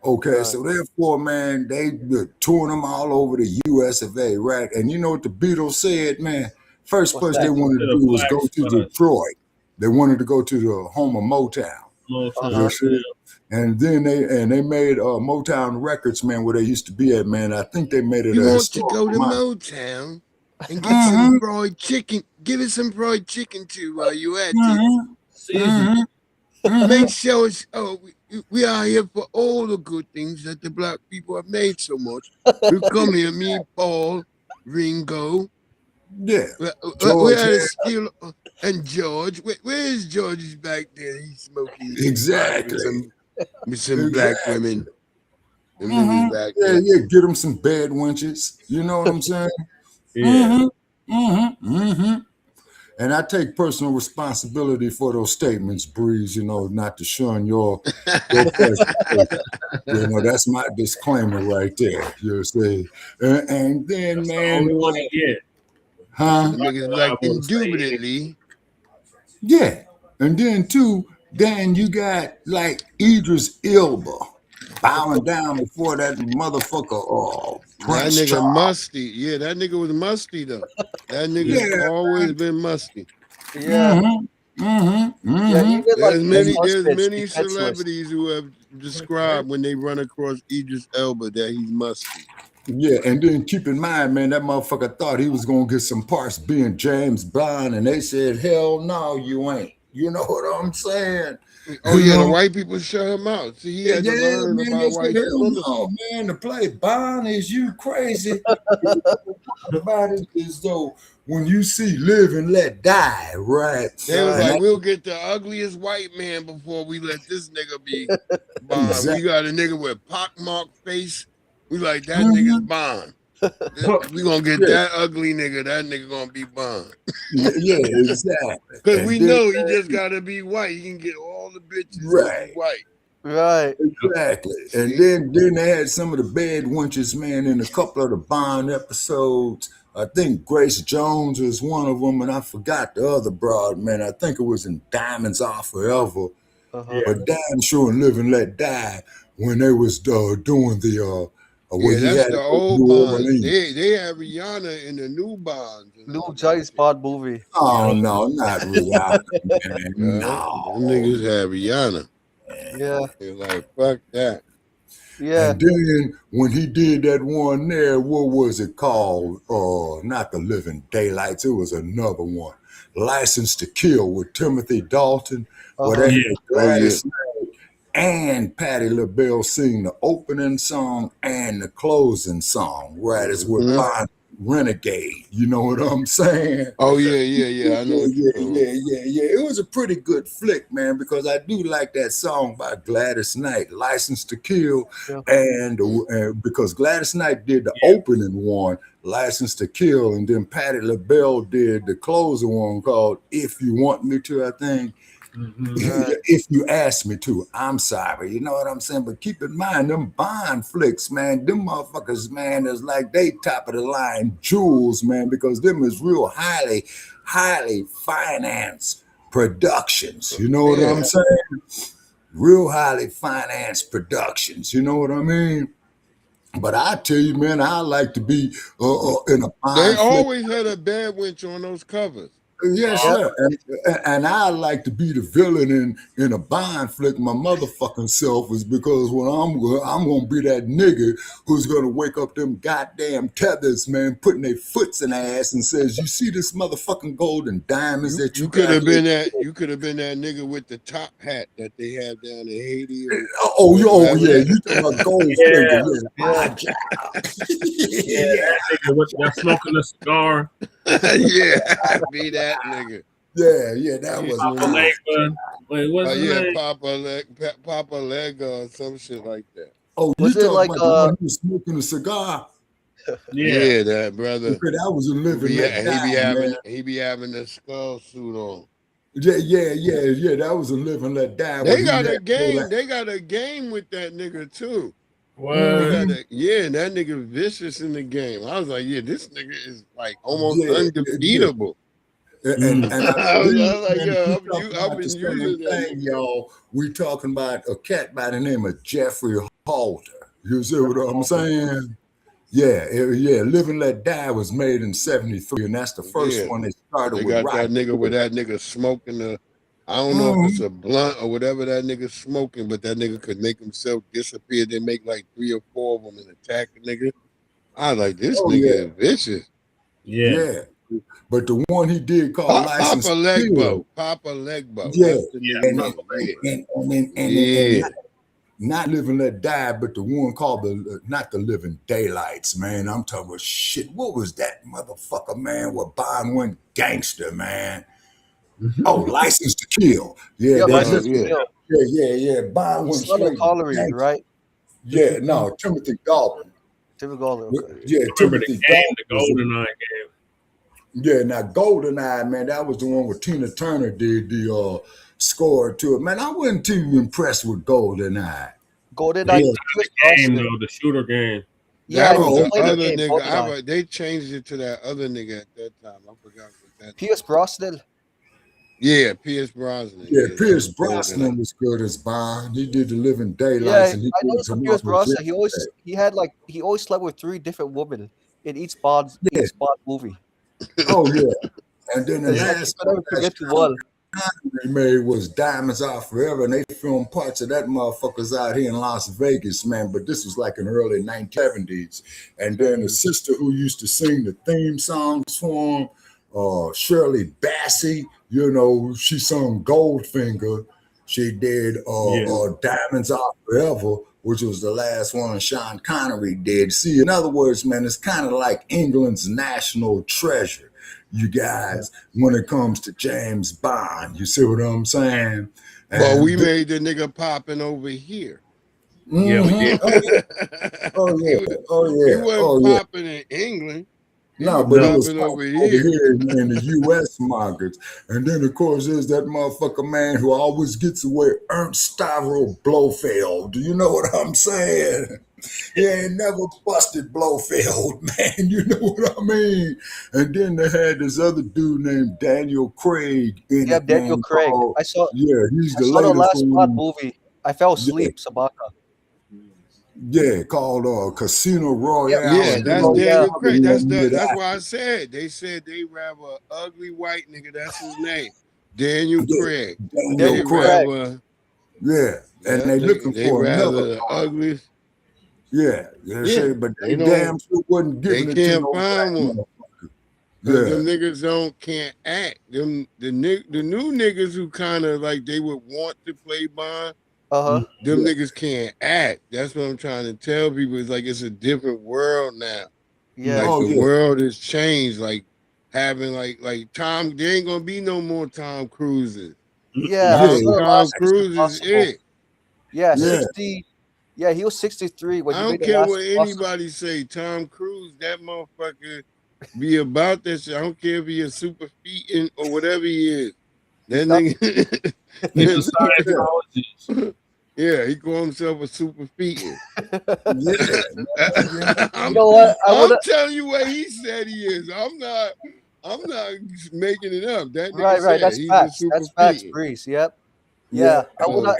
Okay, right. so therefore, man, they were touring them all over the US of A, right? And you know what the Beatles said, man? First What's place they that? wanted To to the do was black go to spots. Detroit. They wanted to go to the home of Motown. You Motown, see? yeah. And then they made Motown Records, man, where they used to be at, man. I think they made it You a want to go historic to monument. Motown and get Mm-hmm, some fried chicken? Give it some fried chicken too while you at it. mm-hmm, Season. mm-hmm. make sure we are here for all the good things that the black people have made so much. We come here, me, Paul, Ringo. Yeah. We had a skill, and George. Where is George? He's back there. He's smoking Exactly. with some black women. Them niggas back Yeah, there. yeah, get them some bed wenches. You know what I'm saying? Yeah. And I take personal responsibility for those statements, Breeze, you know, not to shun your presentation. You know, that's my disclaimer right there. You see. And then, That's man. the only one to get. Huh? Niggas like indubitably. Yeah. And then, too, then you got like Idris Elba bowing down before that motherfucker, That Prince nigga Charles. musty. Yeah, that nigga was musty though. That nigga's always been musty. Yeah. Yeah, even like There's many speechless. celebrities who have described when they run across Idris Elba that he's musty. Yeah, and then keep in mind, man, that motherfucker thought he was gonna get some parts being James Bond, and they said, "Hell no, you ain't." You know what I'm saying? Oh yeah, the white people shut him out. See, he had to learn man, about they white said, hell supremacy. no, man, to play Bond is you crazy. About it is though when you see Live and Let Die, right? They was And like, we'll get the ugliest white man before we let this nigga be Bond. Exactly. We got a nigga with pockmarked face. We like that nigga's Bond. We gonna get that ugly nigga. That nigga gonna be Bond. Yeah, exactly. Because And we then- know he just gotta be white. He can get all the bitches Right. white. Right. Exactly. And then they had some of the bad wenches, man, in a couple of the Bond episodes. I think Grace Jones was one of them, and I forgot the other broad, man. I think it was in Diamonds Are Forever. But damn sure in Live and Let Die when they was doing the Yeah, he that's had the to old New Bond. Orleans. They have Rihanna in the new Bond. New James Bond movie. Oh no, not Rihanna, man. No. Them niggas have Rihanna. Yeah. They're like, fuck that. Yeah. And then when he did that one there, what was it called? Not The Living Daylights. It was another one. License to Kill with Timothy Dalton. Where they had Gladys Knight and Patti LaBelle sing the opening song and the closing song. Right, it's with Bond Renegade. You know what I'm saying? Oh yeah. I know. Yeah. It was a pretty good flick, man, because I do like that song by Gladys Knight, License to Kill, and because Gladys Knight did the opening one, License to Kill, and then Patti LaBelle did the closing one called If You Want Me To, I think. If you ask me to, I'm sorry. You know what I'm saying? But keep in mind, them Bond flicks, man, them motherfuckers, man, is like they top of the line jewels, man, because them is real highly financed productions. You know what I'm saying? Real highly financed productions. You know what I mean? But I tell you, man, I like to be in a Bond They flick. always had a bad wench on those covers. Yes, sir. And I like to be the villain in a Bond flick my motherfucking self is because when I'm gonna be that nigga who's gonna wake up them goddamn tethers, man, putting their foots in their ass and says, "You see this motherfucking golden diamonds that you could got have been here?" that. You could have been that nigga with the top hat that they have down in Haiti. Oh, yeah, you talking about Goldfinger? Yeah, that nigga with that smoking a cigar. Yeah, be that nigga. Yeah, that was Papa Lega. Wait, what's his name? Papa Lega or some shit like that. Oh, you Was it talking like, about the one who was smoking a cigar? Yeah, that brother. Okay, that was a living let die, man. He be having the skull suit on. Yeah. That was a live and let die. They got a game. They got a game with that nigga too. What? Yeah, and that nigga vicious in the game. I was like, yeah, this nigga is like almost undefeatable. And I was like, yeah, I've been using that. Y'all, we talking about a cat by the name of Jeffrey Halter. You see what I'm saying? Yeah. Live and Let Die was made in '73, and that's the first one they started They with. got that nigga with that nigga smoking the. I don't know if it's a blunt or whatever that nigga's smoking, but that nigga could make himself disappear. They make like 3 or 4 of them and attack the nigga. I was like, this nigga is vicious. Yeah. but the one he did called License Papa to Kill. Legbo. Papa Legbo. Yeah, That's the nigga. and not Live and Let Die, but the one called not the Living Daylights, man. I'm talking about shit. What was that motherfucker, man? With Bond went gangster, man. Oh, License to Kill. Yeah, License to Kill. Yeah. Bond went straight Connery, gangster. right? Yeah, no, Timothy Dalton. Timothy Dalton. Okay. Yeah, Remember Timothy the game, Dalton. the GoldenEye game. Yeah, now GoldenEye, man, that was the one where Tina Turner did the score to it. Man, I wasn't too impressed with GoldenEye. GoldenEye. Yeah. The game, though, the shooter game. Yeah, That was he the played the other game, nigga. GoldenEye. They changed it to that other nigga at that time. I forgot what that. Pierce Brosnan. Yeah, Pierce Brosnan. Yeah, that Pierce was Brosnan was good as Bond. He did the Living Yeah, Daylights, and he I did noticed some with Pierce more Brosnan, projects. he always slept with 3 different women in each Bond movie. Oh yeah, and then the It's like last you never forget to one. they made was Diamonds Are Forever, and they filmed parts of that motherfuckers out here in Las Vegas, man. But this was like in the early 1970s. And then the sister who used to sing the theme songs for him, Shirley Bassey, you know, she sung Goldfinger. She did Diamonds Are Forever, which was the last one Sean Connery did. See, in other words, man, it's kind of like England's national treasure, you guys, when it comes to James Bond. You see what I'm saying? Well, we made the nigga popping over here. Yeah, we did. Oh yeah. He wasn't popping in England. He No, was but it was popping over here in the U.S. markets. And then, of course, there's that motherfucker, man, who always gets away, Ernst Stavro Blofeld. Do you know what I'm saying? He ain't never busted Blofeld, man. You know what I mean? And then they had this other dude named Daniel Craig in Yeah, it, Daniel man, Craig. called- I saw he's the the latest last Bond one. movie. I fell asleep, Sabaka. Yeah, called Casino Royale. Yeah, And that's then Daniel the Craig. That's one with that's why I said they said they rather an ugly white nigga. That's his name, Daniel Craig. Daniel They Craig. rather Yeah, and they looking they for rather another. the ugliest. Yeah, but they they don't. damn sure wasn't They giving it to can't no find black one. motherfucker. 'Cause Yeah. them niggas can't act. The new niggas who kind of like they would want to play Bond. Uh-huh. Them niggas can't act. That's what I'm trying to tell people. It's like it's a different world now. Yeah. Like the world has changed. Like having like Tom. There ain't gonna be no more Tom Cruises. Yeah, Tom Cruise is it. Yeah, Yeah. 60. Yeah, he was 63 when I he don't made the care last what Impossible. anybody say. Tom Cruise, that motherfucker, be about that shit. I don't care if he is super feet or whatever he is. That nigga. He's a Scientologist. Yeah, he call himself a super feet. You know what? I'm telling you what he said he is. I'm not making it up. That nigga Right. said That's he's facts. a super That's facts, feet. Breeze. Yep. Yeah. I would not.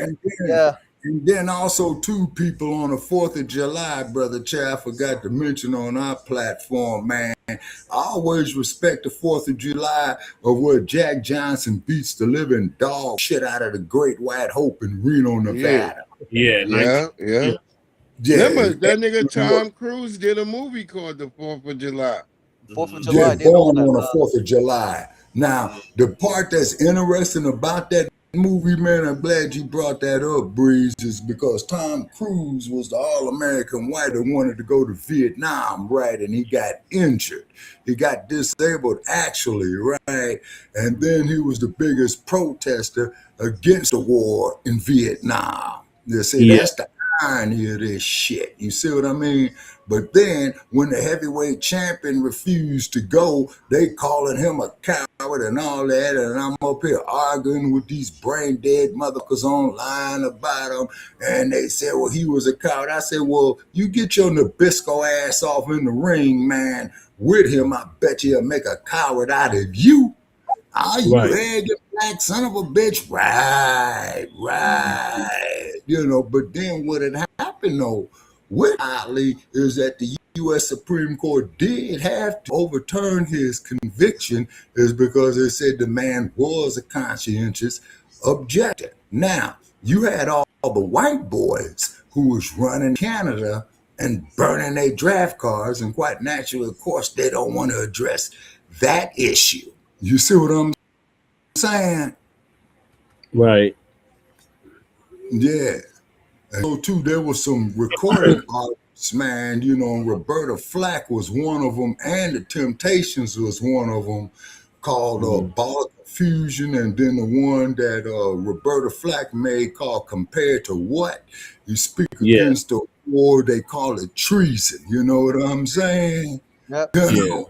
And then also two people on the 4th of July, Brother Chad, I forgot to mention on our platform, man. I always respect the 4th of July of where Jack Johnson beats the living dog shit out of the Great White Hope in Reno, Nevada. Yeah. Remember that nigga Tom Cruise did a movie called The 4th of July. 4th of Yeah, July. they know born that, on the 4th of July. Now, the part that's interesting about that movie, man, I'm glad you brought that up, Breeze, is because Tom Cruise was the all-American white that wanted to go to Vietnam, right? And he got injured. He got disabled, actually, right? And then he was the biggest protester against the war in Vietnam. You see, that's the irony of this shit. You see what I mean? But then when the heavyweight champion refused to go, they calling him a coward and all that. And I'm up here arguing with these brain dead motherfuckers online about him. And they said, well, he was a coward. I said, well, you get your Nabisco ass off in the ring, man. With him, I bet you'll make a coward out of you. Are you arrogant black son of a bitch? Right. You know, but then what had happened though, with Ali, is that the U.S. Supreme Court did have to overturn his conviction is because they said the man was a conscientious objector. Now, you had all the white boys who was running Canada and burning their draft cards, and quite naturally, of course, they don't want to address that issue. You see what I'm saying? Right. Yeah. And so too, there was some recording artists, man, you know, and Roberta Flack was one of them, and the Temptations was one of them, called Ball of Confusion, and then the one that Roberta Flack made called Compared to What? You speak against the war, they call it treason. You know what I'm saying? Yep. You know?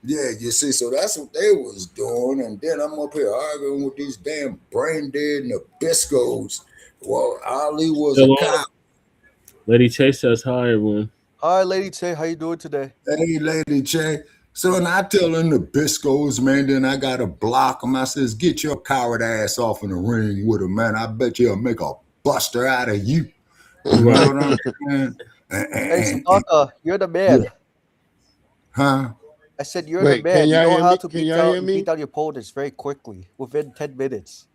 Yeah, you see, so that's what they was doing, and then I'm up here arguing with these damn brain dead Nabiscos. Well, Ali was Hello. a cop. Lady Chase says hi, everyone. Hi, Lady Che. How you doing today? Hey, Lady Che. So and I tell them the Biscos, man, then I got to block them. I says, get your coward ass off in the ring with him, man. I bet you'll make a buster out of you. You know what I'm saying? Hey, Sabaka, you're the man. Yeah. Huh? I said you're Wait, the man. can You y'all know hear how me? to Can y'all hear me? beat down your opponents very quickly, within 10 minutes.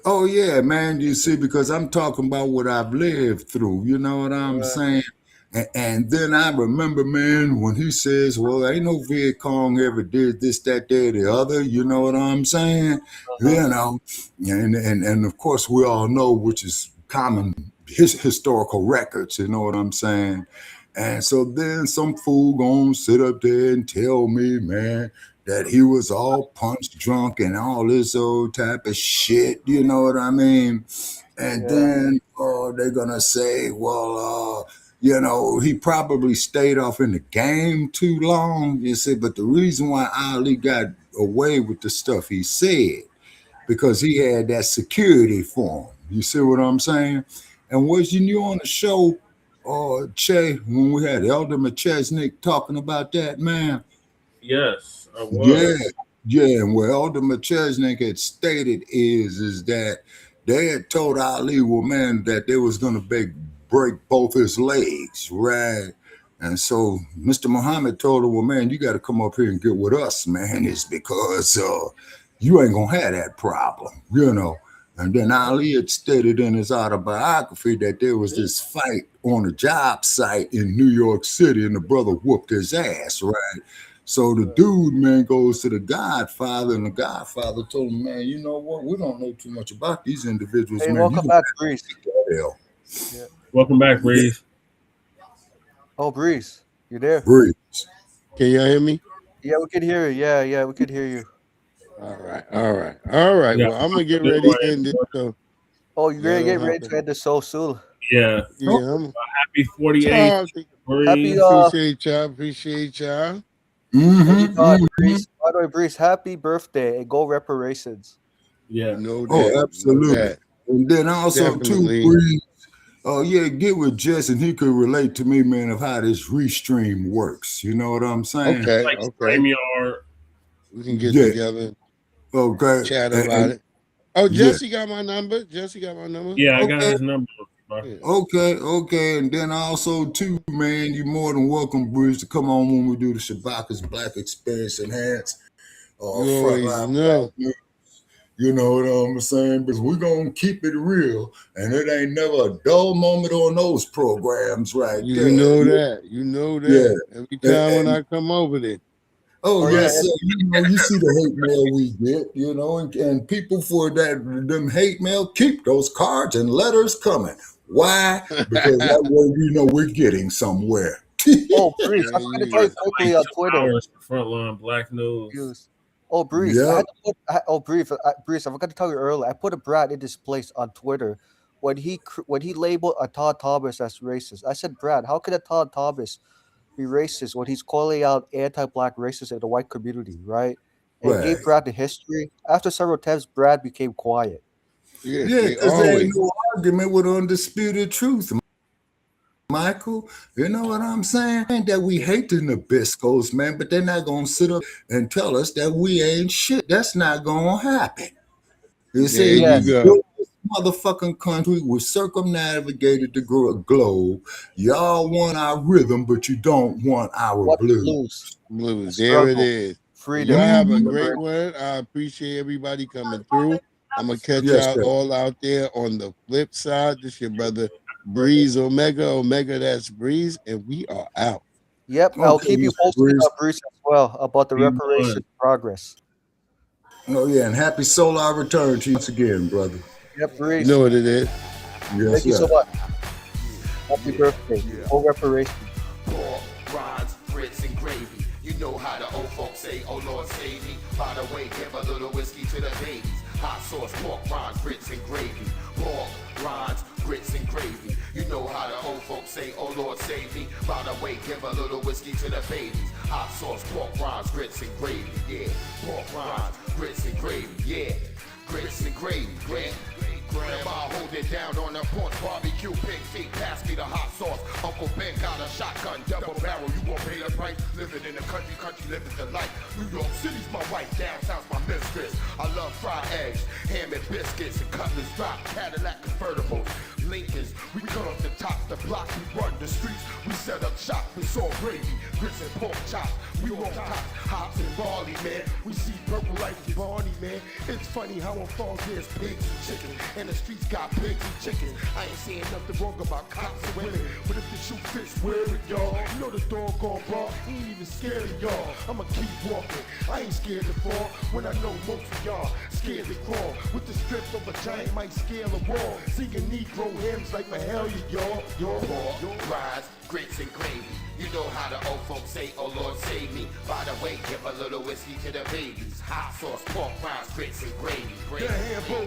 Oh, yeah, man, you see, because I'm talking about what I've lived through. You know what I'm saying? And then I remember, man, when he says, well, ain't no Viet Cong ever did this, that, there, the other. You know what I'm saying? You know, and of course, we all know, which is common historical records. You know what I'm saying? And so then some fool gonna sit up there and tell me, man, that he was all punch drunk and all this old type of shit. You know what I mean? And then they're gonna say, well, you know, he probably stayed off in the game too long. You see, but the reason why Ali got away with the stuff he said, because he had that security for him. You see what I'm saying? And wasn't you on the show, Che, when we had Elder McChesnick talking about that, man? Yes, I was. Yeah. And what Elder McChesnick had stated is that they had told Ali, well, man, that they was going to break both his legs, right? And so Mr. Muhammad told him, well, man, you got to come up here and get with us, man. It's because you ain't going to have that problem, you know. And then Ali had stated in his autobiography that there was this fight on a job site in New York City, and the brother whooped his ass, right? So the dude, man, goes to the Godfather, and the Godfather told him, man, you know what? We don't know too much about these individuals, Hey, man. welcome back, Breeze. Yeah. Welcome back, Breeze. Oh, Breeze, you there? Breeze. Can y'all hear me? Yeah, we can hear you. Yeah, we can hear you. All right. Well, I'm gonna get ready to end this. So Oh, you're gonna get ready to end the show soon. Yeah. Happy 48th. Happy, appreciate y'all. Breeze, by the way, Breeze, happy birthday and go reparations. Yeah. Absolutely. And then also Definitely. too, Breeze, get with Jess, and he could relate to me, man, of how this restream works. You know what I'm saying? Okay. Like StreamYard. We can get together. Okay. Chat about it. Oh, Jesse got my number. Yeah, I got his number. Okay. And then also too, man, you're more than welcome, Breeze, to come on when we do the Shabaka's Black Experience Enhanced. Frontline Black News. You know what I'm saying? Because we're going to keep it real. And it ain't never a dull moment on those programs right You there. know that. Yeah. Every time when I come over there. Oh, yes, sir. You know, you see the hate mail we get, you know, and people for them hate mail, keep those cards and letters coming. Why? Because that way we know we're getting somewhere. Oh, Breeze, I'm going to tell you quickly on Twitter. Frontline Black News. Oh, Breeze. Yeah. Breeze, I forgot to tell you earlier. I put a Brad in this place on Twitter when he labeled Todd Thomas as racist. I said, Brad, how can Todd Thomas be racist when he's calling out anti-black racists in the white community, right? And gave Brad the history. After several attempts, Brad became quiet. Yeah, because there ain't no argument with undisputed truth, Michael. You know what I'm saying? Ain't that we hate the Nabiscos, man, but they're not going to sit up and tell us that we ain't shit. That's not going to happen. You see, this motherfucking country was circumnavigated the globe. Y'all want our rhythm, but you don't want our blues. There it is. Freedom. Y'all have a great one. I appreciate everybody coming through. I'm going to catch y'all all out there on the flip side. This your brother Breeze Omega, that's Breeze, and we are out. Yep, I'll keep you posted on Breeze as well about the Be reparation one. progress. Oh yeah, and happy solar return to you once again, brother. Yep, You know what it is. Yes, Thank you so sir. much. Happy birthday. Full reparation. Pork, rinds, grits, and gravy. You know how the old folks say, oh Lord save me. By the way, give a little whiskey to the babies. Hot sauce, pork, rinds, grits, and gravy. Pork, rinds, grits, and gravy. You know how the old folks say, oh Lord save me. By the way, give a little whiskey to the babies. Hot sauce, pork, rinds, grits, and gravy. Yeah, pork, rinds, grits, and gravy. Yeah, grits and gravy. Grandma hold it down on the porch, barbecue, pig feet, pass me the hot sauce. Uncle Ben got a shotgun, double barrel, you won't pay the price. Living in the country, living the life. New York City's my wife, downtown's my mistress. I love fried eggs, ham and biscuits, and Cutlass drop, Cadillac convertibles. Lincolns, we cut off the top, the block, we run the streets, we set up shop, it's all gravy, grits and pork chops, we on top, hops and barley, man, we see purple like Barney, man, it's funny how on farms there's pigs and chickens, and the streets got pigs and chickens, I ain't saying nothing wrong about cops and women, but if the shoe fits, wear it, y'all, you know the doggone bar, he ain't even scared of y'all, I'ma keep walking, I ain't scared to fall, when I know most of y'all scared to crawl, with the strength of a giant might scale a wall, singing Negro hymns like Mahalia, y'all. Pork, rinds, grits, and gravy. You know how the old folks say, oh Lord save me. By the way, give a little whiskey to the babies. Hot sauce, pork, rinds, grits, and gravy. The Hambo,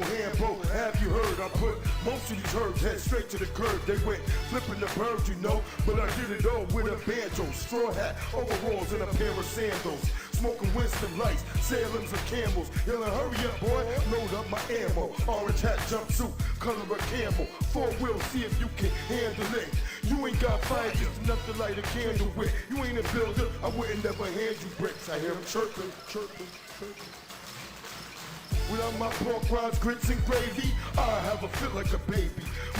have you heard? I put most of these herbs head straight to the curb. They went flipping the birds, you know, but I did it all with a banjo, straw hat, overalls, and a pair of sandals. Smoking Winston Lights, Salems and Camels. Yelling, hurry up, boy, load up my ammo. Orange hat, jumpsuit, color of camel. 4 wheels, see if you can handle it. You ain't got fire, just enough to light a candle with. You ain't a builder, I wouldn't never hand you bricks. I hear them chirping, chirping, chirping. Without my pork rinds, grits, and gravy, I have a fit like a baby.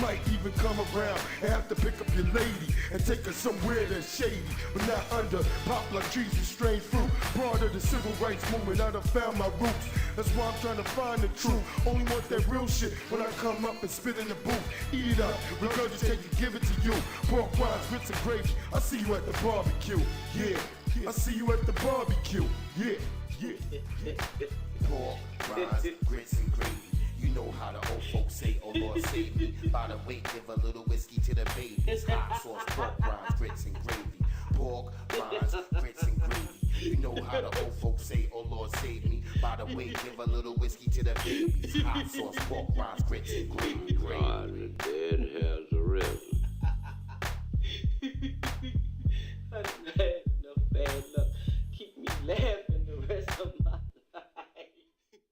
Might even come around and have to pick up your lady and take her somewhere that's shady, but not under poplar trees and strange fruit. Part of the civil rights movement, I done found my roots. That's why I'm trying to find the truth. Only want that real shit when I come up and spit in the booth. Eat it up, regurgitate it, give it to you. Pork rinds, grits, and gravy. I see you at the barbecue. Yeah, I see you at the barbecue. Yeah, yeah. Pork, rinds, grits, and gravy. You know how the old folks say, oh Lord save me. By the way, give a little whiskey to the babies. Hot sauce, pork, rinds, grits, and gravy. Pork, rinds, grits, and gravy. You know how the old folks say, oh Lord save me. By the way, give a little whiskey to the babies. Hot sauce, pork, rinds, grits, and gravy. God, the dead has arisen.